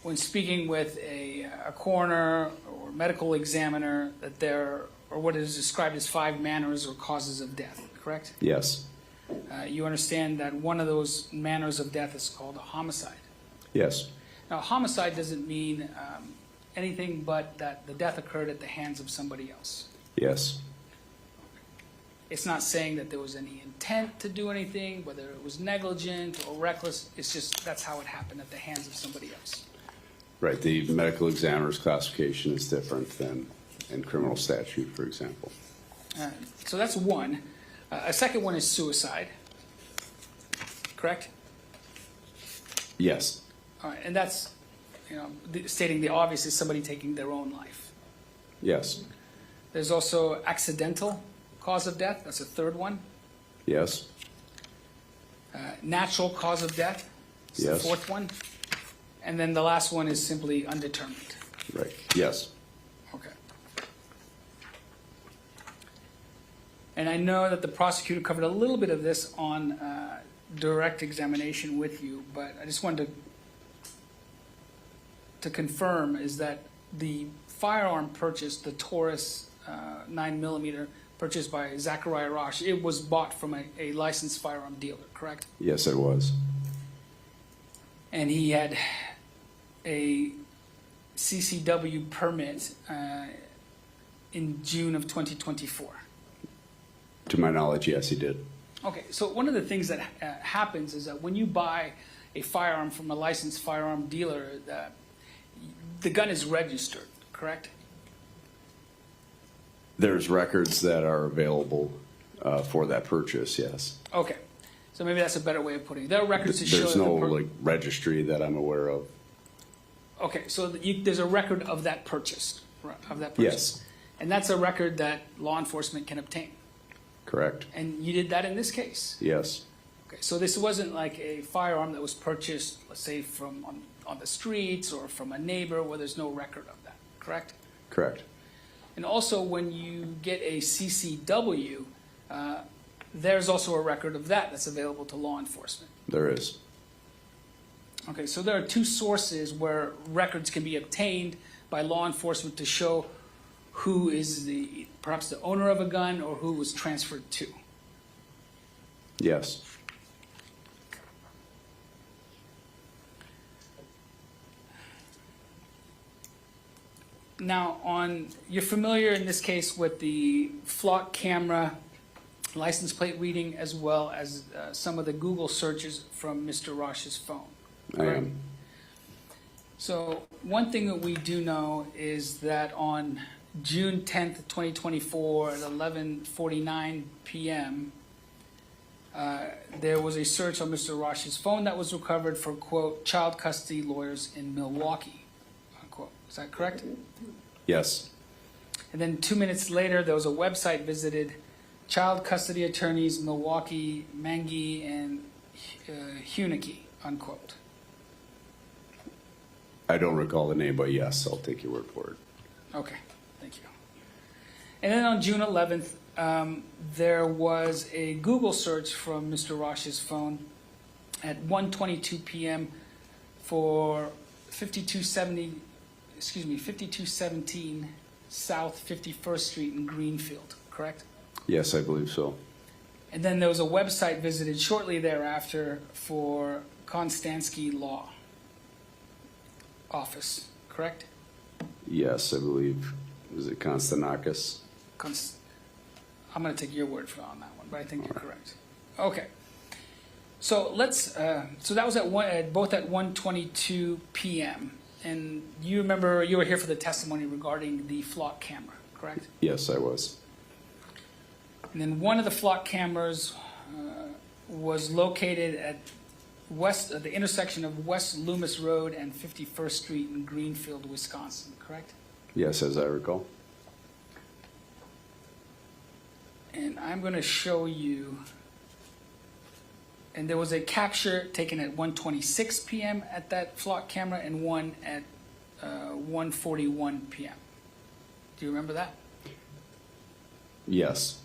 when speaking with a coroner or medical examiner, that there are what is described as 5 manners or causes of death, correct? Yes, You understand that one of those manners of death is called a homicide. yes, Now, homicide doesn't mean anything but that the death occurred at the hands of somebody else. yes, It's not saying that there was any intent to do anything, whether it was negligent or reckless. It's just that's how it happened, at the hands of somebody else. right. The medical examiner's classification is different than in criminal statute, for example. So that's one. A second one is suicide, correct? Yes, All right, and that's, stating the obvious is somebody taking their own life. yes, There's also accidental cause of death. That's a third one. yes, Natural cause of death. That's the Yes. fourth one. And then the last one is simply undetermined. right, yes, Okay. And I know that the prosecutor covered a little bit of this on direct examination with you, but I just wanted to confirm is that the firearm purchased, the Taurus 9mm purchased by Zachariah Rasch, it was bought from a licensed firearm dealer, correct? yes, it was. And he had a CCW permit in June of 2024. To my knowledge, yes, he did. Okay, so one of the things that happens is that when you buy a firearm from a licensed firearm dealer, the gun is registered, correct? There's records that are available for that purchase, yes. Okay, so maybe that's a better way of putting it. There are records to show There's that no registry that I'm aware of. Okay, so there's a record of that purchase, Yes, and that's a record that law enforcement can obtain. correct. And you did that in this case. Yes, Okay, so this wasn't like a firearm that was purchased, let's say, from on the streets or from a neighbor where there's no record of that, correct? correct. And also, when you get a CCW, there's also a record of that that's available to law enforcement. There is. Okay, so there are two sources where records can be obtained by law enforcement to show who is perhaps the owner of a gun or who was transferred to. Yes, Now, you're familiar in this case with the flock camera license plate reading as well as some of the Google searches from Mr. Rasch's phone. I correct? am. So one thing that we do know is that on June 10th, 2024 at 11:49 p.m., there was a search on Mr. Rasch's phone that was recovered for, quote, child custody lawyers in Milwaukee, unquote. Is that correct? Yes. And then 2 minutes later, there was a website visited, child custody attorneys, Milwaukee, Mangi, and Huneke, unquote. I don't recall the name, but yes, I'll take your word for it. Okay, thank you. And then on June 11th, there was a Google search from Mr. Rasch's phone at 1:22 p.m. for 5217 South 51st Street in Greenfield, correct? Yes, I believe so. And then there was a website visited shortly thereafter for Konstanski Law Office, correct? Yes, I believe. Is it Konstanakis? I'm going to take your word for on that one, but I think you're correct. Okay. So let's. So that was both at 1:22 p.m. And you remember you were here for the testimony regarding the flock camera, correct? Yes, I was. And then one of the flock cameras was located at the intersection of West Loomis Road and 51st Street in Greenfield, Wisconsin, correct? Yes, as I recall. And I'm going to show you. And there was a capture taken at 1:26 p.m. at that flock camera and one at 1:41 p.m. Do you remember that? Yes.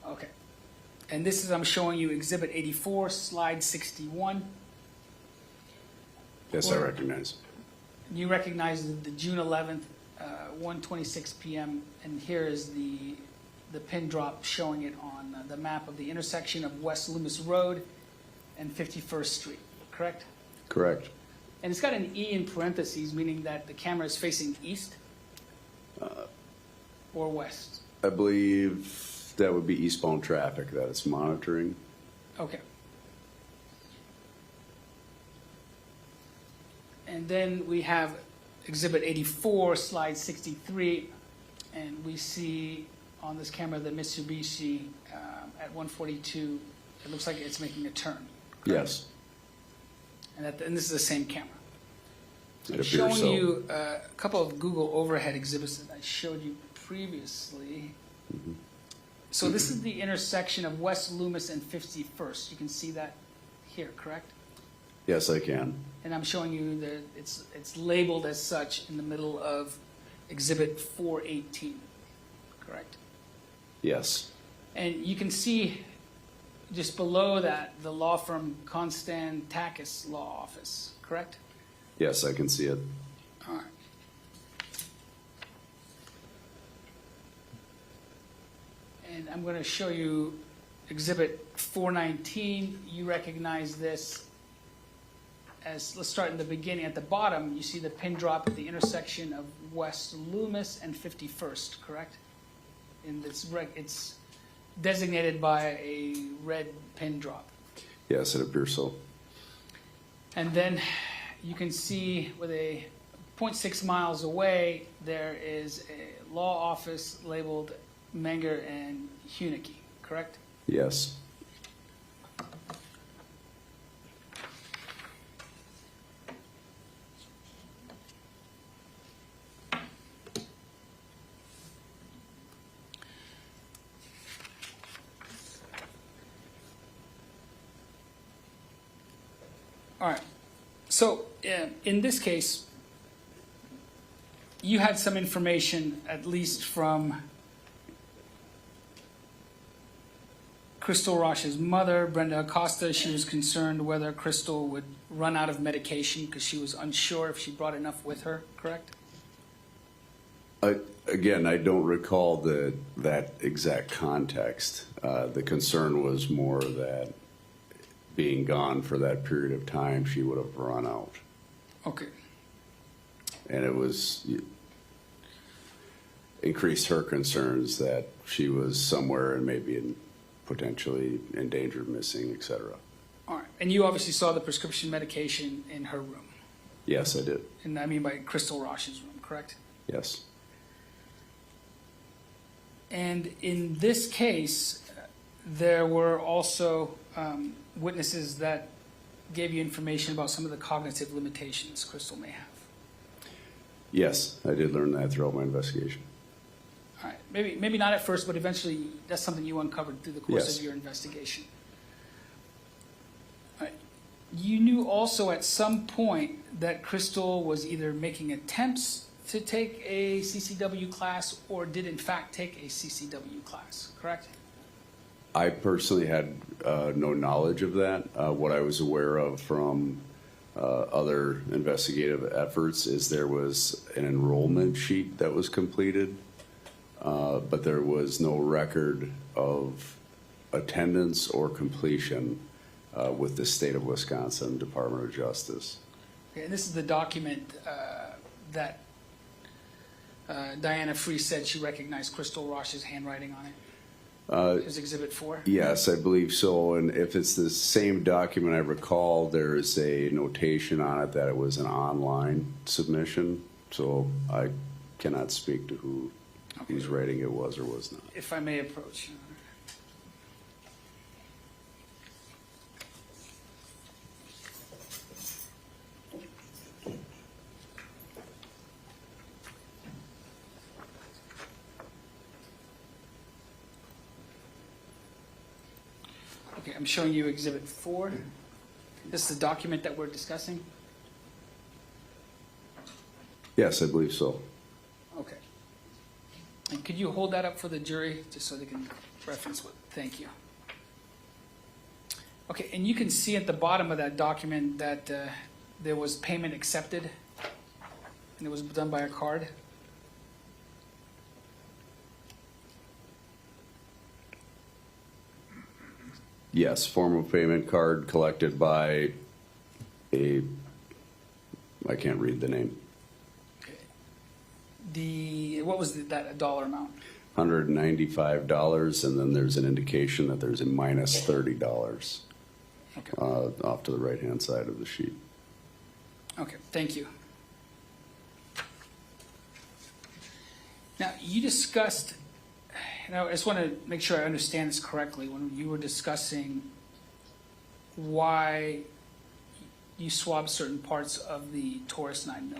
Okay. And this is, I'm showing you Exhibit 84, Slide 61. Yes, I recognize. You recognize the June 11th, 1:26 p.m. And here is the pin drop showing it on the map of the intersection of West Loomis Road and 51st Street, correct? Correct. And it's got an E in parentheses, meaning that the camera is facing east or west. I believe that would be eastbound traffic that it's monitoring. Okay. And then we have Exhibit 84, Slide 63, and we see on this camera the Mitsubishi at 142. It looks like it's making a turn. Correct? Yes. And this is the same camera. It appears Showing so. you a couple of Google overhead exhibits that I showed you previously. Mm-hmm. So this is the intersection of West Loomis and 51st. You can see that here, correct? Yes, I can. And I'm showing you that it's labeled as such in the middle of Exhibit 418, correct? Yes. And you can see just below that the law firm Konstantakis Law Office, correct? Yes, I can see it. All right. And I'm going to show you Exhibit 419. You recognize this as, let's start in the beginning. At the bottom, you see the pin drop at the intersection of West Loomis and 51st, correct? And it's designated by a red pin drop. Yes, it appears so. And then you can see with a 0.6 miles away, there is a law office labeled Menger and Huneke, correct? Yes. All right. So in this case, you had some information, at least from Crystal Rasch's mother, Brenda Acosta. She was concerned whether Crystal would run out of medication because she was unsure if she brought enough with her, correct? Again, I don't recall that exact context. The concern was more that being gone for that period of time, she would have run out. Okay. And it was, increased her concerns that she was somewhere and maybe potentially in danger of missing, etc. All right. And you obviously saw the prescription medication in her room. Yes, I did. And I mean by Crystal Rasch's room, correct? Yes. And in this case, there were also witnesses that gave you information about some of the cognitive limitations Crystal may have. Yes, I did learn that throughout my investigation. All right. Maybe not at first, but eventually that's something you uncovered through the course Yes. of your investigation. All right. You knew also at some point that Crystal was either making attempts to take a CCW class or did in fact take a CCW class, correct? I personally had no knowledge of that. What I was aware of from other investigative efforts is there was an enrollment sheet that was completed, but there was no record of attendance or completion with the State of Wisconsin Department of Justice. Okay, and this is the document that Diana Free said she recognized Crystal Rasch's handwriting on it. Is Exhibit 4? Yes, I believe so. And if it's the same document I recall, there's a notation on it that it was an online submission. So I cannot speak to whose writing it was or was not. If I may approach. Okay, I'm showing you Exhibit 4. This is the document that we're discussing? Yes, I believe so. Okay. And could you hold that up for the jury, just so they can reference what, thank you. Okay, and you can see at the bottom of that document that there was payment accepted, and it was done by a card. Yes, form of payment card collected by I can't read the name. What was that dollar amount? $195, and then there's an indication that there's a minus $30 Okay. off to the right-hand side of the sheet. Okay, thank you. Now, you discussed, I just want to make sure I understand this correctly, when you were discussing why you swabbed certain parts of the Taurus 9mm.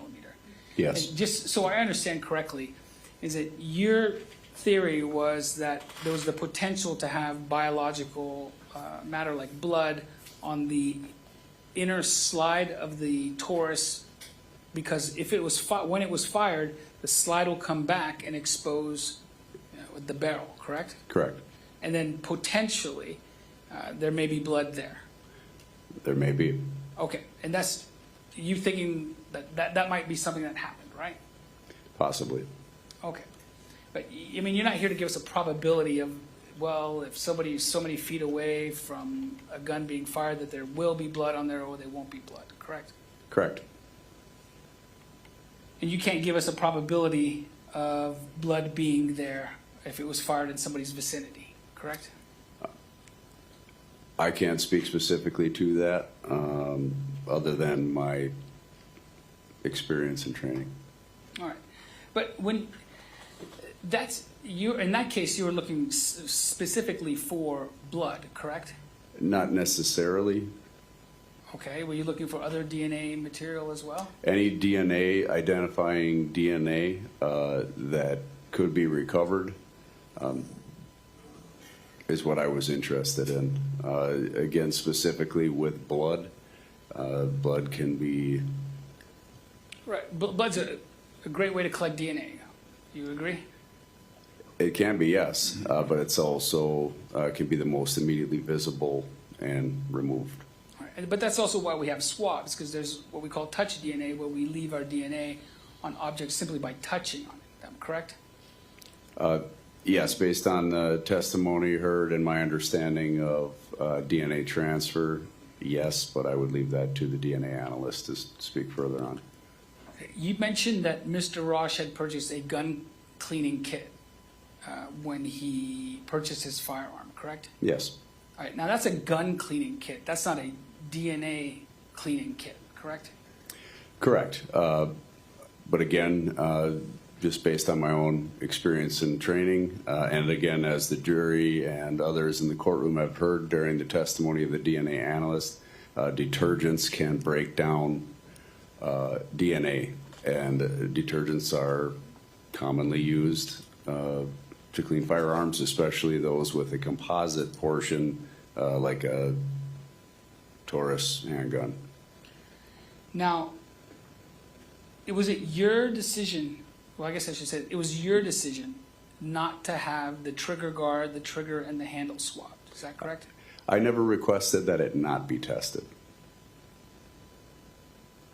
Yes. And just so I understand correctly, is that your theory was that there was the potential to have biological matter like blood on the inner slide of the Taurus, because if it was when it was fired, the slide will come back and expose the barrel, correct? Correct. And then potentially there may be blood there. There may be. Okay, and that's you thinking that might be something that happened, right? Possibly. Okay, but I mean, you're not here to give us a probability of, well, if somebody is so many feet away from a gun being fired that there will be blood on there or there won't be blood, correct? Correct. And you can't give us a probability of blood being there if it was fired in somebody's vicinity, correct? I can't speak specifically to that, other than my experience and training. All right, but when that's you in that case, you were looking specifically for blood, correct? Not necessarily. Okay, were you looking for other DNA material as well? Any DNA, identifying DNA that could be recovered is what I was interested in. Again, specifically with blood. Blood can be... Right, blood's a great way to collect DNA. You agree? It can be, yes, but it's also can be the most immediately visible and removed. All right, but that's also why we have swabs, because there's what we call touch DNA, where we leave our DNA on objects simply by touching on it. Am I correct? Yes, based on the testimony heard and my understanding of DNA transfer, yes, but I would leave that to the DNA analyst to speak further on. Okay. You mentioned that Mr. Rasch had purchased a gun cleaning kit when he purchased his firearm, correct? Yes, All right, now that's a gun cleaning kit. That's not a DNA cleaning kit, correct? correct. But again, just based on my own experience and training, and again, as the jury and others in the courtroom have heard during the testimony of the DNA analyst, detergents can break down DNA, and detergents are commonly used to clean firearms, especially those with a composite portion, like a Taurus handgun. Now, was it your decision, well, I guess I should say, it was your decision not to have the trigger guard, the trigger, and the handle swapped. Is that correct? I never requested that it not be tested.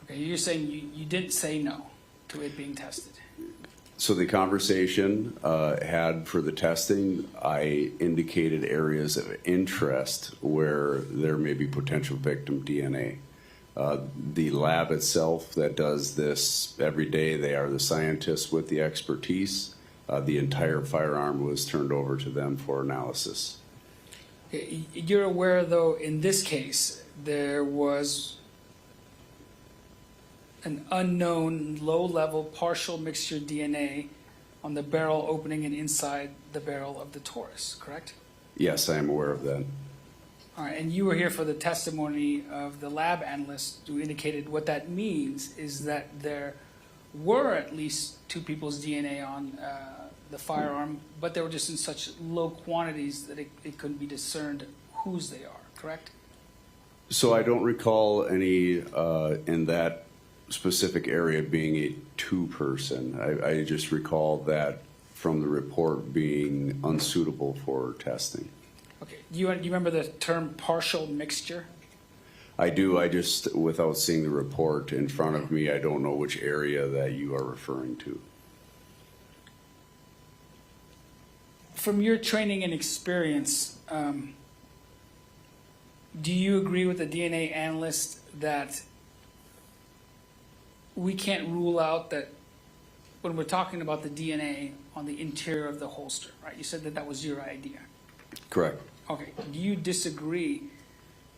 Okay, you're saying you didn't say no to it being tested. So the conversation had for the testing, I indicated areas of interest where there may be potential victim DNA. The lab itself that does this every day, they are the scientists with the expertise. The entire firearm was turned over to them for analysis. You're aware, though, in this case, there was an unknown low-level partial mixture DNA on the barrel opening and inside the barrel of the Taurus, correct? Yes, I am aware of that. All right, and you were here for the testimony of the lab analyst who indicated what that means is that there were at least two people's DNA on the firearm, but they were just in such low quantities that it couldn't be discerned whose they are, correct? So I don't recall any in that specific area being a two-person. I just recall that from the report being unsuitable for testing. Okay, do you remember the term partial mixture? I do. I just, without seeing the report in front of me, I don't know which area that you are referring to. From your training and experience, do you agree with the DNA analyst that we can't rule out that when we're talking about the DNA on the interior of the holster, right? You said that that was your idea. Correct. Okay, do you disagree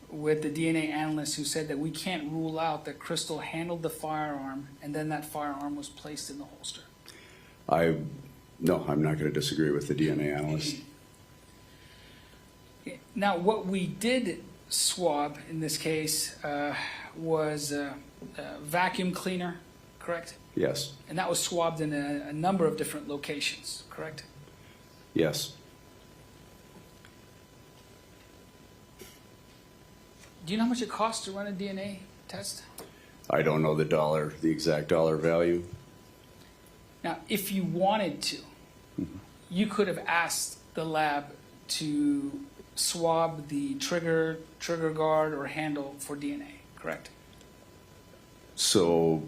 with the DNA analyst who said that we can't rule out that Crystal handled the firearm and then that firearm was placed in the holster? No, I'm not going to disagree with the DNA analyst. Now, what we did swab in this case was a vacuum cleaner, correct? Yes. And that was swabbed in a number of different locations, correct? Yes. Do you know how much it costs to run a DNA test? I don't know the exact dollar value. Now, if you wanted to, you could have asked the lab to swab the trigger guard, or handle for DNA, correct? So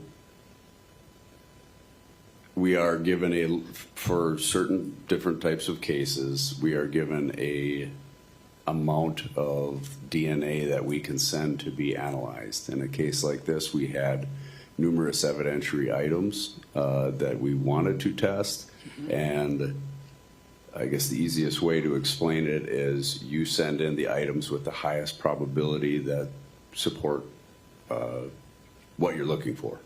we are given for certain different types of cases, we are given a amount of DNA that we can send to be analyzed. In a case like this, we had numerous evidentiary items that we wanted to test, and I guess the easiest way to explain it is you send in the items with the highest probability that support what you're looking for.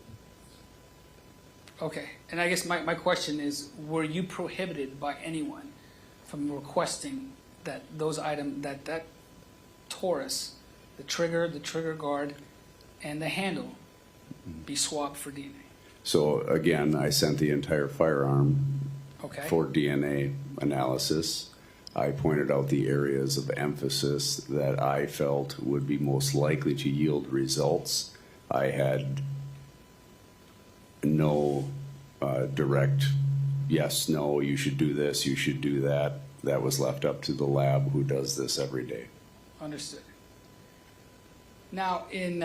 Okay, and I guess my question is, were you prohibited by anyone from requesting that those items, that Taurus, the trigger guard, and the handle be swabbed for DNA? So again, I sent the entire firearm Okay. for DNA analysis. I pointed out the areas of emphasis that I felt would be most likely to yield results. I had no direct yes, no, you should do this, you should do that. That was left up to the lab who does this every day. Understood. Now, in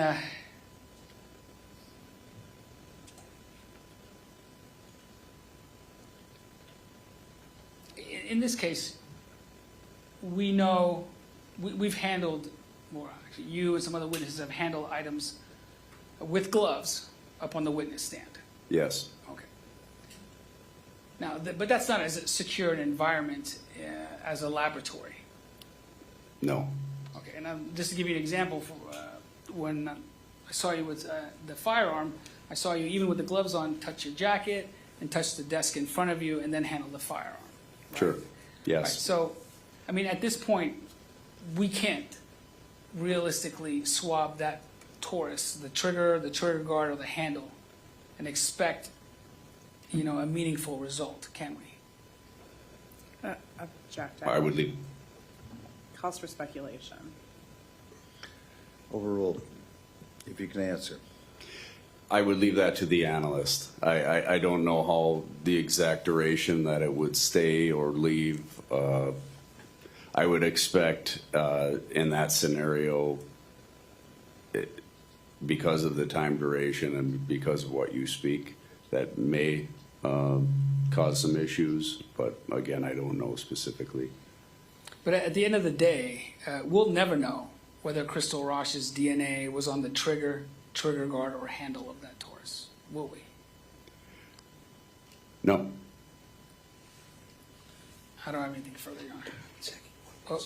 this case, we know we've handled, or actually you and some other witnesses have handled items with gloves up on the witness stand. Yes. Okay. Now, but that's not as secure an environment as a laboratory. No. Okay, and just to give you an example, when I saw you with the firearm, I saw you, even with the gloves on, touch your jacket and touch the desk in front of you and then handle the firearm. Right? Sure. Right, Yes. so, I mean, at this point, we can't realistically swab that Taurus, the trigger guard, or the handle, and expect, a meaningful result, can we? Object. I would leave. Calls for speculation. Overruled, if you can answer. I would leave that to the analyst. I don't know how the exact duration that it would stay or leave. I would expect in that scenario, because of the time duration and because of what you speak, that may cause some issues. But again, I don't know specifically. But at the end of the day, we'll never know whether Crystal Rasch's DNA was on the trigger guard, or handle of that Taurus, will we? No. I don't have anything further, Your Honor. Oh.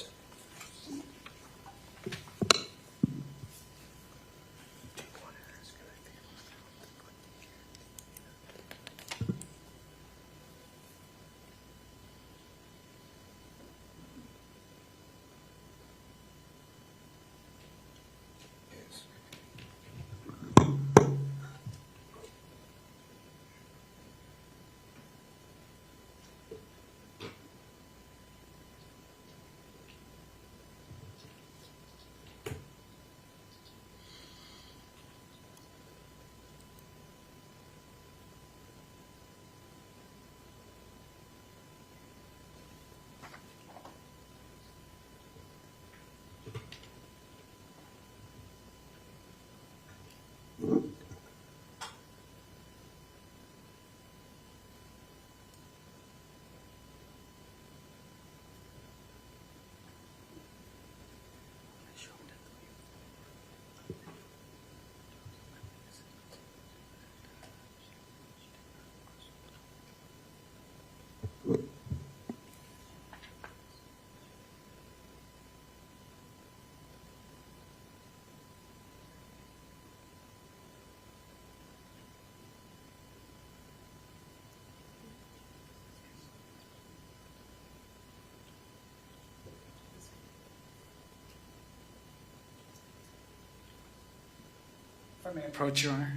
If I may approach, Your Honor.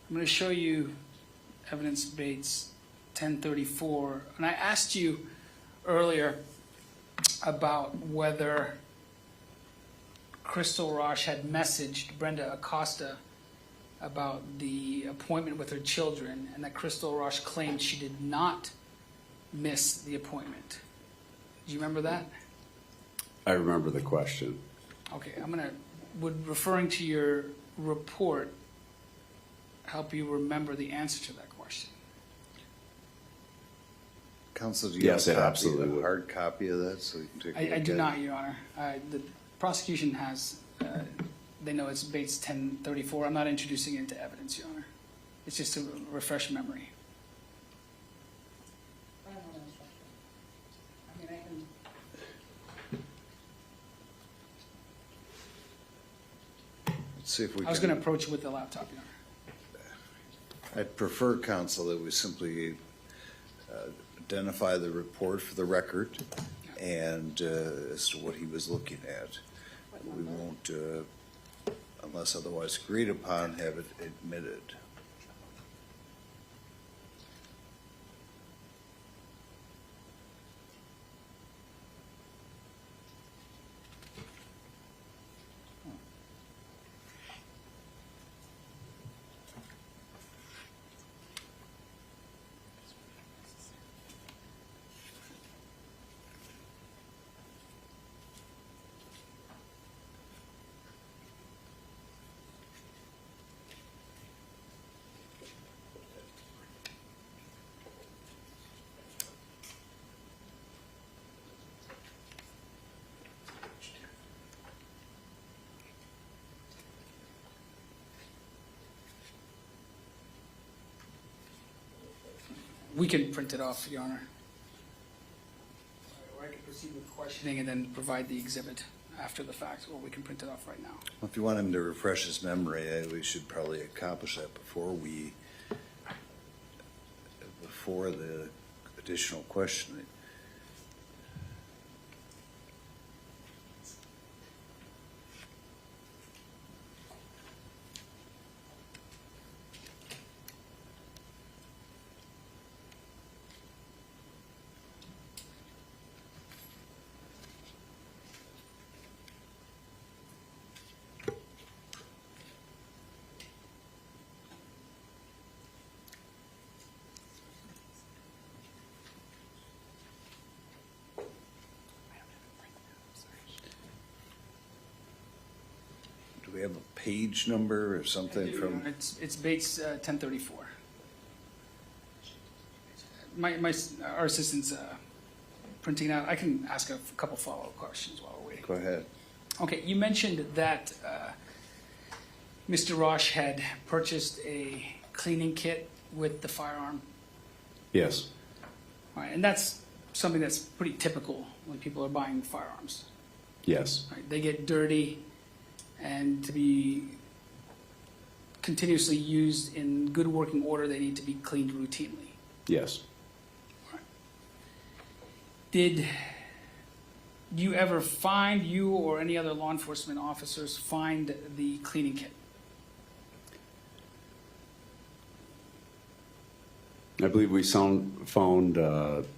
I'm going to show you evidence Bates 1034. And I asked you earlier about whether Crystal Rasch had messaged Brenda Acosta about the appointment with her children, and that Crystal Rasch claimed she did not miss the appointment. Do you remember that? I remember the question. Okay, would referring to your report help you remember the answer to that question? Counsel, do you Yes, have it a absolutely would. hard copy of that so you can take a look I do at not, it? Your Honor. The prosecution has, they know it's Bates 1034. I'm not introducing it into evidence, Your Honor. It's just to refresh memory. Let's see if we I was going to can. approach it with the laptop, Your Honor. I'd prefer, counsel, that we simply identify the report for the record and as to what he was looking at. We won't, unless otherwise agreed upon, have it admitted. We can print it off, Your Honor. Or I can proceed with questioning and then provide the exhibit after the fact, or we can print it off right now. If you want him to refresh his memory, we should probably accomplish that before the additional questioning. Do we have a page number or something from? It's Bates 1034. Our assistant's printing out. I can ask a couple follow-up questions while we're waiting. Go ahead. Okay, you mentioned that Mr. Rasch had purchased a cleaning kit with the firearm. Yes, Right, and that's something that's pretty typical when people are buying firearms. yes, Right? They get dirty, and to be continuously used in good working order, they need to be cleaned routinely. yes. Did you ever find, you or any other law enforcement officers find the cleaning kit? I believe we found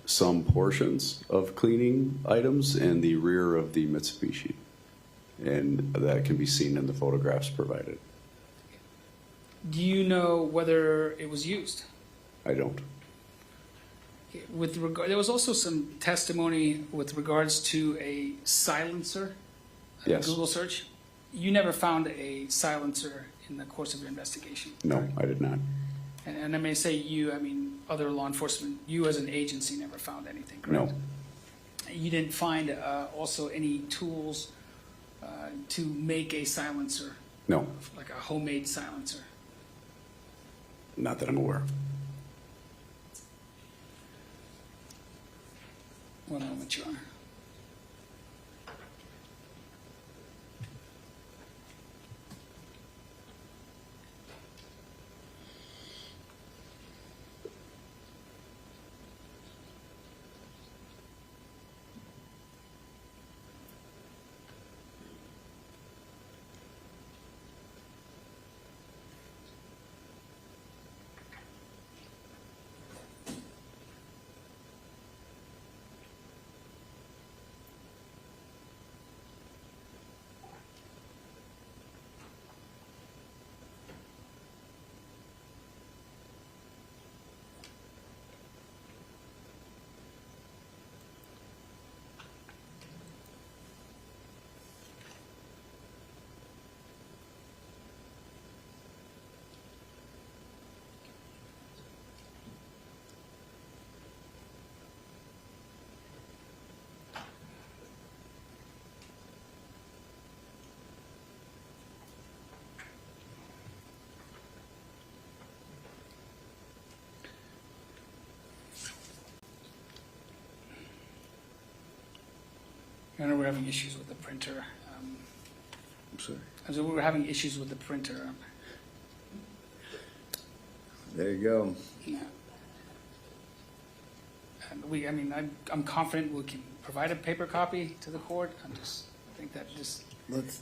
some portions of cleaning items in the rear of the Mitsubishi, and that can be seen in the photographs provided. Do you know whether it was used? I don't. With regard, there was also some testimony with regards to a silencer. A Yes. Google search. You never found a silencer in the course of your investigation. No, I did not. And I may say you, I mean other law enforcement. You as an agency never found anything, correct? No, You didn't find also any tools to make a silencer, no, like a homemade silencer. not that I'm aware. One moment, Your Honor. Your Honor, we're having issues with the printer. I'm sorry. As we were having issues with the printer. There you go. Yeah. And I mean, I'm confident we can provide a paper copy to the court. I think that just, Let's,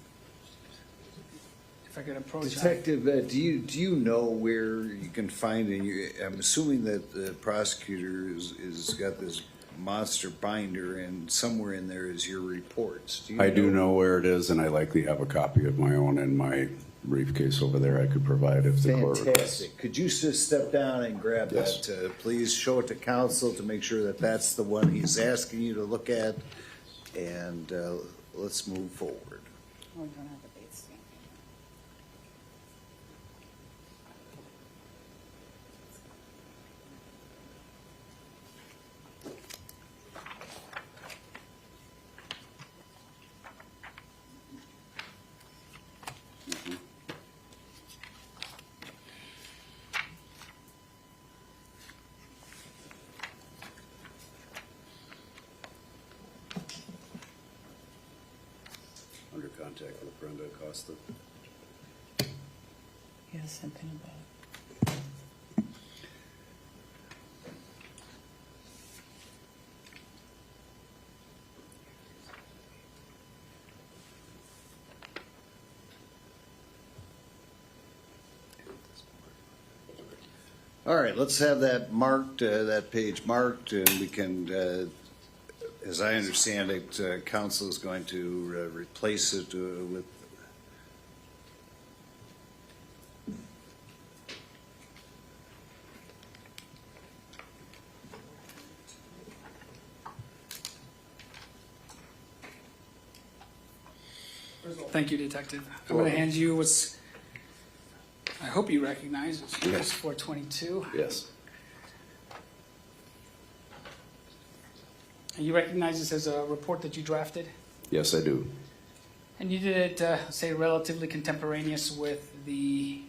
if I could approach. Detective, do you know where you can find it? I'm assuming that the prosecutor is got this monster binder, and somewhere in there is your reports. I do know where it is, and I likely have a copy of my own in my briefcase over there I could provide if the court requests. Fantastic. Could you just step down and grab Yes. that, please? Show it to counsel to make sure that that's the one he's asking you to look at, and let's move forward. Oh, we don't have the Bates stamp. contact with Brenda Acosta. Yes, something about it. All right, let's have that marked, that page marked, and we can, as I understand it, council is going to replace it with. Thank you, Detective. I'm going to hand you what's, I hope you recognize, it's Yes. 422. Yes. And you recognize this as a report that you drafted? Yes, I do. And you did it, say, relatively contemporaneous with the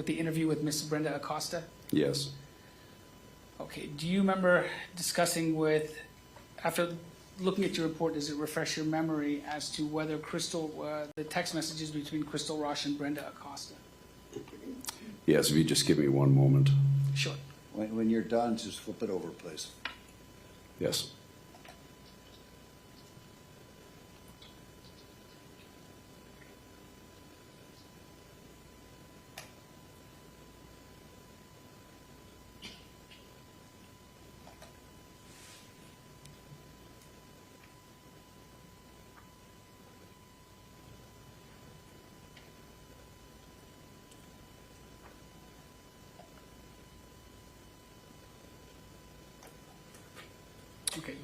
interview with Miss Brenda Acosta? Yes. Okay, do you remember discussing with, after looking at your report, does it refresh your memory as to whether Crystal, the text messages between Crystal Rasch and Brenda Acosta? Yes, if you just give me one moment. Sure. When you're done, just flip it over, please. Yes. Okay,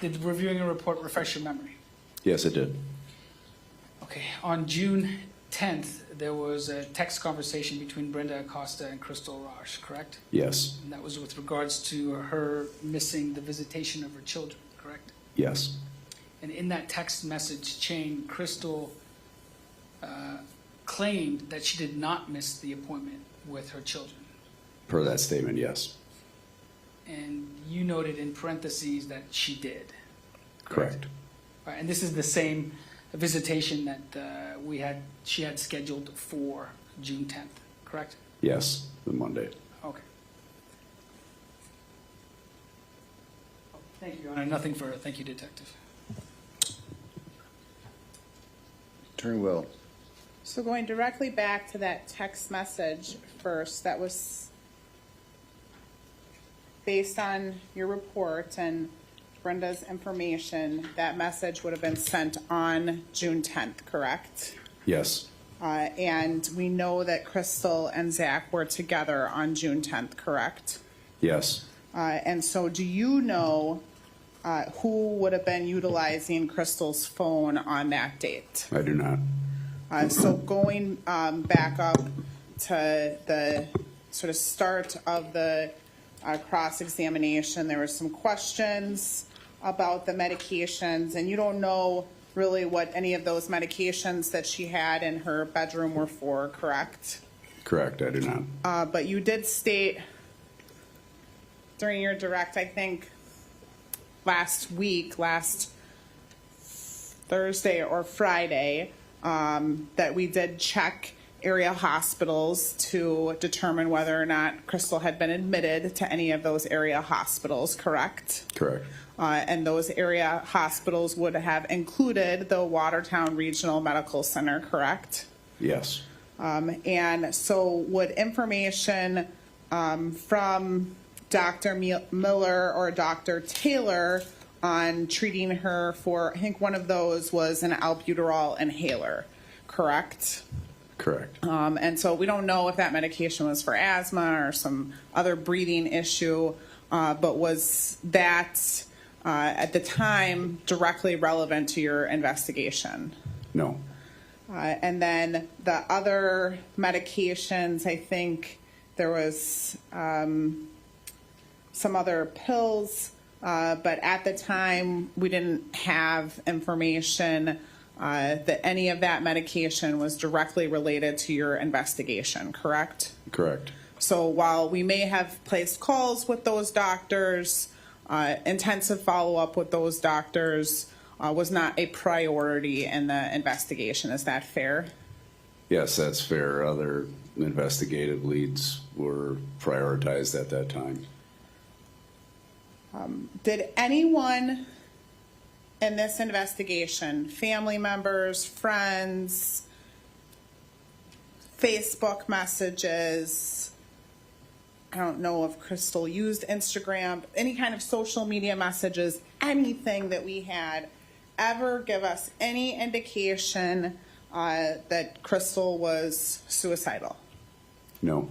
did reviewing a report refresh your memory? Yes, it did. Okay, on June 10th, there was a text conversation between Brenda Acosta and Crystal Rasch, correct? Yes. And that was with regards to her missing the visitation of her children, correct? Yes. And in that text message chain, Crystal claimed that she did not miss the appointment with her children. Per that statement, yes. And you noted in parentheses that she did. Correct. All right, and this is the same visitation that she had scheduled for June 10th, correct? Yes, the Monday. Okay. Thank you, Your Honor. Nothing further. Thank you, Detective. Attorney Will. So going directly back to that text message first, that was based on your report and Brenda's information, that message would have been sent on June 10th, correct? Yes. And we know that Crystal and Zach were together on June 10th, correct? Yes. And so do you know who would have been utilizing Crystal's phone on that date? I do not. So going back up to the sort of start of the cross-examination, there were some questions about the medications, and you don't know really what any of those medications that she had in her bedroom were for, correct? Correct, I do not. But you did state during your direct, I think, last Thursday or Friday, that we did check area hospitals to determine whether or not Crystal had been admitted to any of those area hospitals, correct? Correct. And those area hospitals would have included the Watertown Regional Medical Center, correct? Yes. And so would information from Dr. Miller or Dr. Taylor on treating her for, I think one of those was an albuterol inhaler, correct? Correct. And so we don't know if that medication was for asthma or some other breathing issue, but was that at the time directly relevant to your investigation? No. And then the other medications, I think there was some other pills, but at the time we didn't have information that any of that medication was directly related to your investigation, correct? Correct. So while we may have placed calls with those doctors, intensive follow-up with those doctors, was not a priority in the investigation. Is that fair? Yes, that's fair. Other investigative leads were prioritized at that time. Did anyone in this investigation, family members, friends, Facebook messages, I don't know if Crystal used Instagram, any kind of social media messages, anything that we had, ever give us any indication that Crystal was suicidal? No,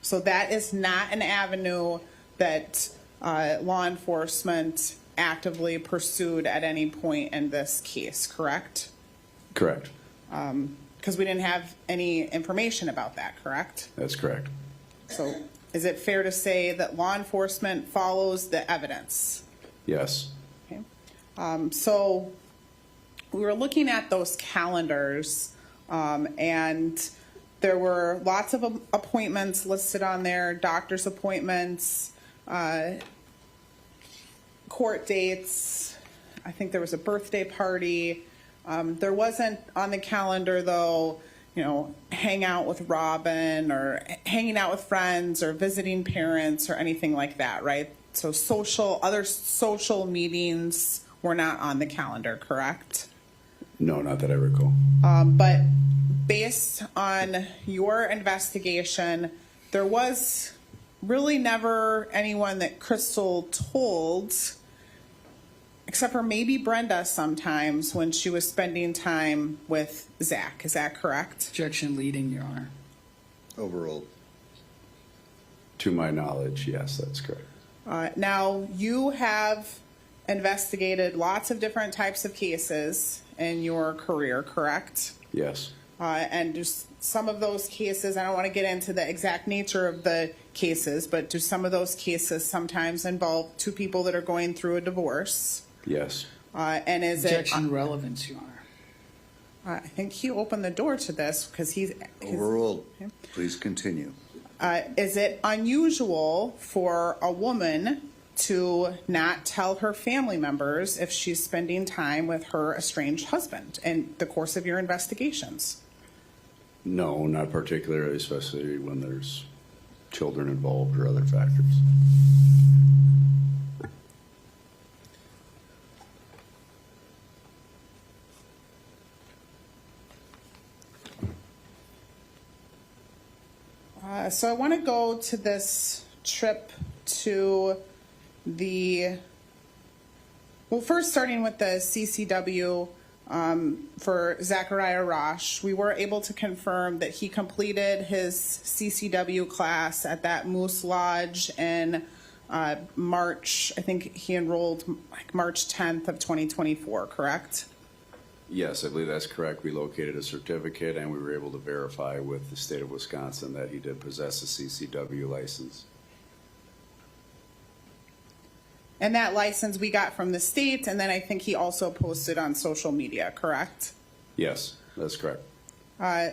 So that is not an avenue that law enforcement actively pursued at any point in this case, correct? correct. Because we didn't have any information about that, correct? That's correct. So is it fair to say that law enforcement follows the evidence? Yes, Okay. So we were looking at those calendars, and there were lots of appointments listed on there, doctor's appointments, court dates. I think there was a birthday party. There wasn't on the calendar, though, you know, hang out with Robin or hanging out with friends or visiting parents or anything like that, right? So other social meetings were not on the calendar, correct? no, not that I recall. But based on your investigation, there was really never anyone that Crystal told, except for maybe Brenda sometimes when she was spending time with Zach. Is that correct? Objection leading, Your Honor. Overruled. To my knowledge, yes, that's correct. Now, you have investigated lots of different types of cases in your career, correct? Yes, And just some of those cases, I don't want to get into the exact nature of the cases, but do some of those cases sometimes involve two people that are going through a divorce? yes. And is Objection relevance, Your Honor. I think he opened the door to this because he's. Overruled. Please continue. Is it unusual for a woman to not tell her family members if she's spending time with her estranged husband in the course of your investigations? No, not particularly, especially when there's children involved or other factors. So I want to go to this trip to first starting with the CCW for Zachariah Rasch. We were able to confirm that he completed his CCW class at that Moose Lodge in March. I think he enrolled like March 10th of 2024, correct? Yes, I believe that's correct. We located a certificate and we were able to verify with the state of Wisconsin that he did possess a CCW license. And that license we got from the state, and then I think he also posted on social media, correct? Yes, that's correct.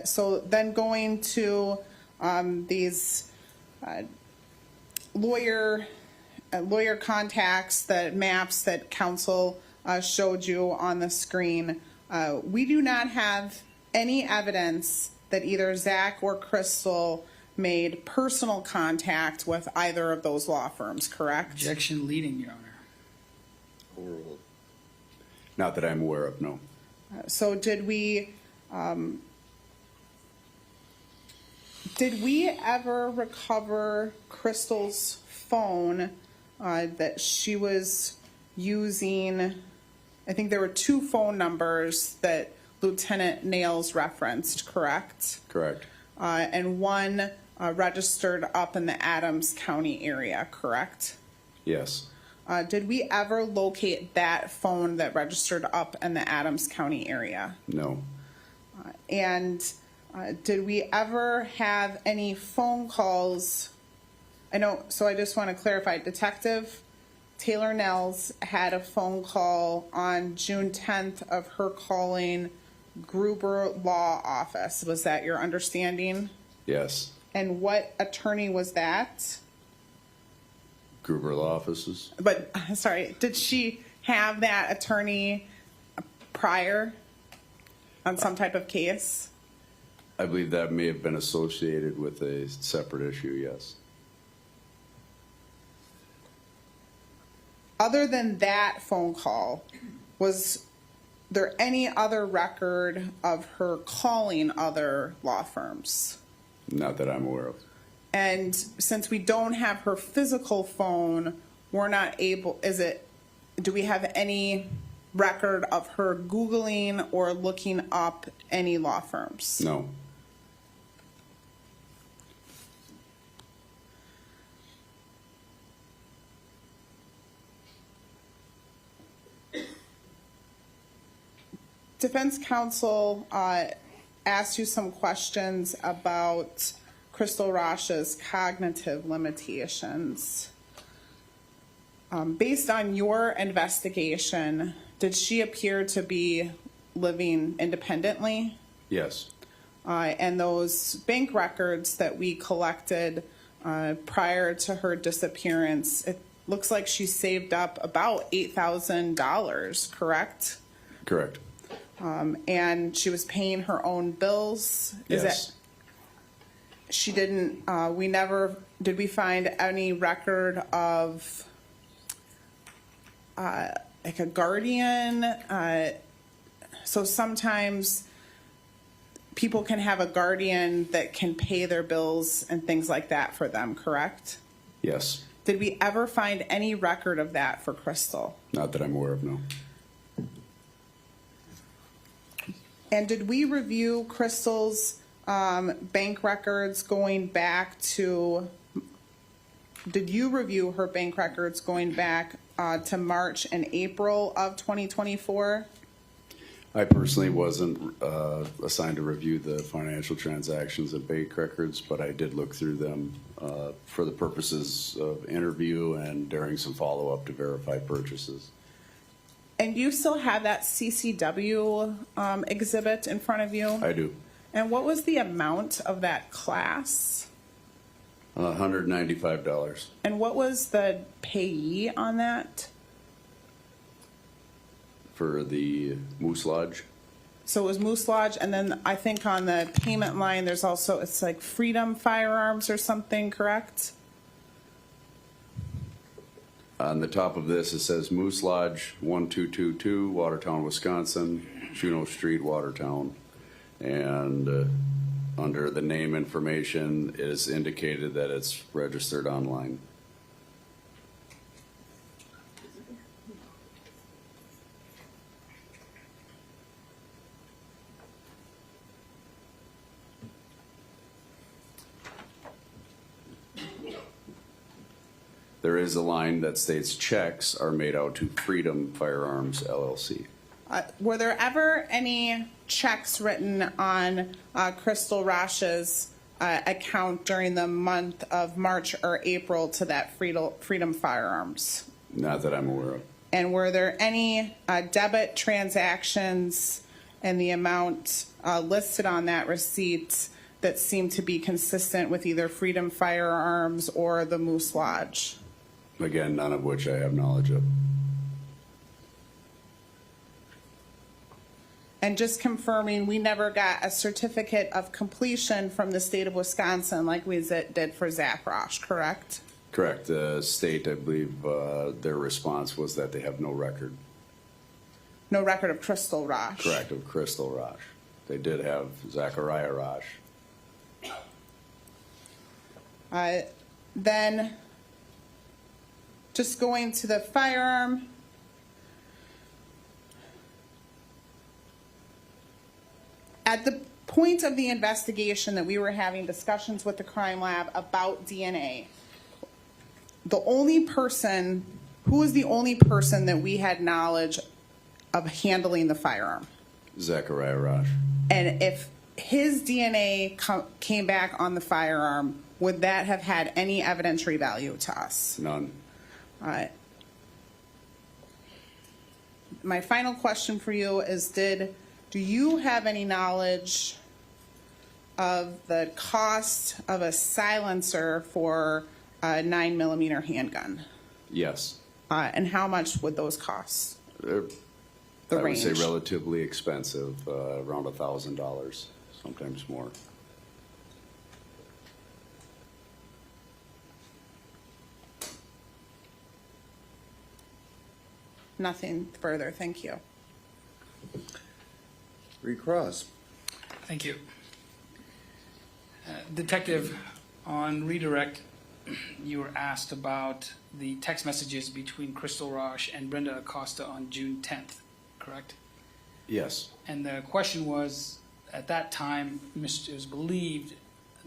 So then going to these lawyer contacts, the maps that counsel showed you on the screen, we do not have any evidence that either Zach or Crystal made personal contact with either of those law firms, correct? Objection leading, Your Honor. Overruled. Not that I'm aware of, no. So did we ever recover Crystal's phone that she was using? I think there were two phone numbers that Lieutenant Nails referenced, correct? Correct. And one registered up in the Adams County area, correct? Yes. Did we ever locate that phone that registered up in the Adams County area? No. And did we ever have any phone calls? So I just want to clarify, Detective Taylor Nels had a phone call on June 10th of her calling Gruber Law Office. Was that your understanding? Yes. And what attorney was that? Gruber Law Offices? But, sorry, did she have that attorney prior on some type of case? I believe that may have been associated with a separate issue, yes. Other than that phone call, was there any other record of her calling other law firms? Not that I'm aware of. And since we don't have her physical phone, we're not able, do we have any record of her Googling or looking up any law firms? No. Defense counsel asked you some questions about Crystal Rasch's cognitive limitations. Based on your investigation, did she appear to be living independently? Yes. And those bank records that we collected prior to her disappearance, it looks like she saved up about $8,000, correct? Correct. And she was paying her own bills? Yes. She didn't, did we find any record of like a guardian? So sometimes people can have a guardian that can pay their bills and things like that for them, correct? Yes. Did we ever find any record of that for Crystal? Not that I'm aware of, no. And did we review Crystal's bank records going back to, did you review her bank records going back to March and April of 2024? I personally wasn't assigned to review the financial transactions and bank records, but I did look through them for the purposes of interview and during some follow-up to verify purchases. And you still have that CCW exhibit in front of you? I do. And what was the amount of that class? $195. And what was the payee on that? For the Moose Lodge? So it was Moose Lodge, and then I think on the payment line, there's also, it's like Freedom Firearms or something, correct? On the top of this, it says Moose Lodge, 1222, Watertown, Wisconsin, Juneau Street, Watertown. And under the name information, it is indicated that it's registered online. There is a line that states checks are made out to Freedom Firearms LLC. Were there ever any checks written on Crystal Rasch's account during the month of March or April to that Freedom Firearms? Not that I'm aware of. And were there any debit transactions and the amount listed on that receipt that seemed to be consistent with either Freedom Firearms or the Moose Lodge? Again, none of which I have knowledge of. And just confirming, we never got a certificate of completion from the state of Wisconsin like we did for Zach Rasch, correct? Correct. The state, I believe, their response was that they have no record. No record of Crystal Rasch. Correct, of Crystal Rasch. They did have Zachariah Rasch. Then, just going to the firearm. At the point of the investigation that we were having discussions with the crime lab about DNA, the only person, who was the only person that we had knowledge of handling the firearm? Zachariah Rasch. And if his DNA came back on the firearm, would that have had any evidentiary value to us? None. My final question for you is, do you have any knowledge of the cost of a silencer for a 9mm handgun? Yes. And how much would those cost? The I would say range. relatively expensive, around $1,000, sometimes more. Nothing further, thank you. Recross. Thank you. Detective, on redirect, you were asked about the text messages between Crystal Rasch and Brenda Acosta on June 10th, correct? Yes, And the question was, at that time, it was believed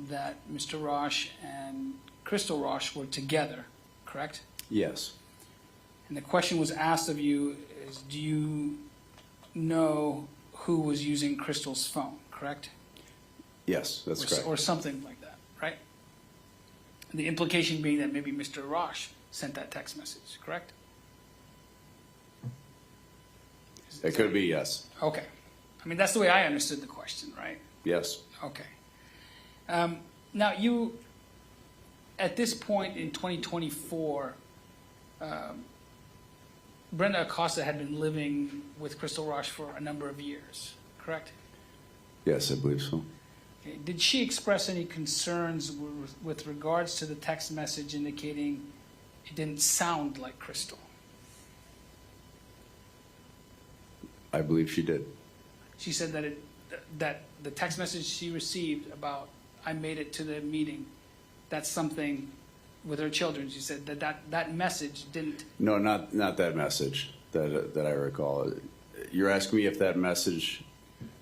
that Mr. Rasch and Crystal Rasch were together, correct? yes, And the question was asked of you is, do you know who was using Crystal's phone, correct? yes, that's Or correct. or something like that, right? The implication being that maybe Mr. Rasch sent that text message, correct? It could be, yes, Okay. I mean, that's the way I understood the question, right? yes. Okay. Now, you, at this point in 2024, Brenda Acosta had been living with Crystal Rasch for a number of years, correct? Yes, I believe so. Okay. Did she express any concerns with regards to the text message indicating it didn't sound like Crystal? I believe she did. She said that that the text message she received about I made it to the meeting, that's something with her children. She said that message didn't. No, not that message that I recall. You're asking me if that message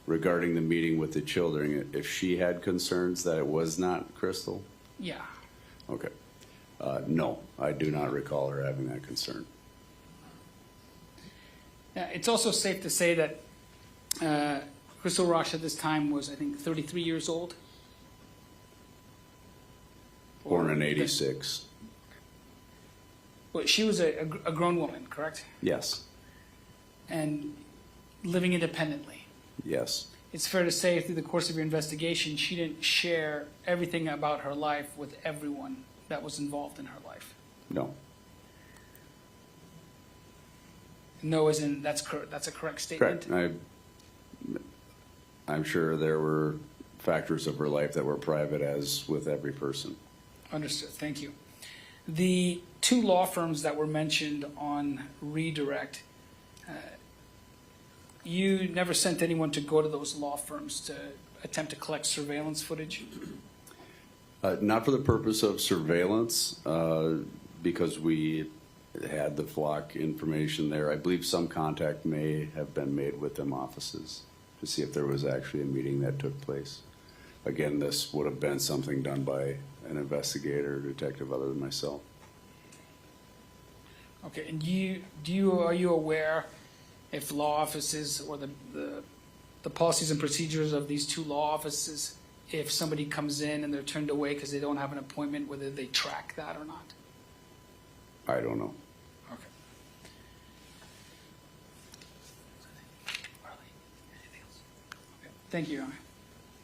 regarding the meeting with the children, if she had concerns that it was not Crystal? Yeah. Okay. No, I do not recall her having that concern. It's also safe to say that Crystal Rasch at this time was, I think, 33 years old. Born in '86. Well, she was a grown woman, correct? Yes, And living independently. yes, It's fair to say through the course of your investigation, she didn't share everything about her life with everyone that was involved in her life. no, No, as in that's a correct statement. correct. I'm sure there were factors of her life that were private, as with every person. Understood. Thank you. The two law firms that were mentioned on redirect, you never sent anyone to go to those law firms to attempt to collect surveillance footage? Not for the purpose of surveillance, because we had the flock information there. I believe some contact may have been made with them offices to see if there was actually a meeting that took place. Again, this would have been something done by an investigator or detective other than myself. Okay, and are you aware if law offices or the policies and procedures of these two law offices, if somebody comes in and they're turned away because they don't have an appointment, whether they track that or not? I don't know. Okay. Thank you, Your Honor.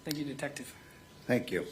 Thank you, Detective. Thank you.